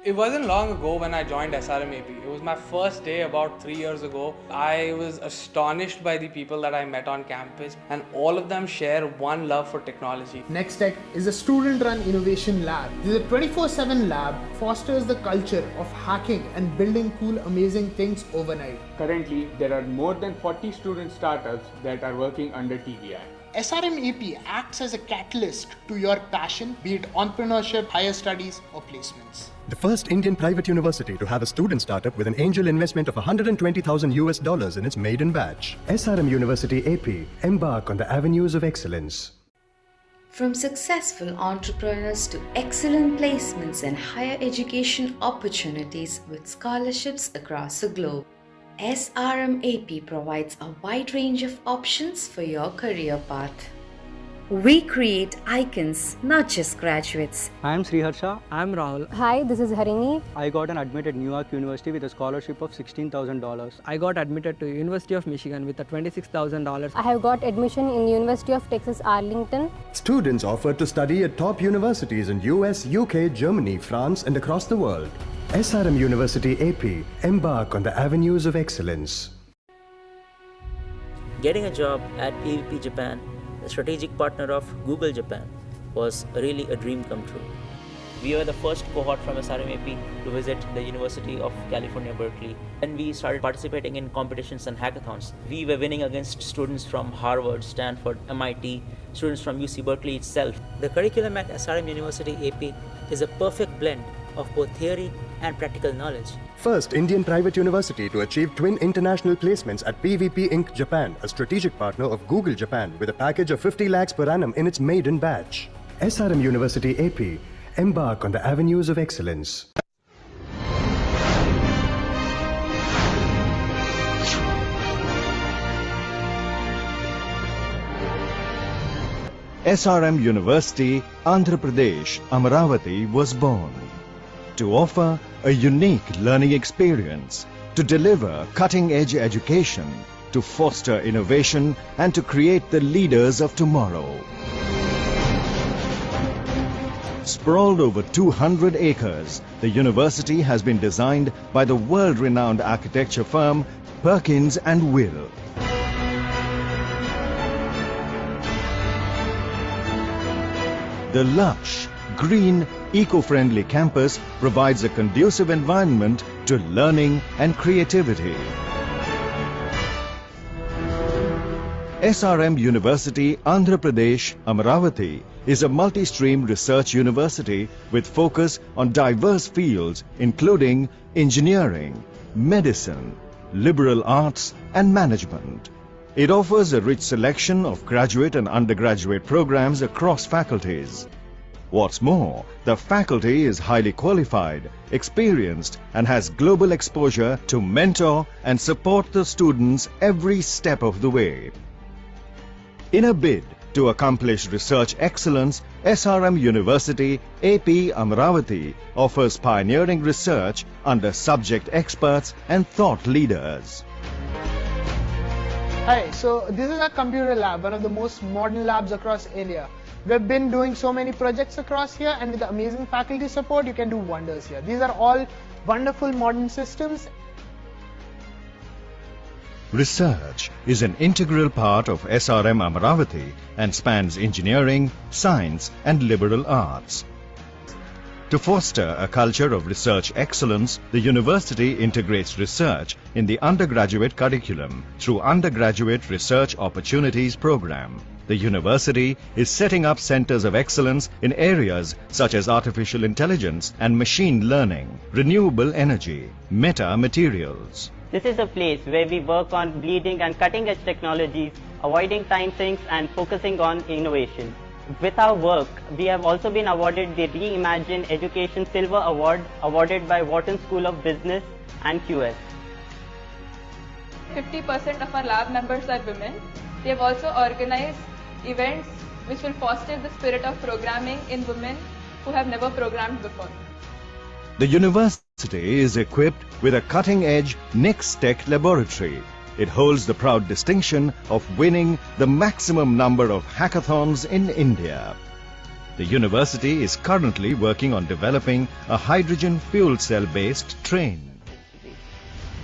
It wasn't long ago when I joined SRM AP. It was my first day about 3 years ago. I was astonished by the people that I met on campus, and all of them share one love for technology. NextTech is a student-run innovation lab. This is a 24/7 lab, fosters the culture of hacking and building cool, amazing things overnight. Currently, there are more than 40 student startups that are working under TVI. SRM AP acts as a catalyst to your passion, be it entrepreneurship, higher studies, or placements. The first Indian private university to have a student startup with an angel investment of $120,000 in its maiden batch. SRM University AP, embark on the avenues of excellence. From successful entrepreneurs to excellent placements and higher education opportunities with scholarships across the globe, SRM AP provides a wide range of options for your career path. We create icons, not just graduates. I am Sriharsha. I am Rahul. Hi, this is Harini. I got an admit at New York University with a scholarship of $16,000. I got admitted to University of Michigan with a $26,000. I have got admission in University of Texas Arlington. Students offered to study at top universities in US, UK, Germany, France, and across the world. SRM University AP, embark on the avenues of excellence. Getting a job at PVP Japan, the strategic partner of Google Japan, was really a dream come true. We were the first cohort from SRM AP to visit the University of California, Berkeley. When we started participating in competitions and hackathons, we were winning against students from Harvard, Stanford, MIT, students from UC Berkeley itself. The curriculum at SRM University AP is a perfect blend of both theory and practical knowledge. First Indian private university to achieve twin international placements at PVP Inc. Japan, a strategic partner of Google Japan, with a package of 50 lakhs per annum in its maiden batch. SRM University AP, embark on the avenues of excellence. SRM University, Andhra Pradesh, Amaravati was born. to offer a unique learning experience, to deliver cutting-edge education, to foster innovation, and to create the leaders of tomorrow. Sprawled over 200 acres, the university has been designed by the world-renowned architecture firm Perkins and Will. The lush, green, eco-friendly campus provides a conducive environment to learning and creativity. SRM University, Andhra Pradesh, Amaravati is a multi-stream research university with focus on diverse fields including engineering, medicine, liberal arts and management. It offers a rich selection of graduate and undergraduate programs across faculties. What's more, the faculty is highly qualified, experienced and has global exposure to mentor and support the students every step of the way. In a bid to accomplish research excellence, SRM University AP Amaravati offers pioneering research under subject experts and thought leaders. Hi, so this is a computer lab, one of the most modern labs across India. We've been doing so many projects across here, and with the amazing faculty support, you can do wonders here. These are all wonderful modern systems. Research is an integral part of SRM Amaravati and spans engineering, science and liberal arts. To foster a culture of research excellence, the university integrates research in the undergraduate curriculum through Undergraduate Research Opportunities Program. The university is setting up centers of excellence in areas such as artificial intelligence and machine learning, renewable energy, meta-materials. This is a place where we work on bleeding and cutting edge technologies, avoiding time sinks and focusing on innovation. With our work, we have also been awarded the Reimagine Education Silver Award awarded by Wharton School of Business and QS. 50% of our lab members are women. They have also organized events which will foster the spirit of programming in women who have never programmed before. The university is equipped with a cutting-edge Next Tech laboratory. It holds the proud distinction of winning the maximum number of hackathons in India. The university is currently working on developing a hydrogen fuel cell-based train.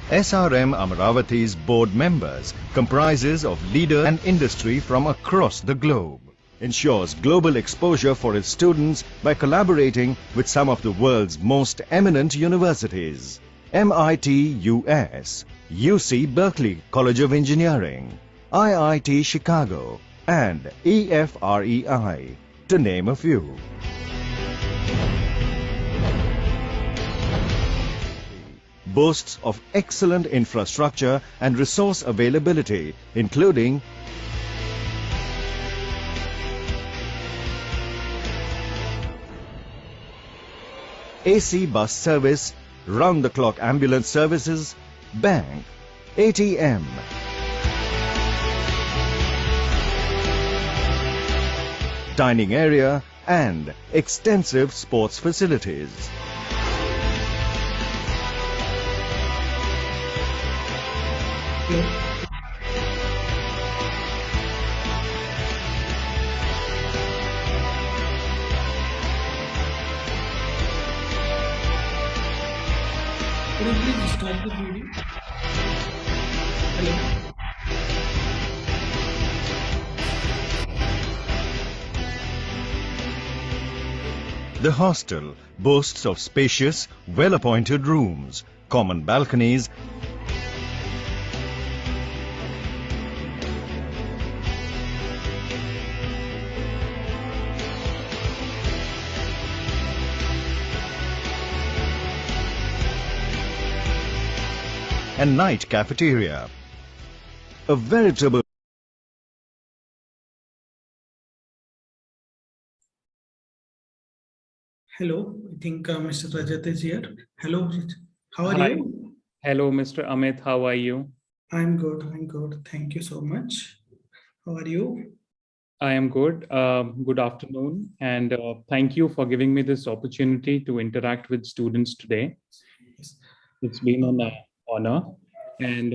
SRM Amaravati's board members comprises of leader and industry from across the globe. Ensures global exposure for its students by collaborating with some of the world's most eminent universities. MIT US, UC Berkeley College of Engineering, IIT Chicago and EFREI, to name a few. Boasts of excellent infrastructure and resource availability, including AC bus service, round-the-clock ambulance services, bank, ATM, dining area and extensive sports facilities. Could you please start the video? Hello. The hostel boasts of spacious, well-appointed rooms, common balconies, and night cafeteria. A veritable Hello, I think Mr. Rajat is here. Hello, how are Hi. you? Hello, Mr. Amit. How are you? I'm good. Thank you so much. How are you? I am good. Good afternoon, and thank you for giving me this opportunity to interact with students today. It's been an honor, and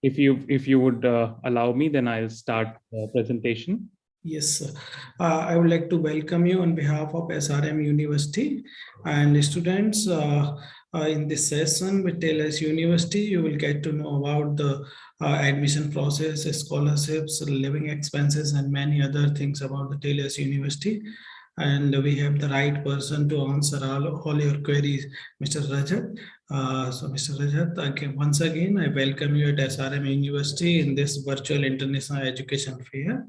if you would allow me, then I'll start the presentation. Yes, sir. I would like to welcome you on behalf of SRM University and students. In this session with Taylor's University, you will get to know about the admission process, scholarships, living expenses, and many other things about the Taylor's University. And we have the right person to answer all your queries, Mr. Rajat. So, Mr. Rajat, once again, I welcome you at SRM University in this virtual international education fair.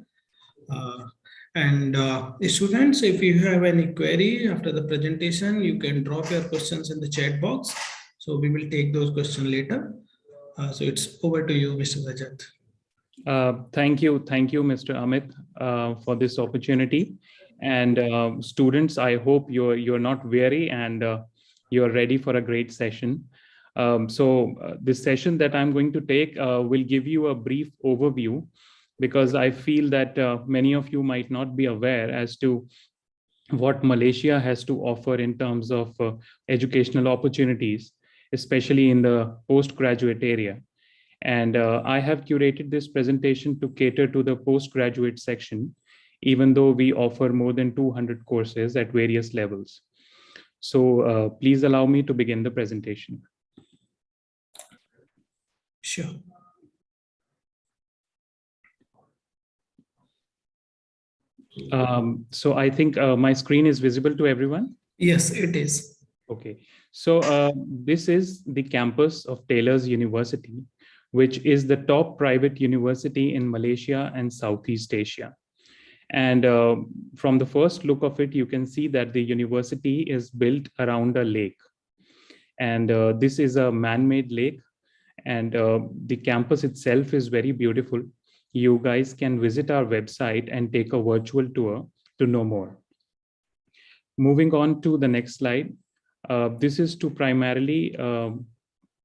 Students, if you have any query after the presentation, you can drop your questions in the chat box. So we will take those questions later. So it's over to you, Mr. Rajat. Thank you, Mr. Amit, for this opportunity. And students, I hope you're not weary and you're ready for a great session. This session that I'm going to take will give you a brief overview, because I feel that many of you might not be aware as to what Malaysia has to offer in terms of educational opportunities, especially in the postgraduate area. And I have curated this presentation to cater to the postgraduate section, even though we offer more than 200 courses at various levels. So please allow me to begin the presentation. Sure. So I think my screen is visible to everyone. Yes, it is. Okay. So this is the campus of Taylor's University, which is the top private university in Malaysia and Southeast Asia. And from the first look of it, you can see that the university is built around a lake. And this is a man-made lake. And the campus itself is very beautiful. You guys can visit our website and take a virtual tour to know more. Moving on to the next slide. This is to primarily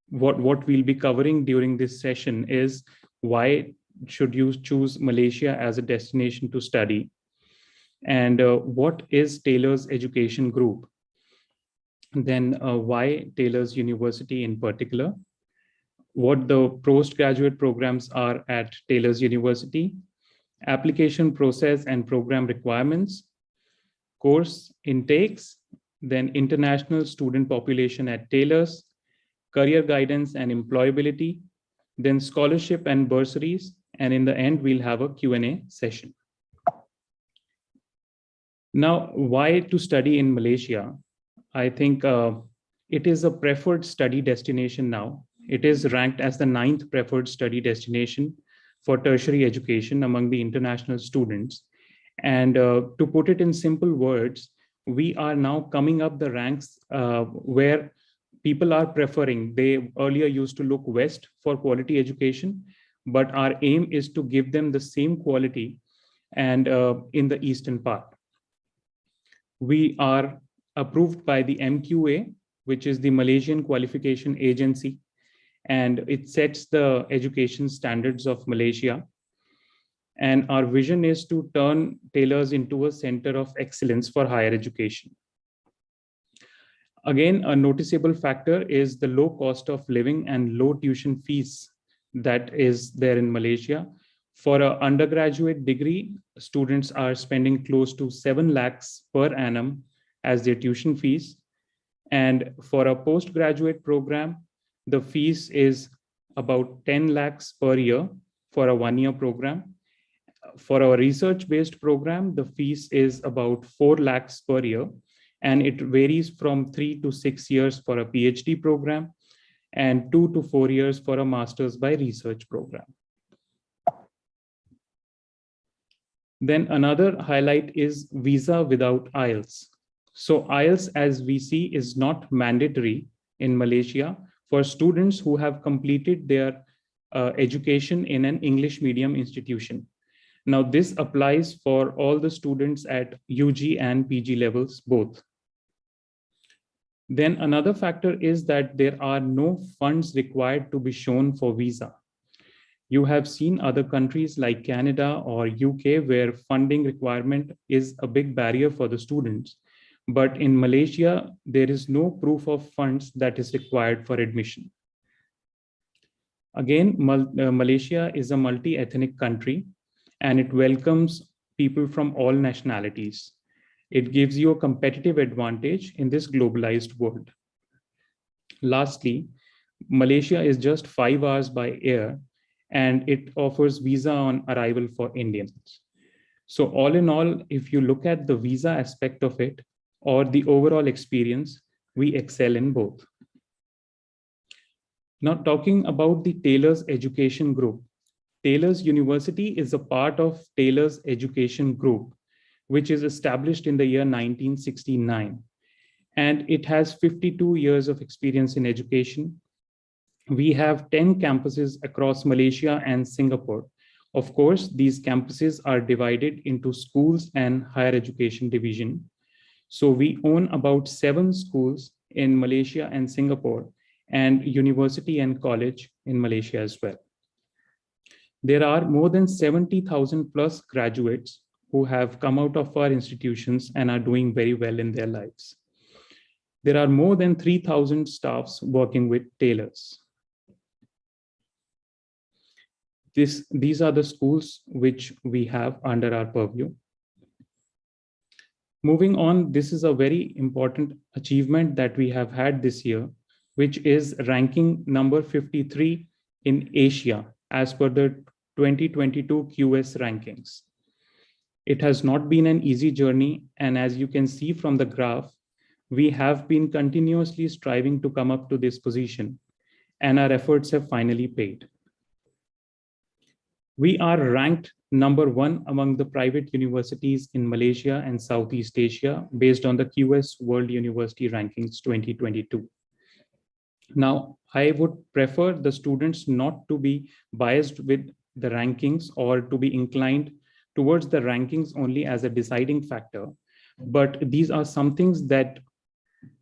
what we'll be covering during this session is why should you choose Malaysia as a destination to study, and what is Taylor's Education Group, then why Taylor's University in particular, what the postgraduate programs are at Taylor's University, application process and program requirements, course intakes, then international student population at Taylor's, career guidance and employability, then scholarship and bursaries, and in the end, we'll have a Q&A session. Now, why to study in Malaysia? I think it is a preferred study destination now. It is ranked as the 9th preferred study destination for tertiary education among the international students. And to put it in simple words, we are now coming up the ranks where people are preferring. They earlier used to look west for quality education, but our aim is to give them the same quality and in the eastern part. We are approved by the MQA, which is the Malaysian Qualification Agency, and it sets the education standards of Malaysia. And our vision is to turn Taylor's into a center of excellence for higher education. Again, a noticeable factor is the low cost of living and low tuition fees that is there in Malaysia. For an undergraduate degree, students are spending close to 7 lakhs per annum as their tuition fees. And for a postgraduate program, the fees is about 10 lakhs per year for a 1-year program. For a research-based program, the fees is about 4 lakhs per year, and it varies from 3 to 6 years for a PhD program and 2 to 4 years for a master's by research program. Then another highlight is visa without IELTS. So IELTS, as we see, is not mandatory in Malaysia for students who have completed their education in an English medium institution. Now, this applies for all the students at UG and PG levels both. Then another factor is that there are no funds required to be shown for visa. You have seen other countries like Canada or UK where funding requirement is a big barrier for the students. But in Malaysia, there is no proof of funds that is required for admission. Again, Malaysia is a multi-ethnic country and it welcomes people from all nationalities. It gives you a competitive advantage in this globalized world. Lastly, Malaysia is just 5 hours by air and it offers visa on arrival for Indians. So all in all, if you look at the visa aspect of it or the overall experience, we excel in both. Now talking about the Taylor's Education Group. Taylor's University is a part of Taylor's Education Group, which is established in the year 1969. And it has 52 years of experience in education. We have 10 campuses across Malaysia and Singapore. Of course, these campuses are divided into schools and higher education division. So we own about 7 schools in Malaysia and Singapore, and university and college in Malaysia as well. There are more than 70,000 plus graduates who have come out of our institutions and are doing very well in their lives. There are more than 3,000 staffs working with Taylors. These are the schools which we have under our purview. Moving on, this is a very important achievement that we have had this year, which is ranking number 53 in Asia as per the 2022 QS rankings. It has not been an easy journey, and as you can see from the graph, we have been continuously striving to come up to this position, and our efforts have finally paid. We are ranked number 1 among the private universities in Malaysia and Southeast Asia based on the QS World University Rankings 2022. Now, I would prefer the students not to be biased with the rankings or to be inclined towards the rankings only as a deciding factor. But these are some things that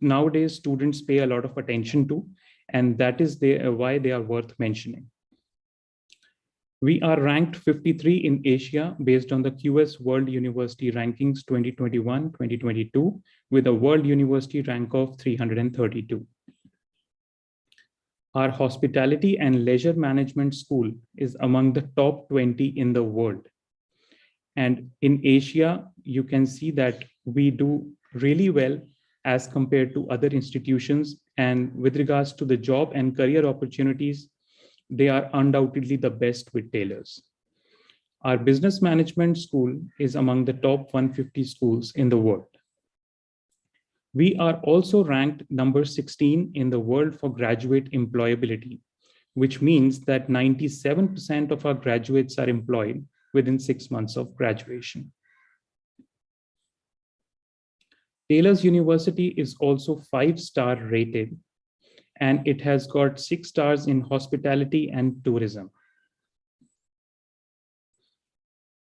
nowadays students pay a lot of attention to, and that is why they are worth mentioning. We are ranked 53 in Asia based on the QS World University Rankings 2021-2022 with a World University rank of 332. Our hospitality and leisure management school is among the top 20 in the world. And in Asia, you can see that we do really well as compared to other institutions. And with regards to the job and career opportunities, they are undoubtedly the best with Taylors. Our business management school is among the top 150 schools in the world. We are also ranked number 16 in the world for graduate employability, which means that 97% of our graduates are employed within 6 months of graduation. Taylor's University is also 5-star rated, and it has got 6 stars in hospitality and tourism.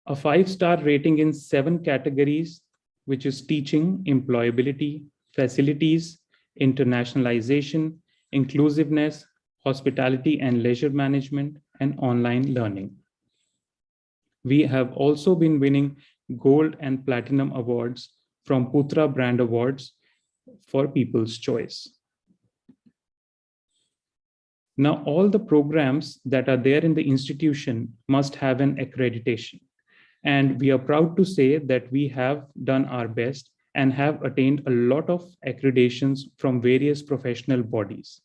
A 5-star rating in 7 categories, which is teaching, employability, facilities, internationalization, inclusiveness, hospitality and leisure management, and online learning. We have also been winning gold and platinum awards from Putra Brand Awards for People's Choice. Now, all the programs that are there in the institution must have an accreditation. And we are proud to say that we have done our best and have attained a lot of accreditations from various professional bodies.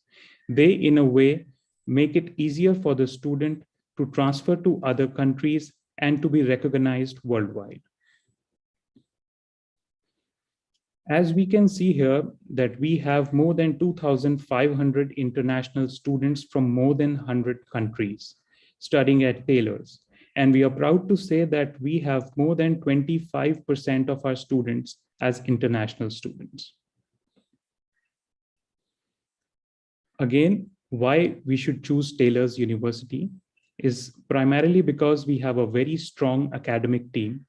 They, in a way, make it easier for the student to transfer to other countries and to be recognized worldwide. As we can see here that we have more than 2,500 international students from more than 100 countries studying at Taylor's. And we are proud to say that we have more than 25% of our students as international students. Again, why we should choose Taylor's University is primarily because we have a very strong academic team.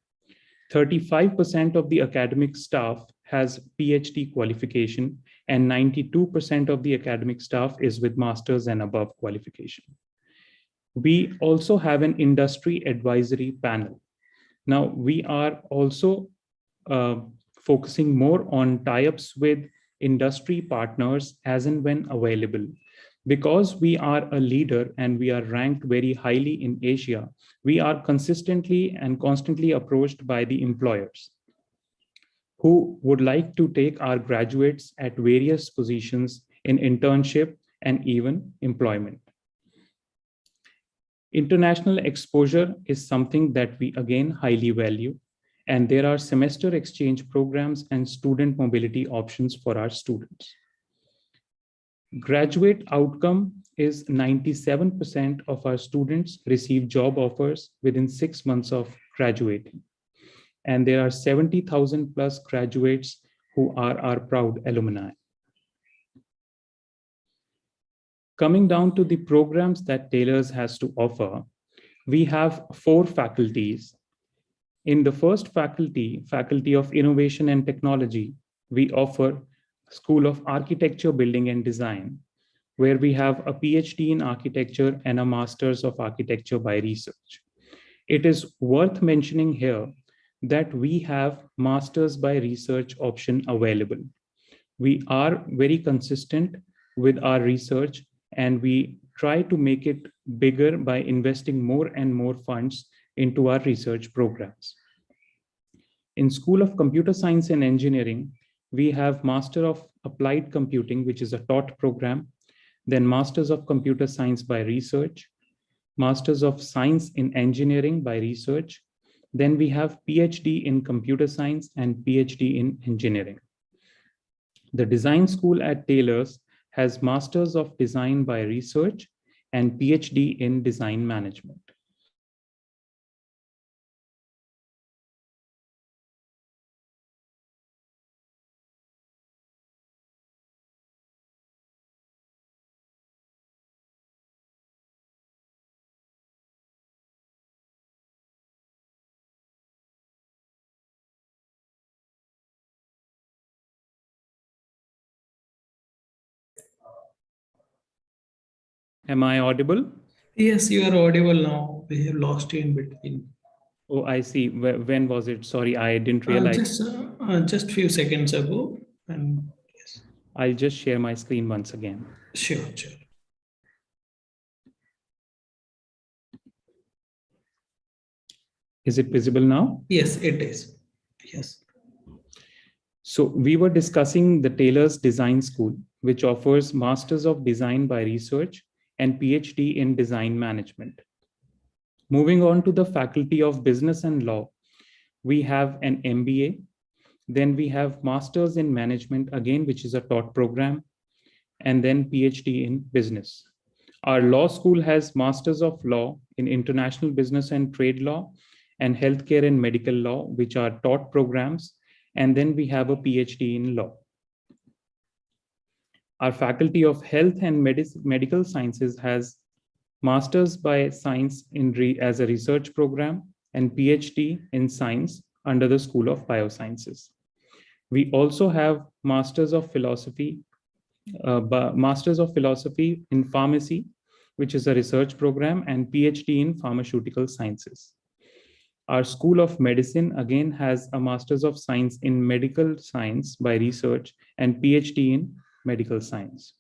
35% of the academic staff has PhD qualification, and 92% of the academic staff is with master's and above qualification. We also have an industry advisory panel. Now, we are also focusing more on tie-ups with industry partners as and when available. Because we are a leader and we are ranked very highly in Asia, we are consistently and constantly approached by the employers who would like to take our graduates at various positions in internship and even employment. International exposure is something that we again highly value, and there are semester exchange programs and student mobility options for our students. Graduate outcome is 97% of our students receive job offers within 6 months of graduating. And there are 70,000 plus graduates who are our proud alumni. Coming down to the programs that Taylor's has to offer, we have 4 faculties. In the first faculty, Faculty of Innovation and Technology, we offer School of Architecture, Building and Design, where we have a PhD in architecture and a Masters of Architecture by Research. It is worth mentioning here that we have Masters by Research option available. We are very consistent with our research and we try to make it bigger by investing more and more funds into our research programs. In School of Computer Science and Engineering, we have Master of Applied Computing, which is a taught program, then Masters of Computer Science by Research, Masters of Science in Engineering by Research, then we have PhD in Computer Science and PhD in Engineering. The Design School at Taylor's has Masters of Design by Research and PhD in Design Management. Am I audible? Yes, you are audible now. We have lost you in between. Oh, I see. When was it? Sorry, I didn't realize. Just few seconds ago. And yes. I'll just share my screen once again. Sure, sure. Is it visible now? Yes, it is. Yes. So we were discussing the Taylor's Design School, which offers Masters of Design by Research and PhD in Design Management. Moving on to the Faculty of Business and Law, we have an MBA. Then we have Masters in Management, again, which is a taught program, and then PhD in Business. Our law school has Masters of Law in International Business and Trade Law and Healthcare and Medical Law, which are taught programs. And then we have a PhD in Law. Our Faculty of Health and Medical Sciences has Masters by Science as a research program and PhD in Science under the School of Biosciences. We also have Masters of Philosophy in Pharmacy, which is a research program, and PhD in Pharmaceutical Sciences. Our School of Medicine again has a Masters of Science in Medical Science by Research and PhD in Medical Science.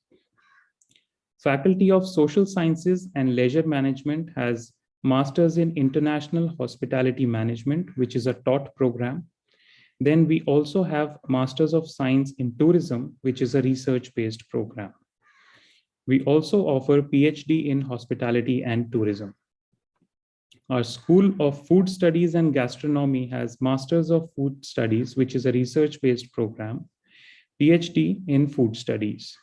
Faculty of Social Sciences and Leisure Management has Masters in International Hospitality Management, which is a taught program. Then we also have Masters of Science in Tourism, which is a research-based program. We also offer PhD in Hospitality and Tourism. Our School of Food Studies and Gastronomy has Masters of Food Studies, which is a research-based program, PhD in Food Studies.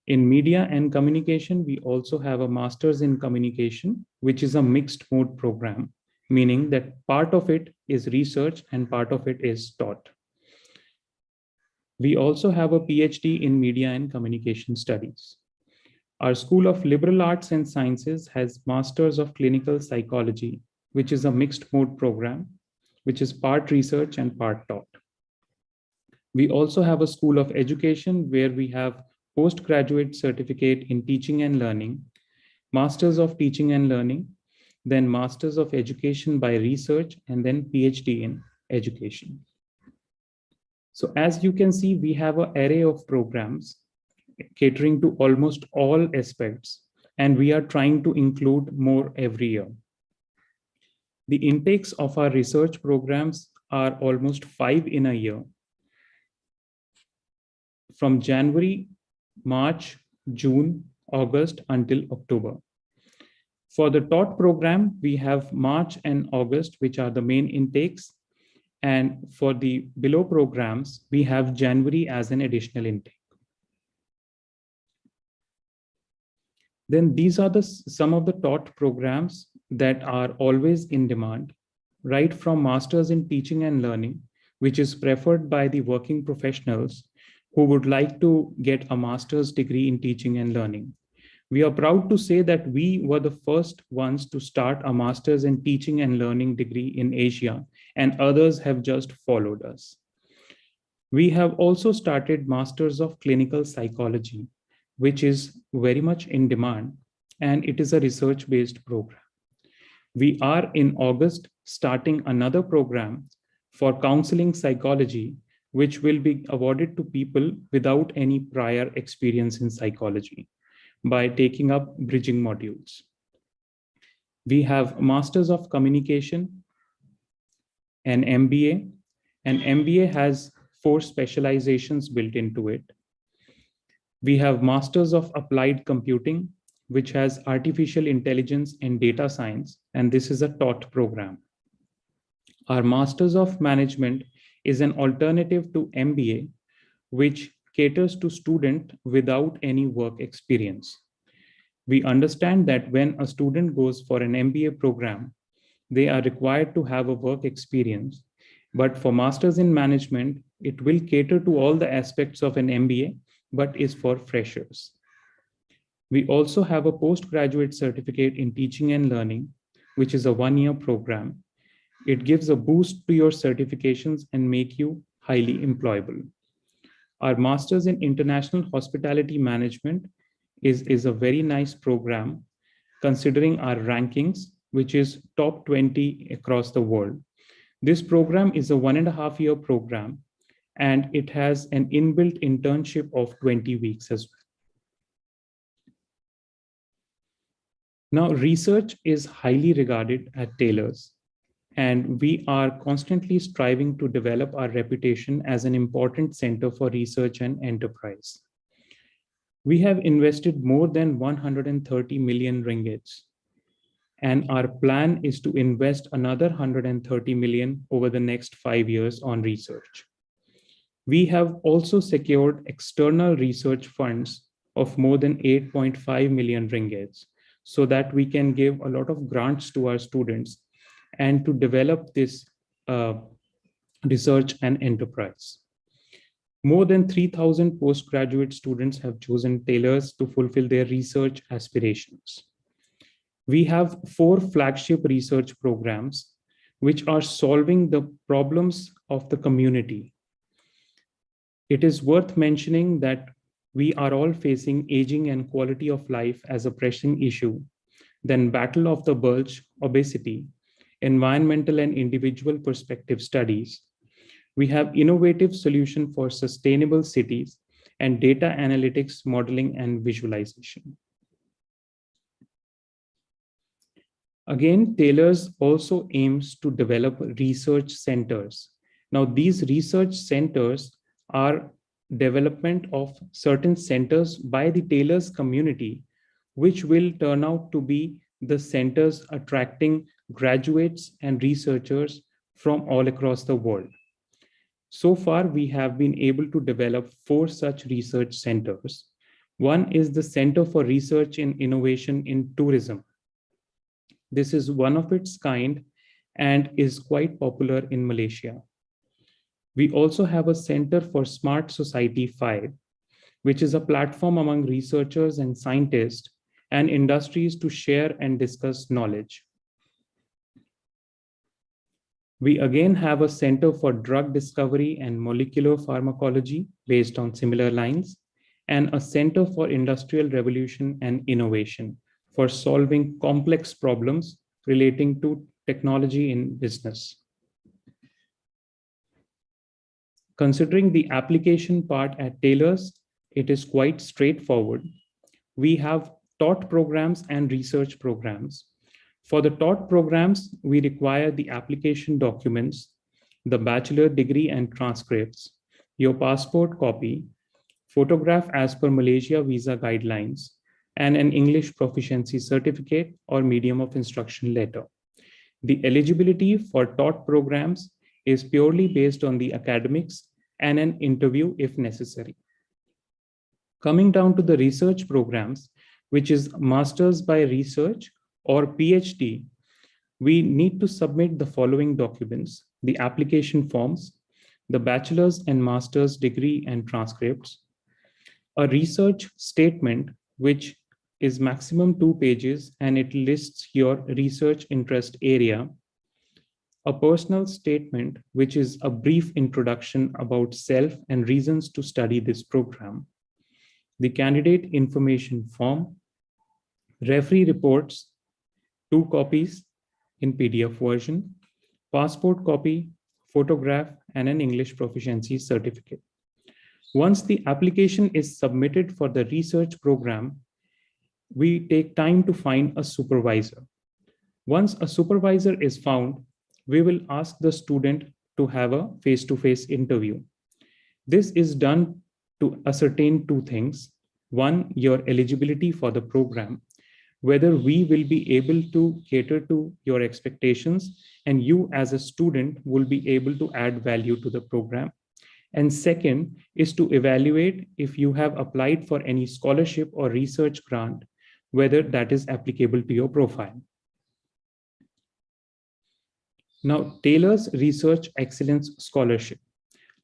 In Media and Communication, we also have a Masters in Communication, which is a mixed mode program, meaning that part of it is research and part of it is taught. We also have a PhD in Media and Communication Studies. Our School of Liberal Arts and Sciences has Masters of Clinical Psychology, which is a mixed mode program, which is part research and part taught. We also have a School of Education where we have postgraduate certificate in teaching and learning, Masters of Teaching and Learning, then Masters of Education by Research, and then PhD in Education. So as you can see, we have an array of programs catering to almost all aspects, and we are trying to include more every year. The intakes of our research programs are almost 5 in a year, from January, March, June, August until October. For the taught program, we have March and August, which are the main intakes. And for the below programs, we have January as an additional intake. Then these are some of the taught programs that are always in demand, right from Masters in Teaching and Learning, which is preferred by the working professionals who would like to get a master's degree in teaching and learning. We are proud to say that we were the first ones to start a master's in teaching and learning degree in Asia, and others have just followed us. We have also started Masters of Clinical Psychology, which is very much in demand, and it is a research-based program. We are in August starting another program for counseling psychology, which will be awarded to people without any prior experience in psychology by taking up bridging modules. We have Masters of Communication, an MBA. An MBA has 4 specializations built into it. We have Masters of Applied Computing, which has Artificial Intelligence and Data Science, and this is a taught program. Our Masters of Management is an alternative to MBA, which caters to students without any work experience. We understand that when a student goes for an MBA program, they are required to have a work experience. But for Masters in Management, it will cater to all the aspects of an MBA, but is for freshers. We also have a postgraduate certificate in teaching and learning, which is a 1-year program. It gives a boost to your certifications and make you highly employable. Our Masters in International Hospitality Management is a very nice program, considering our rankings, which is top 20 across the world. This program is a 1.5-year program, and it has an inbuilt internship of 20 weeks as well. Now, research is highly regarded at Taylor's, and we are constantly striving to develop our reputation as an important center for research and enterprise. We have invested more than 130 million ringgits, and our plan is to invest another 130 million over the next 5 years on research. We have also secured external research funds of more than 8.5 million ringgits, so that we can give a lot of grants to our students and to develop this research and enterprise. More than 3,000 postgraduate students have chosen Taylor's to fulfill their research aspirations. We have 4 flagship research programs which are solving the problems of the community. It is worth mentioning that we are all facing aging and quality of life as a pressing issue, then battle of the bulge, obesity, environmental and individual perspective studies. We have innovative solution for sustainable cities and data analytics, modeling and visualization. Again, Taylor's also aims to develop research centers. Now, these research centers are development of certain centers by the Taylor's community, which will turn out to be the centers attracting graduates and researchers from all across the world. So far, we have been able to develop 4 such research centers. One is the Center for Research and Innovation in Tourism. This is one of its kind and is quite popular in Malaysia. We also have a Center for Smart Society 5, which is a platform among researchers and scientists and industries to share and discuss knowledge. We again have a Center for Drug Discovery and Molecular Pharmacology based on similar lines, and a Center for Industrial Revolution and Innovation, for solving complex problems relating to technology in business. Considering the application part at Taylor's, it is quite straightforward. We have taught programs and research programs. For the taught programs, we require the application documents, the bachelor degree and transcripts, your passport copy, photograph as per Malaysia visa guidelines, and an English proficiency certificate or medium of instruction letter. The eligibility for taught programs is purely based on the academics and an interview if necessary. Coming down to the research programs, which is Masters by Research or PhD, we need to submit the following documents: the application forms, the bachelor's and master's degree and transcripts, a research statement, which is maximum 2 pages and it lists your research interest area, a personal statement, which is a brief introduction about self and reasons to study this program, the candidate information form, referee reports, 2 copies in PDF version, passport copy, photograph, and an English proficiency certificate. Once the application is submitted for the research program, we take time to find a supervisor. Once a supervisor is found, we will ask the student to have a face-to-face interview. This is done to ascertain 2 things. One, your eligibility for the program, whether we will be able to cater to your expectations and you as a student will be able to add value to the program. And second is to evaluate if you have applied for any scholarship or research grant, whether that is applicable to your profile. Now, Taylor's Research Excellence Scholarship.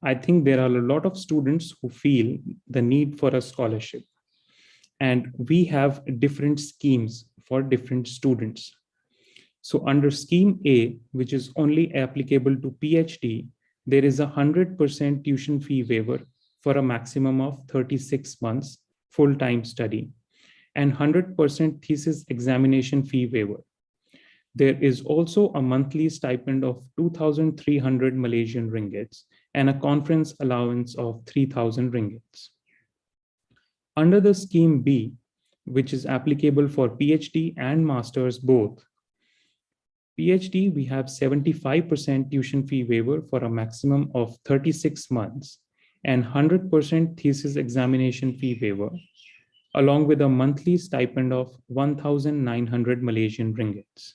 I think there are a lot of students who feel the need for a scholarship. And we have different schemes for different students. So under Scheme A, which is only applicable to PhD, there is a 100% tuition fee waiver for a maximum of 36 months full-time study and 100% thesis examination fee waiver. There is also a monthly stipend of 2,300 Malaysian ringgits and a conference allowance of 3,000 ringgits. Under the Scheme B, which is applicable for PhD and Masters both, PhD, we have 75% tuition fee waiver for a maximum of 36 months and 100% thesis examination fee waiver, along with a monthly stipend of 1,900 Malaysian ringgits.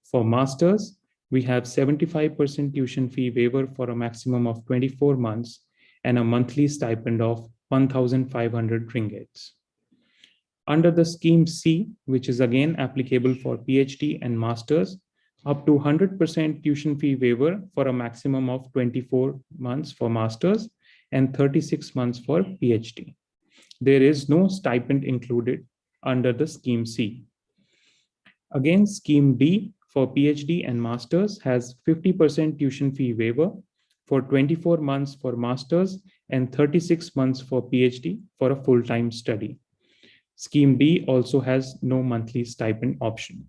For Masters, we have 75% tuition fee waiver for a maximum of 24 months and a monthly stipend of 1,500 ringgits. Under the Scheme C, which is again applicable for PhD and Masters, up to 100% tuition fee waiver for a maximum of 24 months for Masters and 36 months for PhD. There is no stipend included under the Scheme C. Again, Scheme D for PhD and Masters has 50% tuition fee waiver for 24 months for Masters and 36 months for PhD for a full-time study. Scheme D also has no monthly stipend option.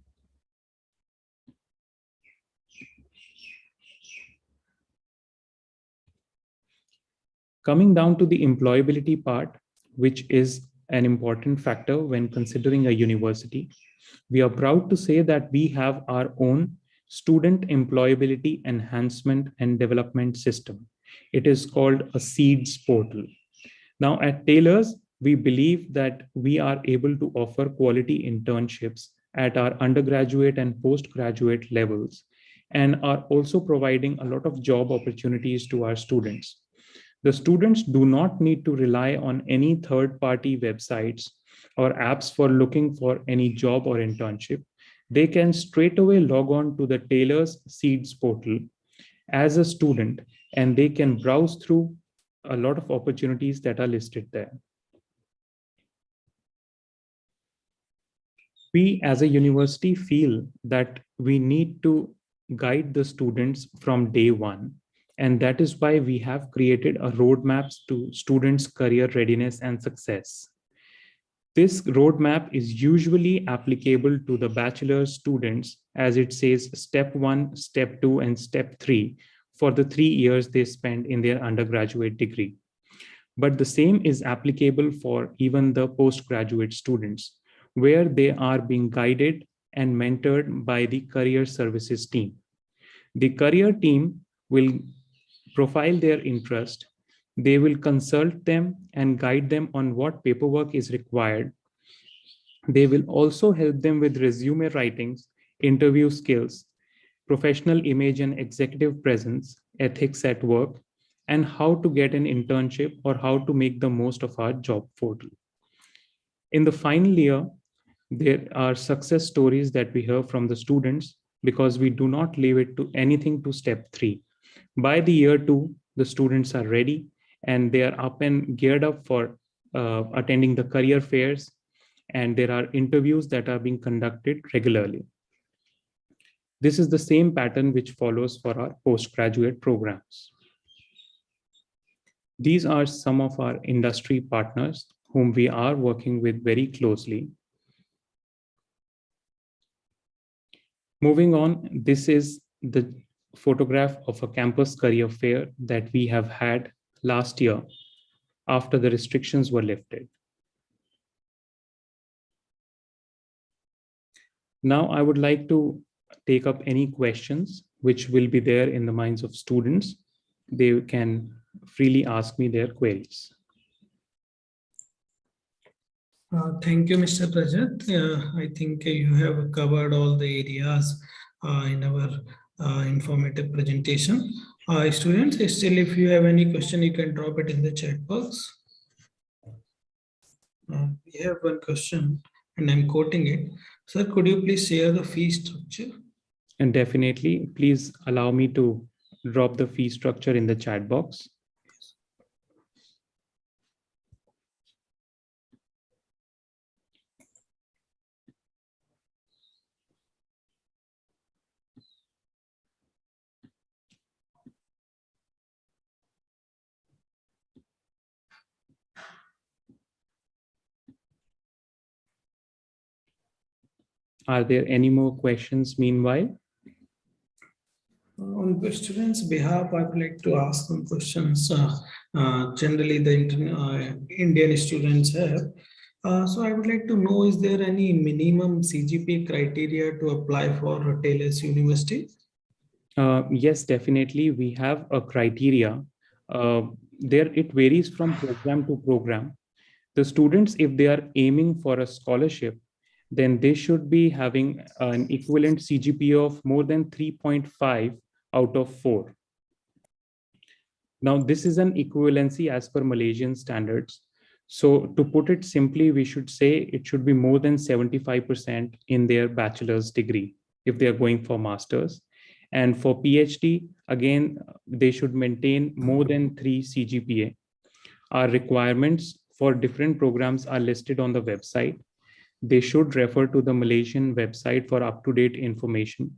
Coming down to the employability part, which is an important factor when considering a university, we are proud to say that we have our own student employability enhancement and development system. It is called a SEEDS portal. Now at Taylor's, we believe that we are able to offer quality internships at our undergraduate and postgraduate levels and are also providing a lot of job opportunities to our students. The students do not need to rely on any third-party websites or apps for looking for any job or internship. They can straight away log on to the Taylor's SEEDS portal as a student, and they can browse through a lot of opportunities that are listed there. We as a university feel that we need to guide the students from day one. And that is why we have created a roadmap to students' career readiness and success. This roadmap is usually applicable to the bachelor's students, as it says step 1, step 2, and step 3 for the 3 years they spend in their undergraduate degree. But the same is applicable for even the postgraduate students, where they are being guided and mentored by the career services team. The career team will profile their interest. They will consult them and guide them on what paperwork is required. They will also help them with resume writings, interview skills, professional image and executive presence, ethics at work, and how to get an internship or how to make the most of our job portal. In the final year, there are success stories that we hear from the students because we do not leave it to anything to step 3. By the year 2, the students are ready and they are up and geared up for attending the career fairs, and there are interviews that are being conducted regularly. This is the same pattern which follows for our postgraduate programs. These are some of our industry partners whom we are working with very closely. Moving on, this is the photograph of a campus career fair that we have had last year after the restrictions were lifted. Now I would like to take up any questions which will be there in the minds of students. They can freely ask me their queries. Thank you, Mr. Rajat. I think you have covered all the areas in our informative presentation. Students, still if you have any question, you can drop it in the chat box. We have one question and I'm quoting it. Sir, could you please share the fee structure? And definitely, please allow me to drop the fee structure in the chat box. Are there any more questions meanwhile? On the students' behalf, I would like to ask some questions. Generally, the Indian students have. So I would like to know, is there any minimum CGPA criteria to apply for Taylor's University? Yes, definitely. We have a criteria. It varies from program to program. The students, if they are aiming for a scholarship, then they should be having an equivalent CGPA of more than 3.5 out of 4. Now, this is an equivalency as per Malaysian standards. So to put it simply, we should say it should be more than 75% in their bachelor's degree if they are going for master's. And for PhD, again, they should maintain more than 3 CGPA. Our requirements for different programs are listed on the website. They should refer to the Malaysian website for up-to-date information.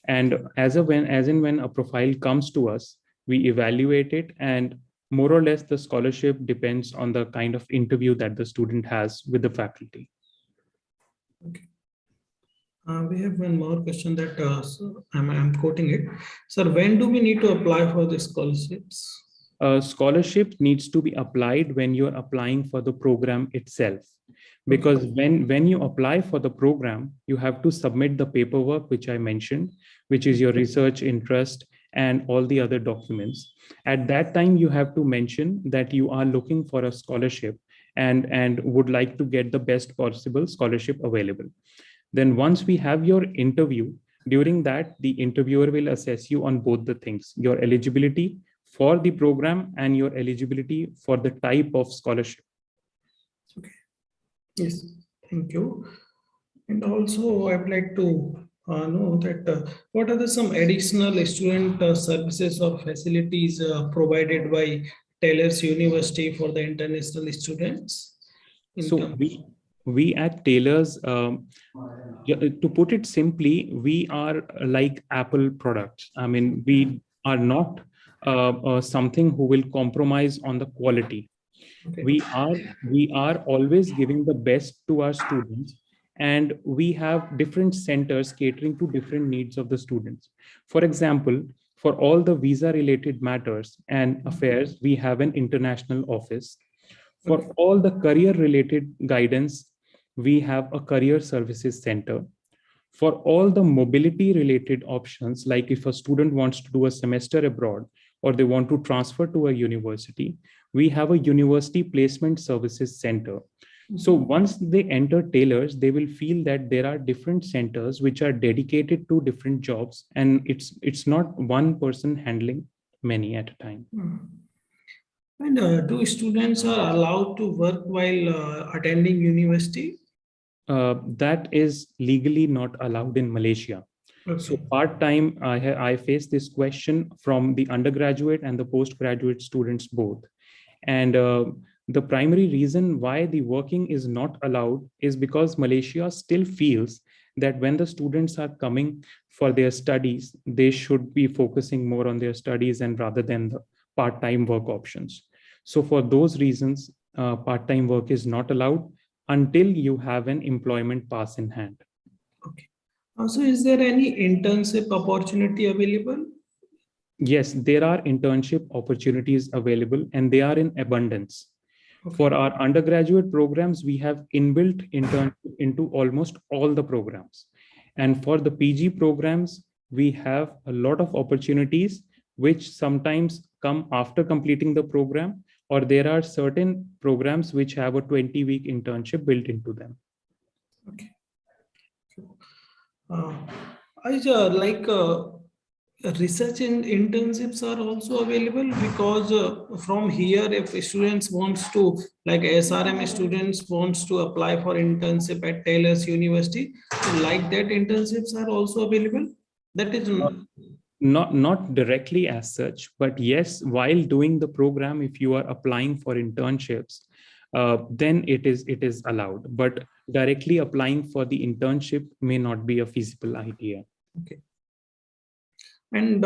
And as and when a profile comes to us, we evaluate it, and more or less the scholarship depends on the kind of interview that the student has with the faculty. Okay. We have one more question that I'm quoting it. Sir, when do we need to apply for the scholarships? Scholarship needs to be applied when you're applying for the program itself. Because when you apply for the program, you have to submit the paperwork, which I mentioned, which is your research interest and all the other documents. At that time, you have to mention that you are looking for a scholarship and would like to get the best possible scholarship available. Then once we have your interview, during that, the interviewer will assess you on both the things, your eligibility for the program and your eligibility for the type of scholarship. Okay. Yes, thank you. And also, I would like to know that what are some additional student services or facilities provided by Taylor's University for the international students? So we at Taylor's, to put it simply, we are like Apple products. I mean, we are not something who will compromise on the quality. Okay. We are always giving the best to our students, and we have different centers catering to different needs of the students. For example, for all the visa related matters and affairs, we have an international office. For all the career related guidance, we have a career services center. For all the mobility related options, like if a student wants to do a semester abroad or they want to transfer to a university, we have a university placement services center. So once they enter Taylors, they will feel that there are different centers which are dedicated to different jobs, and it's not one person handling many at a time. And do students are allowed to work while attending university? That is legally not allowed in Malaysia. Okay. So part-time, I face this question from the undergraduate and the postgraduate students both. And the primary reason why the working is not allowed is because Malaysia still feels that when the students are coming for their studies, they should be focusing more on their studies and rather than the part-time work options. So for those reasons, part-time work is not allowed until you have an employment pass in hand. Also, is there any internship opportunity available? Yes, there are internship opportunities available and they are in abundance. Okay. For our undergraduate programs, we have inbuilt internship into almost all the programs. And for the PG programs, we have a lot of opportunities which sometimes come after completing the program, or there are certain programs which have a 20-week internship built into them. Okay. Research and internships are also available, because from here, if students wants to, like SRM students wants to apply for internship at Taylor's University, like that internships are also available. That is not directly as such, but yes, while doing the program, if you are applying for internships, then it is allowed. But directly applying for the internship may not be a feasible idea. Okay. And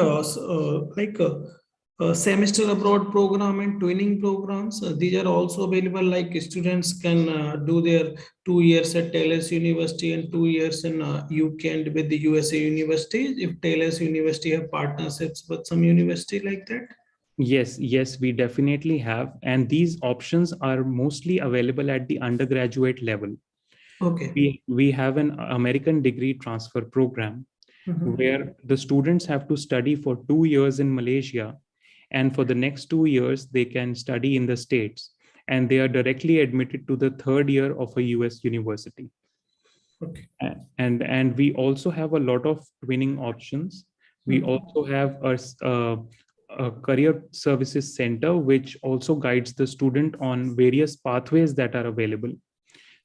semester abroad program and twinning programs, these are also available. Like students can do their 2 years at Taylor's University and 2 years in UK and with the USA universities, if Taylor's University have partnerships with some university like that. Yes, we definitely have. And these options are mostly available at the undergraduate level. Okay. We have an American degree transfer program where the students have to study for 2 years in Malaysia. And for the next 2 years, they can study in the States. And they are directly admitted to the 3rd year of a US university. Okay. And we also have a lot of twinning options. We also have a career services center, which also guides the student on various pathways that are available.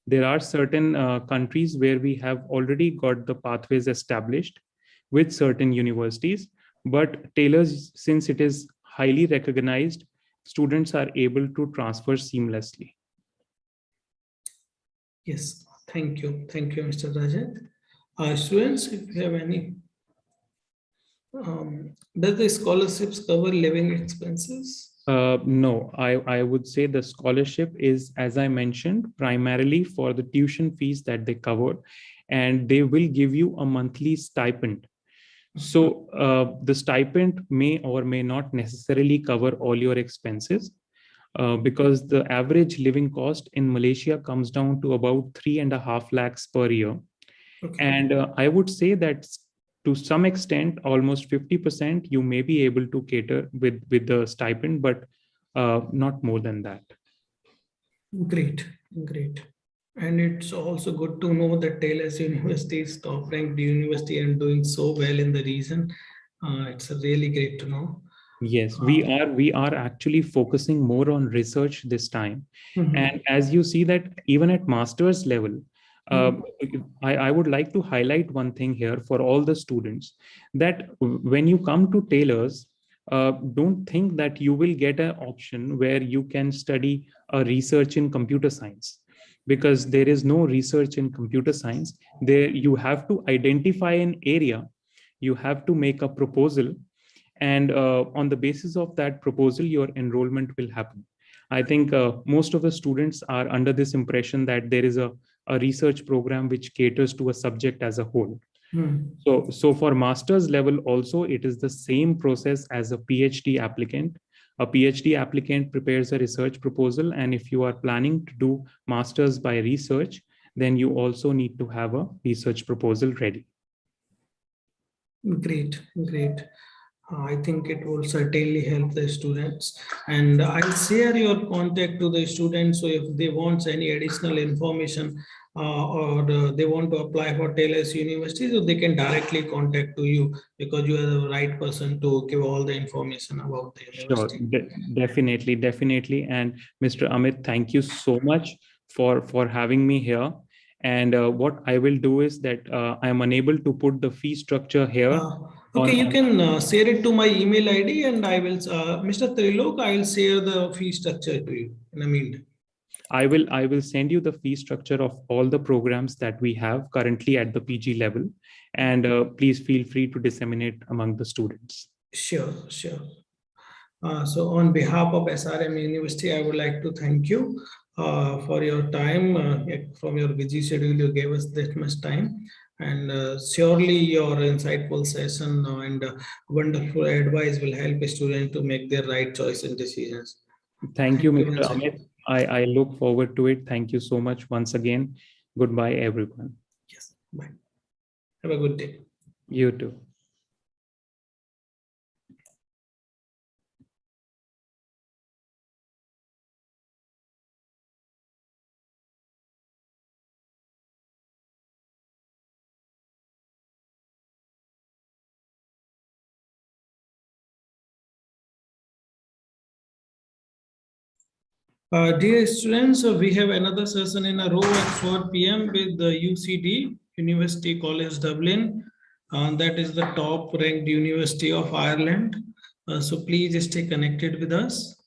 There are certain countries where we have already got the pathways established with certain universities, but Taylor's, since it is highly recognized, students are able to transfer seamlessly. Yes, thank you, Mr. Rajat. Students, if you have any, does the scholarships cover living expenses? No, I would say the scholarship is, as I mentioned, primarily for the tuition fees that they cover, and they will give you a monthly stipend. So the stipend may or may not necessarily cover all your expenses, because the average living cost in Malaysia comes down to about 3.5 lakhs per year. Okay. And I would say that to some extent, almost 50%, you may be able to cater with the stipend, but not more than that. Great. And it's also good to know that Taylor's University is top ranked university and doing so well in the region. It's really great to know. Yes, we are actually focusing more on research this time. And as you see that even at master's level, I would like to highlight one thing here for all the students, that when you come to Taylor's, don't think that you will get an option where you can study a research in computer science, because there is no research in computer science. There you have to identify an area, you have to make a proposal, and on the basis of that proposal, your enrollment will happen. I think most of the students are under this impression that there is a research program which caters to a subject as a whole. So for master's level also, it is the same process as a PhD applicant. A PhD applicant prepares a research proposal, and if you are planning to do master's by research, then you also need to have a research proposal ready. Great, great. I think it will certainly help the students, and I'll share your contact to the students. So if they want any additional information or they want to apply for Taylor's University, so they can directly contact to you, because you are the right person to give all the information about the university. Sure, definitely. And Mr. Amit, thank you so much for having me here. And what I will do is that I am unable to put the fee structure here. Okay, you can share it to my email ID, and I will, Mr. Trilok, I will share the fee structure to you in a minute. I will send you the fee structure of all the programs that we have currently at the PG level, and please feel free to disseminate among the students. Sure. So on behalf of SRM University, I would like to thank you for your time. From your busy schedule, you gave us that much time. And surely your insightful session and wonderful advice will help a student to make their right choice and decisions. Thank you, Mr. Amit. I look forward to it. Thank you so much once again. Goodbye, everyone. Yes, bye. Have a good day. You too. Dear students, we have another session in a row at 4 p.m. with the UCD, University College Dublin. That is the top ranked University of Ireland. So please stay connected with us.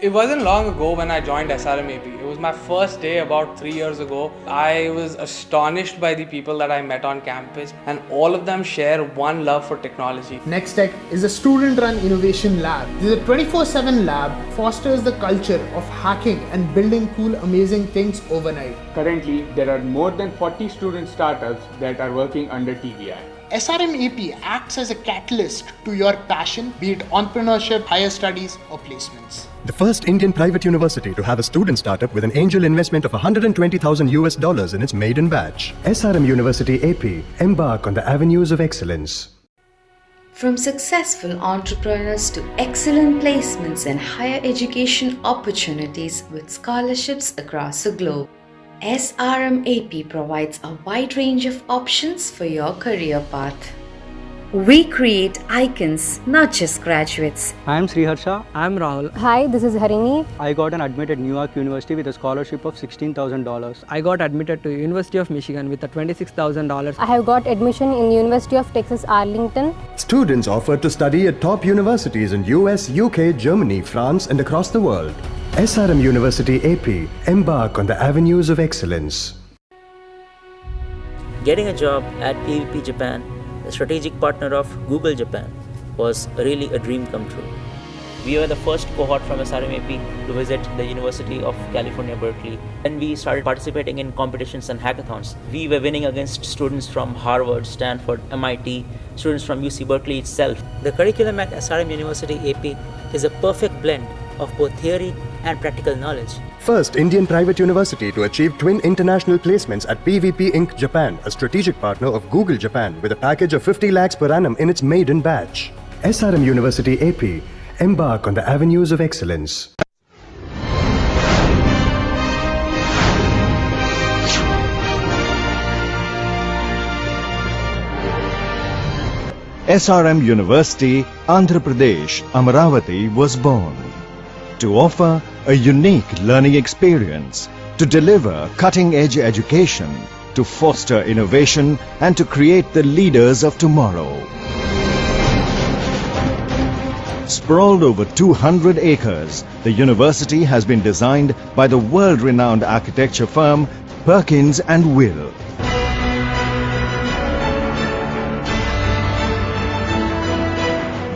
It wasn't long ago when I joined SRM AP. It was my first day about 3 years ago. I was astonished by the people that I met on campus, and all of them share one love for technology. Next Tech is a student-run innovation lab. This is a 24/7 lab, fosters the culture of hacking and building cool, amazing things overnight. Currently, there are more than 40 student startups that are working under TVI. SRM AP acts as a catalyst to your passion, be it entrepreneurship, higher studies, or placements. The first Indian private university to have a student startup with an angel investment of $120,000 in its maiden batch. SRM University AP, embark on the avenues of excellence. From successful entrepreneurs to excellent placements and higher education opportunities with scholarships across the globe, SRMAP provides a wide range of options for your career path. We create icons, not just graduates. I am Sriharsha. I am Rahul. Hi, this is Harini. I got an admit at New York University with a scholarship of $16,000. I got admitted to University of Michigan with a $26,000. I have got admission in University of Texas Arlington. Students offered to study at top universities in US, UK, Germany, France, and across the world. SRM University AP. Embark on the avenues of excellence. Getting a job at PVP Japan, the strategic partner of Google Japan, was really a dream come true. We were the first cohort from SRMAP to visit the University of California, Berkeley. Then we started participating in competitions and hackathons. We were winning against students from Harvard, Stanford, MIT, students from UC Berkeley itself. The curriculum at SRM University AP is a perfect blend of both theory and practical knowledge. First Indian private university to achieve twin international placements at PVP Inc. Japan, a strategic partner of Google Japan with a package of 50 lakhs per annum in its maiden batch. SRM University AP. Embark on the avenues of excellence. SRM University, Andhra Pradesh, Amaravati was born to offer a unique learning experience, to deliver cutting-edge education, to foster innovation and to create the leaders of tomorrow. Sprawled over 200 acres, the university has been designed by the world-renowned architecture firm Perkins & Will.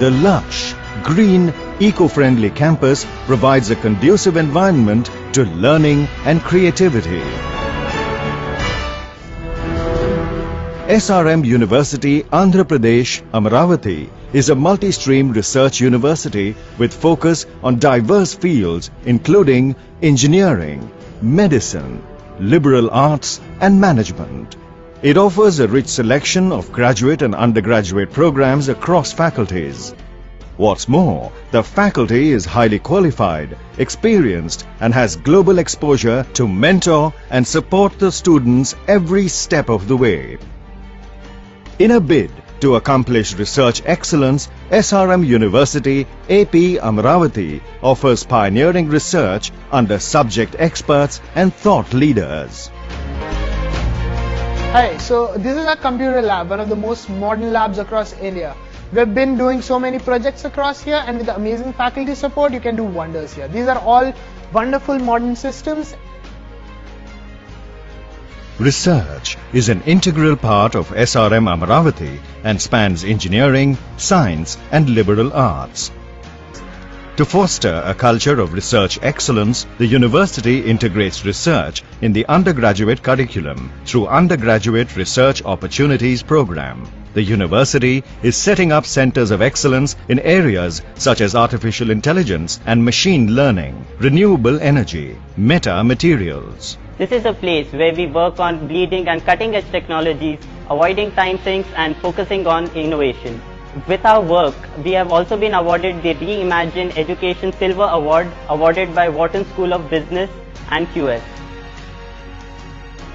The lush, green, eco-friendly campus provides a conducive environment to learning and creativity. SRM University, Andhra Pradesh, Amaravati is a multi-stream research university with focus on diverse fields including engineering, medicine, liberal arts and management. It offers a rich selection of graduate and undergraduate programs across faculties. What's more, the faculty is highly qualified, experienced and has global exposure to mentor and support the students every step of the way. In a bid to accomplish research excellence, SRM University AP Amaravati offers pioneering research under subject experts and thought leaders. Hi, so this is our computer lab, one of the most modern labs across India. We've been doing so many projects across here, and with the amazing faculty support, you can do wonders here. These are all wonderful modern systems. Research is an integral part of SRM Amaravati and spans engineering, science and liberal arts. To foster a culture of research excellence, the university integrates research in the undergraduate curriculum through Undergraduate Research Opportunities Program. The university is setting up centers of excellence in areas such as artificial intelligence and machine learning, renewable energy, metamaterials. This is a place where we work on bleeding and cutting edge technologies, avoiding time sinks and focusing on innovation. With our work, we have also been awarded the Reimagine Education Silver Award awarded by Wharton School of Business and QS.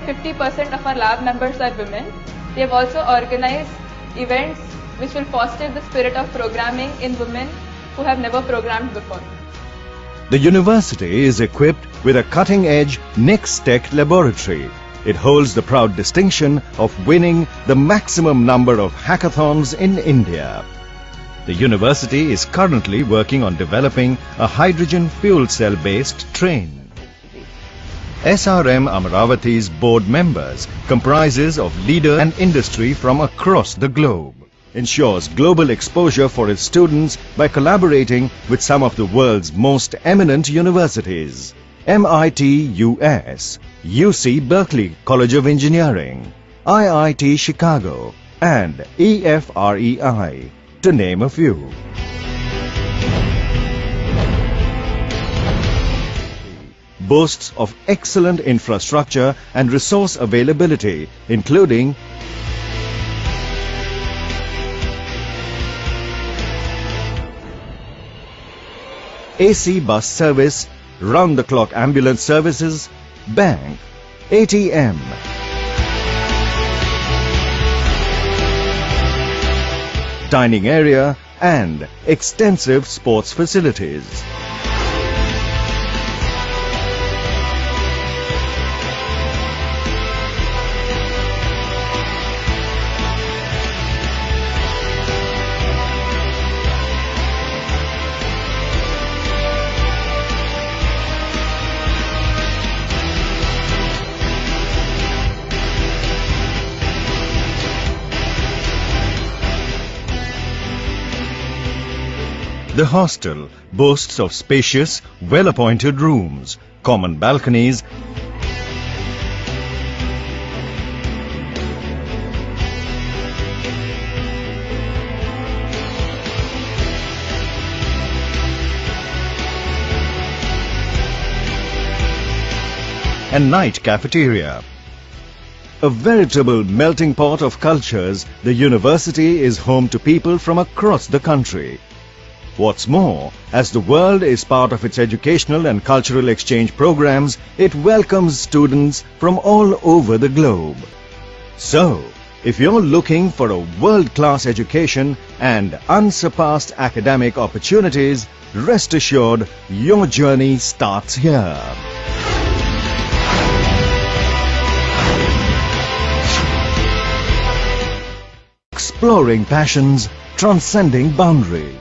50% of our lab members are women. They have also organized events which will foster the spirit of programming in women who have never programmed before. The university is equipped with a cutting-edge Next-Tech laboratory. It holds the proud distinction of winning the maximum number of hackathons in India. The university is currently working on developing a hydrogen fuel cell-based train. SRM Amaravati's board members comprises of leader and industry from across the globe. Ensures global exposure for its students by collaborating with some of the world's most eminent universities. MIT US, UC Berkeley College of Engineering, IIT Chicago and EFREI, to name a few. Boasts of excellent infrastructure and resource availability, including AC bus service, round-the-clock ambulance services, bank, ATM, dining area and extensive sports facilities. The hostel boasts of spacious, well-appointed rooms, common balconies, and night cafeteria. A veritable melting pot of cultures, the university is home to people from across the country. What's more, as the world is part of its educational and cultural exchange programs, it welcomes students from all over the globe. So, if you're looking for a world-class education and unsurpassed academic opportunities, rest assured your journey starts here. Exploring passions, transcending boundaries.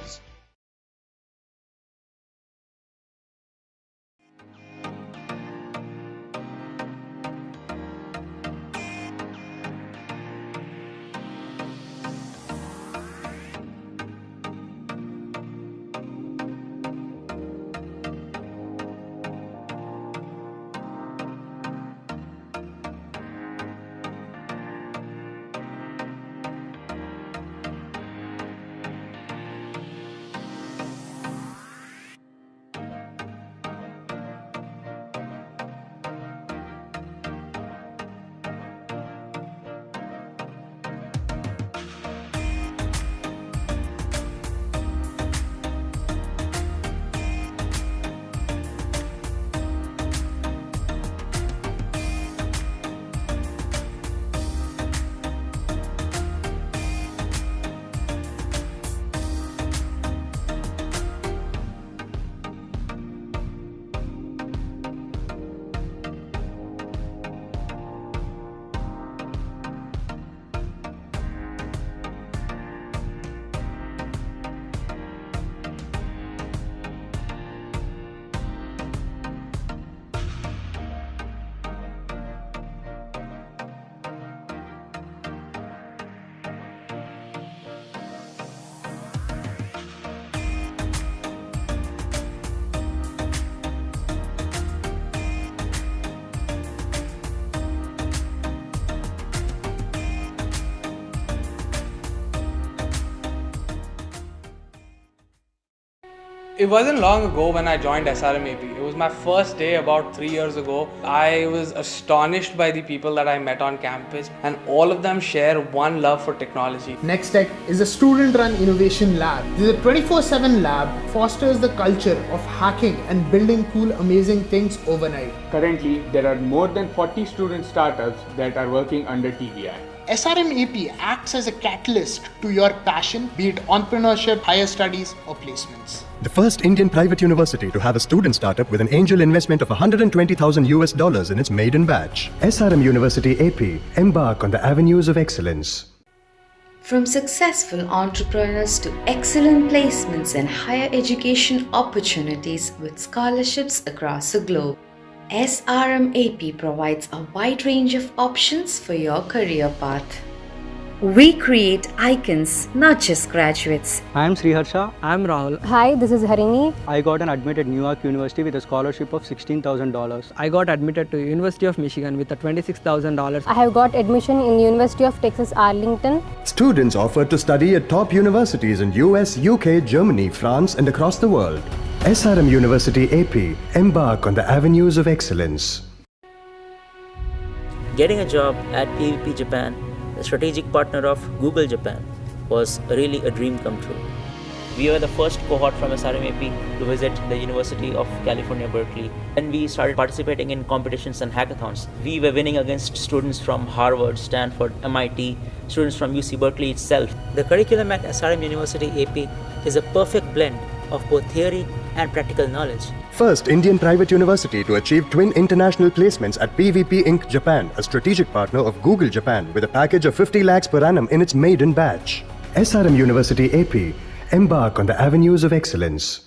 It wasn't long ago when I joined SRM AP. It was my first day about 3 years ago. I was astonished by the people that I met on campus, and all of them share one love for technology. NextTech is a student-run innovation lab. This is a 24/7 lab, fosters the culture of hacking and building cool, amazing things overnight. Currently, there are more than 40 student startups that are working under TVI. SRM AP acts as a catalyst to your passion, be it entrepreneurship, higher studies, or placements. The first Indian private university to have a student startup with an angel investment of $120,000 in its maiden batch. SRM University AP, embark on the avenues of excellence. From successful entrepreneurs to excellent placements and higher education opportunities with scholarships across the globe, SRM AP provides a wide range of options for your career path. We create icons, not just graduates. I am Sriharsha. I am Rahul. Hi, this is Harini. I got an admitted New York University with a scholarship of $16,000. I got admitted to University of Michigan with a $26,000. I have got admission in University of Texas Arlington. Students offered to study at top universities in US, UK, Germany, France, and across the world. SRM University AP, embark on the avenues of excellence. Getting a job at AVP Japan, the strategic partner of Google Japan, was really a dream come true. We were the first cohort from SRM AP to visit the University of California, Berkeley. When we started participating in competitions and hackathons, we were winning against students from Harvard, Stanford, MIT, students from UC Berkeley itself. The curriculum at SRM University AP is a perfect blend of both theory and practical knowledge. First Indian private university to achieve twin international placements at PVP Inc. Japan, a strategic partner of Google Japan with a package of 50 lakhs per annum in its maiden batch. SRM University AP. Embark on the avenues of excellence.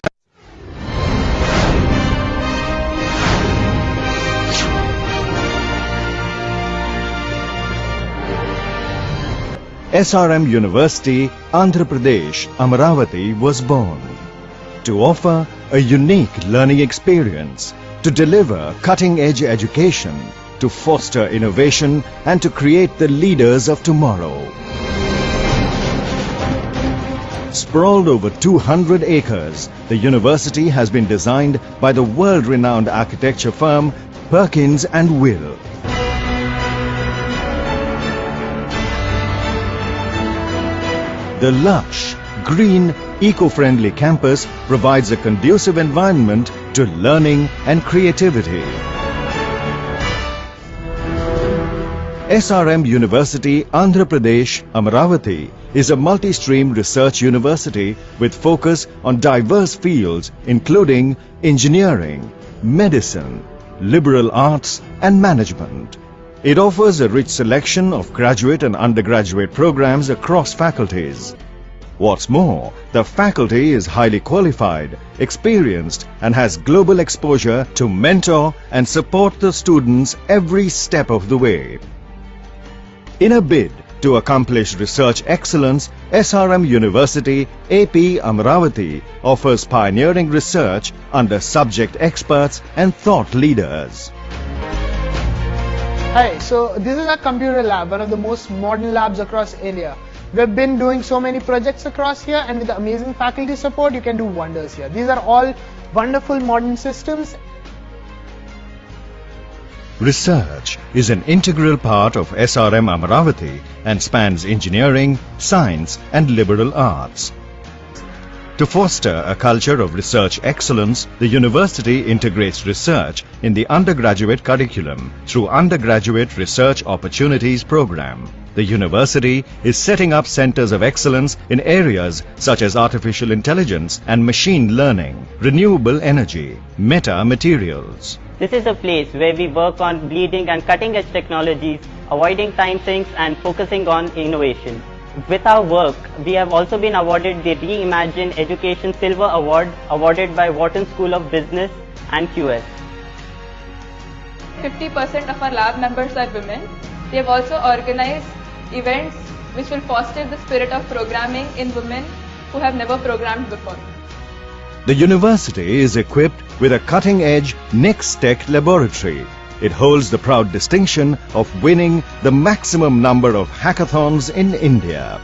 SRM University, Andhra Pradesh, Amaravati was born to offer a unique learning experience, to deliver cutting-edge education, to foster innovation and to create the leaders of tomorrow. Sprawled over 200 acres, the university has been designed by the world-renowned architecture firm Perkins & Will. The lush, green, eco-friendly campus provides a conducive environment to learning and creativity. SRM University, Andhra Pradesh, Amaravati is a multi-stream research university with focus on diverse fields including engineering, medicine, liberal arts and management. It offers a rich selection of graduate and undergraduate programs across faculties. What's more, the faculty is highly qualified, experienced and has global exposure to mentor and support the students every step of the way. In a bid to accomplish research excellence, SRM University AP Amaravati offers pioneering research under subject experts and thought leaders. Hi, so this is our computer lab, one of the most modern labs across India. We've been doing so many projects across here, and with the amazing faculty support, you can do wonders here. These are all wonderful modern systems. Research is an integral part of SRM Amaravati and spans engineering, science and liberal arts. To foster a culture of research excellence, the university integrates research in the undergraduate curriculum through Undergraduate Research Opportunities Program. The university is setting up centers of excellence in areas such as artificial intelligence and machine learning, renewable energy, meta materials. This is a place where we work on bleeding and cutting edge technologies, avoiding time sinks and focusing on innovation. With our work, we have also been awarded the Reimagine Education Silver Award awarded by Wharton School of Business and QS. 50% of our lab members are women. We have also organized events which will foster the spirit of programming in women who have never programmed before. The university is equipped with a cutting-edge Next Tech laboratory. It holds the proud distinction of winning the maximum number of hackathons in India.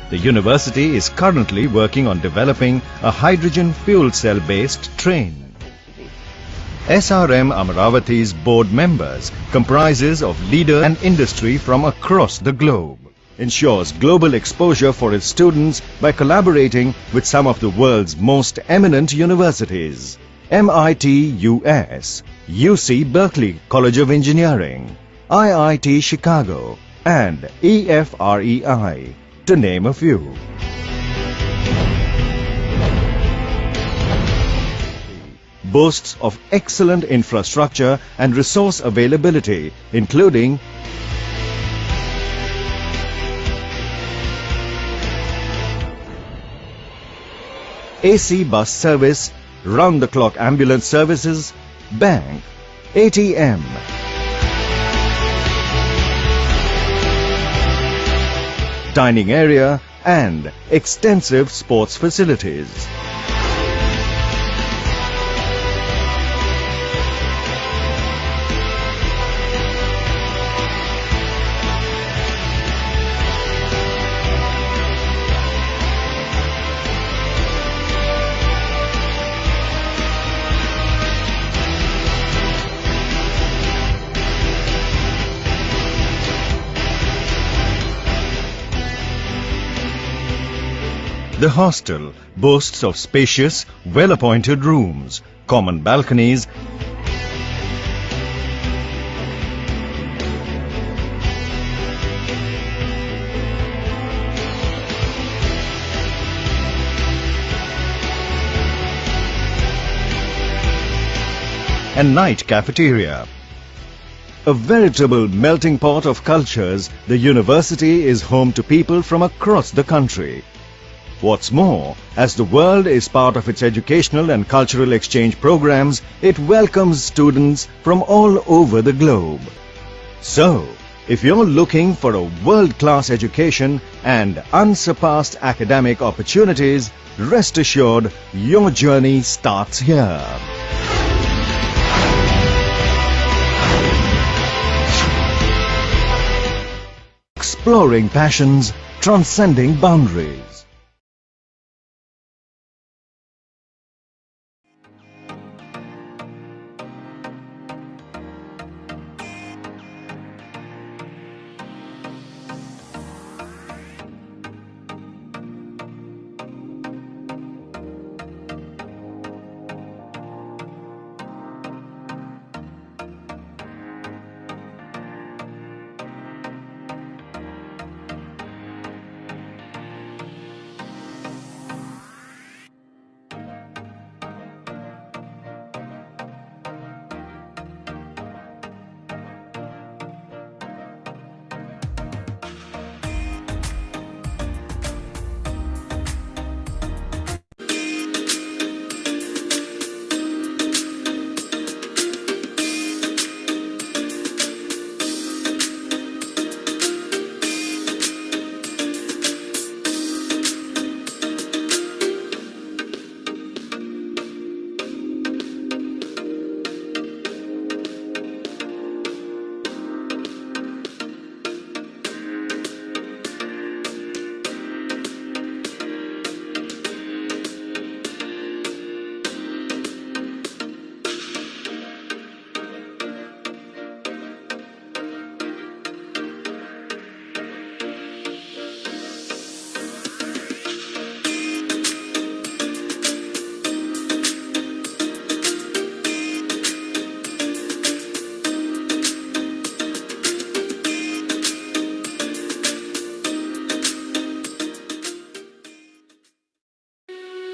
The university is currently working on developing a hydrogen fuel cell-based train. SRM Amaravati's board members comprises of leader and industry from across the globe. Ensures global exposure for its students by collaborating with some of the world's most eminent universities. MIT US, UC Berkeley College of Engineering, IIT Chicago and EFREI, to name a few. Boasts of excellent infrastructure and resource availability, including AC bus service, round-the-clock ambulance services, bank, ATM, dining area and extensive sports facilities. The hostel boasts of spacious, well-appointed rooms, common balconies, and night cafeteria. A veritable melting pot of cultures, the university is home to people from across the country. What's more, as the world is part of its educational and cultural exchange programs, it welcomes students from all over the globe. So, if you're looking for a world-class education and unsurpassed academic opportunities, rest assured your journey starts here. Exploring passions, transcending boundaries.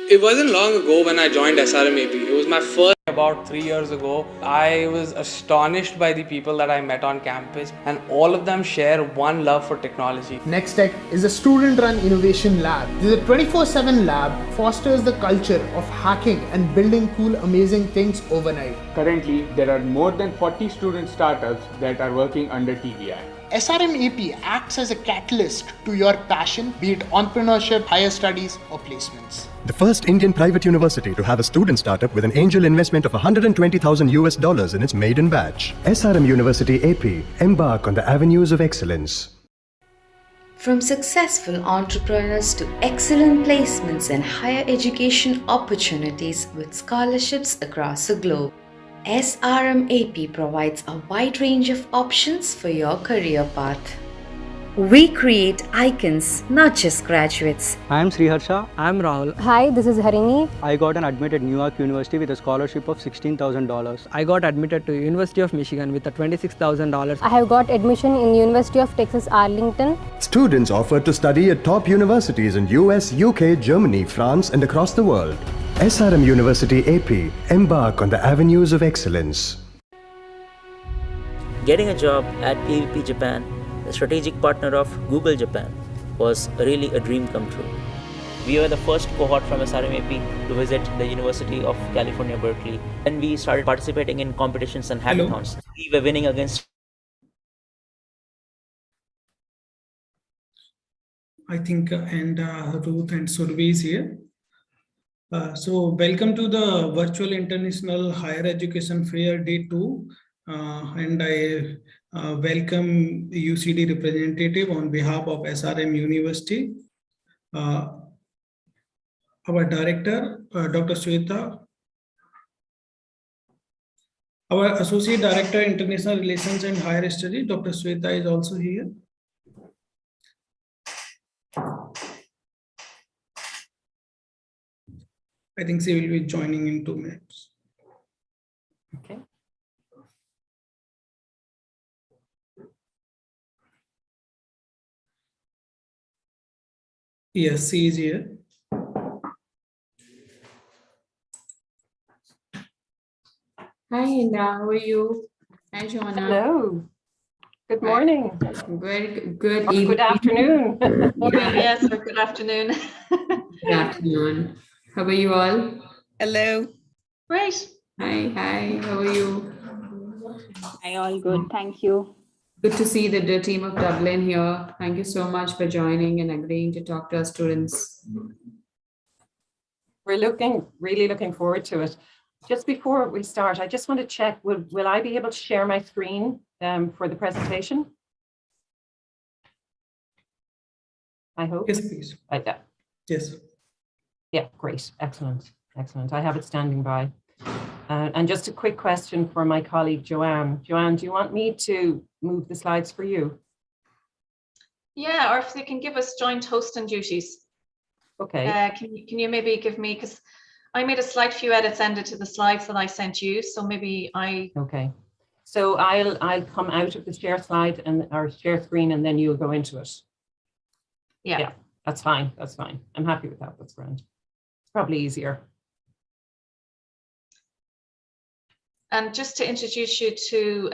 It wasn't long ago when I joined SRM AP. It was my first about 3 years ago. I was astonished by the people that I met on campus, and all of them share one love for technology. Next Tech is a student-run innovation lab. This is a 24/7 lab, fosters the culture of hacking and building cool, amazing things overnight. Currently, there are more than 40 student startups that are working under TVI. SRM AP acts as a catalyst to your passion, be it entrepreneurship, higher studies, or placements. The first Indian private university to have a student startup with an angel investment of $120,000 in its maiden batch. SRM University AP, embark on the avenues of excellence. From successful entrepreneurs to excellent placements and higher education opportunities with scholarships across the globe, SRM AP provides a wide range of options for your career path. We create icons, not just graduates. I am Sriharsha. I am Rahul. Hi, this is Harini. I got admitted New York University with a scholarship of $16,000. I got admitted to University of Michigan with a $26,000. I have got admission in University of Texas Arlington. Students offered to study at top universities in US, UK, Germany, France, and across the world. SRM University AP, embark on the avenues of excellence. Getting a job at PVP Japan, the strategic partner of Google Japan, was really a dream come true. We were the first cohort from SRM AP to visit the University of California, Berkeley. Then we started participating in competitions and hackathons. We were winning against I think, and Ruth and Survi is here. So welcome to the Virtual International Higher Education Fair Day 2. And I welcome UCD representative on behalf of SRM University. Our director, Dr. Sweta. Our Associate Director, International Relations and Higher Study, Dr. Sweta is also here. I think she will be joining in 2 minutes. Okay. Yes, she is here. Hi, Indra. How are you? Hi, Joanna. Hello. Good morning. Very good Or evening. good afternoon. Yes, or good afternoon. good afternoon. How are you all? Hello. Great. Hi. How are you? Hi, all good. Thank you. Good to see the team of Dublin here. Thank you so much for joining and agreeing to talk to our students. We're really looking forward to it. Just before we start, I just want to check, will I be able to share my screen for the presentation? I hope. Yes, please. Like that. Yes. Yeah, great. Excellent. I have it standing by. And just a quick question for my colleague, Joanne. Joanne, do you want me to move the slides for you? Yeah, or if you can give us joint hosting duties. Okay. Can you maybe give me, because I made a slight few edits ended to the slides that I sent you, so maybe I. Okay. So I'll come out of the share slide or share screen, and then you'll go into it. Yeah. That's fine. I'm happy with that. That's grand. It's probably easier. And just to introduce you to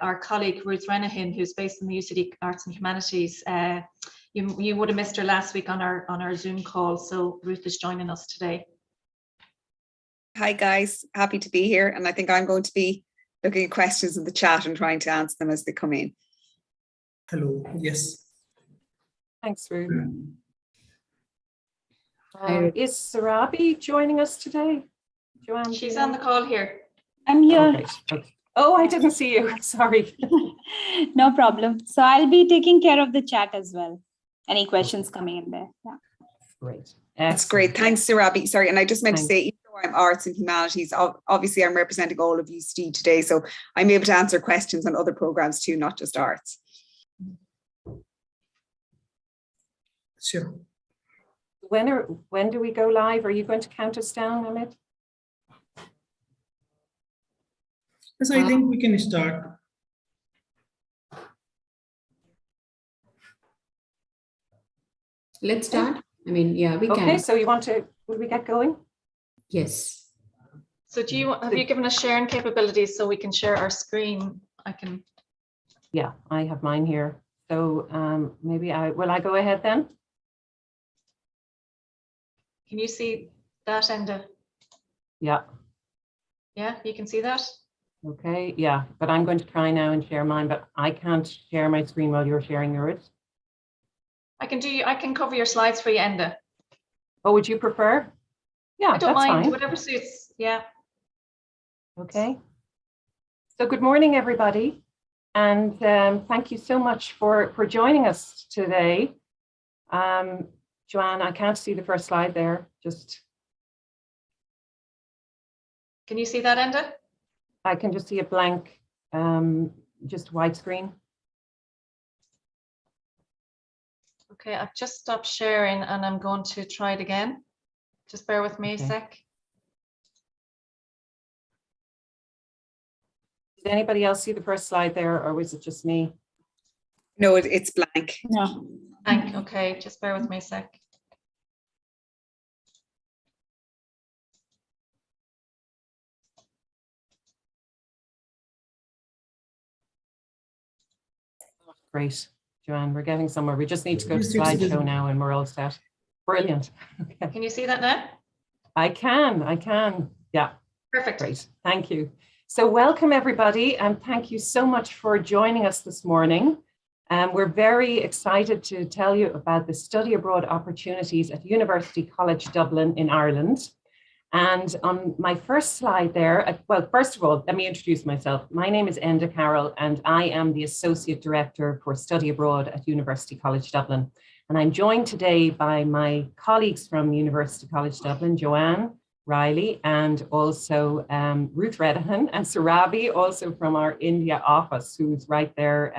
our colleague Ruth Renahan, who's based in the UCD Arts and Humanities. You would have missed her last week on our Zoom call, so Ruth is joining us today. Hi guys, happy to be here, and I think I'm going to be looking at questions in the chat and trying to answer them as they come in. Hello. Yes. Thanks, Ruth. Is Sarabi joining us today? Joanne, she's on the call here. I'm here. Okay. Oh, I didn't see you. Sorry. No problem. So I'll be taking care of the chat as well. Any questions coming in there? Yeah. Great. That's great. Thanks, Sarabi. Sorry, and I just meant to say, even though I'm arts and humanities, obviously I'm representing all of UCD today, so I'm able to answer questions on other programs too, not just arts. Sure. When do we go live? Are you going to count us down, Amit? Yes, I think we can start. Let's start. I mean, yeah, we can. Okay, so will we get going? Yes. So have you given us sharing capabilities so we can share our screen? Yeah, I have mine here. So maybe will I go ahead then? Can you see that, Enda? Yeah. Yeah, you can see that? Okay, yeah, but I'm going to try now and share mine, but I can't share my screen while you're sharing yours. I can cover your slides for you, Enda. Oh, would you prefer? Yeah, I don't that's mind, fine. whatever suits. Yeah. Okay. So good morning, everybody. And thank you so much for joining us today. Joanne, I can't see the first slide there. Can you see that, Enda? I can just see a blank, just white screen. Okay, I've just stopped sharing and I'm going to try it again. Just bear with me a sec. Did anybody else see the first slide there, or was it just me? No, it's blank. No. Blank, okay, just bear with me a sec. Great, Joanne, we're getting somewhere. We just need to go to Yes, it's slideshow visible. now and we're all set. Brilliant. Okay. Can you see that now? I can. Yeah. Perfect. Great. Thank you. So welcome everybody, and thank you so much for joining us this morning. We're very excited to tell you about the study abroad opportunities at University College Dublin in Ireland. And on my first slide there, well, first of all, let me introduce myself. My name is Enda Carroll, and I am the Associate Director for Study Abroad at University College Dublin. And I'm joined today by my colleagues from University College Dublin, Joanne Riley, and also Ruth Redahan and Sarabi, also from our India office, who's right there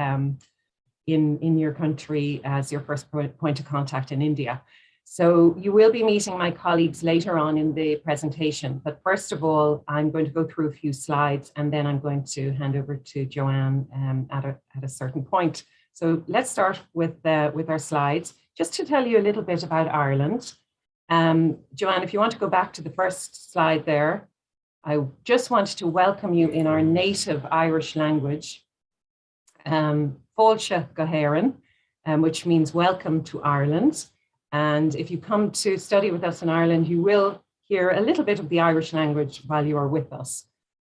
in your country as your first point of contact in India. So you will be meeting my colleagues later on in the presentation, but first of all, I'm going to go through a few slides and then I'm going to hand over to Joanne at a certain point. So let's start with our slides. Just to tell you a little bit about Ireland. Joanne, if you want to go back to the first slide there, I just wanted to welcome you in our native Irish language, Fáilte go hÉireann, which means welcome to Ireland. And if you come to study with us in Ireland, you will hear a little bit of the Irish language while you are with us.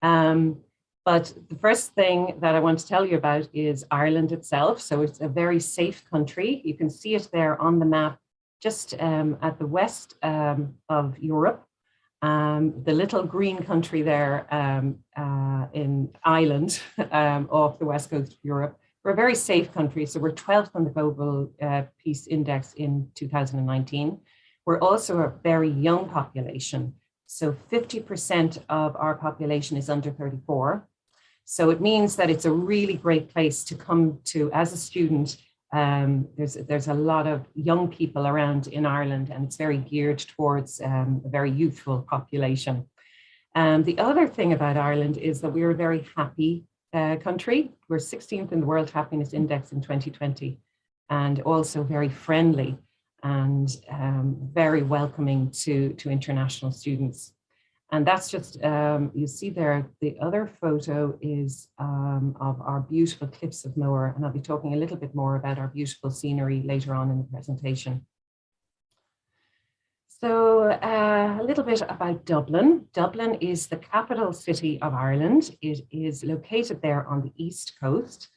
But the first thing that I want to tell you about is Ireland itself. So it's a very safe country. You can see it there on the map, just at the west of Europe. The little green country there in Ireland off the west coast of Europe. We're a very safe country, so we're 12th on the Global Peace Index in 2019. We're also a very young population, so 50% of our population is under 34. So it means that it's a really great place to come to as a student. There's a lot of young people around in Ireland, and it's very geared towards a very youthful population. The other thing about Ireland is that we're a very happy country. We're 16th in the World Happiness Index in 2020, and also very friendly and very welcoming to international students. And that's just, you see there, the other photo is of our beautiful cliffs of Moher, and I'll be talking a little bit more about our beautiful scenery later on in the presentation. So a little bit about Dublin. Dublin is the capital city of Ireland. It is located there on the east coast.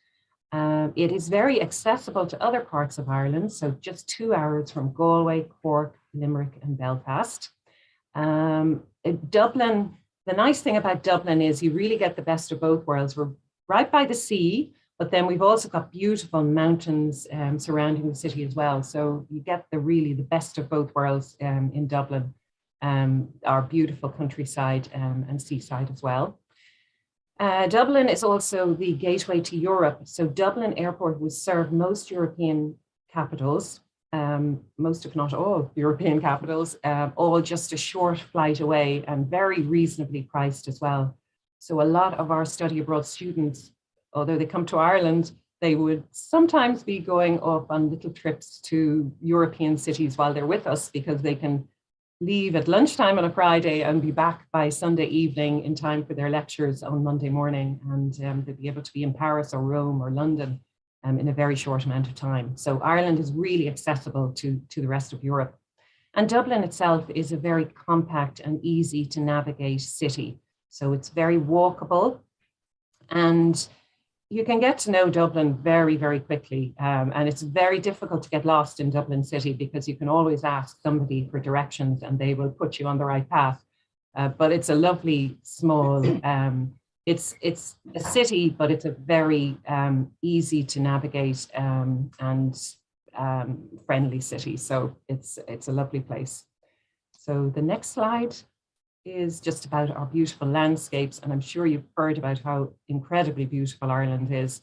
It is very accessible to other parts of Ireland, so just 2 hours from Galway, Cork, Limerick and Belfast. Dublin, the nice thing about Dublin is you really get the best of both worlds. We're right by the sea, but then we've also got beautiful mountains surrounding the city as well. So you get really the best of both worlds in Dublin, our beautiful countryside and seaside as well. Dublin is also the gateway to Europe. So Dublin Airport will serve most European capitals, most if not all European capitals, all just a short flight away and very reasonably priced as well. So a lot of our study abroad students, although they come to Ireland, they would sometimes be going off on little trips to European cities while they're with us, because they can leave at lunchtime on a Friday and be back by Sunday evening in time for their lectures on Monday morning, and they'd be able to be in Paris or Rome or London in a very short amount of time. So Ireland is really accessible to the rest of Europe. And Dublin itself is a very compact and easy to navigate city. So it's very walkable, and you can get to know Dublin very, very quickly. And it's very difficult to get lost in Dublin city, because you can always ask somebody for directions and they will put you on the right path. But it's a lovely small, it's a city, but it's a very easy to navigate and friendly city. So it's a lovely place. So the next slide is just about our beautiful landscapes. And I'm sure you've heard about how incredibly beautiful Ireland is.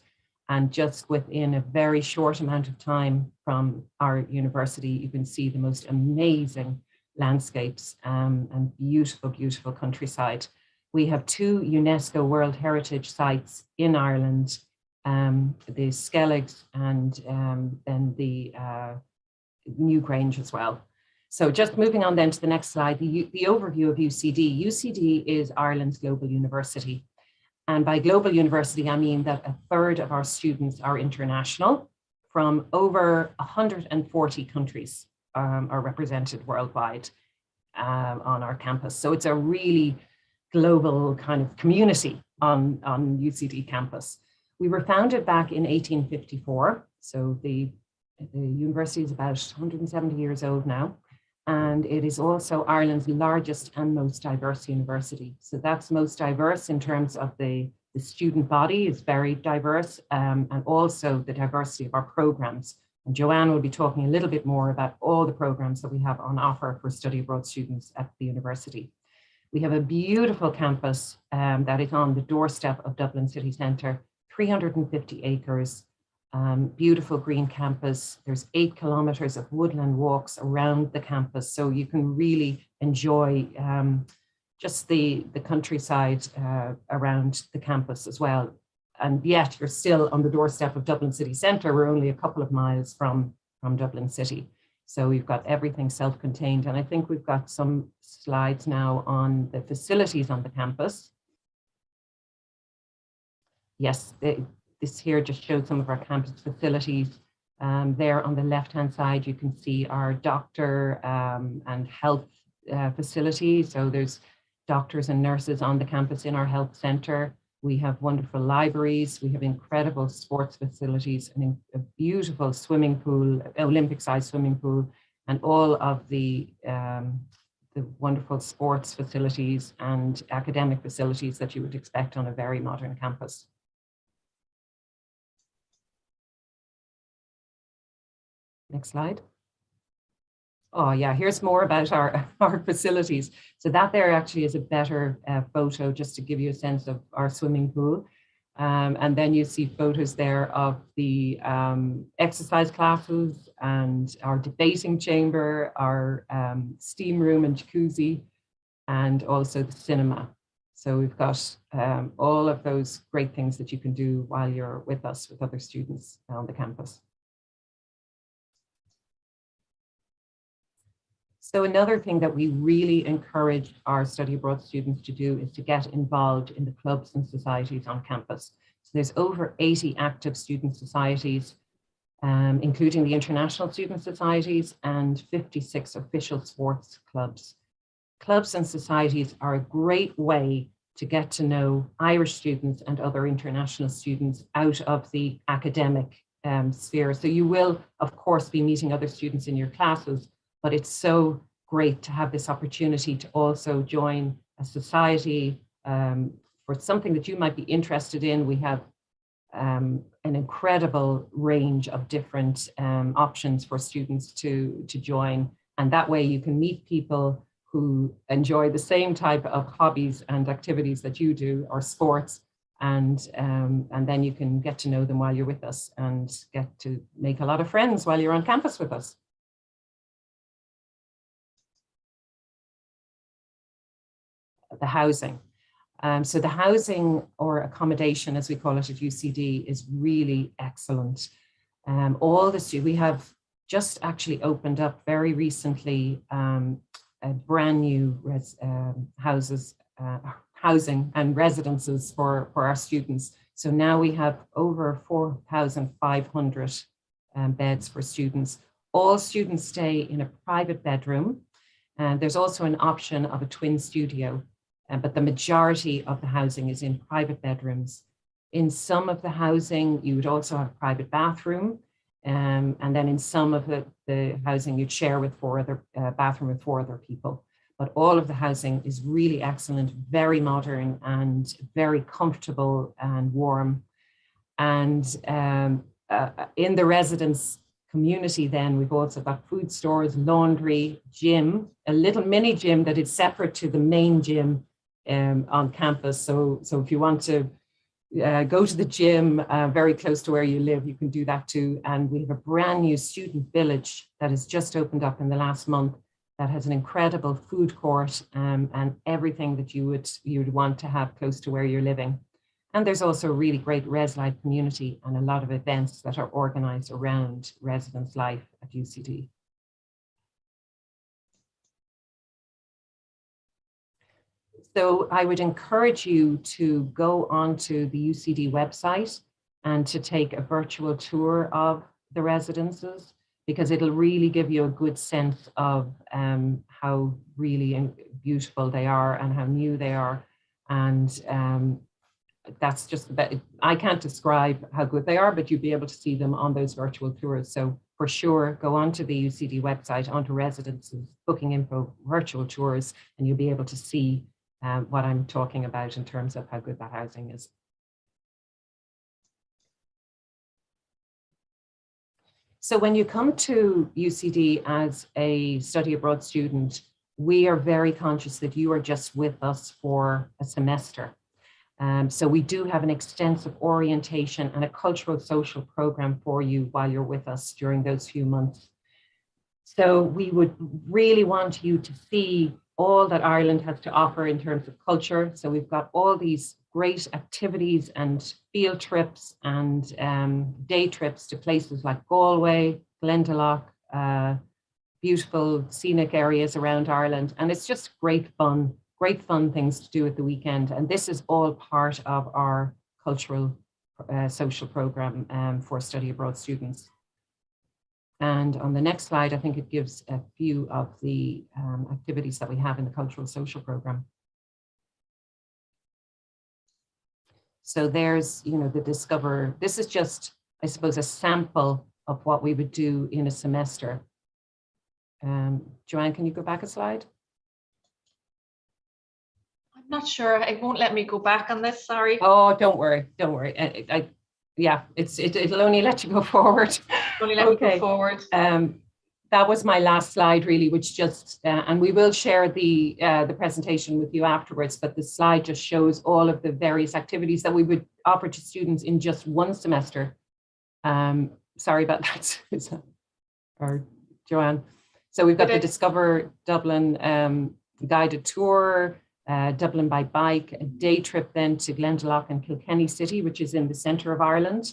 And just within a very short amount of time from our university, you can see the most amazing landscapes and beautiful, beautiful countryside. We have 2 UNESCO World Heritage Sites in Ireland, the Skelligs and then the Newgrange as well. So just moving on then to the next slide, the overview of UCD. UCD is Ireland's global university. And by global university, I mean that 1/3 of our students are international, from over 140 countries are represented worldwide on our campus. So it's a really global kind of community on UCD campus. We were founded back in 1854. So the university is about 170 years old now. And it is also Ireland's largest and most diverse university. So that's most diverse in terms of the student body is very diverse, and also the diversity of our programs. And Joanne will be talking a little bit more about all the programs that we have on offer for study abroad students at the university. We have a beautiful campus that is on the doorstep of Dublin city centre, 350 acres, beautiful green campus. There's 8 kilometers of woodland walks around the campus, so you can really enjoy just the countryside around the campus as well. And yet you're still on the doorstep of Dublin city centre. We're only a couple of miles from Dublin city. So we've got everything self-contained. And I think we've got some slides now on the facilities on the campus. Yes, this here just shows some of our campus facilities. There on the left-hand side, you can see our doctor and health facilities. So there's doctors and nurses on the campus in our health centre. We have wonderful libraries. We have incredible sports facilities and a beautiful swimming pool, Olympic-sized swimming pool, and all of the wonderful sports facilities and academic facilities that you would expect on a very modern campus. Next slide. Oh yeah, here's more about our facilities. So that there actually is a better photo just to give you a sense of our swimming pool. And then you see photos there of the exercise classes and our debating chamber, our steam room and jacuzzi, and also the cinema. So we've got all of those great things that you can do while you're with us, with other students on the campus. So another thing that we really encourage our study abroad students to do is to get involved in the clubs and societies on campus. So there's over 80 active student societies, including the international student societies and 56 official sports clubs. Clubs and societies are a great way to get to know Irish students and other international students out of the academic sphere. So you will, of course, be meeting other students in your classes, but it's so great to have this opportunity to also join a society for something that you might be interested in. We have an incredible range of different options for students to join. And that way you can meet people who enjoy the same type of hobbies and activities that you do, or sports, and then you can get to know them while you're with us and get to make a lot of friends while you're on campus with us. The housing. So the housing, or accommodation as we call it at UCD, is really excellent. We have just actually opened up very recently a brand new housing and residences for our students. So now we have over 4,500 beds for students. All students stay in a private bedroom. And there's also an option of a twin studio. But the majority of the housing is in private bedrooms. In some of the housing, you would also have a private bathroom. And then in some of the housing, you'd share with bathroom with 4 other people. But all of the housing is really excellent, very modern and very comfortable and warm. And in the residence community, then we've also got food stores, laundry, gym, a little mini gym that is separate to the main gym on campus. So if you want to go to the gym very close to where you live, you can do that too. And we have a brand new student village that has just opened up in the last month that has an incredible food court and everything that you would want to have close to where you're living. And there's also a really great Res Life community and a lot of events that are organized around residence life at UCD. So I would encourage you to go onto the UCD website and to take a virtual tour of the residences, because it'll really give you a good sense of how really beautiful they are and how new they are. And that's just, I can't describe how good they are, but you'll be able to see them on those virtual tours. So for sure, go onto the UCD website, onto residences, booking info, virtual tours, and you'll be able to see what I'm talking about in terms of how good that housing is. So when you come to UCD as a study abroad student, we are very conscious that you are just with us for a semester. So we do have an extensive orientation and a cultural social program for you while you're with us during those few months. So we would really want you to see all that Ireland has to offer in terms of culture. So we've got all these great activities and field trips and day trips to places like Galway, Glendalough, beautiful scenic areas around Ireland. And it's just great fun things to do at the weekend. And this is all part of our cultural social program for study abroad students. And on the next slide, I think it gives a few of the activities that we have in the cultural social program. So there's, the Discover. This is just, I suppose, a sample of what we would do in a semester. Joanne, can you go back a slide? I'm not sure. It won't let me go back on this. Sorry. Oh, don't worry. Yeah, it'll only let you go forward. Only let me go forward. That was my last slide, really, which just and we will share the presentation with you afterwards. But the slide just shows all of the various activities that we would offer to students in just one semester. Sorry about that, or Joanne. So we've got the Discover Dublin guided tour, Dublin by bike, a day trip then to Glendalough and Kilkenny City, which is in the centre of Ireland.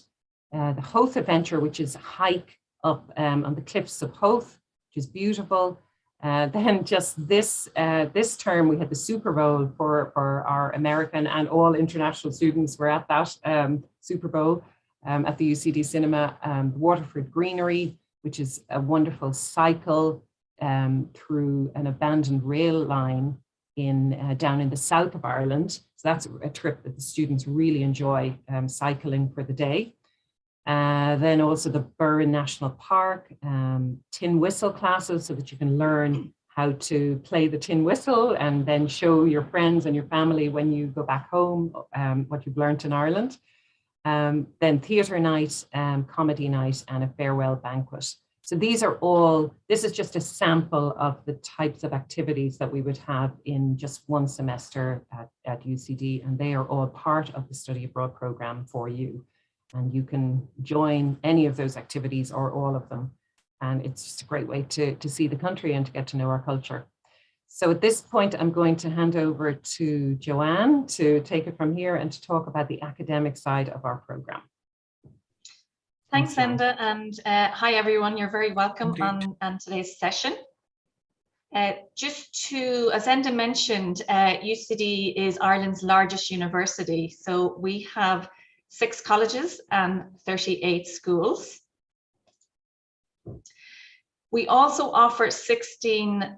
The Howth Adventure, which is a hike up on the cliffs of Howth, which is beautiful. Then just this term, we had the Super Bowl for our American and all international students were at that Super Bowl at the UCD Cinema. The Waterford Greenery, which is a wonderful cycle through an abandoned rail line down in the south of Ireland. So that's a trip that the students really enjoy, cycling for the day. Then also the Burren National Park, tin whistle classes so that you can learn how to play the tin whistle and then show your friends and your family when you go back home what you've learned in Ireland. Then theatre night, comedy night, and a farewell banquet. So this is just a sample of the types of activities that we would have in just one semester at UCD, and they are all part of the study abroad program for you. And you can join any of those activities or all of them. And it's just a great way to see the country and to get to know our culture. So at this point, I'm going to hand over to Joanne to take it from here and to talk about the academic side of our program. Thanks, Enda, and hi everyone. You're very welcome on today's session. Just to, as Enda mentioned, UCD is Ireland's largest university. So we have 6 colleges and 38 schools. We also offer 13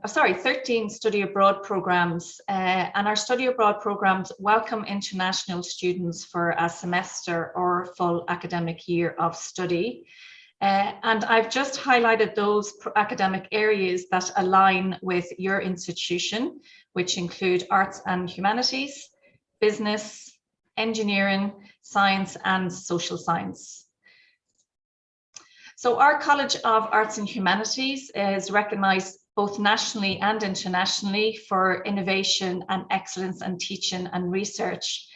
study abroad programs, and our study abroad programs welcome international students for a semester or full academic year of study. And I've just highlighted those academic areas that align with your institution, which include arts and humanities, business, engineering, science, and social science. So our College of Arts and Humanities is recognised both nationally and internationally for innovation and excellence in teaching and research.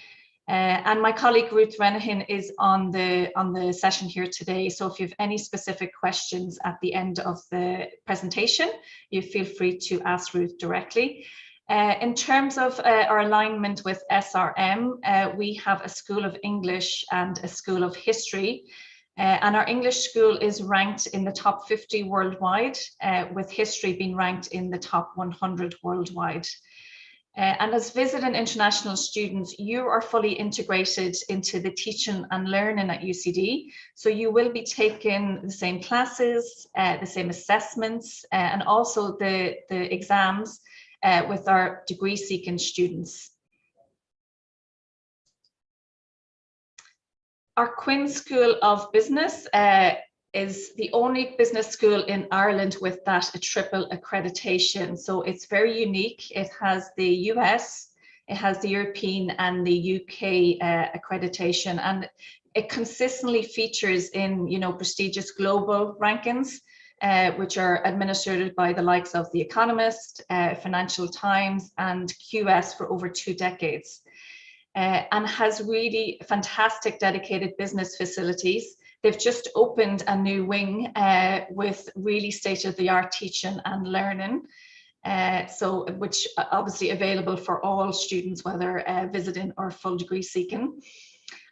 And my colleague Ruth Renahan is on the session here today. So if you have any specific questions at the end of the presentation, you feel free to ask Ruth directly. In terms of our alignment with SRM, we have a School of English and a School of History. And our English school is ranked in the top 50 worldwide, with history being ranked in the top 100 worldwide. And as visiting international students, you are fully integrated into the teaching and learning at UCD. So you will be taking the same classes, the same assessments, and also the exams with our degree-seeking students. Our Quinn School of Business is the only business school in Ireland with that triple accreditation. So it's very unique. It has the US, it has the European and the UK accreditation, and it consistently features in prestigious global rankings, which are administered by the likes of The Economist, Financial Times, and QS for over 2 decades. and has really fantastic dedicated business facilities. They've just opened a new wing with really state-of-the-art teaching and learning. Which obviously available for all students, whether visiting or full degree seeking.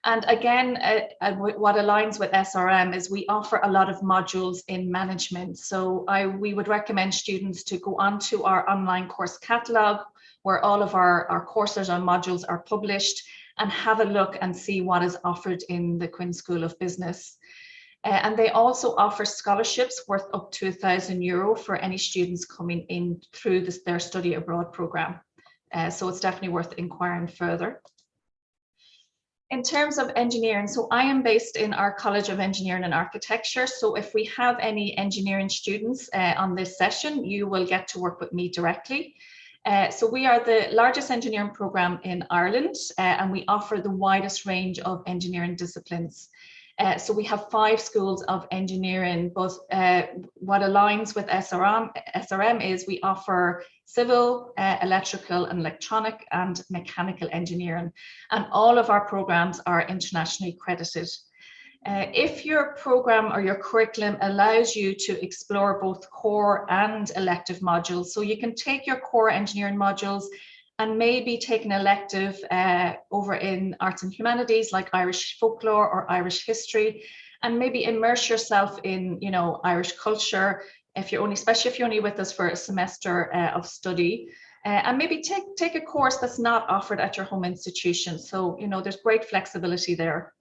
And again, what aligns with SRM is we offer a lot of modules in management. So we would recommend students to go onto our online course catalog, where all of our courses and modules are published, and have a look and see what is offered in the Queen's School of Business. And they also offer scholarships worth up to €1,000 for any students coming in through their study abroad program. So it's definitely worth inquiring further. In terms of engineering, so I am based in our College of Engineering and Architecture. So if we have any engineering students on this session, you will get to work with me directly. So we are the largest engineering program in Ireland, and we offer the widest range of engineering disciplines. So we have 5 schools of engineering, but what aligns with SRM is we offer civil, electrical and electronic and mechanical engineering, and all of our programs are internationally accredited. If your program or your curriculum allows you to explore both core and elective modules, so you can take your core engineering modules and maybe take an elective over in arts and humanities like Irish folklore or Irish history, and maybe immerse yourself in, you know, Irish culture, especially if you're only with us for a semester of study, and maybe take a course that's not offered at your home institution. So, you know, there's great flexibility there.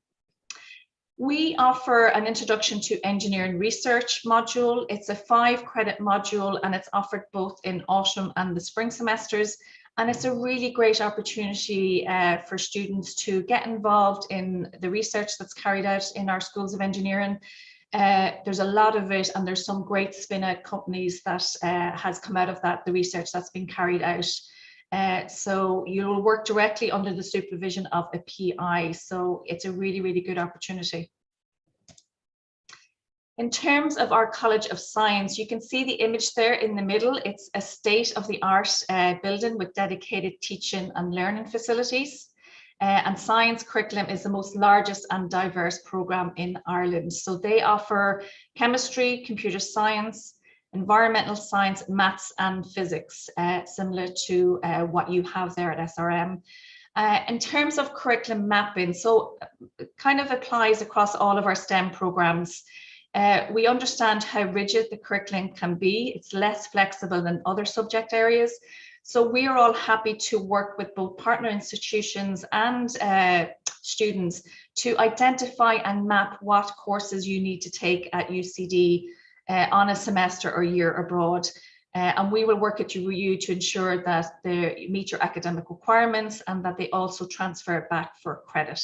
We offer an Introduction to Engineering Research module. It's a 5-credit module, and it's offered both in autumn and the spring semesters. And it's a really great opportunity for students to get involved in the research that's carried out in our schools of engineering. There's a lot of it, and there's some great spin-out companies that has come out of that, the research that's been carried out. So you'll work directly under the supervision of a PI. So it's a really, really good opportunity. In terms of our College of Science, you can see the image there in the middle. It's a state-of-the-art building with dedicated teaching and learning facilities. And science curriculum is the most largest and diverse program in Ireland. So they offer chemistry, computer science, environmental science, maths and physics, similar to what you have there at SRM. In terms of curriculum mapping, so it kind of applies across all of our STEM programs. We understand how rigid the curriculum can be. It's less flexible than other subject areas. So we are all happy to work with both partner institutions and students to identify and map what courses you need to take at UCD on a semester or year abroad. And we will work with you to ensure that they meet your academic requirements and that they also transfer back for credit.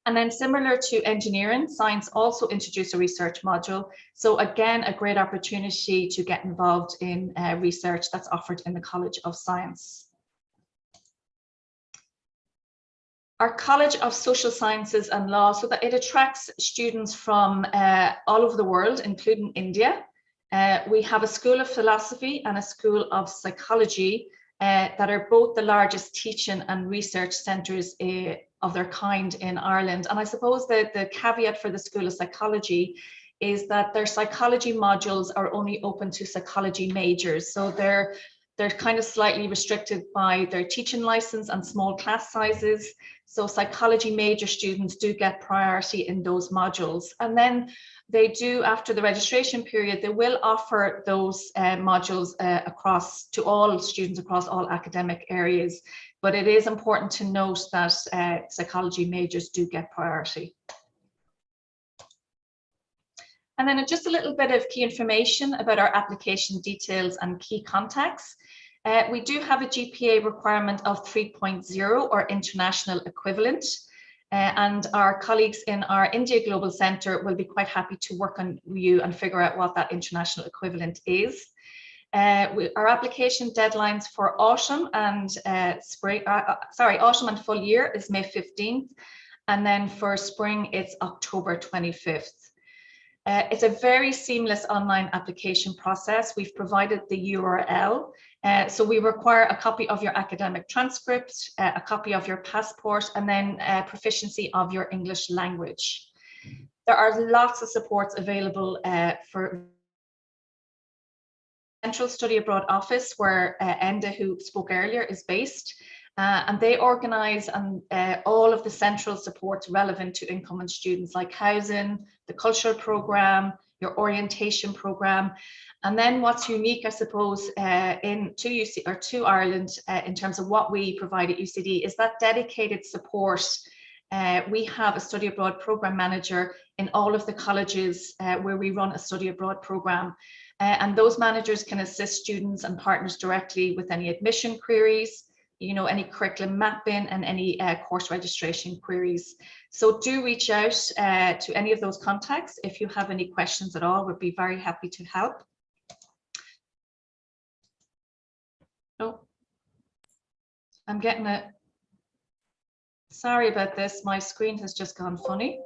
And then similar to engineering, science also introduced a research module. So again, a great opportunity to get involved in research that's offered in the College of Science. Our College of Social Sciences and Law, so that it attracts students from all over the world, including India. We have a School of Philosophy and a School of Psychology that are both the largest teaching and research centres of their kind in Ireland. And I suppose that the caveat for the School of Psychology is that their psychology modules are only open to psychology majors. So they're kind of slightly restricted by their teaching license and small class sizes. So psychology major students do get priority in those modules. And then they do, after the registration period, they will offer those modules across to all students across all academic areas. But it is important to note that psychology majors do get priority. And then just a little bit of key information about our application details and key contacts. We do have a GPA requirement of 3.0 or international equivalent. And our colleagues in our India Global Centre will be quite happy to work on you and figure out what that international equivalent is. Our application deadlines for autumn and autumn and full year is May 15th, and then for spring it's October 25th. It's a very seamless online application process. We've provided the URL. So we require a copy of your academic transcript, a copy of your passport, and then proficiency of your English language. There are lots of supports available for Central Study Abroad Office, where Enda, who spoke earlier, is based. And they organise all of the central supports relevant to incoming students, like housing, the cultural programme, your orientation programme. And then what's unique, I suppose, to Ireland in terms of what we provide at UCD is that dedicated support. We have a study abroad programme manager in all of the colleges where we run a study abroad programme. And those managers can assist students and partners directly with any admission queries, any curriculum mapping and any course registration queries. So do reach out to any of those contacts if you have any questions at all. We'd be very happy to help. Oh, I'm getting a, sorry about this, my screen has just gone funny.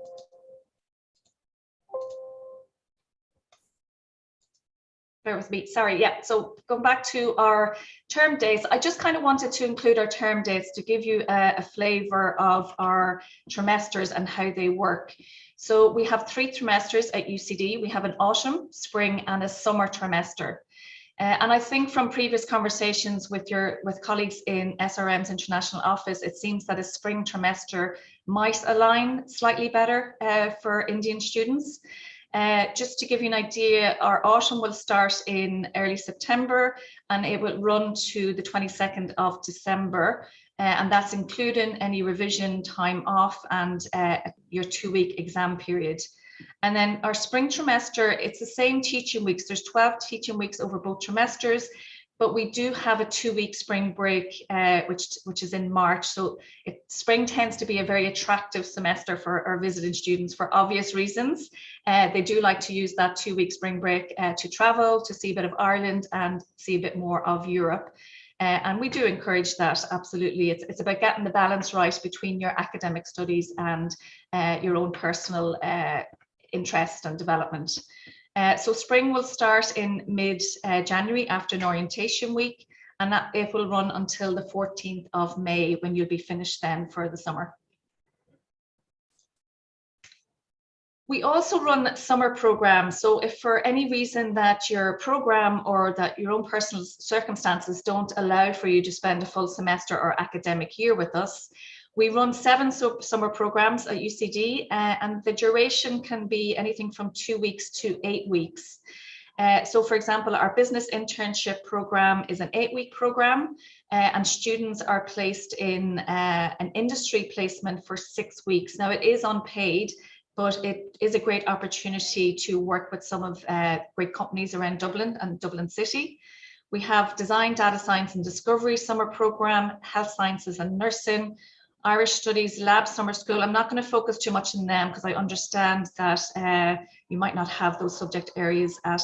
Bear with me, sorry, yeah. So going back to our term dates, I just kind of wanted to include our term dates to give you a flavour of our trimesters and how they work. So we have 3 trimesters at UCD. We have an autumn, spring and a summer trimester. And I think from previous conversations with colleagues in SRM's international office, it seems that a spring trimester might align slightly better for Indian students. Just to give you an idea, our autumn will start in early September and it will run to the 22nd of December. And that's including any revision time off and your 2-week exam period. And then our spring trimester, it's the same teaching weeks. There's 12 teaching weeks over both trimesters, but we do have a 2-week spring break, which is in March. So spring tends to be a very attractive semester for our visiting students for obvious reasons. They do like to use that 2-week spring break to travel, to see a bit of Ireland and see a bit more of Europe. And we do encourage that, absolutely. It's about getting the balance right between your academic studies and your own personal interest and development. So spring will start in mid-January after an orientation week, and it will run until the 14th of May when you'll be finished then for the summer. We also run summer programs. So if for any reason that your program or that your own personal circumstances don't allow for you to spend a full semester or academic year with us, we run 7 summer programs at UCD, and the duration can be anything from 2 weeks to 8 weeks. So for example, our business internship program is an 8-week program, and students are placed in an industry placement for 6 weeks. Now it is unpaid, but it is a great opportunity to work with some of great companies around Dublin and Dublin City. We have design, data science and discovery summer program, health sciences and nursing, Irish Studies, Lab Summer School. I'm not going to focus too much on them because I understand that you might not have those subject areas at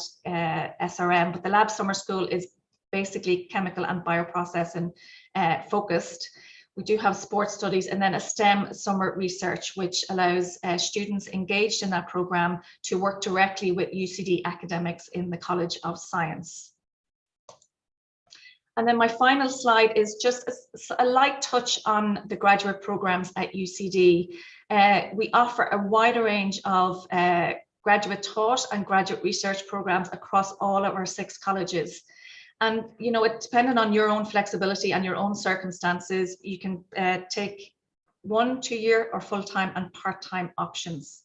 SRM, but the Lab Summer School is basically chemical and bioprocessing focused. We do have sports studies and then a STEM summer research, which allows students engaged in that program to work directly with UCD academics in the College of Science. And then my final slide is just a light touch on the graduate programs at UCD. We offer a wider range of graduate taught and graduate research programs across all of our 6 colleges. And, it depending on your own flexibility and your own circumstances, you can take 1, 2-year or full-time and part-time options.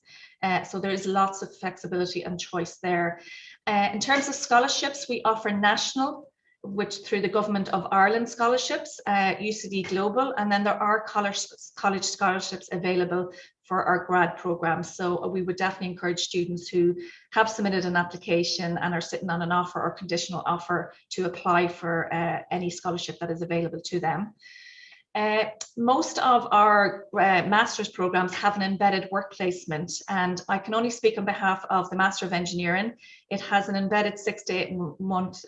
So there is lots of flexibility and choice there. In terms of scholarships, we offer national, which through the Government of Ireland scholarships, UCD Global, and then there are college scholarships available for our grad programs. So we would definitely encourage students who have submitted an application and are sitting on an offer or conditional offer to apply for any scholarship that is available to them. Most of our master's programs have an embedded work placement, and I can only speak on behalf of the Master of Engineering. It has an embedded 6 to 8 month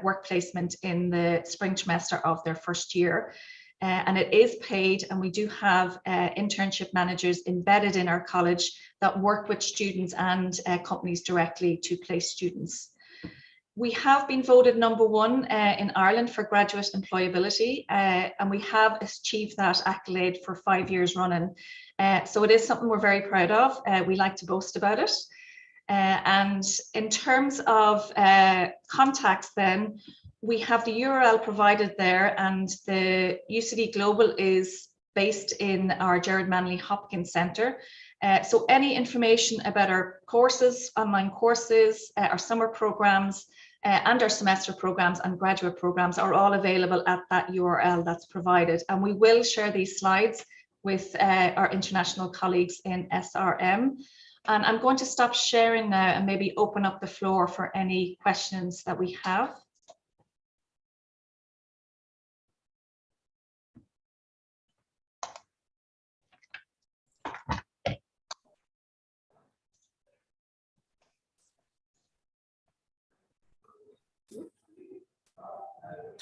work placement in the spring trimester of their first year. and it is paid, and we do have internship managers embedded in our college that work with students and companies directly to place students. We have been voted #1 in Ireland for graduate employability, and we have achieved that accolade for 5 years running. So it is something we're very proud of. We like to boast about it. And in terms of contacts then, we have the URL provided there, and the UCD Global is based in our Gerard Manley Hopkins Centre. So any information about our courses, online courses, our summer programs, and our semester programs and graduate programs are all available at that URL that's provided. And we will share these slides with our international colleagues in SRM. And I'm going to stop sharing now and maybe open up the floor for any questions that we have.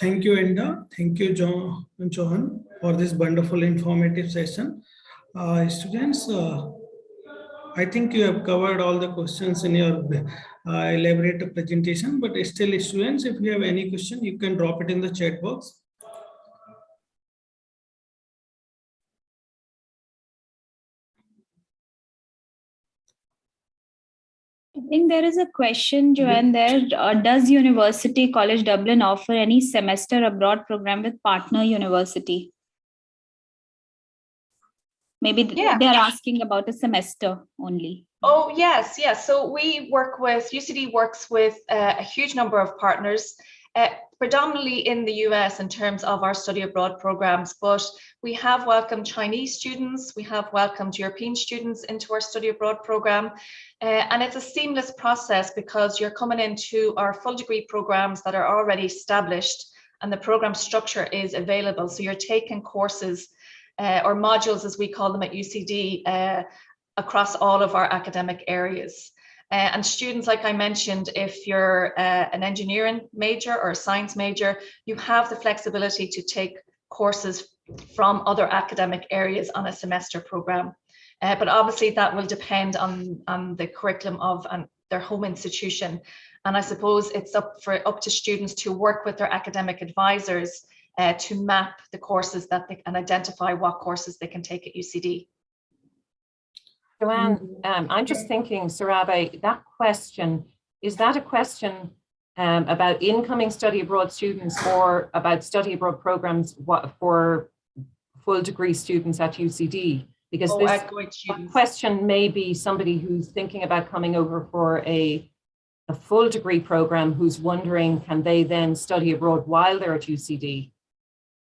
Thank you, Enda. Thank you, Johan, for this wonderful informative session. Students, I think you have covered all the questions in your elaborate presentation, but still, students, if you have any question, you can drop it in the chat box. I think there is a question, Joanne, there. Does University College Dublin offer any semester abroad program with partner university? Maybe they're asking about a semester only. Oh, yes, yes. So we work with, UCD works with a huge number of partners, predominantly in the US in terms of our study abroad programs, but we have welcomed Chinese students, we have welcomed European students into our study abroad program. And it's a seamless process because you're coming into our full degree programs that are already established and the program structure is available. So you're taking courses or modules, as we call them at UCD, across all of our academic areas. And students, like I mentioned, if you're an engineering major or a science major, you have the flexibility to take courses from other academic areas on a semester program. But obviously that will depend on the curriculum of their home institution. And I suppose it's up to students to work with their academic advisors to map the courses that they and identify what courses they can take at UCD. Joanne, I'm just thinking, Sarabe, that question, is that a question about incoming study abroad students or about study abroad programs for full degree students at UCD? Because this question may be somebody who's thinking about coming over for a full degree program who's wondering, can they then study abroad while they're at UCD?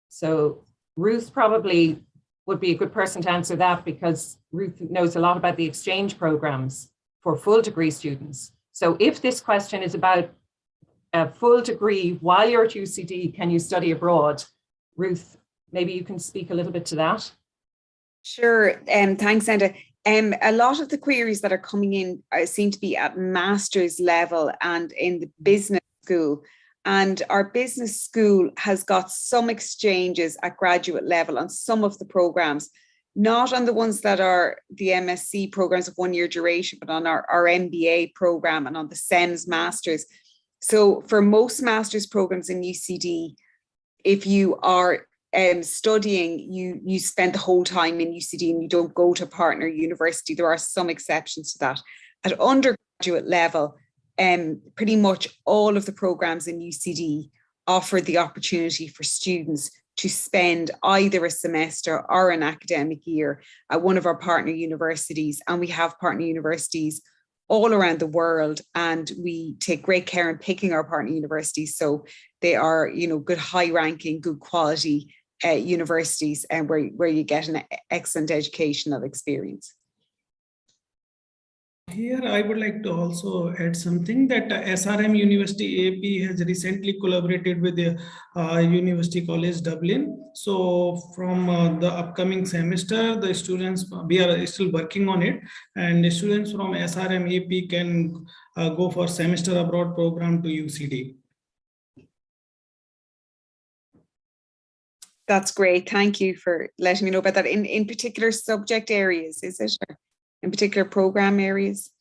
So Ruth probably would be a good person to answer that because Ruth knows a lot about the exchange programs for full degree students. So if this question is about a full degree while you're at UCD, can you study abroad? Ruth, maybe you can speak a little bit to that. Sure, thanks, Enda. A lot of the queries that are coming in seem to be at master's level and in the business school. And our business school has got some exchanges at graduate level on some of the programs, not on the ones that are the MSc programs of 1 year duration, but on our MBA program and on the SEMS Masters. So for most master's programs in UCD, if you are studying, you spend the whole time in UCD and you don't go to partner university. There are some exceptions to that. At undergraduate level, pretty much all of the programs in UCD offer the opportunity for students to spend either a semester or an academic year at one of our partner universities. And we have partner universities all around the world, and we take great care in picking our partner universities. So they are, good, high-ranking, good quality universities, and where you get an excellent educational experience. Here, I would like to also add something that SRM University AP has recently collaborated with the University College Dublin. So from the upcoming semester, the students, we are still working on it, and the students from SRM AP can go for semester abroad program to UCD. That's great. Thank you for letting me know about that. In particular subject areas, is it? Or in particular program areas?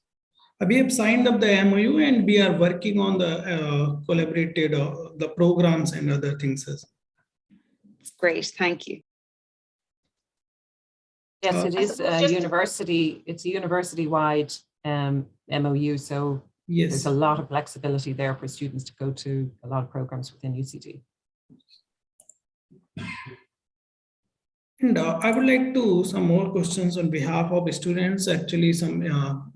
We have signed up the MOU and we are working on the collaborated the programs and other things. Great, thank you. Yes, it is a university. It's a university-wide MOU, so yes, there's a lot of flexibility there for students to go to a lot of programs within UCD. And I would like to some more questions on behalf of students. Actually, some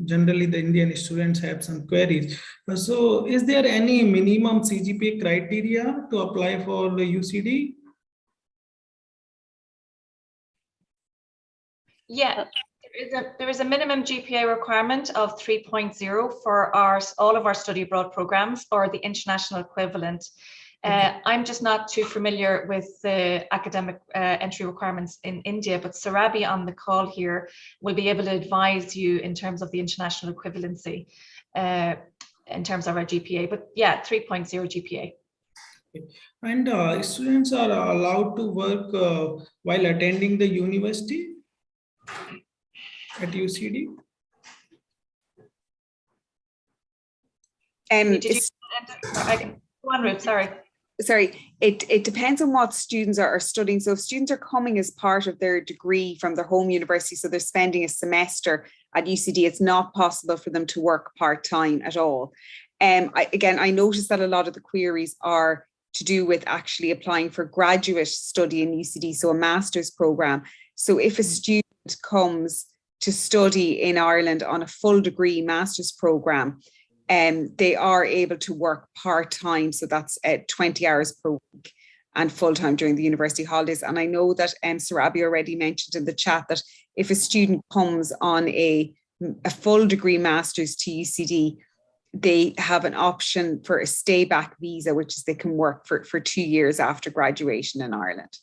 generally the Indian students have some queries. So, is there any minimum CGPA criteria to apply for the UCD? Yeah, there is a minimum GPA requirement of 3.0 for all of our study abroad programs, or the international equivalent. I'm just not too familiar with the academic entry requirements in India, but Sarabi on the call here will be able to advise you in terms of the international equivalency in terms of our GPA. But yeah, 3.0 GPA. And students are allowed to work while attending the university at UCD? I can go on, Ruth, sorry. Sorry, it depends on what students are studying. So if students are coming as part of their degree from their home university, so they're spending a semester at UCD, it's not possible for them to work part-time at all. I noticed that a lot of the queries are to do with actually applying for graduate study in UCD, so a master's program. So if a student comes to study in Ireland on a full degree master's program, they are able to work part-time, so that's 20 hours per week, and full-time during the university holidays. And I know that Sarabi already mentioned in the chat that if a student comes on a full degree master's to UCD, they have an option for a stay-back visa, which is they can work for 2 years after graduation in Ireland.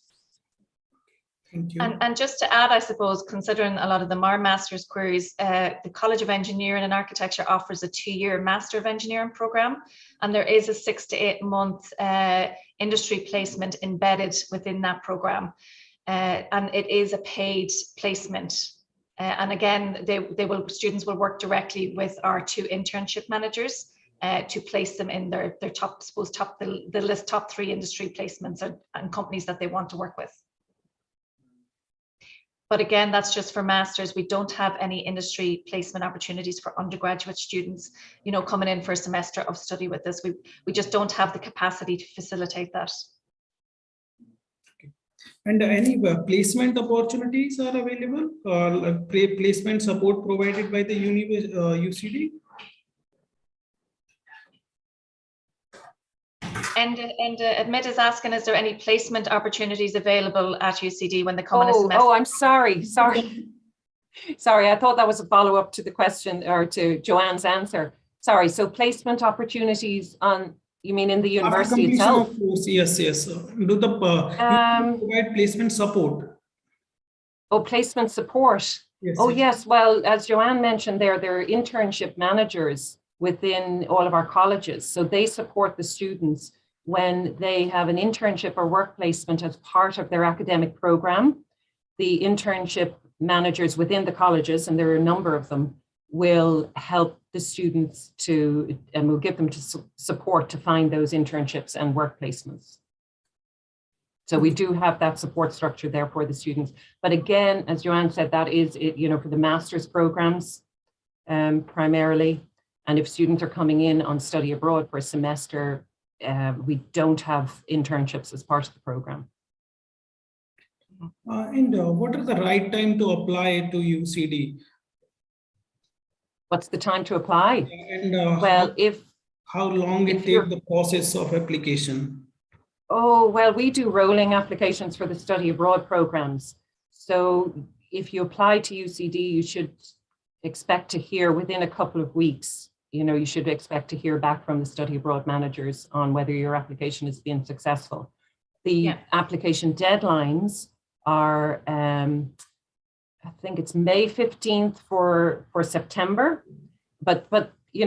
Thank you. And just to add, I suppose, considering a lot of them are master's queries, the College of Engineering and Architecture offers a 2-year Master of Engineering program, and there is a 6 to 8 month industry placement embedded within that program, and it is a paid placement. And again, students will work directly with our 2 internship managers to place them in their top, the list top 3 industry placements and companies that they want to work with. But again, that's just for masters. We don't have any industry placement opportunities for undergraduate students, coming in for a semester of study with us. We just don't have the capacity to facilitate that. Okay. And any placement opportunities are available, or placement support provided by the UCD? And Admit is asking, is there any placement opportunities available at UCD when they come in a semester? Oh, I'm sorry. Sorry, I thought that was a follow-up to the question, or to Joanne's answer. Sorry, so placement opportunities you mean in the university itself? Yes. Do the provide placement support? Oh, placement support. Yes, oh, yes. Well, as Joanne mentioned there are internship managers within all of our colleges. So they support the students when they have an internship or work placement as part of their academic program. The internship managers within the colleges, and there are a number of them, will help the students and will give them support to find those internships and work placements. So we do have that support structure there for the students. But again, as Joanne said, that is for the master's programs primarily. And if students are coming in on study abroad for a semester, we don't have internships as part of the program. And what is the right time to apply to UCD? What's the time to apply? And how long it takes the process of application? Oh, well, we do rolling applications for the study abroad programs. So if you apply to UCD, you should expect to hear within a couple of weeks. You should expect to hear back from the study abroad managers on whether your application has been successful. The application deadlines are, I think it's May 15th for September, but we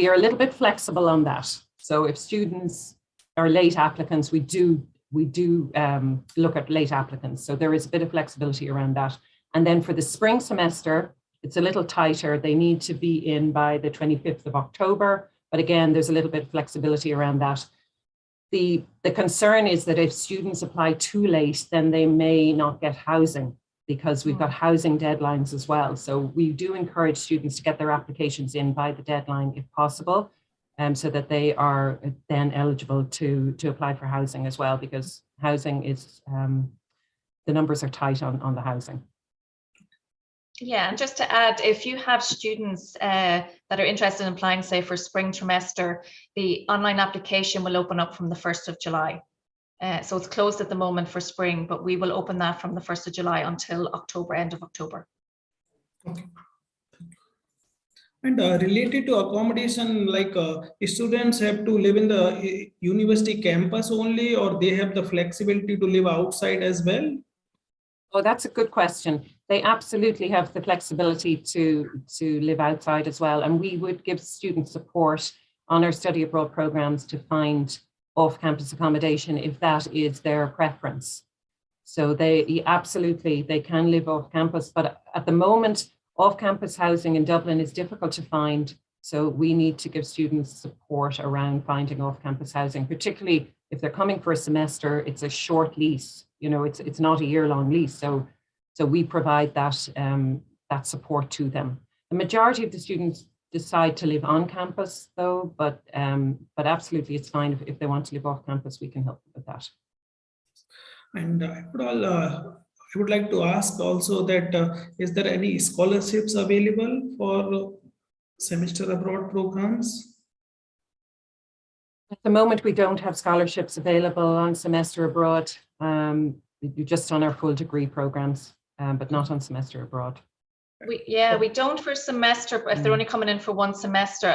are a little bit flexible on that. So if students are late applicants, we do we do look at late applicants. So there is a bit of flexibility around that. And then for the spring semester, it's a little tighter. They need to be in by the 25th of October. But again, there's a little bit of flexibility around that. The concern is that if students apply too late, then they may not get housing, because we've got housing deadlines as well. So we do encourage students to get their applications in by the deadline if possible, so that they are then eligible to apply for housing as well, because housing is, the numbers are tight on the housing. Yeah, and just to add, if you have students that are interested in applying, say, for spring trimester, the online application will open up from the 1st of July. So it's closed at the moment for spring, but we will open that from the 1st of July until October, end of October. Okay. And related to accommodation, like students have to live in the university campus only, or they have the flexibility to live outside as well? Oh, that's a good question. They absolutely have the flexibility to live outside as well. And we would give students support on our study abroad programs to find off-campus accommodation if that is their preference. So they can live off campus, but at the moment, off-campus housing in Dublin is difficult to find. So we need to give students support around finding off-campus housing, particularly if they're coming for a semester. It's a short lease, it's not a year-long lease. So we provide that that support to them. The majority of the students decide to live on campus though, but absolutely it's fine if they want to live off campus, we can help with that. And I would like to ask also that is there any scholarships available for semester abroad programs? At the moment, we don't have scholarships available on semester abroad. Just on our full degree programs, but not on semester abroad. We don't for semester, if they're only coming in for one semester.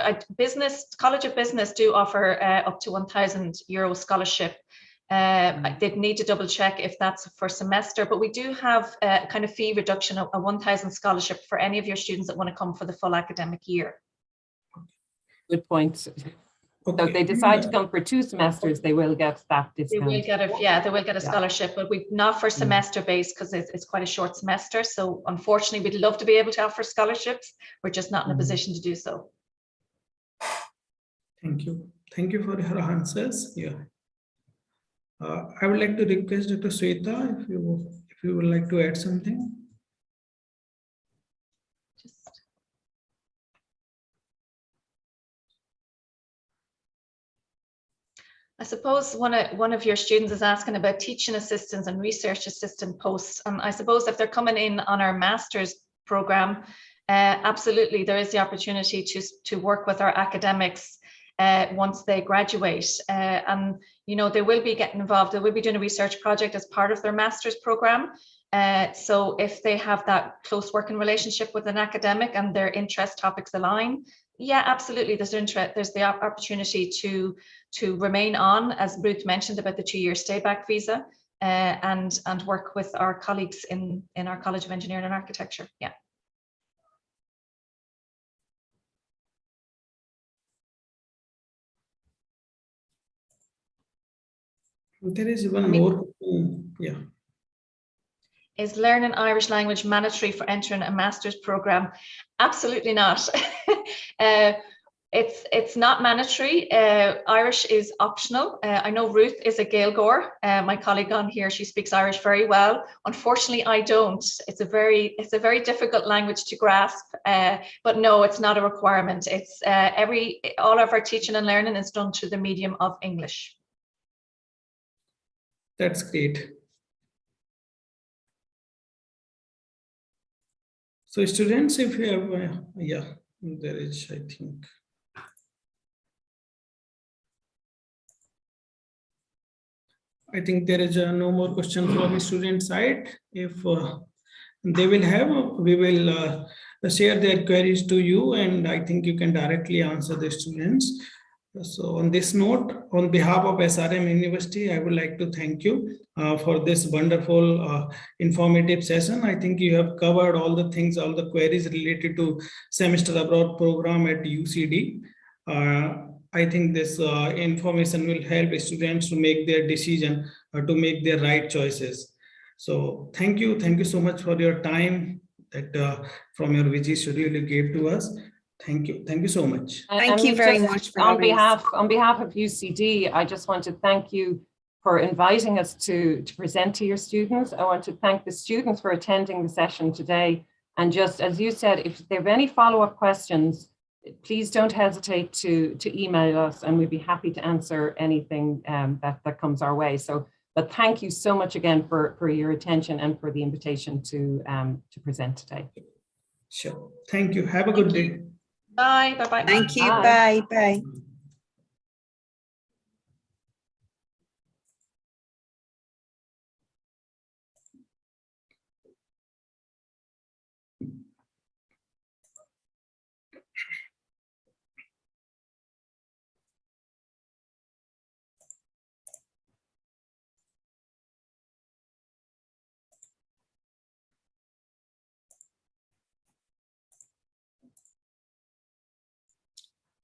College of Business do offer up to €1,000 scholarship. They'd need to double check if that's for semester, but we do have a kind of fee reduction of a 1,000 scholarship for any of your students that want to come for the full academic year. Good point. Okay. So if they decide to come for 2 semesters, they will get that discount. They will get a scholarship, but we not for semester based, because it's quite a short semester. So unfortunately, we'd love to be able to offer scholarships. We're just not in a position to do so. Thank you. Thank you for your answers. Yeah. I would like to request Dr. Sweta, if you would like to add something. I suppose one of your students is asking about teaching assistants and research assistant posts. And I suppose if they're coming in on our master's program, absolutely, there is the opportunity to work with our academics once they graduate. And, they will be getting involved. They will be doing a research project as part of their master's program. So if they have that close working relationship with an academic and their interest topics align, yeah, absolutely. There's the opportunity to remain on, as Ruth mentioned, about the 2-year stay back visa, and work with our colleagues in our College of Engineering and Architecture. Yeah. There is one more. Yeah. Is learning Irish language mandatory for entering a master's program? Absolutely not. It's not mandatory. Irish is optional. I know Ruth is a Gaeilgeoir, my colleague on here. She speaks Irish very well. Unfortunately, I don't. It's a very difficult language to grasp. But no, it's not a requirement. It's all of our teaching and learning is done through the medium of English. That's great. So students, if you have, there is, I think. I think there is no more question from the student side. If they will have, we will share their queries to you, and I think you can directly answer the students. So on this note, on behalf of SRM University, I would like to thank you for this wonderful informative session. I think you have covered all the things, all the queries related to semester abroad program at UCD. I think this information will help students to make their decision or to make their right choices. So thank you so much for your time that from your busy schedule you gave to us. Thank you so much. Thank you very much for on behalf of UCD. I just want to thank you for inviting us to present to your students. I want to thank the students for attending the session today. And just as you said, if there are any follow-up questions, please don't hesitate to email us, and we'd be happy to answer anything that comes our way. But thank you so much again for your attention and for the invitation to present today. Sure. Thank you. Have a good day. Bye. Bye-bye. Thank you. Bye. Bye.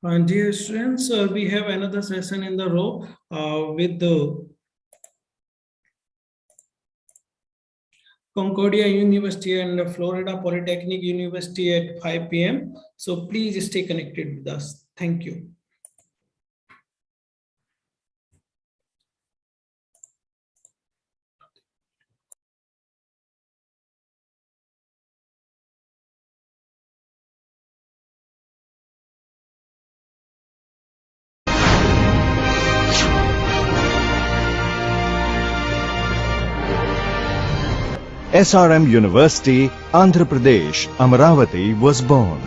Dear students, we have another session in the row with the Concordia University and Florida Polytechnic University at 5 p.m. So please stay connected with us. Thank you. SRM University, Andhra Pradesh, Amaravati was born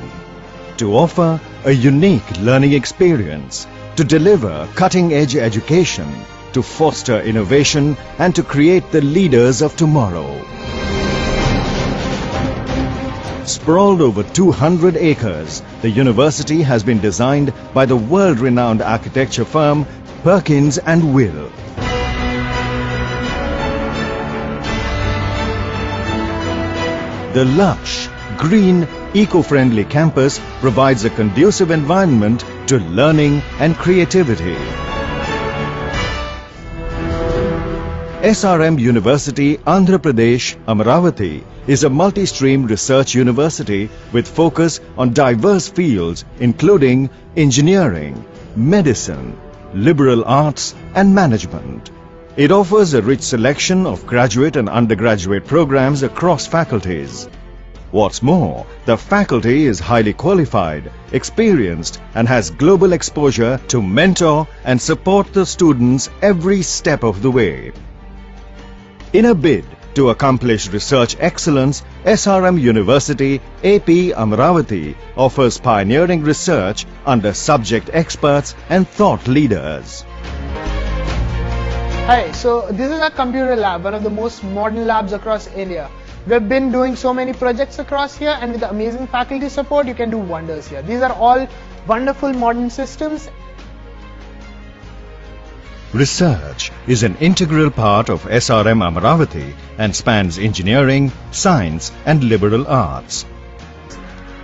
to offer a unique learning experience, to deliver cutting-edge education, to foster innovation and to create the leaders of tomorrow. Sprawled over 200 acres, the university has been designed by the world-renowned architecture firm Perkins & Will. The lush, green, eco-friendly campus provides a conducive environment to learning and creativity. SRM University, Andhra Pradesh, Amaravati is a multi-stream research university with focus on diverse fields including engineering, medicine, liberal arts and management. It offers a rich selection of graduate and undergraduate programs across faculties. What's more, the faculty is highly qualified, experienced and has global exposure to mentor and support the students every step of the way. In a bid to accomplish research excellence, SRM University AP Amaravati offers pioneering research under subject experts and thought leaders. Hi, so this is our computer lab, one of the most modern labs across India. We've been doing so many projects across here, and with the amazing faculty support, you can do wonders here. These are all wonderful modern systems. Research is an integral part of SRM Amaravati and spans engineering, science and liberal arts.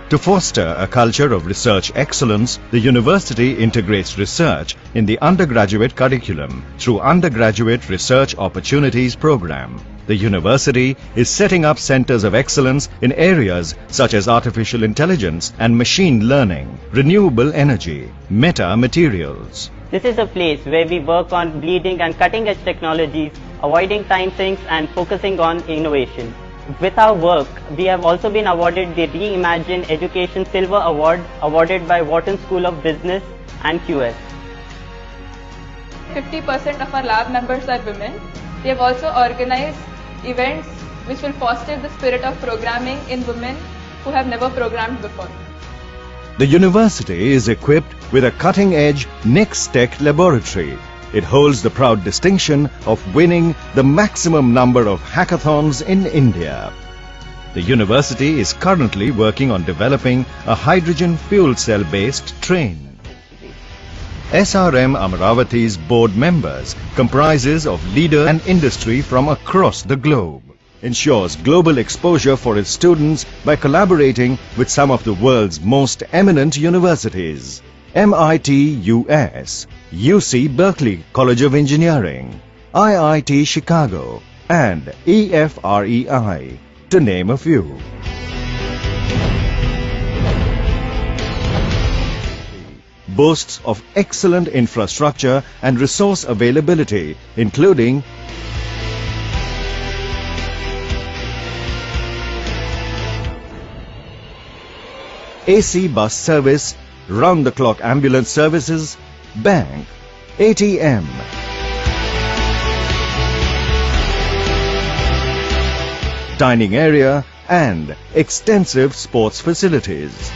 To foster a culture of research excellence, the university integrates research in the undergraduate curriculum through Undergraduate Research Opportunities Program. The university is setting up centers of excellence in areas such as artificial intelligence and machine learning, renewable energy, meta materials. This is a place where we work on bleeding and cutting edge technologies, avoiding time sinks and focusing on innovation. With our work, we have also been awarded the Reimagine Education Silver Award awarded by Wharton School of Business and QS. 50% of our lab members are women. We have also organized events which will foster the spirit of programming in women who have never programmed before. The university is equipped with a cutting-edge Next Tech laboratory. It holds the proud distinction of winning the maximum number of hackathons in India. The university is currently working on developing a hydrogen fuel cell-based train. SRM Amaravati's board members comprises of leader and industry from across the globe. Ensures global exposure for its students by collaborating with some of the world's most eminent universities. MIT US, UC Berkeley College of Engineering, IIT Chicago, and EFREI, to name a few. Boasts of excellent infrastructure and resource availability, including AC bus service, round-the-clock ambulance services, bank, ATM, dining area, and extensive sports facilities.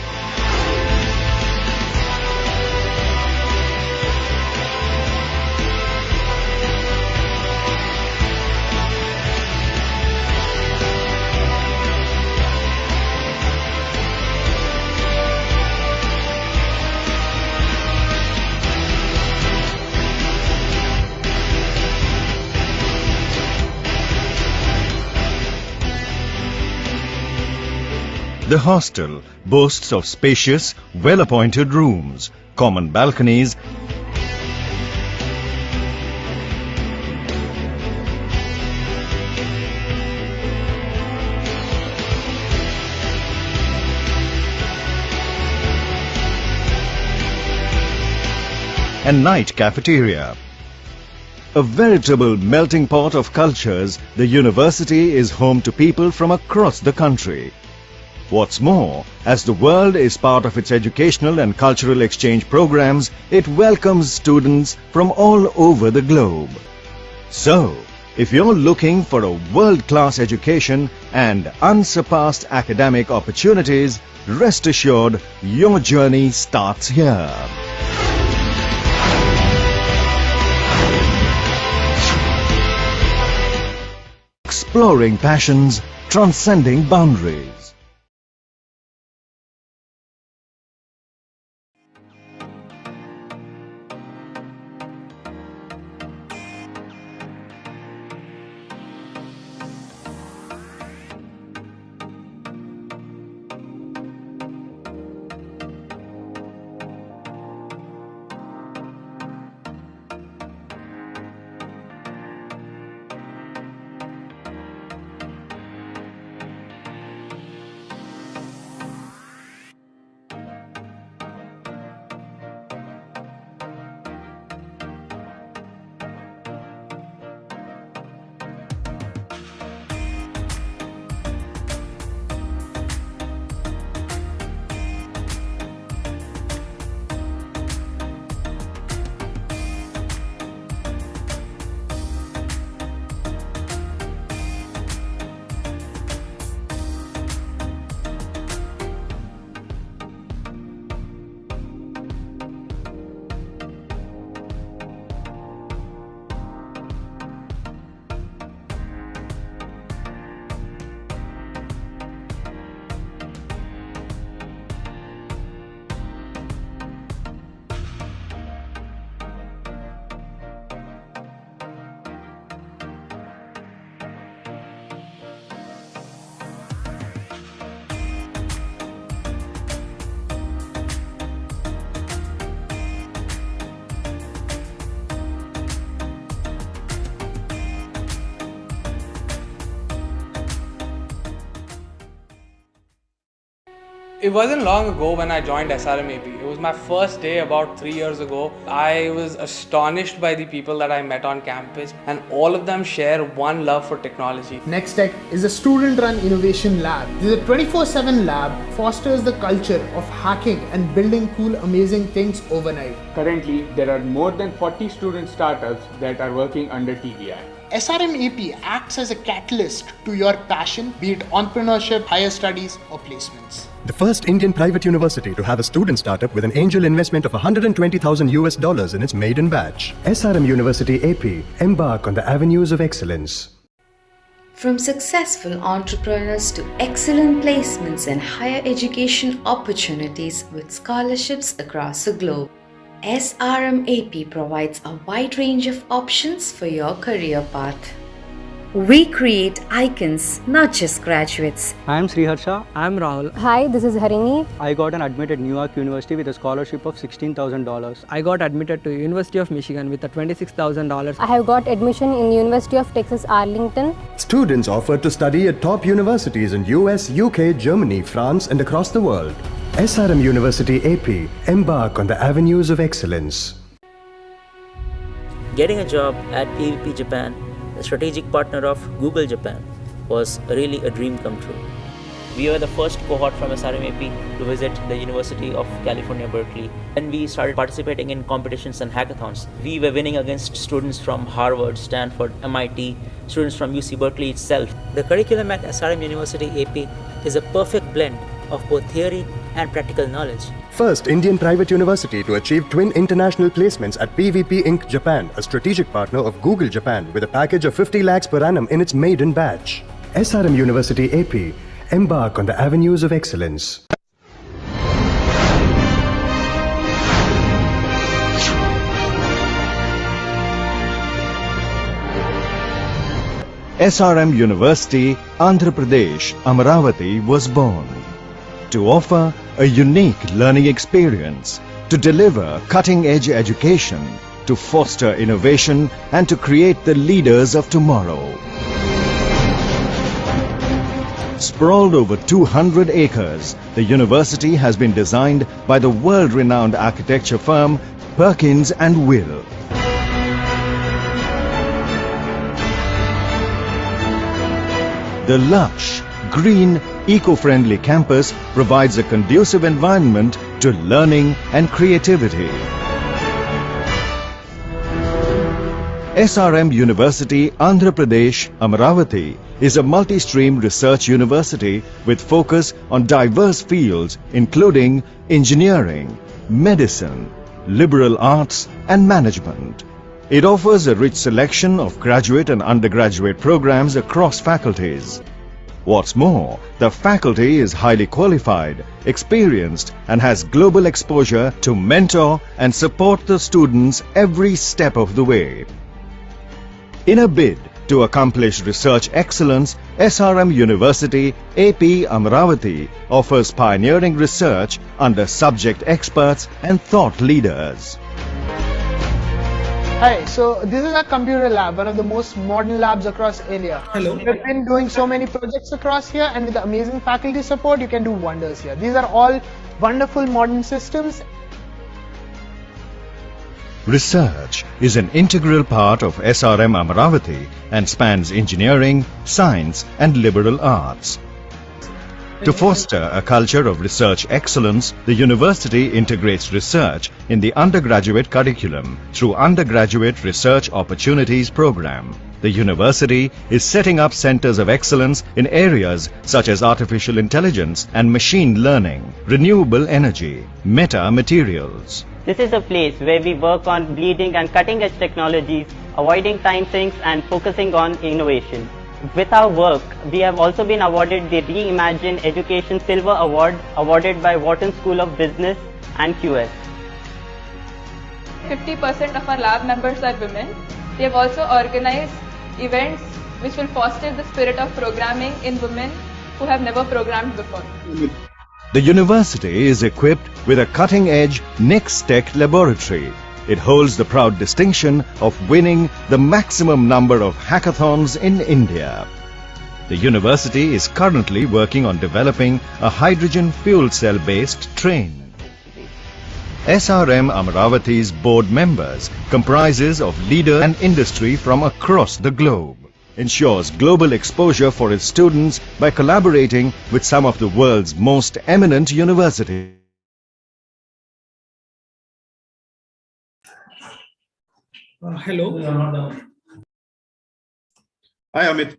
The hostel boasts of spacious, well-appointed rooms, common balconies, and night cafeteria. A veritable melting pot of cultures, the university is home to people from across the country. What's more, as the world is part of its educational and cultural exchange programs, it welcomes students from all over the globe. So, if you're looking for a world-class education and unsurpassed academic opportunities, rest assured your journey starts here. Exploring passions, transcending boundaries. It wasn't long ago when I joined SRM AP. It was my first day about 3 years ago. I was astonished by the people that I met on campus, and all of them share one love for technology. NextTech is a student-run innovation lab. This is a 24/7 lab, fosters the culture of hacking and building cool, amazing things overnight. Currently, there are more than 40 student startups that are working under TVI. SRM AP acts as a catalyst to your passion, be it entrepreneurship, higher studies, or placements. The first Indian private university to have a student startup with an angel investment of $120,000 in its maiden batch. SRM University AP, embark on the avenues of excellence. From successful entrepreneurs to excellent placements and higher education opportunities with scholarships across the globe, SRM AP provides a wide range of options for your career path. We create icons, not just graduates. I am Sriharsha. I am Rahul. Hi, this is Harini. I got an admitted New York University with a scholarship of $16,000. I got admitted to University of Michigan with a $26,000. I have got admission in University of Texas Arlington. Students offered to study at top universities in US, UK, Germany, France, and across the world. SRM University AP. Embark on the avenues of excellence. Getting a job at PVP Japan, the strategic partner of Google Japan, was really a dream come true. We were the first cohort from SRMAP to visit the University of California, Berkeley. When we started participating in competitions and hackathons, we were winning against students from Harvard, Stanford, MIT, students from UC Berkeley itself. The curriculum at SRM University AP is a perfect blend of both theory and practical knowledge. First Indian private university to achieve twin international placements at PVP Inc. Japan, a strategic partner of Google Japan with a package of 50 lakhs per annum in its maiden batch. SRM University AP. Embark on the avenues of excellence. SRM University, Andhra Pradesh, Amaravati was born to offer a unique learning experience, to deliver cutting-edge education, to foster innovation, and to create the leaders of tomorrow. Sprawled over 200 acres, the university has been designed by the world-renowned architecture firm Perkins & Will. The lush, green, eco-friendly campus provides a conducive environment to learning and creativity. SRM University, Andhra Pradesh, Amaravati is a multi-stream research university with focus on diverse fields including engineering, medicine, liberal arts and management. It offers a rich selection of graduate and undergraduate programs across faculties. What's more, the faculty is highly qualified, experienced and has global exposure to mentor and support the students every step of the way. In a bid to accomplish research excellence, SRM University AP Amaravati offers pioneering research under subject experts and thought leaders. Hi, so this is our computer lab, one of the most modern labs across India. Hello. We've been doing so many projects across here, and with the amazing faculty support, you can do wonders here. These are all wonderful modern systems. Research is an integral part of SRM Amaravati and spans engineering, science and liberal arts. To foster a culture of research excellence, the university integrates research in the undergraduate curriculum through Undergraduate Research Opportunities Program. The university is setting up centers of excellence in areas such as artificial intelligence and machine learning, renewable energy, meta materials. This is a place where we work on bleeding and cutting edge technologies, avoiding time sinks and focusing on innovation. With our work, we have also been awarded the Reimagine Education Silver Award awarded by Wharton School of Business and QS. 50% of our lab members are women. They have also organized events which will foster the spirit of programming in women who have never programmed before. The university is equipped with a cutting-edge Next-Tech laboratory. It holds the proud distinction of winning the maximum number of hackathons in India. The university is currently working on developing a hydrogen fuel cell-based train. SRM Amaravati's board members comprises of leaders and industry from across the globe. Ensures global exposure for its students by collaborating with some of the world's most eminent universities. Hello. Hi, Amit.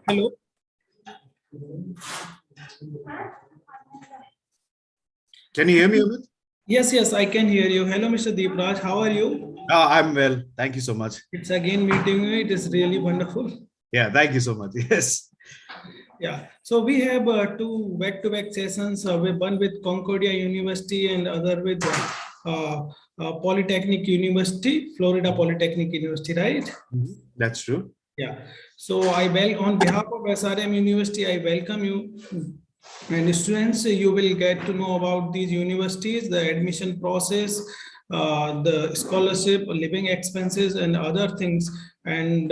Hello. Can you hear me, Amit? Yes, I can hear you. Hello, Mr. Deepraj. How are you? I'm well. Thank you so much. It's again meeting you. It is really wonderful. Yeah, thank you so much. Yes. Yeah, so we have two back-to-back sessions, one with Concordia University and other with Polytechnic University, Florida Polytechnic University, right? That's true. Yeah, so on behalf of SRM University, I welcome you. And students, you will get to know about these universities, the admission process, the scholarship, living expenses, and other things. And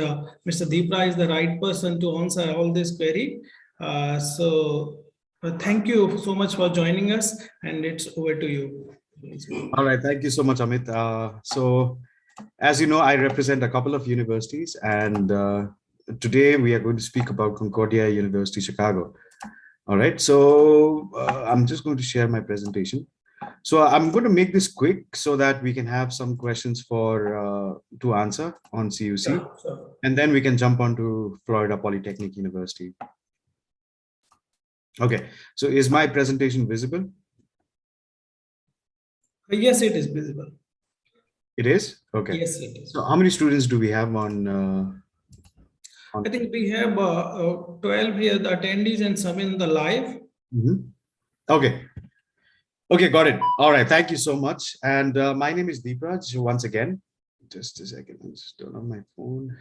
Mr. Deepra is the right person to answer all this query. Thank you so much for joining us, and it's over to you. All right, thank you so much, Amit. So, as you know, I represent a couple of universities, and today we are going to speak about Concordia University, Chicago. All right, so I'm just going to share my presentation. So I'm going to make this quick so that we can have some questions to answer on CUC, Sure. and then we can jump on to Florida Polytechnic University. Okay, so is my presentation visible? Yes, it is visible. It is? Okay. Yes, it is. So how many students do we have on I think we have 12 here, the attendees, and some in the live. Okay. Okay, got it. All right, thank you so much. And my name is Deepraj once again. Just a second, I'll just turn on my phone.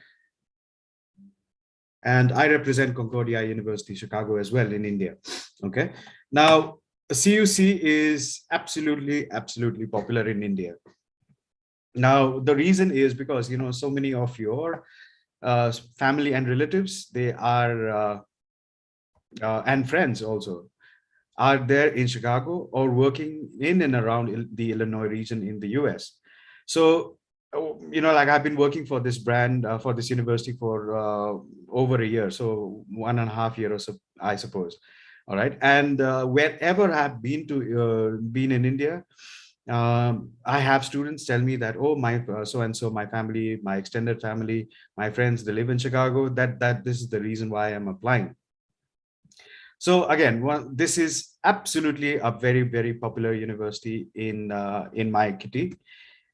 And I represent Concordia University, Chicago as well in India. Okay. Now, CUC is absolutely popular in India. Now, the reason is because, so many of your family and relatives, they are, and friends also, are there in Chicago or working in and around the Illinois region in the US. So, like I've been working for this brand, for this university for over a year, so 1.5 years or so, I suppose. All right. And wherever I've been in India, I have students tell me that, oh, my so-and-so, my family, my extended family, my friends, they live in Chicago, that this is the reason why I'm applying. So again, this is absolutely a very popular university in my kitty.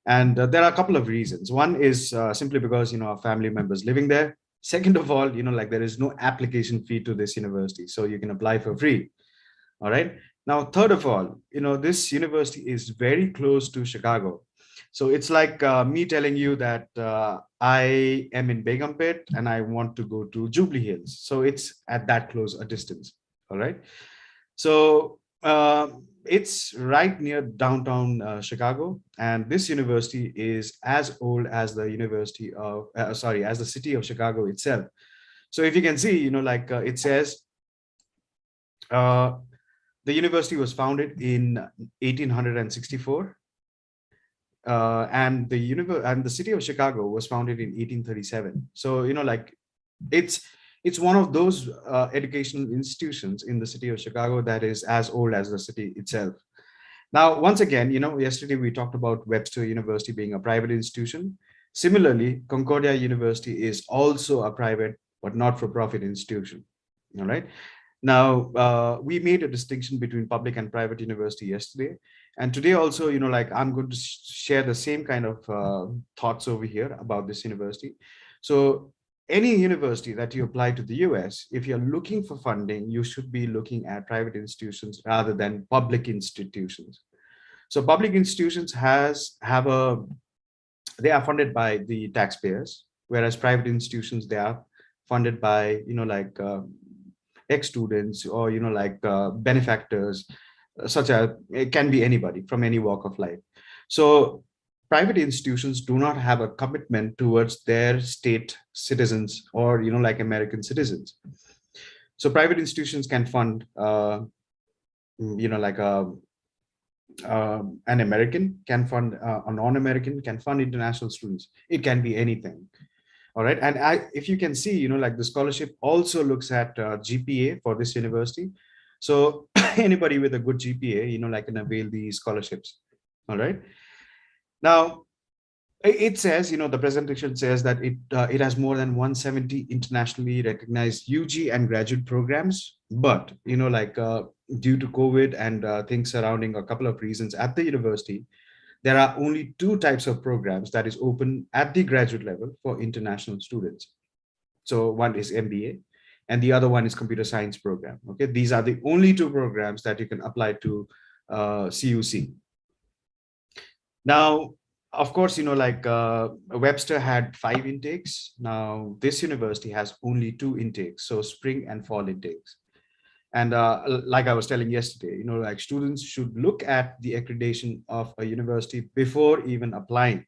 And there are a couple of reasons. One is simply because, our family members living there. Second of all, like there is no application fee to this university, so you can apply for free. All right. Now, third of all, this university is very close to Chicago. So it's like me telling you that I am in Begumpet and I want to go to Jubilee Hills. So it's at that close a distance. All right. So it's right near downtown Chicago, and this university is as old as the university of, as the city of Chicago itself. So if you can see, it says the university was founded in 1864, and the city of Chicago was founded in 1837. So it's one of those educational institutions in the city of Chicago that is as old as the city itself. Now, once again, yesterday we talked about Webster University being a private institution. Similarly, Concordia University is also a private but not-for-profit institution. All right. Now, we made a distinction between public and private university yesterday. And today also, I'm going to share the same kind of thoughts over here about this university. So any university that you apply to the US, if you're looking for funding, you should be looking at private institutions rather than public institutions. So public institutions they are funded by the taxpayers, whereas private institutions, they are funded by, ex-students or, benefactors, such as it can be anybody from any walk of life. So private institutions do not have a commitment towards their state citizens or, American citizens. So private institutions can fund, an American, can fund a non-American, can fund international students. It can be anything. All right. And if you can see, the scholarship also looks at GPA for this university. So anybody with a good GPA, can avail these scholarships. All right. Now, it says, the presentation says that it has more than 170 internationally recognized UG and graduate programs. But, due to COVID and things surrounding a couple of reasons at the university, there are only 2 types of programs that is open at the graduate level for international students. So one is MBA and the other one is computer science program. Okay, these are the only two programs that you can apply to CUC. Now, of course, Webster had 5 intakes. Now this university has only 2 intakes, so spring and fall intakes. And like I was telling yesterday, students should look at the accreditation of a university before even applying.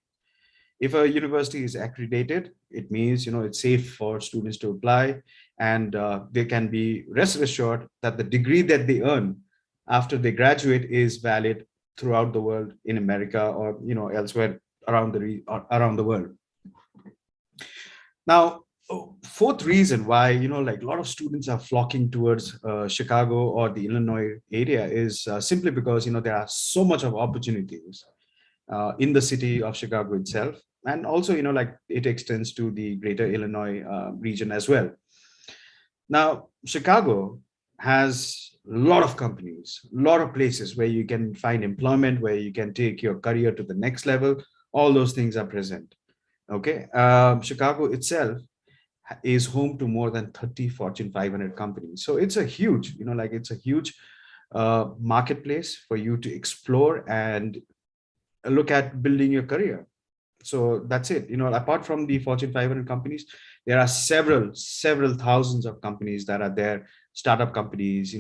If a university is accredited, it means, it's safe for students to apply, and they can be rest assured that the degree that they earn after they graduate is valid throughout the world, in America or, elsewhere around the world. Now, fourth reason why, a lot of students are flocking towards Chicago or the Illinois area is simply because, there are so much of opportunities in the city of Chicago itself. And also, it extends to the greater Illinois region as well. Now, Chicago has a lot of companies, a lot of places where you can find employment, where you can take your career to the next level. All those things are present. Okay. Chicago itself is home to more than 30 Fortune 500 companies. So it's a huge, it's a huge marketplace for you to explore and look at building your career. So that's it. Apart from the Fortune 500 companies, there are several thousands of companies that are there, startup companies,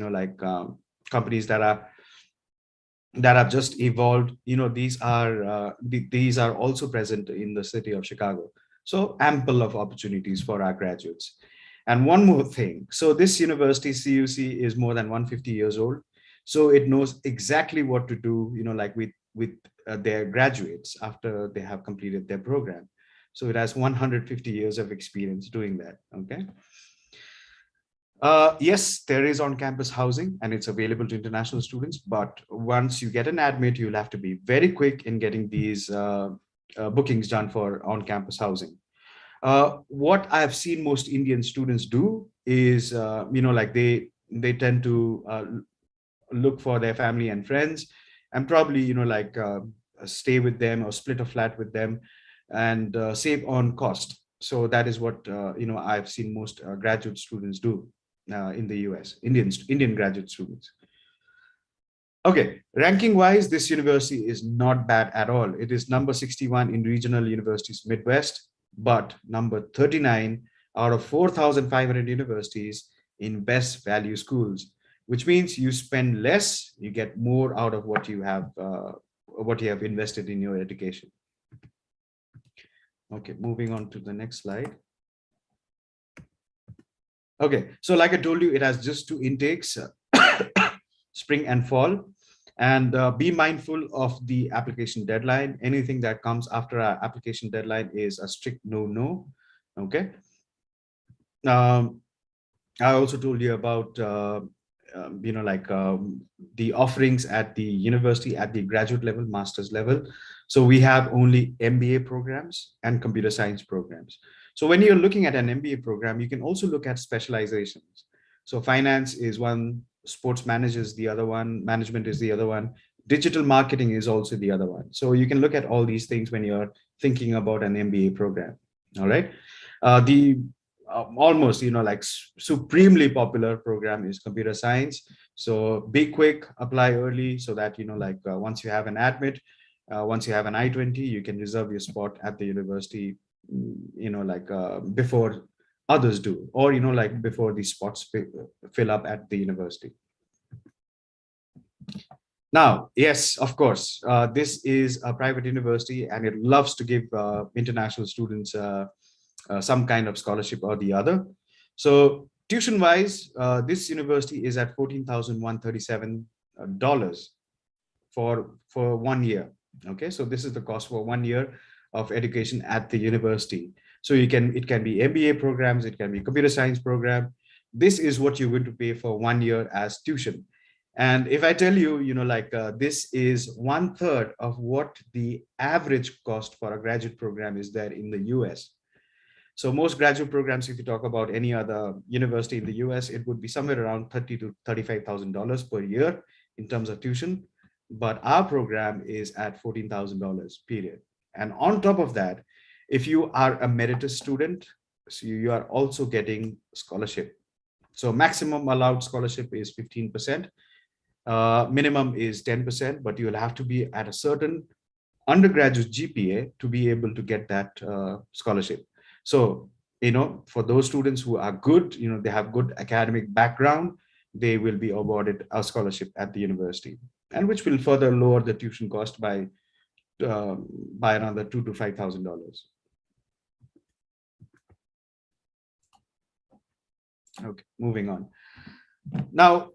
companies that have just evolved. These are also present in the city of Chicago. So ample of opportunities for our graduates. And one more thing. So this university, CUC, is more than 150 years old. So it knows exactly what to do, with their graduates after they have completed their program. So it has 150 years of experience doing that. Okay. Yes, there is on-campus housing and it's available to international students. But once you get an admit, you'll have to be very quick in getting these bookings done for on-campus housing. What I've seen most Indian students do is, they tend to look for their family and friends and probably, stay with them or split a flat with them and save on cost. So that is what, I've seen most graduate students do in the US, Indian graduate students. Okay, ranking wise, this university is not bad at all. It is number 61 in regional universities Midwest, but number 39 out of 4,500 universities in best value schools, which means you spend less, you get more out of what you have invested in your education. Okay, moving on to the next slide. Okay, so like I told you, it has just 2 intakes, spring and fall. And be mindful of the application deadline. Anything that comes after our application deadline is a strict no. Okay. I also told you about, the offerings at the university at the graduate level, master's level. So we have only MBA programs and computer science programs. So when you're looking at an MBA program, you can also look at specializations. So finance is one, sports management is the other one, management is the other one, digital marketing is also the other one. So you can look at all these things when you're thinking about an MBA program. All right. The almost, supremely popular program is computer science. So be quick, apply early so that, once you have an admit, once you have an I-20, you can reserve your spot at the university, before others do, or, before the spots fill up at the university. Now, yes, of course, this is a private university and it loves to give international students some kind of scholarship or the other. So tuition wise, this university is at $14,137 for 1 year. Okay, so this is the cost for 1 year of education at the university. So it can be MBA programs, it can be computer science program. This is what you're going to pay for 1 year as tuition. And if I tell you, this is 1/3 of what the average cost for a graduate program is there in the US. So most graduate programs, if you talk about any other university in the US, it would be somewhere around $30,000 to $35,000 per year in terms of tuition. But our program is at $14,000 period. And on top of that, if you are a meritorious student, so you are also getting scholarship. So maximum allowed scholarship is 15%. Minimum is 10%, but you'll have to be at a certain undergraduate GPA to be able to get that scholarship. So, for those students who are good, they have good academic background, they will be awarded a scholarship at the university, and which will further lower the tuition cost by another $2,000 to $5,000. Okay, moving on. Now,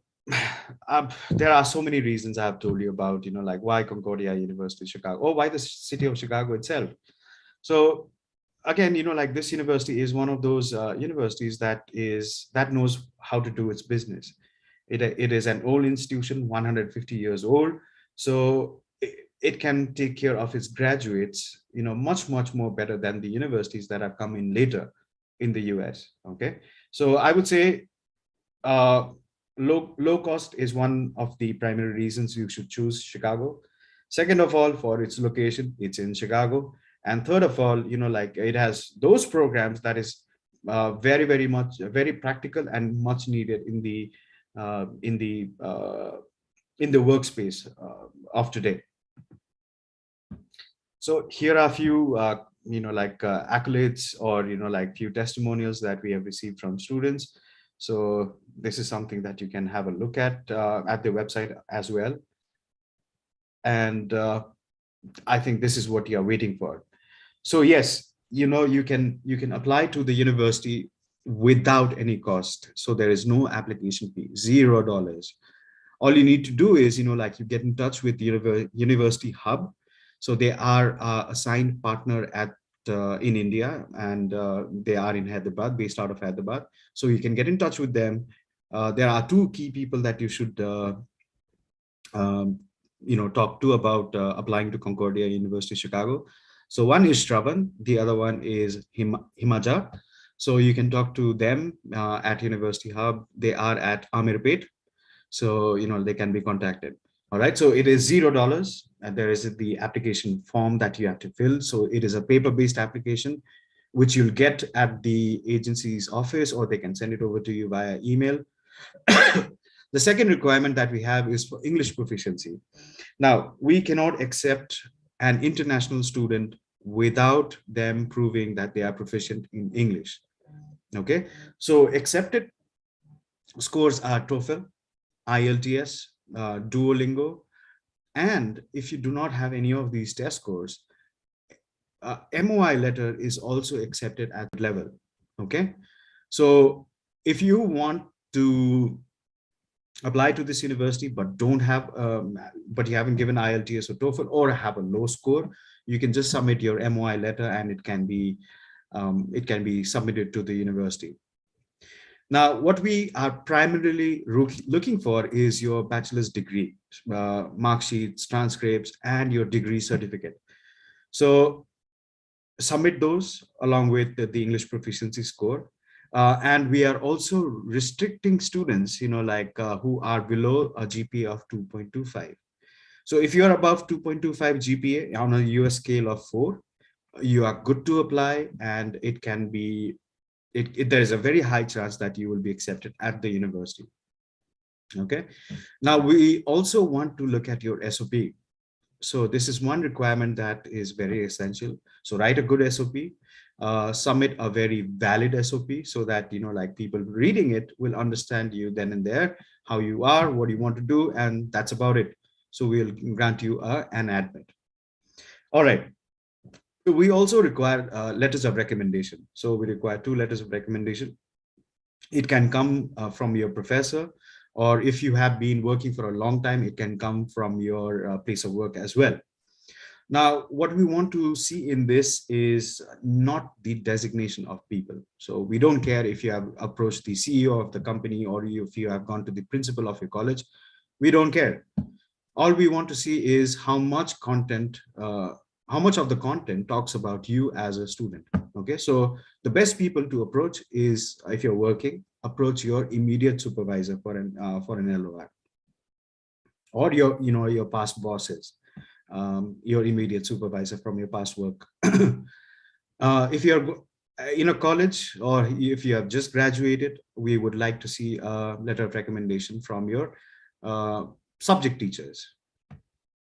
there are so many reasons I have told you about, like why Concordia University, Chicago, or why the city of Chicago itself. So again, like this university is one of those universities that knows how to do its business. It is an old institution, 150 years old. So it can take care of its graduates, much more better than the universities that have come in later in the US. Okay, so I would say low cost is one of the primary reasons you should choose Chicago. Second of all, for its location, it's in Chicago. And third of all, like it has those programs that is very practical and much needed in the workspace of today. So here are a few accolades or like few testimonials that we have received from students. So this is something that you can have a look at the website as well. And I think this is what you are waiting for. So yes, you can apply to the university without any cost. So there is no application fee, $0. All you need to do is, like you get in touch with the university hub. So they are a signed partner in India, and they are in Hyderabad, based out of Hyderabad. So you can get in touch with them. There are two key people that you should talk to about applying to Concordia University Chicago. So one is Shravan, the other one is Himaja. So you can talk to them at University Hub. They are at Amirpet. So they can be contacted. All right, so it is $0, and there is the application form that you have to fill. So it is a paper-based application, which you'll get at the agency's office, or they can send it over to you via email. The second requirement that we have is for English proficiency. Now, we cannot accept an international student without them proving that they are proficient in English. Okay, so accepted scores are TOEFL, IELTS, Duolingo, and if you do not have any of these test scores, MOI letter is also accepted at level. Okay, so if you want to apply to this university but don't have but you haven't given IELTS or TOEFL or have a low score, you can just submit your MOI letter and it can be submitted to the university. Now, what we are primarily looking for is your bachelor's degree, mark sheets, transcripts, and your degree certificate. So submit those along with the English proficiency score. And we are also restricting students, who are below a GPA of 2.25. So if you are above 2.25 GPA on a US scale of 4, you are good to apply, and it can be, there is a very high chance that you will be accepted at the university. Okay. Now we also want to look at your SOP. So this is one requirement that is very essential. So write a good SOP, submit a very valid SOP so that, people reading it will understand you then and there, how you are, what you want to do, and that's about it. So we'll grant you an admit. All right. We also require letters of recommendation. So we require 2 letters of recommendation. It can come from your professor, or if you have been working for a long time, it can come from your place of work as well. Now, what we want to see in this is not the designation of people. So we don't care if you have approached the CEO of the company or if you have gone to the principal of your college. We don't care. All we want to see is how much content, how much of the content talks about you as a student. Okay, so the best people to approach is, if you're working, approach your immediate supervisor for an LOI, or your past bosses, your immediate supervisor from your past work. If you're in a college, or if you have just graduated, we would like to see a letter of recommendation from your subject teachers.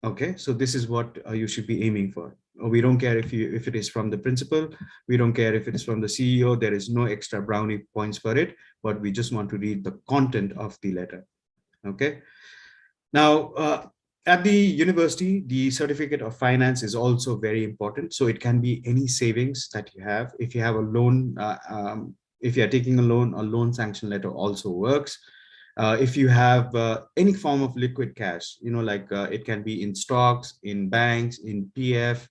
Okay, so this is what you should be aiming for. We don't care if it is from the principal, we don't care if it is from the CEO, there is no extra brownie points for it, but we just want to read the content of the letter. Okay, now at the university, the certificate of finance is also very important. So it can be any savings that you have. If you have a loan, if you are taking a loan sanction letter also works. If you have any form of liquid cash, like it can be in stocks, in banks, in PF,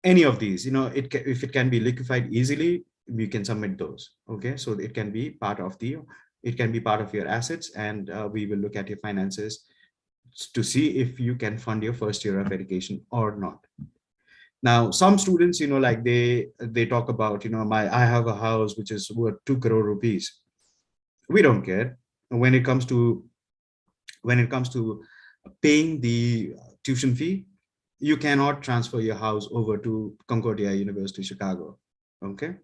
any of these, if it can be liquefied easily, you can submit those. Okay, so it can be part of your assets, and we will look at your finances to see if you can fund your first year of education or not. Now, some students, like they talk about, I have a house which is worth 2 crore rupees. We don't care when it comes to paying the tuition fee. You cannot transfer your house over to Concordia University, Chicago. Okay,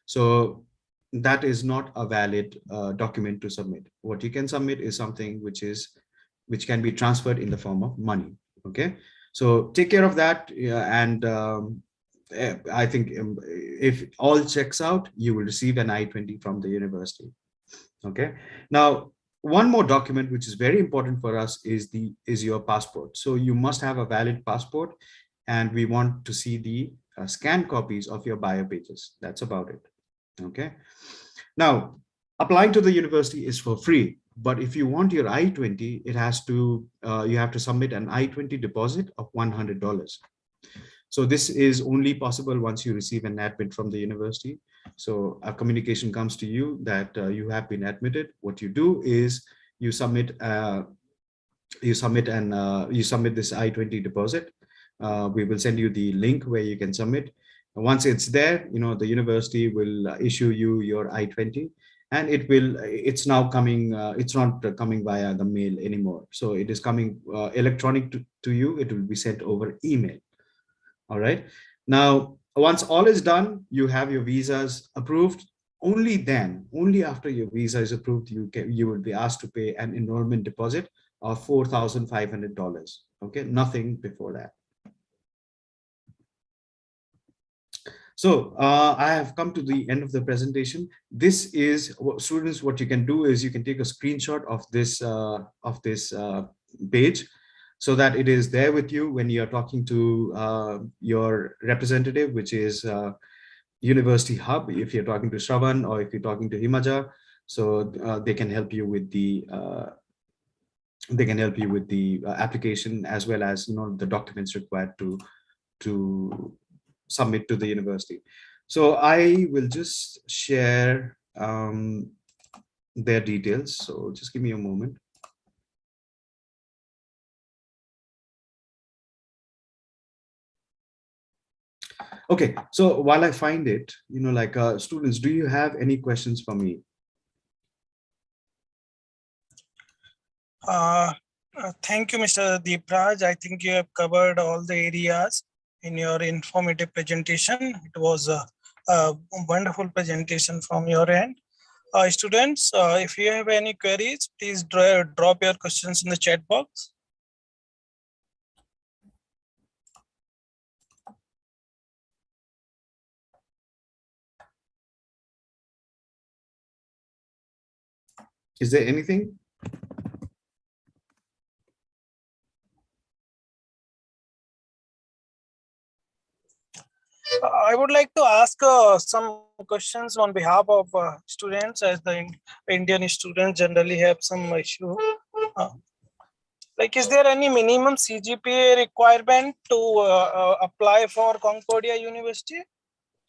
so that is not a valid document to submit. What you can submit is something which can be transferred in the form of money. Okay, so take care of that, and I think if all checks out, you will receive an I-20 from the university. Okay, now one more document which is very important for us is your passport. So you must have a valid passport, and we want to see the scanned copies of your bio pages. That's about it. Okay, now applying to the university is for free, but if you want your I-20, it has to you have to submit an I-20 deposit of $100. So this is only possible once you receive an admit from the university. So a communication comes to you that you have been admitted. What you do is you submit this I-20 deposit. We will send you the link where you can submit. Once it's there, the university will issue you your I-20, and it's now coming, it's not coming via the mail anymore. So it is coming electronic to you. It will be sent over email. All right. Now, once all is done, you have your visas approved. Only after your visa is approved, you will be asked to pay an enrollment deposit of $4,500. Okay, nothing before that. So I have come to the end of the presentation. This is students. What you can do is you can take a screenshot of this page, so that it is there with you when you're talking to your representative, which is University Hub, if you're talking to Shravan or if you're talking to Himaja. So they can help you with the application, as well as the documents required to submit to the university. So I will just share their details. So just give me a moment. Okay, so while I find it, students, do you have any questions for me? Thank you, Mr. Deepraj. I think you have covered all the areas in your informative presentation. It was a wonderful presentation from your end. Students, if you have any queries, please drop your questions in the chat box. Is there anything? I would like to ask some questions on behalf of students, as the Indian students generally have some issue. Like, is there any minimum CGPA requirement to apply for Concordia University?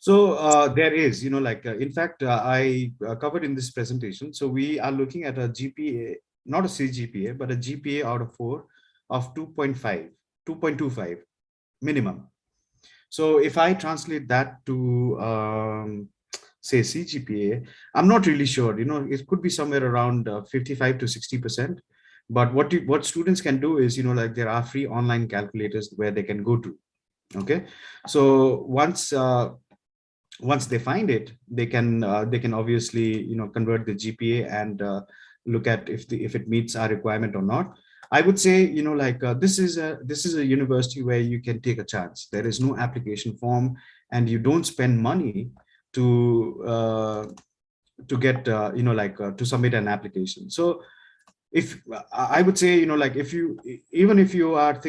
So there is, in fact, I covered in this presentation. So we are looking at a GPA, not a CGPA, but a GPA out of 4 of 2.25 minimum. So if I translate that to, say, CGPA, I'm not really sure, it could be somewhere around 55 to 60%. But what students can do is, there are free online calculators where they can go to. Okay. So once once they find it, they can obviously convert the GPA and look at if it meets our requirement or not. I would say this is a university where you can take a chance. There is no application form, and you don't spend money to get to submit an application. So if I would say, even if you are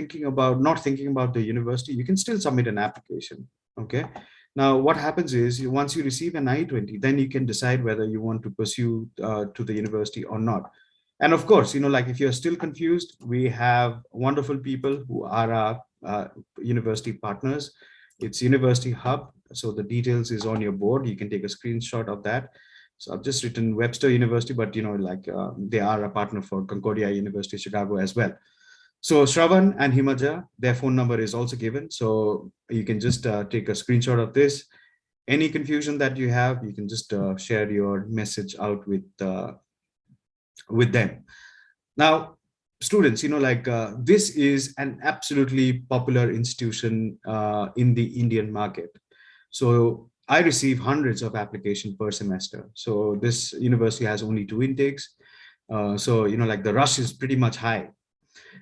not thinking about the university, you can still submit an application. Okay. Now, what happens is once you receive an I-20, then you can decide whether you want to pursue to the university or not. And of course, if you're still confused, we have wonderful people who are our university partners. It's University Hub. So the details is on your board. You can take a screenshot of that. So I've just written Webster University, but they are a partner for Concordia University, Chicago as well. So Shravan and Himaja, their phone number is also given. So you can just take a screenshot of this. Any confusion that you have, you can just share your message out with them. Now, students, this is an absolutely popular institution in the Indian market. So I receive hundreds of applications per semester. So this university has only 2 intakes. So, the rush is pretty much high.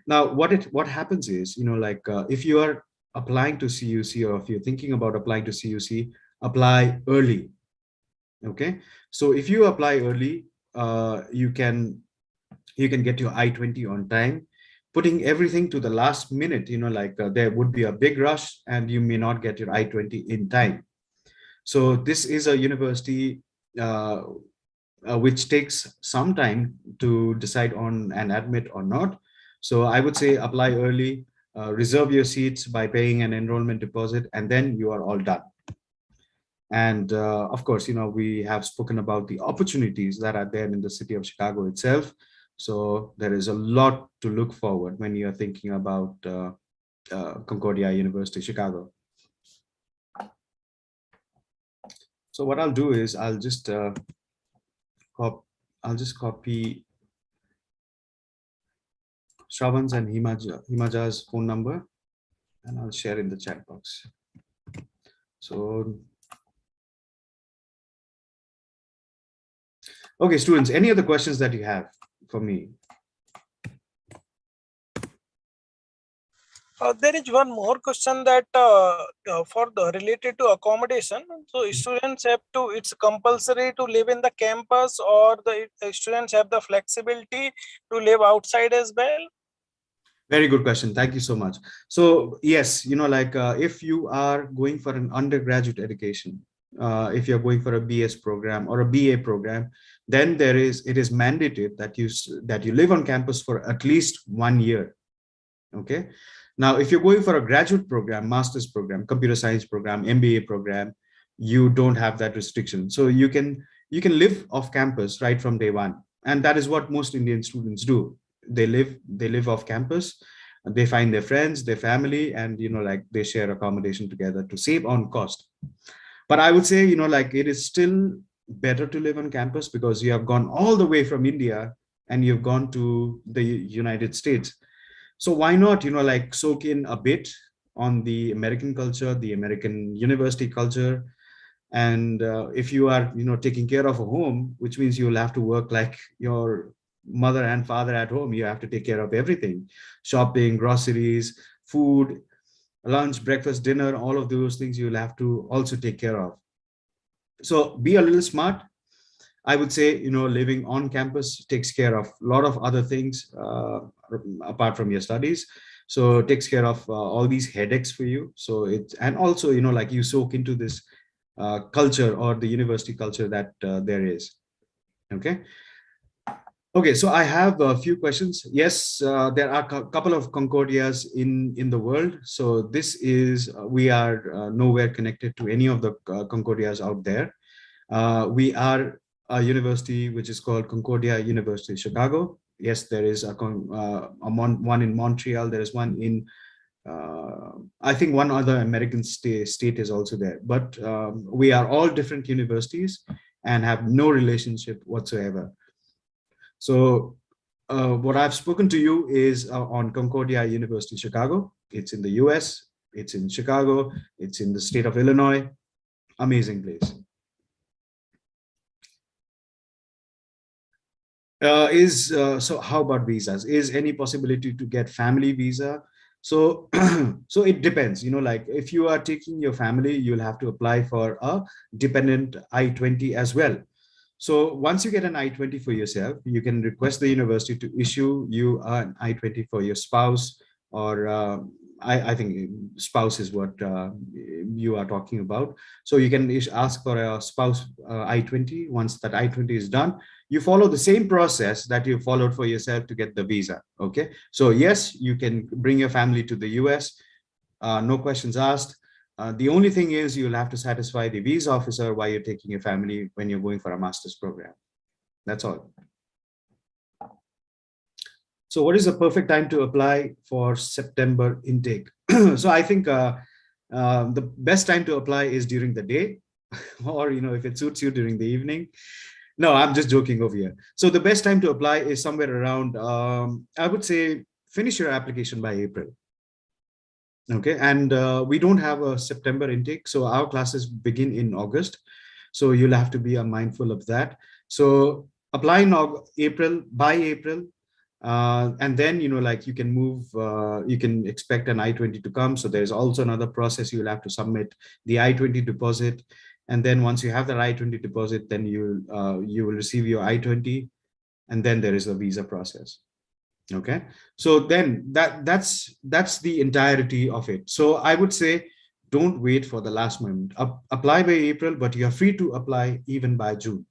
Now, what happens is, if you are applying to CUC, or if you're thinking about applying to CUC, apply early. Okay. So if you apply early, you can get your I-20 on time. Putting everything to the last minute, there would be a big rush and you may not get your I-20 in time. So this is a university which takes some time to decide on an admit or not. So I would say apply early, reserve your seats by paying an enrollment deposit, and then you are all done. And of course, we have spoken about the opportunities that are there in the city of Chicago itself. So there is a lot to look forward when you are thinking about Concordia University, Chicago. So what I'll do is I'll just copy Shravan's and Himaja's phone number, and I'll share in the chat box. So, okay, students, any other questions that you have for me? There is one more question that related to accommodation. So students have to, it's compulsory to live in the campus, or the students have the flexibility to live outside as well? Very good question. Thank you so much. So yes, if you are going for an undergraduate education, if you're going for a BS program or a BA program, then it is mandated that you live on campus for at least 1 year. Okay. Now, if you're going for a graduate program, master's program, computer science program, MBA program, you don't have that restriction. So you can live off campus right from day one. And that is what most Indian students do. They live off campus, they find their friends, their family, and they share accommodation together to save on cost. But I would say, it is still better to live on campus because you have gone all the way from India and you've gone to the United States. So why not, soak in a bit on the American culture, the American university culture. And if you are, taking care of a home, which means you'll have to work like your mother and father at home. You have to take care of everything: shopping, groceries, food, lunch, breakfast, dinner, all of those things you'll have to also take care of. So be a little smart. I would say, living on campus takes care of a lot of other things apart from your studies. So it takes care of all these headaches for you. So and also, you soak into this culture, or the university culture that there is. Okay. Okay, so I have a few questions. Yes, there are a couple of Concordias in the world. So we are nowhere connected to any of the Concordias out there. We are a university which is called Concordia University, Chicago. Yes, there is one in Montreal. There is one in, I think one other American state is also there. But we are all different universities and have no relationship whatsoever. So what I've spoken to you is on Concordia University, Chicago. It's in the US, it's in Chicago, it's in the state of Illinois. amazing place. So how about visas? Is any possibility to get family visa? So so it depends, like if you are taking your family, you'll have to apply for a dependent I-20 as well. So once you get an I-20 for yourself, you can request the university to issue you an I-20 for your spouse, or I think spouse is what you are talking about. So you can ask for a spouse I-20. Once that I-20 is done, you follow the same process that you followed for yourself to get the visa. Okay, so yes, you can bring your family to the US, no questions asked. The only thing is you'll have to satisfy the visa officer while you're taking your family when you're going for a master's program. That's all. So what is the perfect time to apply for September intake? So I think the best time to apply is during the day, or if it suits you, during the evening. No, I'm just joking over here. So the best time to apply is somewhere around, I would say, finish your application by April. Okay, and we don't have a September intake, so our classes begin in August. So you'll have to be mindful of that. So apply in April, by April, and then you can move. You can expect an I-20 to come. So there's also another process. You'll have to submit the I-20 deposit, and then once you have the I-20 deposit, then you will receive your I-20, and then there is a visa process. Okay, so then that's the entirety of it. So I would say don't wait for the last moment. Apply by April, but you are free to apply even by June,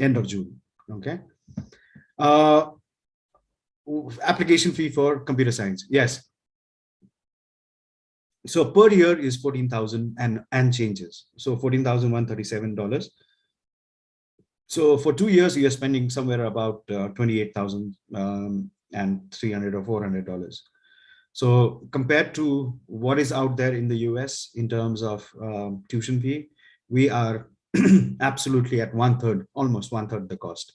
end of June. Okay. Application fee for computer science, yes. So per year is 14,000 and changes. So $14,137. So for 2 years, you're spending somewhere about $28,300 or $400. So compared to what is out there in the US in terms of tuition fee, we are absolutely at almost one third the cost.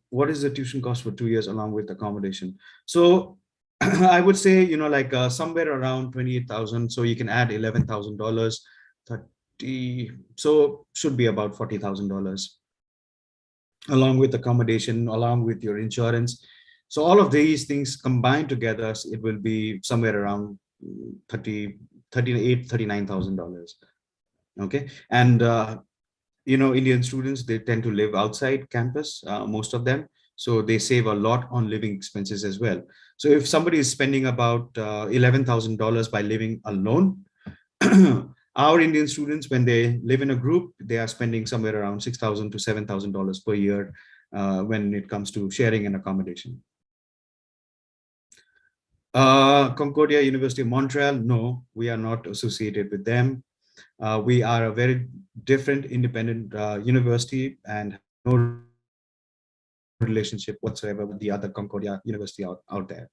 What is the tuition cost for 2 years along with accommodation? So I would say, somewhere around 28,000. So you can add $11,000. 30, so should be about $40,000 along with accommodation, along with your insurance. So all of these things combined together, it will be somewhere around $39,000. Okay, and Indian students, they tend to live outside campus, most of them, so they save a lot on living expenses as well. So if somebody is spending about $11,000 by living alone, our Indian students, when they live in a group, they are spending somewhere around $6,000 to $7,000 per year when it comes to sharing and accommodation. Concordia University of Montreal, no, we are not associated with them. We are a very different independent university and no relationship whatsoever with the other Concordia University out there.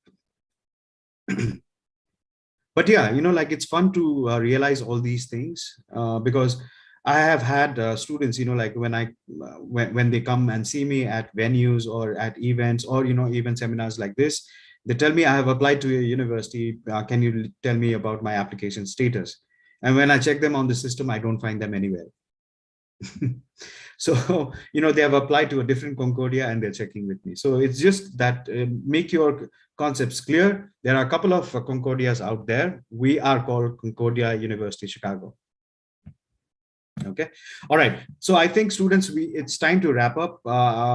But yeah, it's fun to realize all these things because I have had students, when they come and see me at venues or at events or, even seminars like this, they tell me, I have applied to your university. Can you tell me about my application status? And when I check them on the system, I don't find them anywhere. So, they have applied to a different Concordia and they're checking with me. So it's just that make your concepts clear. There are a couple of Concordias out there. We are called Concordia University, Chicago. Okay. All right. So I think students, it's time to wrap up.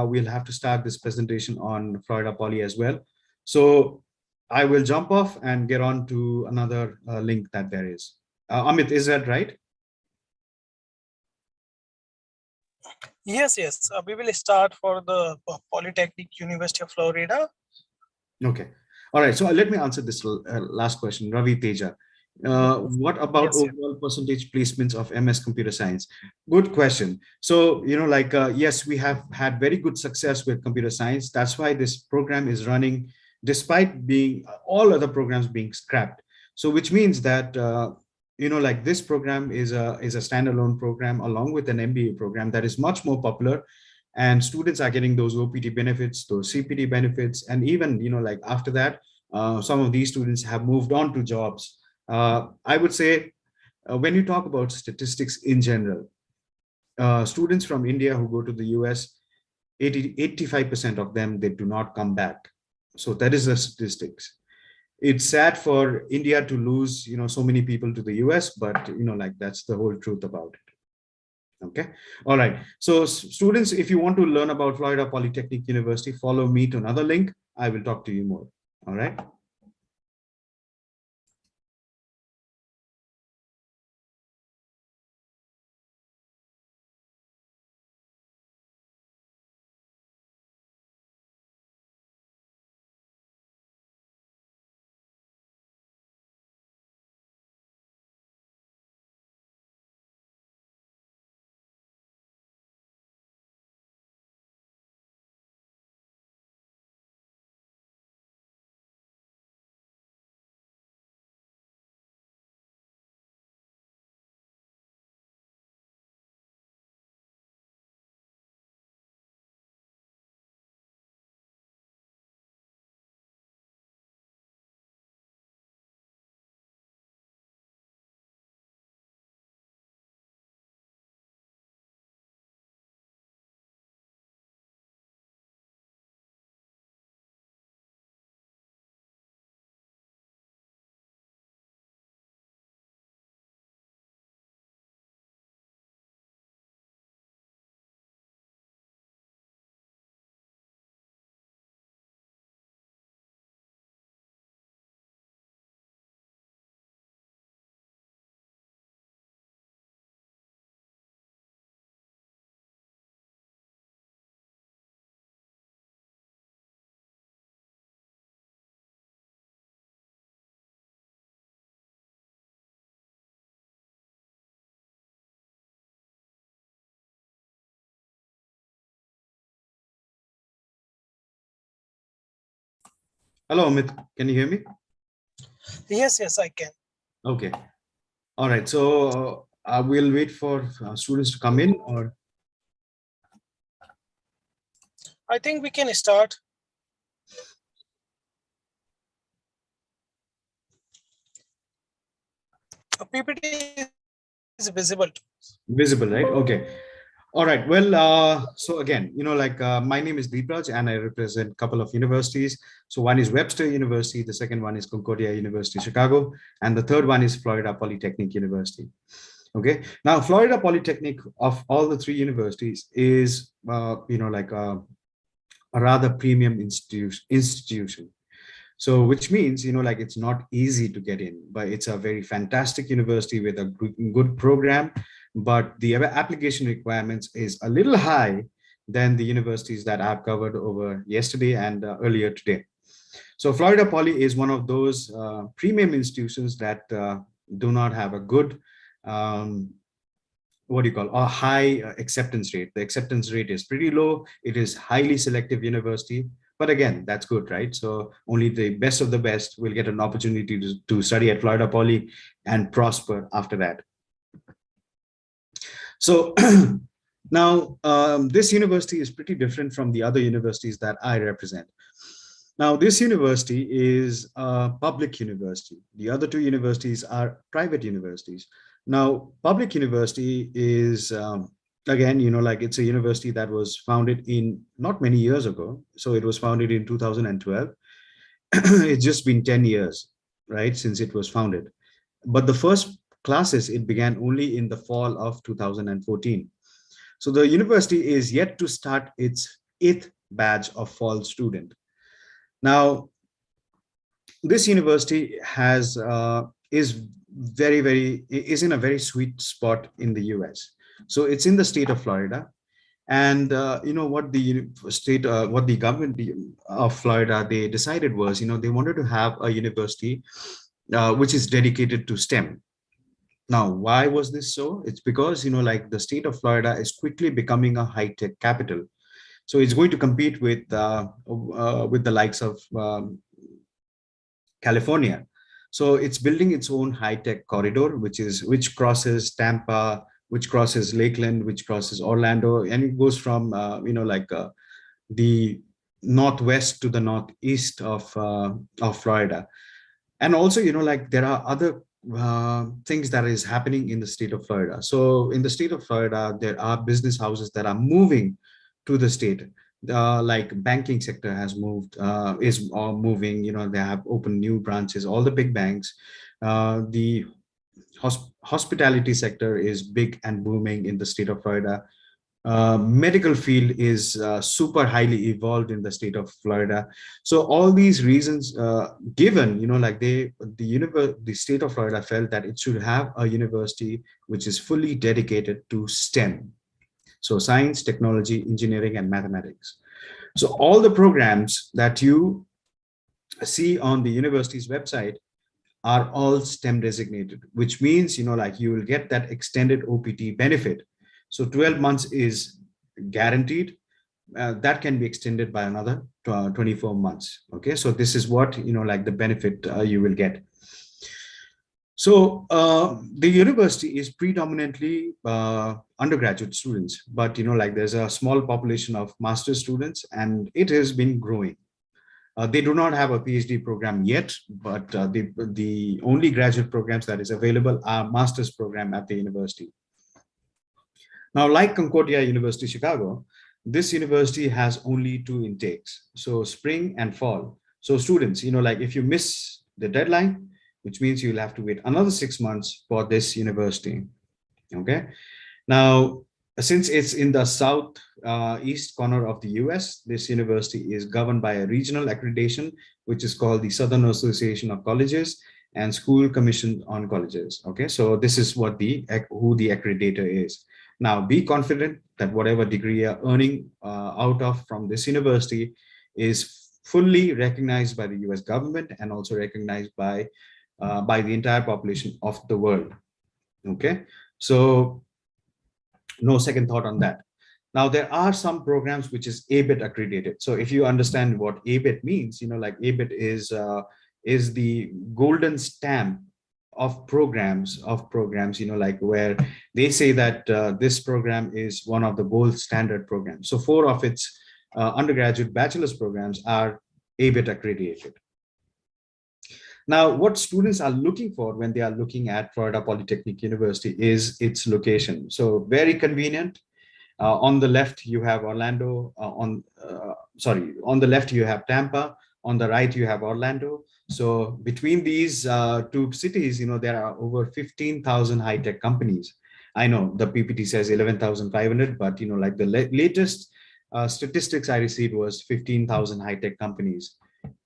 We'll have to start this presentation on Florida Poly as well. So I will jump off and get on to another link that there is. Amit, is that right? Yes. We will start for the Polytechnic University of Florida. Okay. All right. So let me answer this last question, Ravi Teja. What about overall percentage placements of MS Computer Science? Good question. So, yes, we have had very good success with computer science. That's why this program is running despite being all other programs being scrapped. So which means that, this program is a standalone program along with an MBA program that is much more popular, and students are getting those OPT benefits, those CPT benefits, and even, after that, some of these students have moved on to jobs. I would say when you talk about statistics in general, students from India who go to the US, 85% of them, they do not come back. So that is the statistics. It's sad for India to lose, so many people to the US, but that's the whole truth about it. Okay. All right. So students, if you want to learn about Florida Polytechnic University, follow me to another link. I will talk to you more. All right. Hello, Amit. Can you hear me? Yes, I can. Okay. All right. So we'll wait for students to come in, or I think we can start. A PPT is visible. Visible, right? Okay. All right. Well, so again, my name is Deepraj and I represent a couple of universities. So one is Webster University, the second one is Concordia University, Chicago, and the third one is Florida Polytechnic University. Okay. Now, Florida Polytechnic, of all the three universities, is, a rather premium institution. So which means, it's not easy to get in, but it's a very fantastic university with a good program, but the application requirements is a little high than the universities that I've covered over yesterday and earlier today. So Florida Poly is one of those premium institutions that do not have a good, a high acceptance rate. The acceptance rate is pretty low. It is highly selective university. But again, that's good, right? So only the best of the best will get an opportunity to study at Florida Poly and prosper after that. So now this university is pretty different from the other universities that I represent. Now, this university is a public university. The other two universities are private universities. Now, public university is again, it's a university that was founded in not many years ago. So it was founded in 2012. It's just been 10 years, right, since it was founded. But the first classes, it began only in the fall of 2014. So the university is yet to start its 8th batch of fall student. Now, this university is in a very sweet spot in the US. So it's in the state of Florida, and what the government of Florida, they decided was, they wanted to have a university which is dedicated to STEM. Now, why was this so? It's because the state of Florida is quickly becoming a high-tech capital. So it's going to compete with the likes of California. So it's building its own high-tech corridor, which crosses Tampa, which crosses Lakeland, which crosses Orlando, and it goes from the northwest to the northeast of Florida. And also, like there are other things that is happening in the state of Florida. So in the state of Florida, there are business houses that are moving to the state. Like banking sector has moved, is moving, they have opened new branches, all the big banks. The hospitality sector is big and booming in the state of Florida. Medical field is super highly evolved in the state of Florida. So all these reasons given, like the state of Florida felt that it should have a university which is fully dedicated to STEM. So science, technology, engineering, and mathematics. So all the programs that you see on the university's website are all STEM designated, which means, like you will get that extended OPT benefit. So 12 months is guaranteed. That can be extended by another 24 months. Okay, so this is what, like the benefit you will get. So the university is predominantly undergraduate students, but, like there's a small population of master's students, and it has been growing. They do not have a PhD program yet, but the only graduate programs that is available are master's program at the university. Now, like Concordia University, Chicago, this university has only 2 intakes, so spring and fall. So students, like if you miss the deadline, which means you'll have to wait another 6 months for this university. Okay. Now, since it's in the south east corner of the US, this university is governed by a regional accreditation, which is called the Southern Association of Colleges and School Commission on Colleges. Okay, so this is what who the accreditor is. Now, be confident that whatever degree you're earning out of from this university is fully recognized by the US government and also recognized by the entire population of the world. Okay, so no second thought on that. Now, there are some programs which is ABET accredited. So if you understand what ABET means, like ABET is the golden stamp of programs, like where they say that this program is one of the gold standard programs. So 4 of its undergraduate bachelor's programs are ABET accredited. Now, what students are looking for when they are looking at Florida Polytechnic University is its location. So very convenient. On the left, you have Orlando. On the left, you have Tampa. On the right, you have Orlando. So between these 2 cities, there are over 15,000 high-tech companies. I know the PPT says 11,500, but like the latest statistics I received was 15,000 high-tech companies.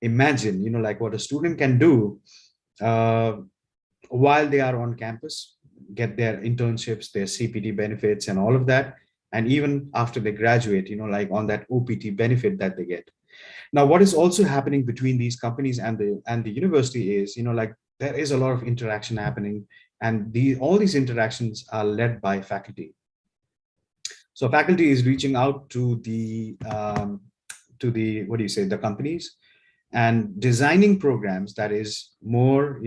Imagine, like what a student can do while they are on campus, get their internships, their CPT benefits and all of that. And even after they graduate, like on that OPT benefit that they get. Now, what is also happening between these companies and the university is, like there is a lot of interaction happening, and all these interactions are led by faculty. So faculty is reaching out to the the companies and designing programs that is more,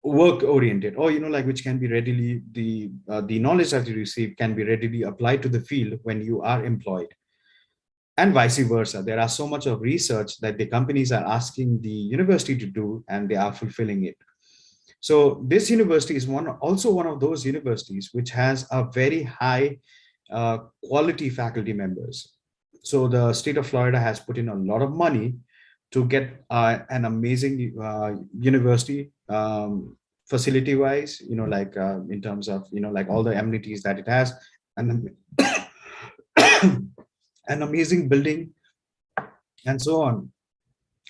work oriented, or like which can be readily the knowledge that you receive can be readily applied to the field when you are employed, and vice versa. There are so much of research that the companies are asking the university to do, and they are fulfilling it. So this university is also one of those universities which has a very high quality faculty members. So the state of Florida has put in a lot of money to get an amazing university facility wise, in terms of, like all the amenities that it has, and an amazing building and so on.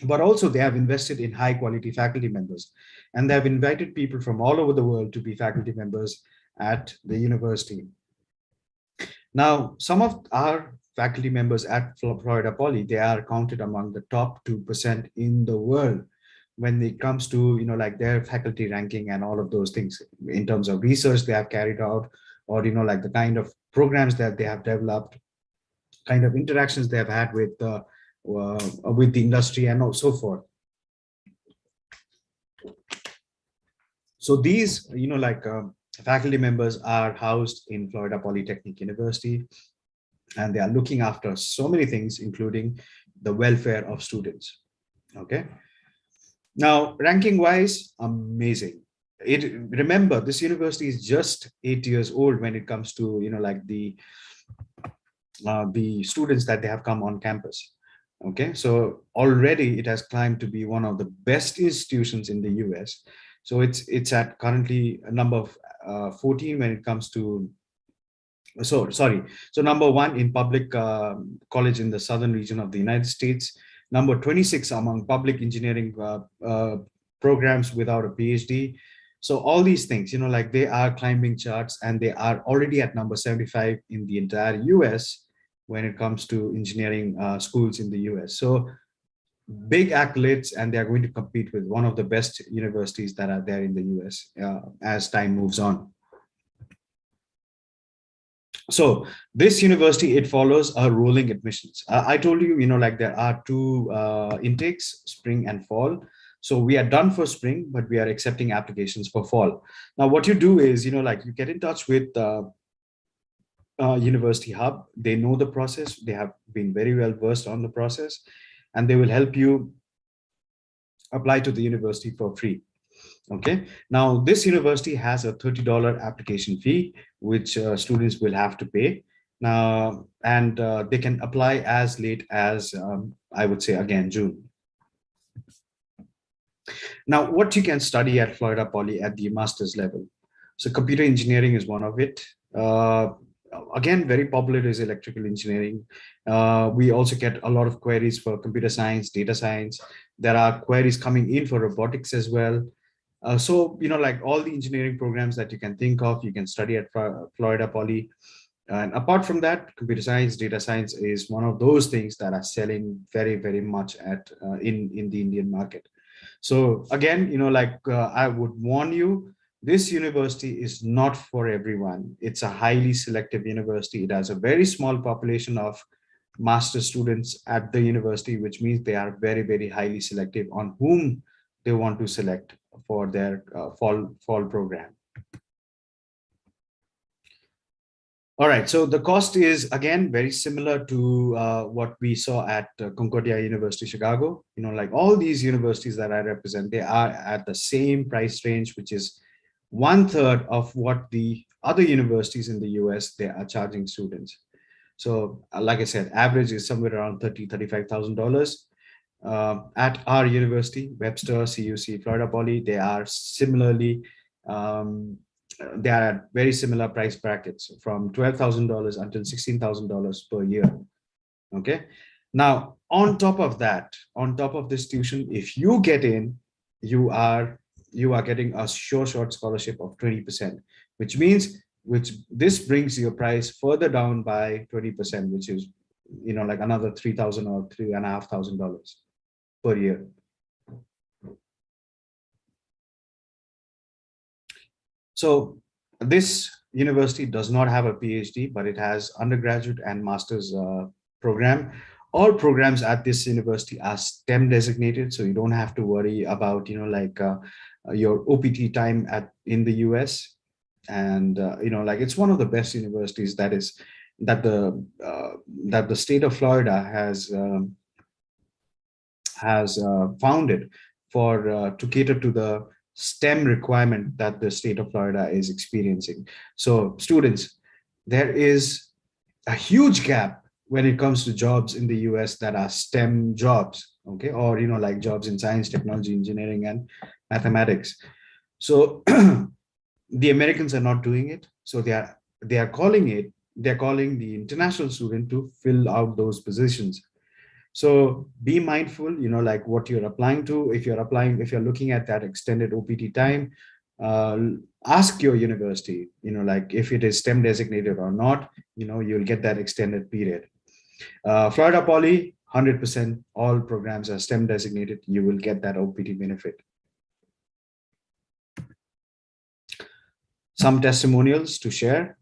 But also they have invested in high quality faculty members, and they have invited people from all over the world to be faculty members at the university. Now, some of our faculty members at Florida Poly, they are counted among the top 2% in the world when it comes to, like their faculty ranking and all of those things in terms of research they have carried out, or, like the kind of programs that they have developed, kind of interactions they have had with the industry and so forth. So these, faculty members are housed in Florida Polytechnic University. and they are looking after so many things, including the welfare of students. Okay. Now, ranking wise, amazing. Remember, this university is just 8 years old when it comes to, like the students that they have come on campus. Okay, so already it has climbed to be one of the best institutions in the US. So it's at currently a number of 14 when it comes to, so number 1 in public college in the southern region of the United States, number 26 among public engineering programs without a PhD. So all these things, like they are climbing charts, and they are already at number 75 in the entire US when it comes to engineering schools in the US. So big accolades, and they are going to compete with one of the best universities that are there in the US as time moves on. So this university, it follows a rolling admissions. I told you, like there are 2 intakes, spring and fall. So we are done for spring, but we are accepting applications for fall. Now, what you do is, like you get in touch with University Hub. They know the process. They have been very well versed on the process, and they will help you apply to the university for free. Okay. Now, this university has a $30 application fee, which students will have to pay. Now, and they can apply as late as, I would say, again, June. Now, what you can study at Florida Poly at the master's level. So computer engineering is one of it. Again, very popular is electrical engineering. We also get a lot of queries for computer science, data science. There are queries coming in for robotics as well. So, like all the engineering programs that you can think of, you can study at Florida Poly. And apart from that, computer science, data science is one of those things that are selling very, very much at in the Indian market. So again, I would warn you, this university is not for everyone. It's a highly selective university. It has a very small population of master students at the university, which means they are very, very highly selective on whom they want to select for their fall program. All right, so the cost is again very similar to what we saw at Concordia University, Chicago. Like all these universities that I represent, they are at the same price range, which is 1/3 of what the other universities in the US they are charging students. So, like I said, average is somewhere around $35,000. At our university, Webster, CUC, Florida Poly, they are similarly. They are at very similar price brackets from $12,000 until $16,000 per year. Okay. Now, on top of that, on top of this tuition, if you get in, you are getting a sure shot scholarship of 20%, which this brings your price further down by 20%, which is, like another $3,000 or $3,500 per year. So this university does not have a PhD, but it has undergraduate and master's program. All programs at this university are STEM designated, so you don't have to worry about, your OPT time in the US. And, it's one of the best universities that the state of Florida has founded to cater to the STEM requirement that the state of Florida is experiencing. So students, there is a huge gap when it comes to jobs in the US that are STEM jobs, okay? Or, like jobs in science, technology, engineering, and mathematics. So the Americans are not doing it. So they're calling the international student to fill out those positions. So be mindful, like what you're applying to. If you're looking at that extended OPT time, ask your university, like if it is STEM designated or not, you'll get that extended period. Florida Poly, 100%, all programs are STEM designated. You will get that OPT benefit. Some testimonials to share.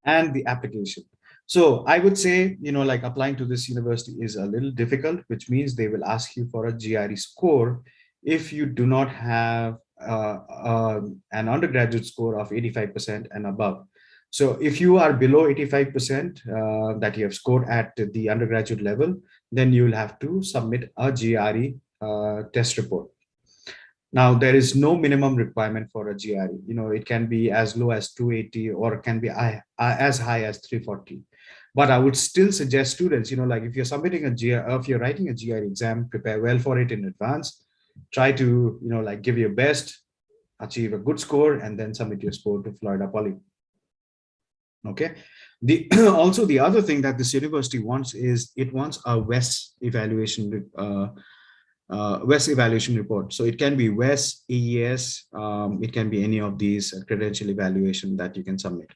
And the application. So I would say, like applying to this university is a little difficult, which means they will ask you for a GRE score if you do not have an undergraduate score of 85% and above. So if you are below 85% that you have scored at the undergraduate level, then you will have to submit a GRE test report. Now, there is no minimum requirement for a GRE. It can be as low as 280 or it can be as high as 340. But I would still suggest students, like if you're submitting a GRE, if you're writing a GRE exam, prepare well for it in advance. Try to, like give your best, achieve a good score, and then submit your score to Florida Poly. Okay. Also, the other thing that this university wants is it wants a WES evaluation report. So it can be WES, AES, it can be any of these credential evaluation that you can submit.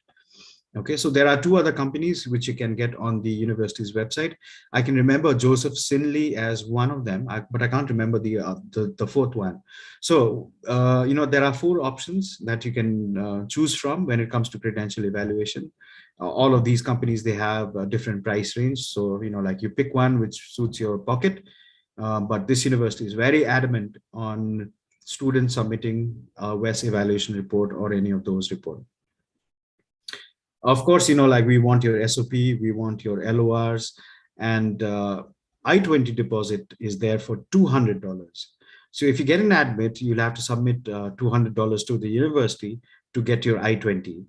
Okay, so there are two other companies which you can get on the university's website. I can remember Joseph Sinley as one of them, but I can't remember the fourth one. So, there are 4 options that you can choose from when it comes to credential evaluation. All of these companies, they have a different price range. So, like you pick one which suits your pocket. But this university is very adamant on students submitting a WES evaluation report or any of those reports. Of course, like we want your SOP, we want your LORs, and I-20 deposit is there for $200. So if you get an admit, you'll have to submit $200 to the university to get your I-20.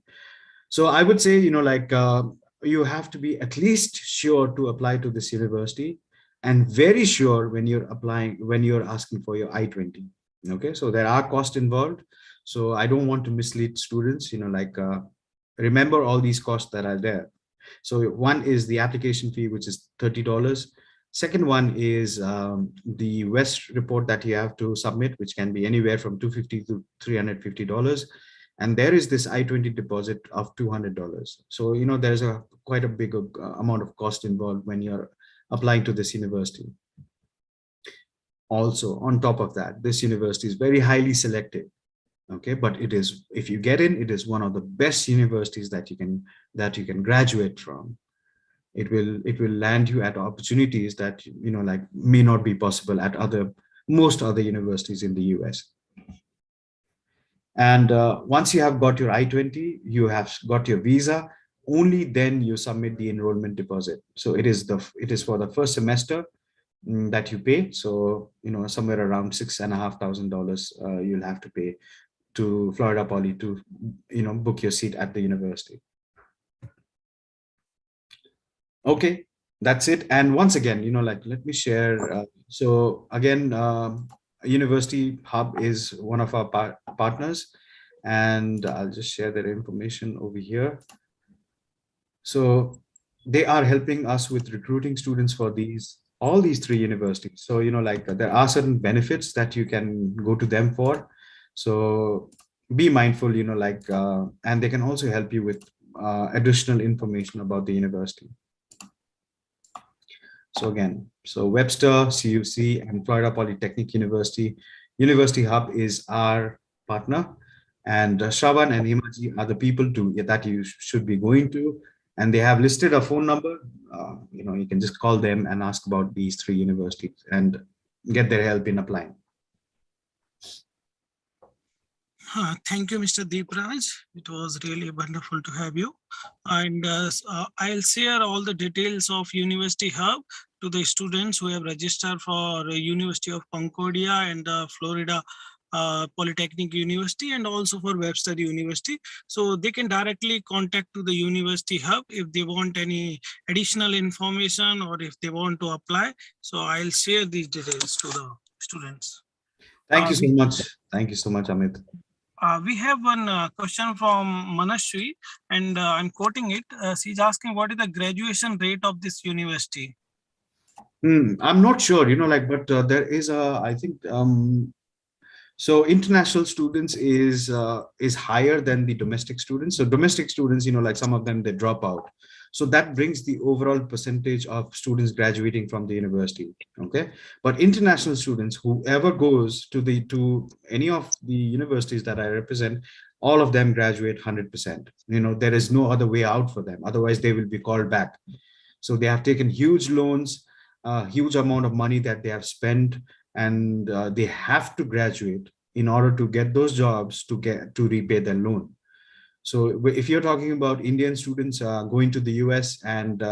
So I would say, you have to be at least sure to apply to this university and very sure when you're applying, when you're asking for your I-20. Okay, so there are costs involved. So I don't want to mislead students, remember all these costs that are there. So one is the application fee, which is $30. Second one is the WES report that you have to submit, which can be anywhere from $250 to $350. And there is this I-20 deposit of $200. So, there's quite a big amount of cost involved when you're applying to this university. Also, on top of that, this university is very highly selective. Okay, but it is, if you get in, it is one of the best universities that you can graduate from. It will land you at opportunities that may not be possible at most other universities in the US. And once you have got your I-20, you have got your visa, only then you submit the enrollment deposit. So it is for the first semester that you pay. So somewhere around $6,500 you'll have to pay to Florida Poly to book your seat at the university. Okay, that's it. And once again, let me share. So again, University Hub is one of our partners, and I'll just share their information over here. So they are helping us with recruiting students for all these 3 universities. So there are certain benefits that you can go to them for. So be mindful, and they can also help you with additional information about the university. So again, Webster, CUC, and Florida Polytechnic University, University Hub is our partner, and Shravan and Himaji are the people that you should be going to, and they have listed a phone number. You can just call them and ask about these 3 universities and get their help in applying. Thank you, Mr. Deepraj. It was really wonderful to have you. And I'll share all the details of University Hub to the students who have registered for University of Concordia and Florida Polytechnic University, and also for Webster University. So they can directly contact to the University Hub if they want any additional information or if they want to apply. So I'll share these details to the students. Thank you so much. Thank you so much, Amit. We have one question from Manashwi, and I'm quoting it. She's asking, what is the graduation rate of this university? I'm not sure, but there is I think, so international students is higher than the domestic students. So domestic students, some of them, they drop out. So that brings the overall percentage of students graduating from the university. Okay, but international students, whoever goes to any of the universities that I represent, all of them graduate 100%. There is no other way out for them. Otherwise, they will be called back. So they have taken huge loans, a huge amount of money that they have spent, and they have to graduate in order to get those jobs to repay their loan. So if you're talking about Indian students going to the US and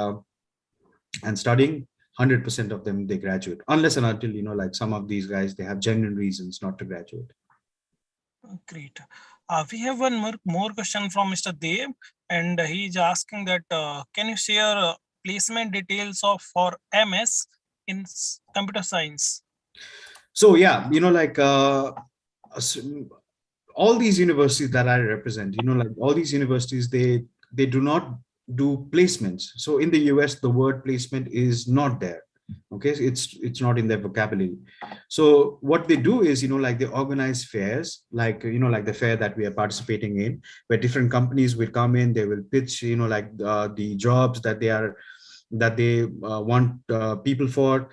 studying, 100% of them, they graduate, unless and until, like some of these guys, they have genuine reasons not to graduate. Great. We have one more question from Mr. Dev, and he's asking that can you share placement details for MS in computer science? So yeah, all these universities that I represent, like all these universities, they do not do placements. So in the US, the word placement is not there. Okay, it's not in their vocabulary. So what they do is, like they organize fairs, like like the fair that we are participating in, where different companies will come in, they will pitch, like the jobs that they want people for.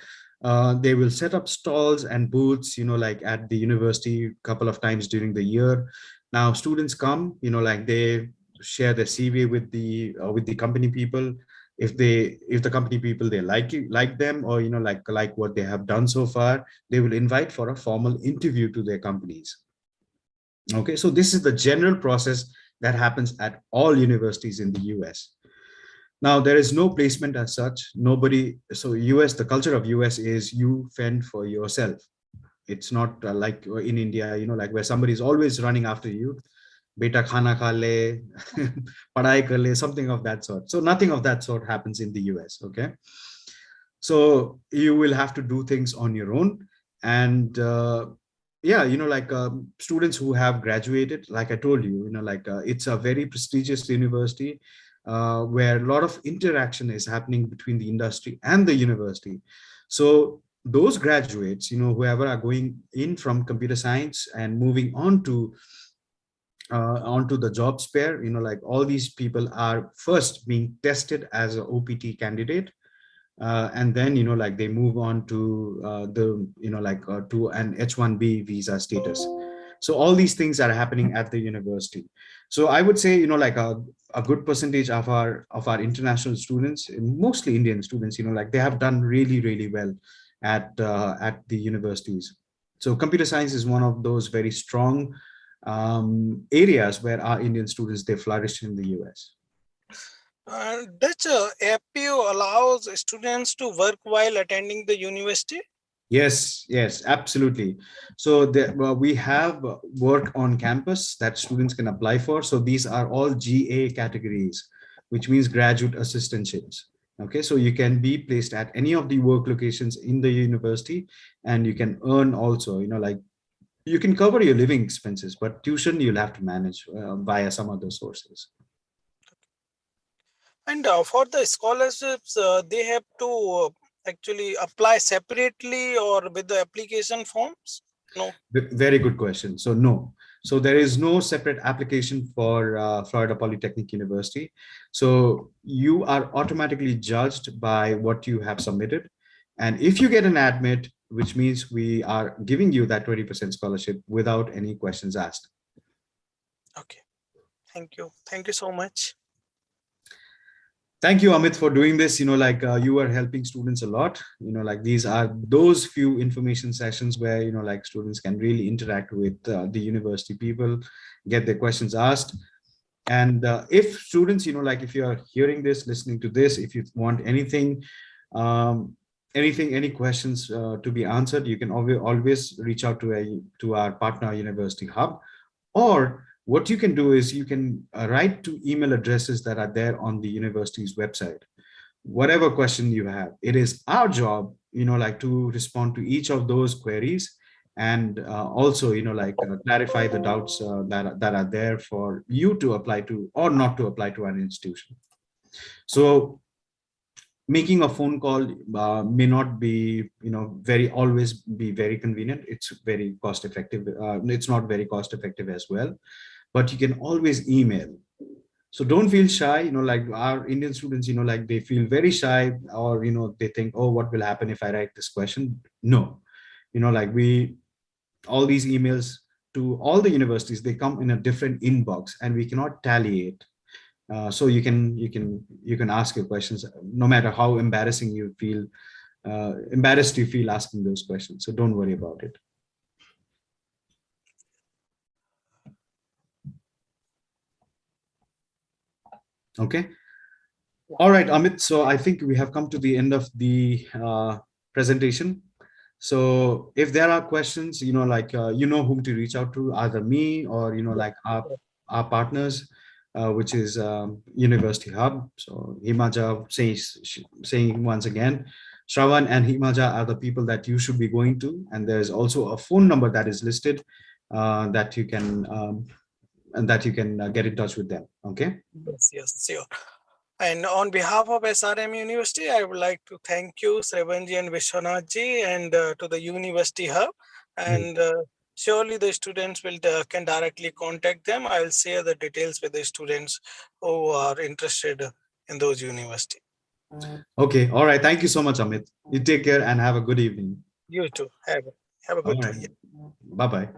They will set up stalls and booths, like at the university a couple of times during the year. Now students come, like they share their CV with the company people. If the company people, they like them, or like what they have done so far, they will invite for a formal interview to their companies. Okay, so this is the general process that happens at all universities in the US. Now, there is no placement as such. Nobody. So US, the culture of US is you fend for yourself. It's not like in India, like where somebody is always running after you. Beta khana kha le, padhai kar le, something of that sort. So nothing of that sort happens in the US. Okay. So you will have to do things on your own. And yeah, like students who have graduated, like I told you, like it's a very prestigious university where a lot of interaction is happening between the industry and the university. So those graduates, whoever are going in from computer science and moving on to onto the jobs fair, like all these people are first being tested as an OPT candidate. And then, like they move on to to an H-1B visa status. So all these things are happening at the university. So I would say, like a good percentage of our international students, mostly Indian students, like they have done really, really well at the universities. So computer science is one of those very strong areas where our Indian students, they flourish in the US. Does APU allows students to work while attending the university? Yes, absolutely. So we have work on campus that students can apply for. So these are all GA categories, which means graduate assistantships. Okay, so you can be placed at any of the work locations in the university, and you can earn also, like you can cover your living expenses, but tuition you'll have to manage via some other sources. And for the scholarships, they have to actually apply separately or with the application forms? No. Very good question. So no. So there is no separate application for Florida Polytechnic University. So you are automatically judged by what you have submitted. And if you get an admit, which means we are giving you that 20% scholarship without any questions asked. Okay. Thank you. Thank you so much. Thank you, Amit, for doing this. Like you are helping students a lot. Like these are those few information sessions where, like students can really interact with the university people, get their questions asked. And if students, like if you are hearing this, listening to this, if you want anything, any questions to be answered, you can always reach out to our partner university hub, or what you can do is you can write to email addresses that are there on the university's website. Whatever question you have, it is our job, like to respond to each of those queries, and also, like clarify the doubts that are there for you to apply to or not to apply to an institution. So making a phone call may not be, always be very convenient. It's very cost effective. It's not very cost effective as well, but you can always email. So don't feel shy, like our Indian students, like they feel very shy, or, they think, oh, what will happen if I write this question? No, like all these emails to all the universities, they come in a different inbox and we cannot tally it. So you can ask your questions, no matter how embarrassed you feel asking those questions. So don't worry about it. Okay. All right, Amit. So I think we have come to the end of the presentation. So if there are questions, like, whom to reach out to, either me or, like our partners, which is University Hub. So Himaja saying once again, Shravan and Himaja are the people that you should be going to. And there's also a phone number that is listed that you can get in touch with them. Okay. Yes, sure. And on behalf of SRM University, I would like to thank you, Srevanji and Vishwanathji, and to the University Hub. And surely the students can directly contact them. I'll share the details with the students who are interested in those universities. Okay. All right. Thank you so much, Amit. You take care and have a good evening. You too. Have a good day. Bye-bye.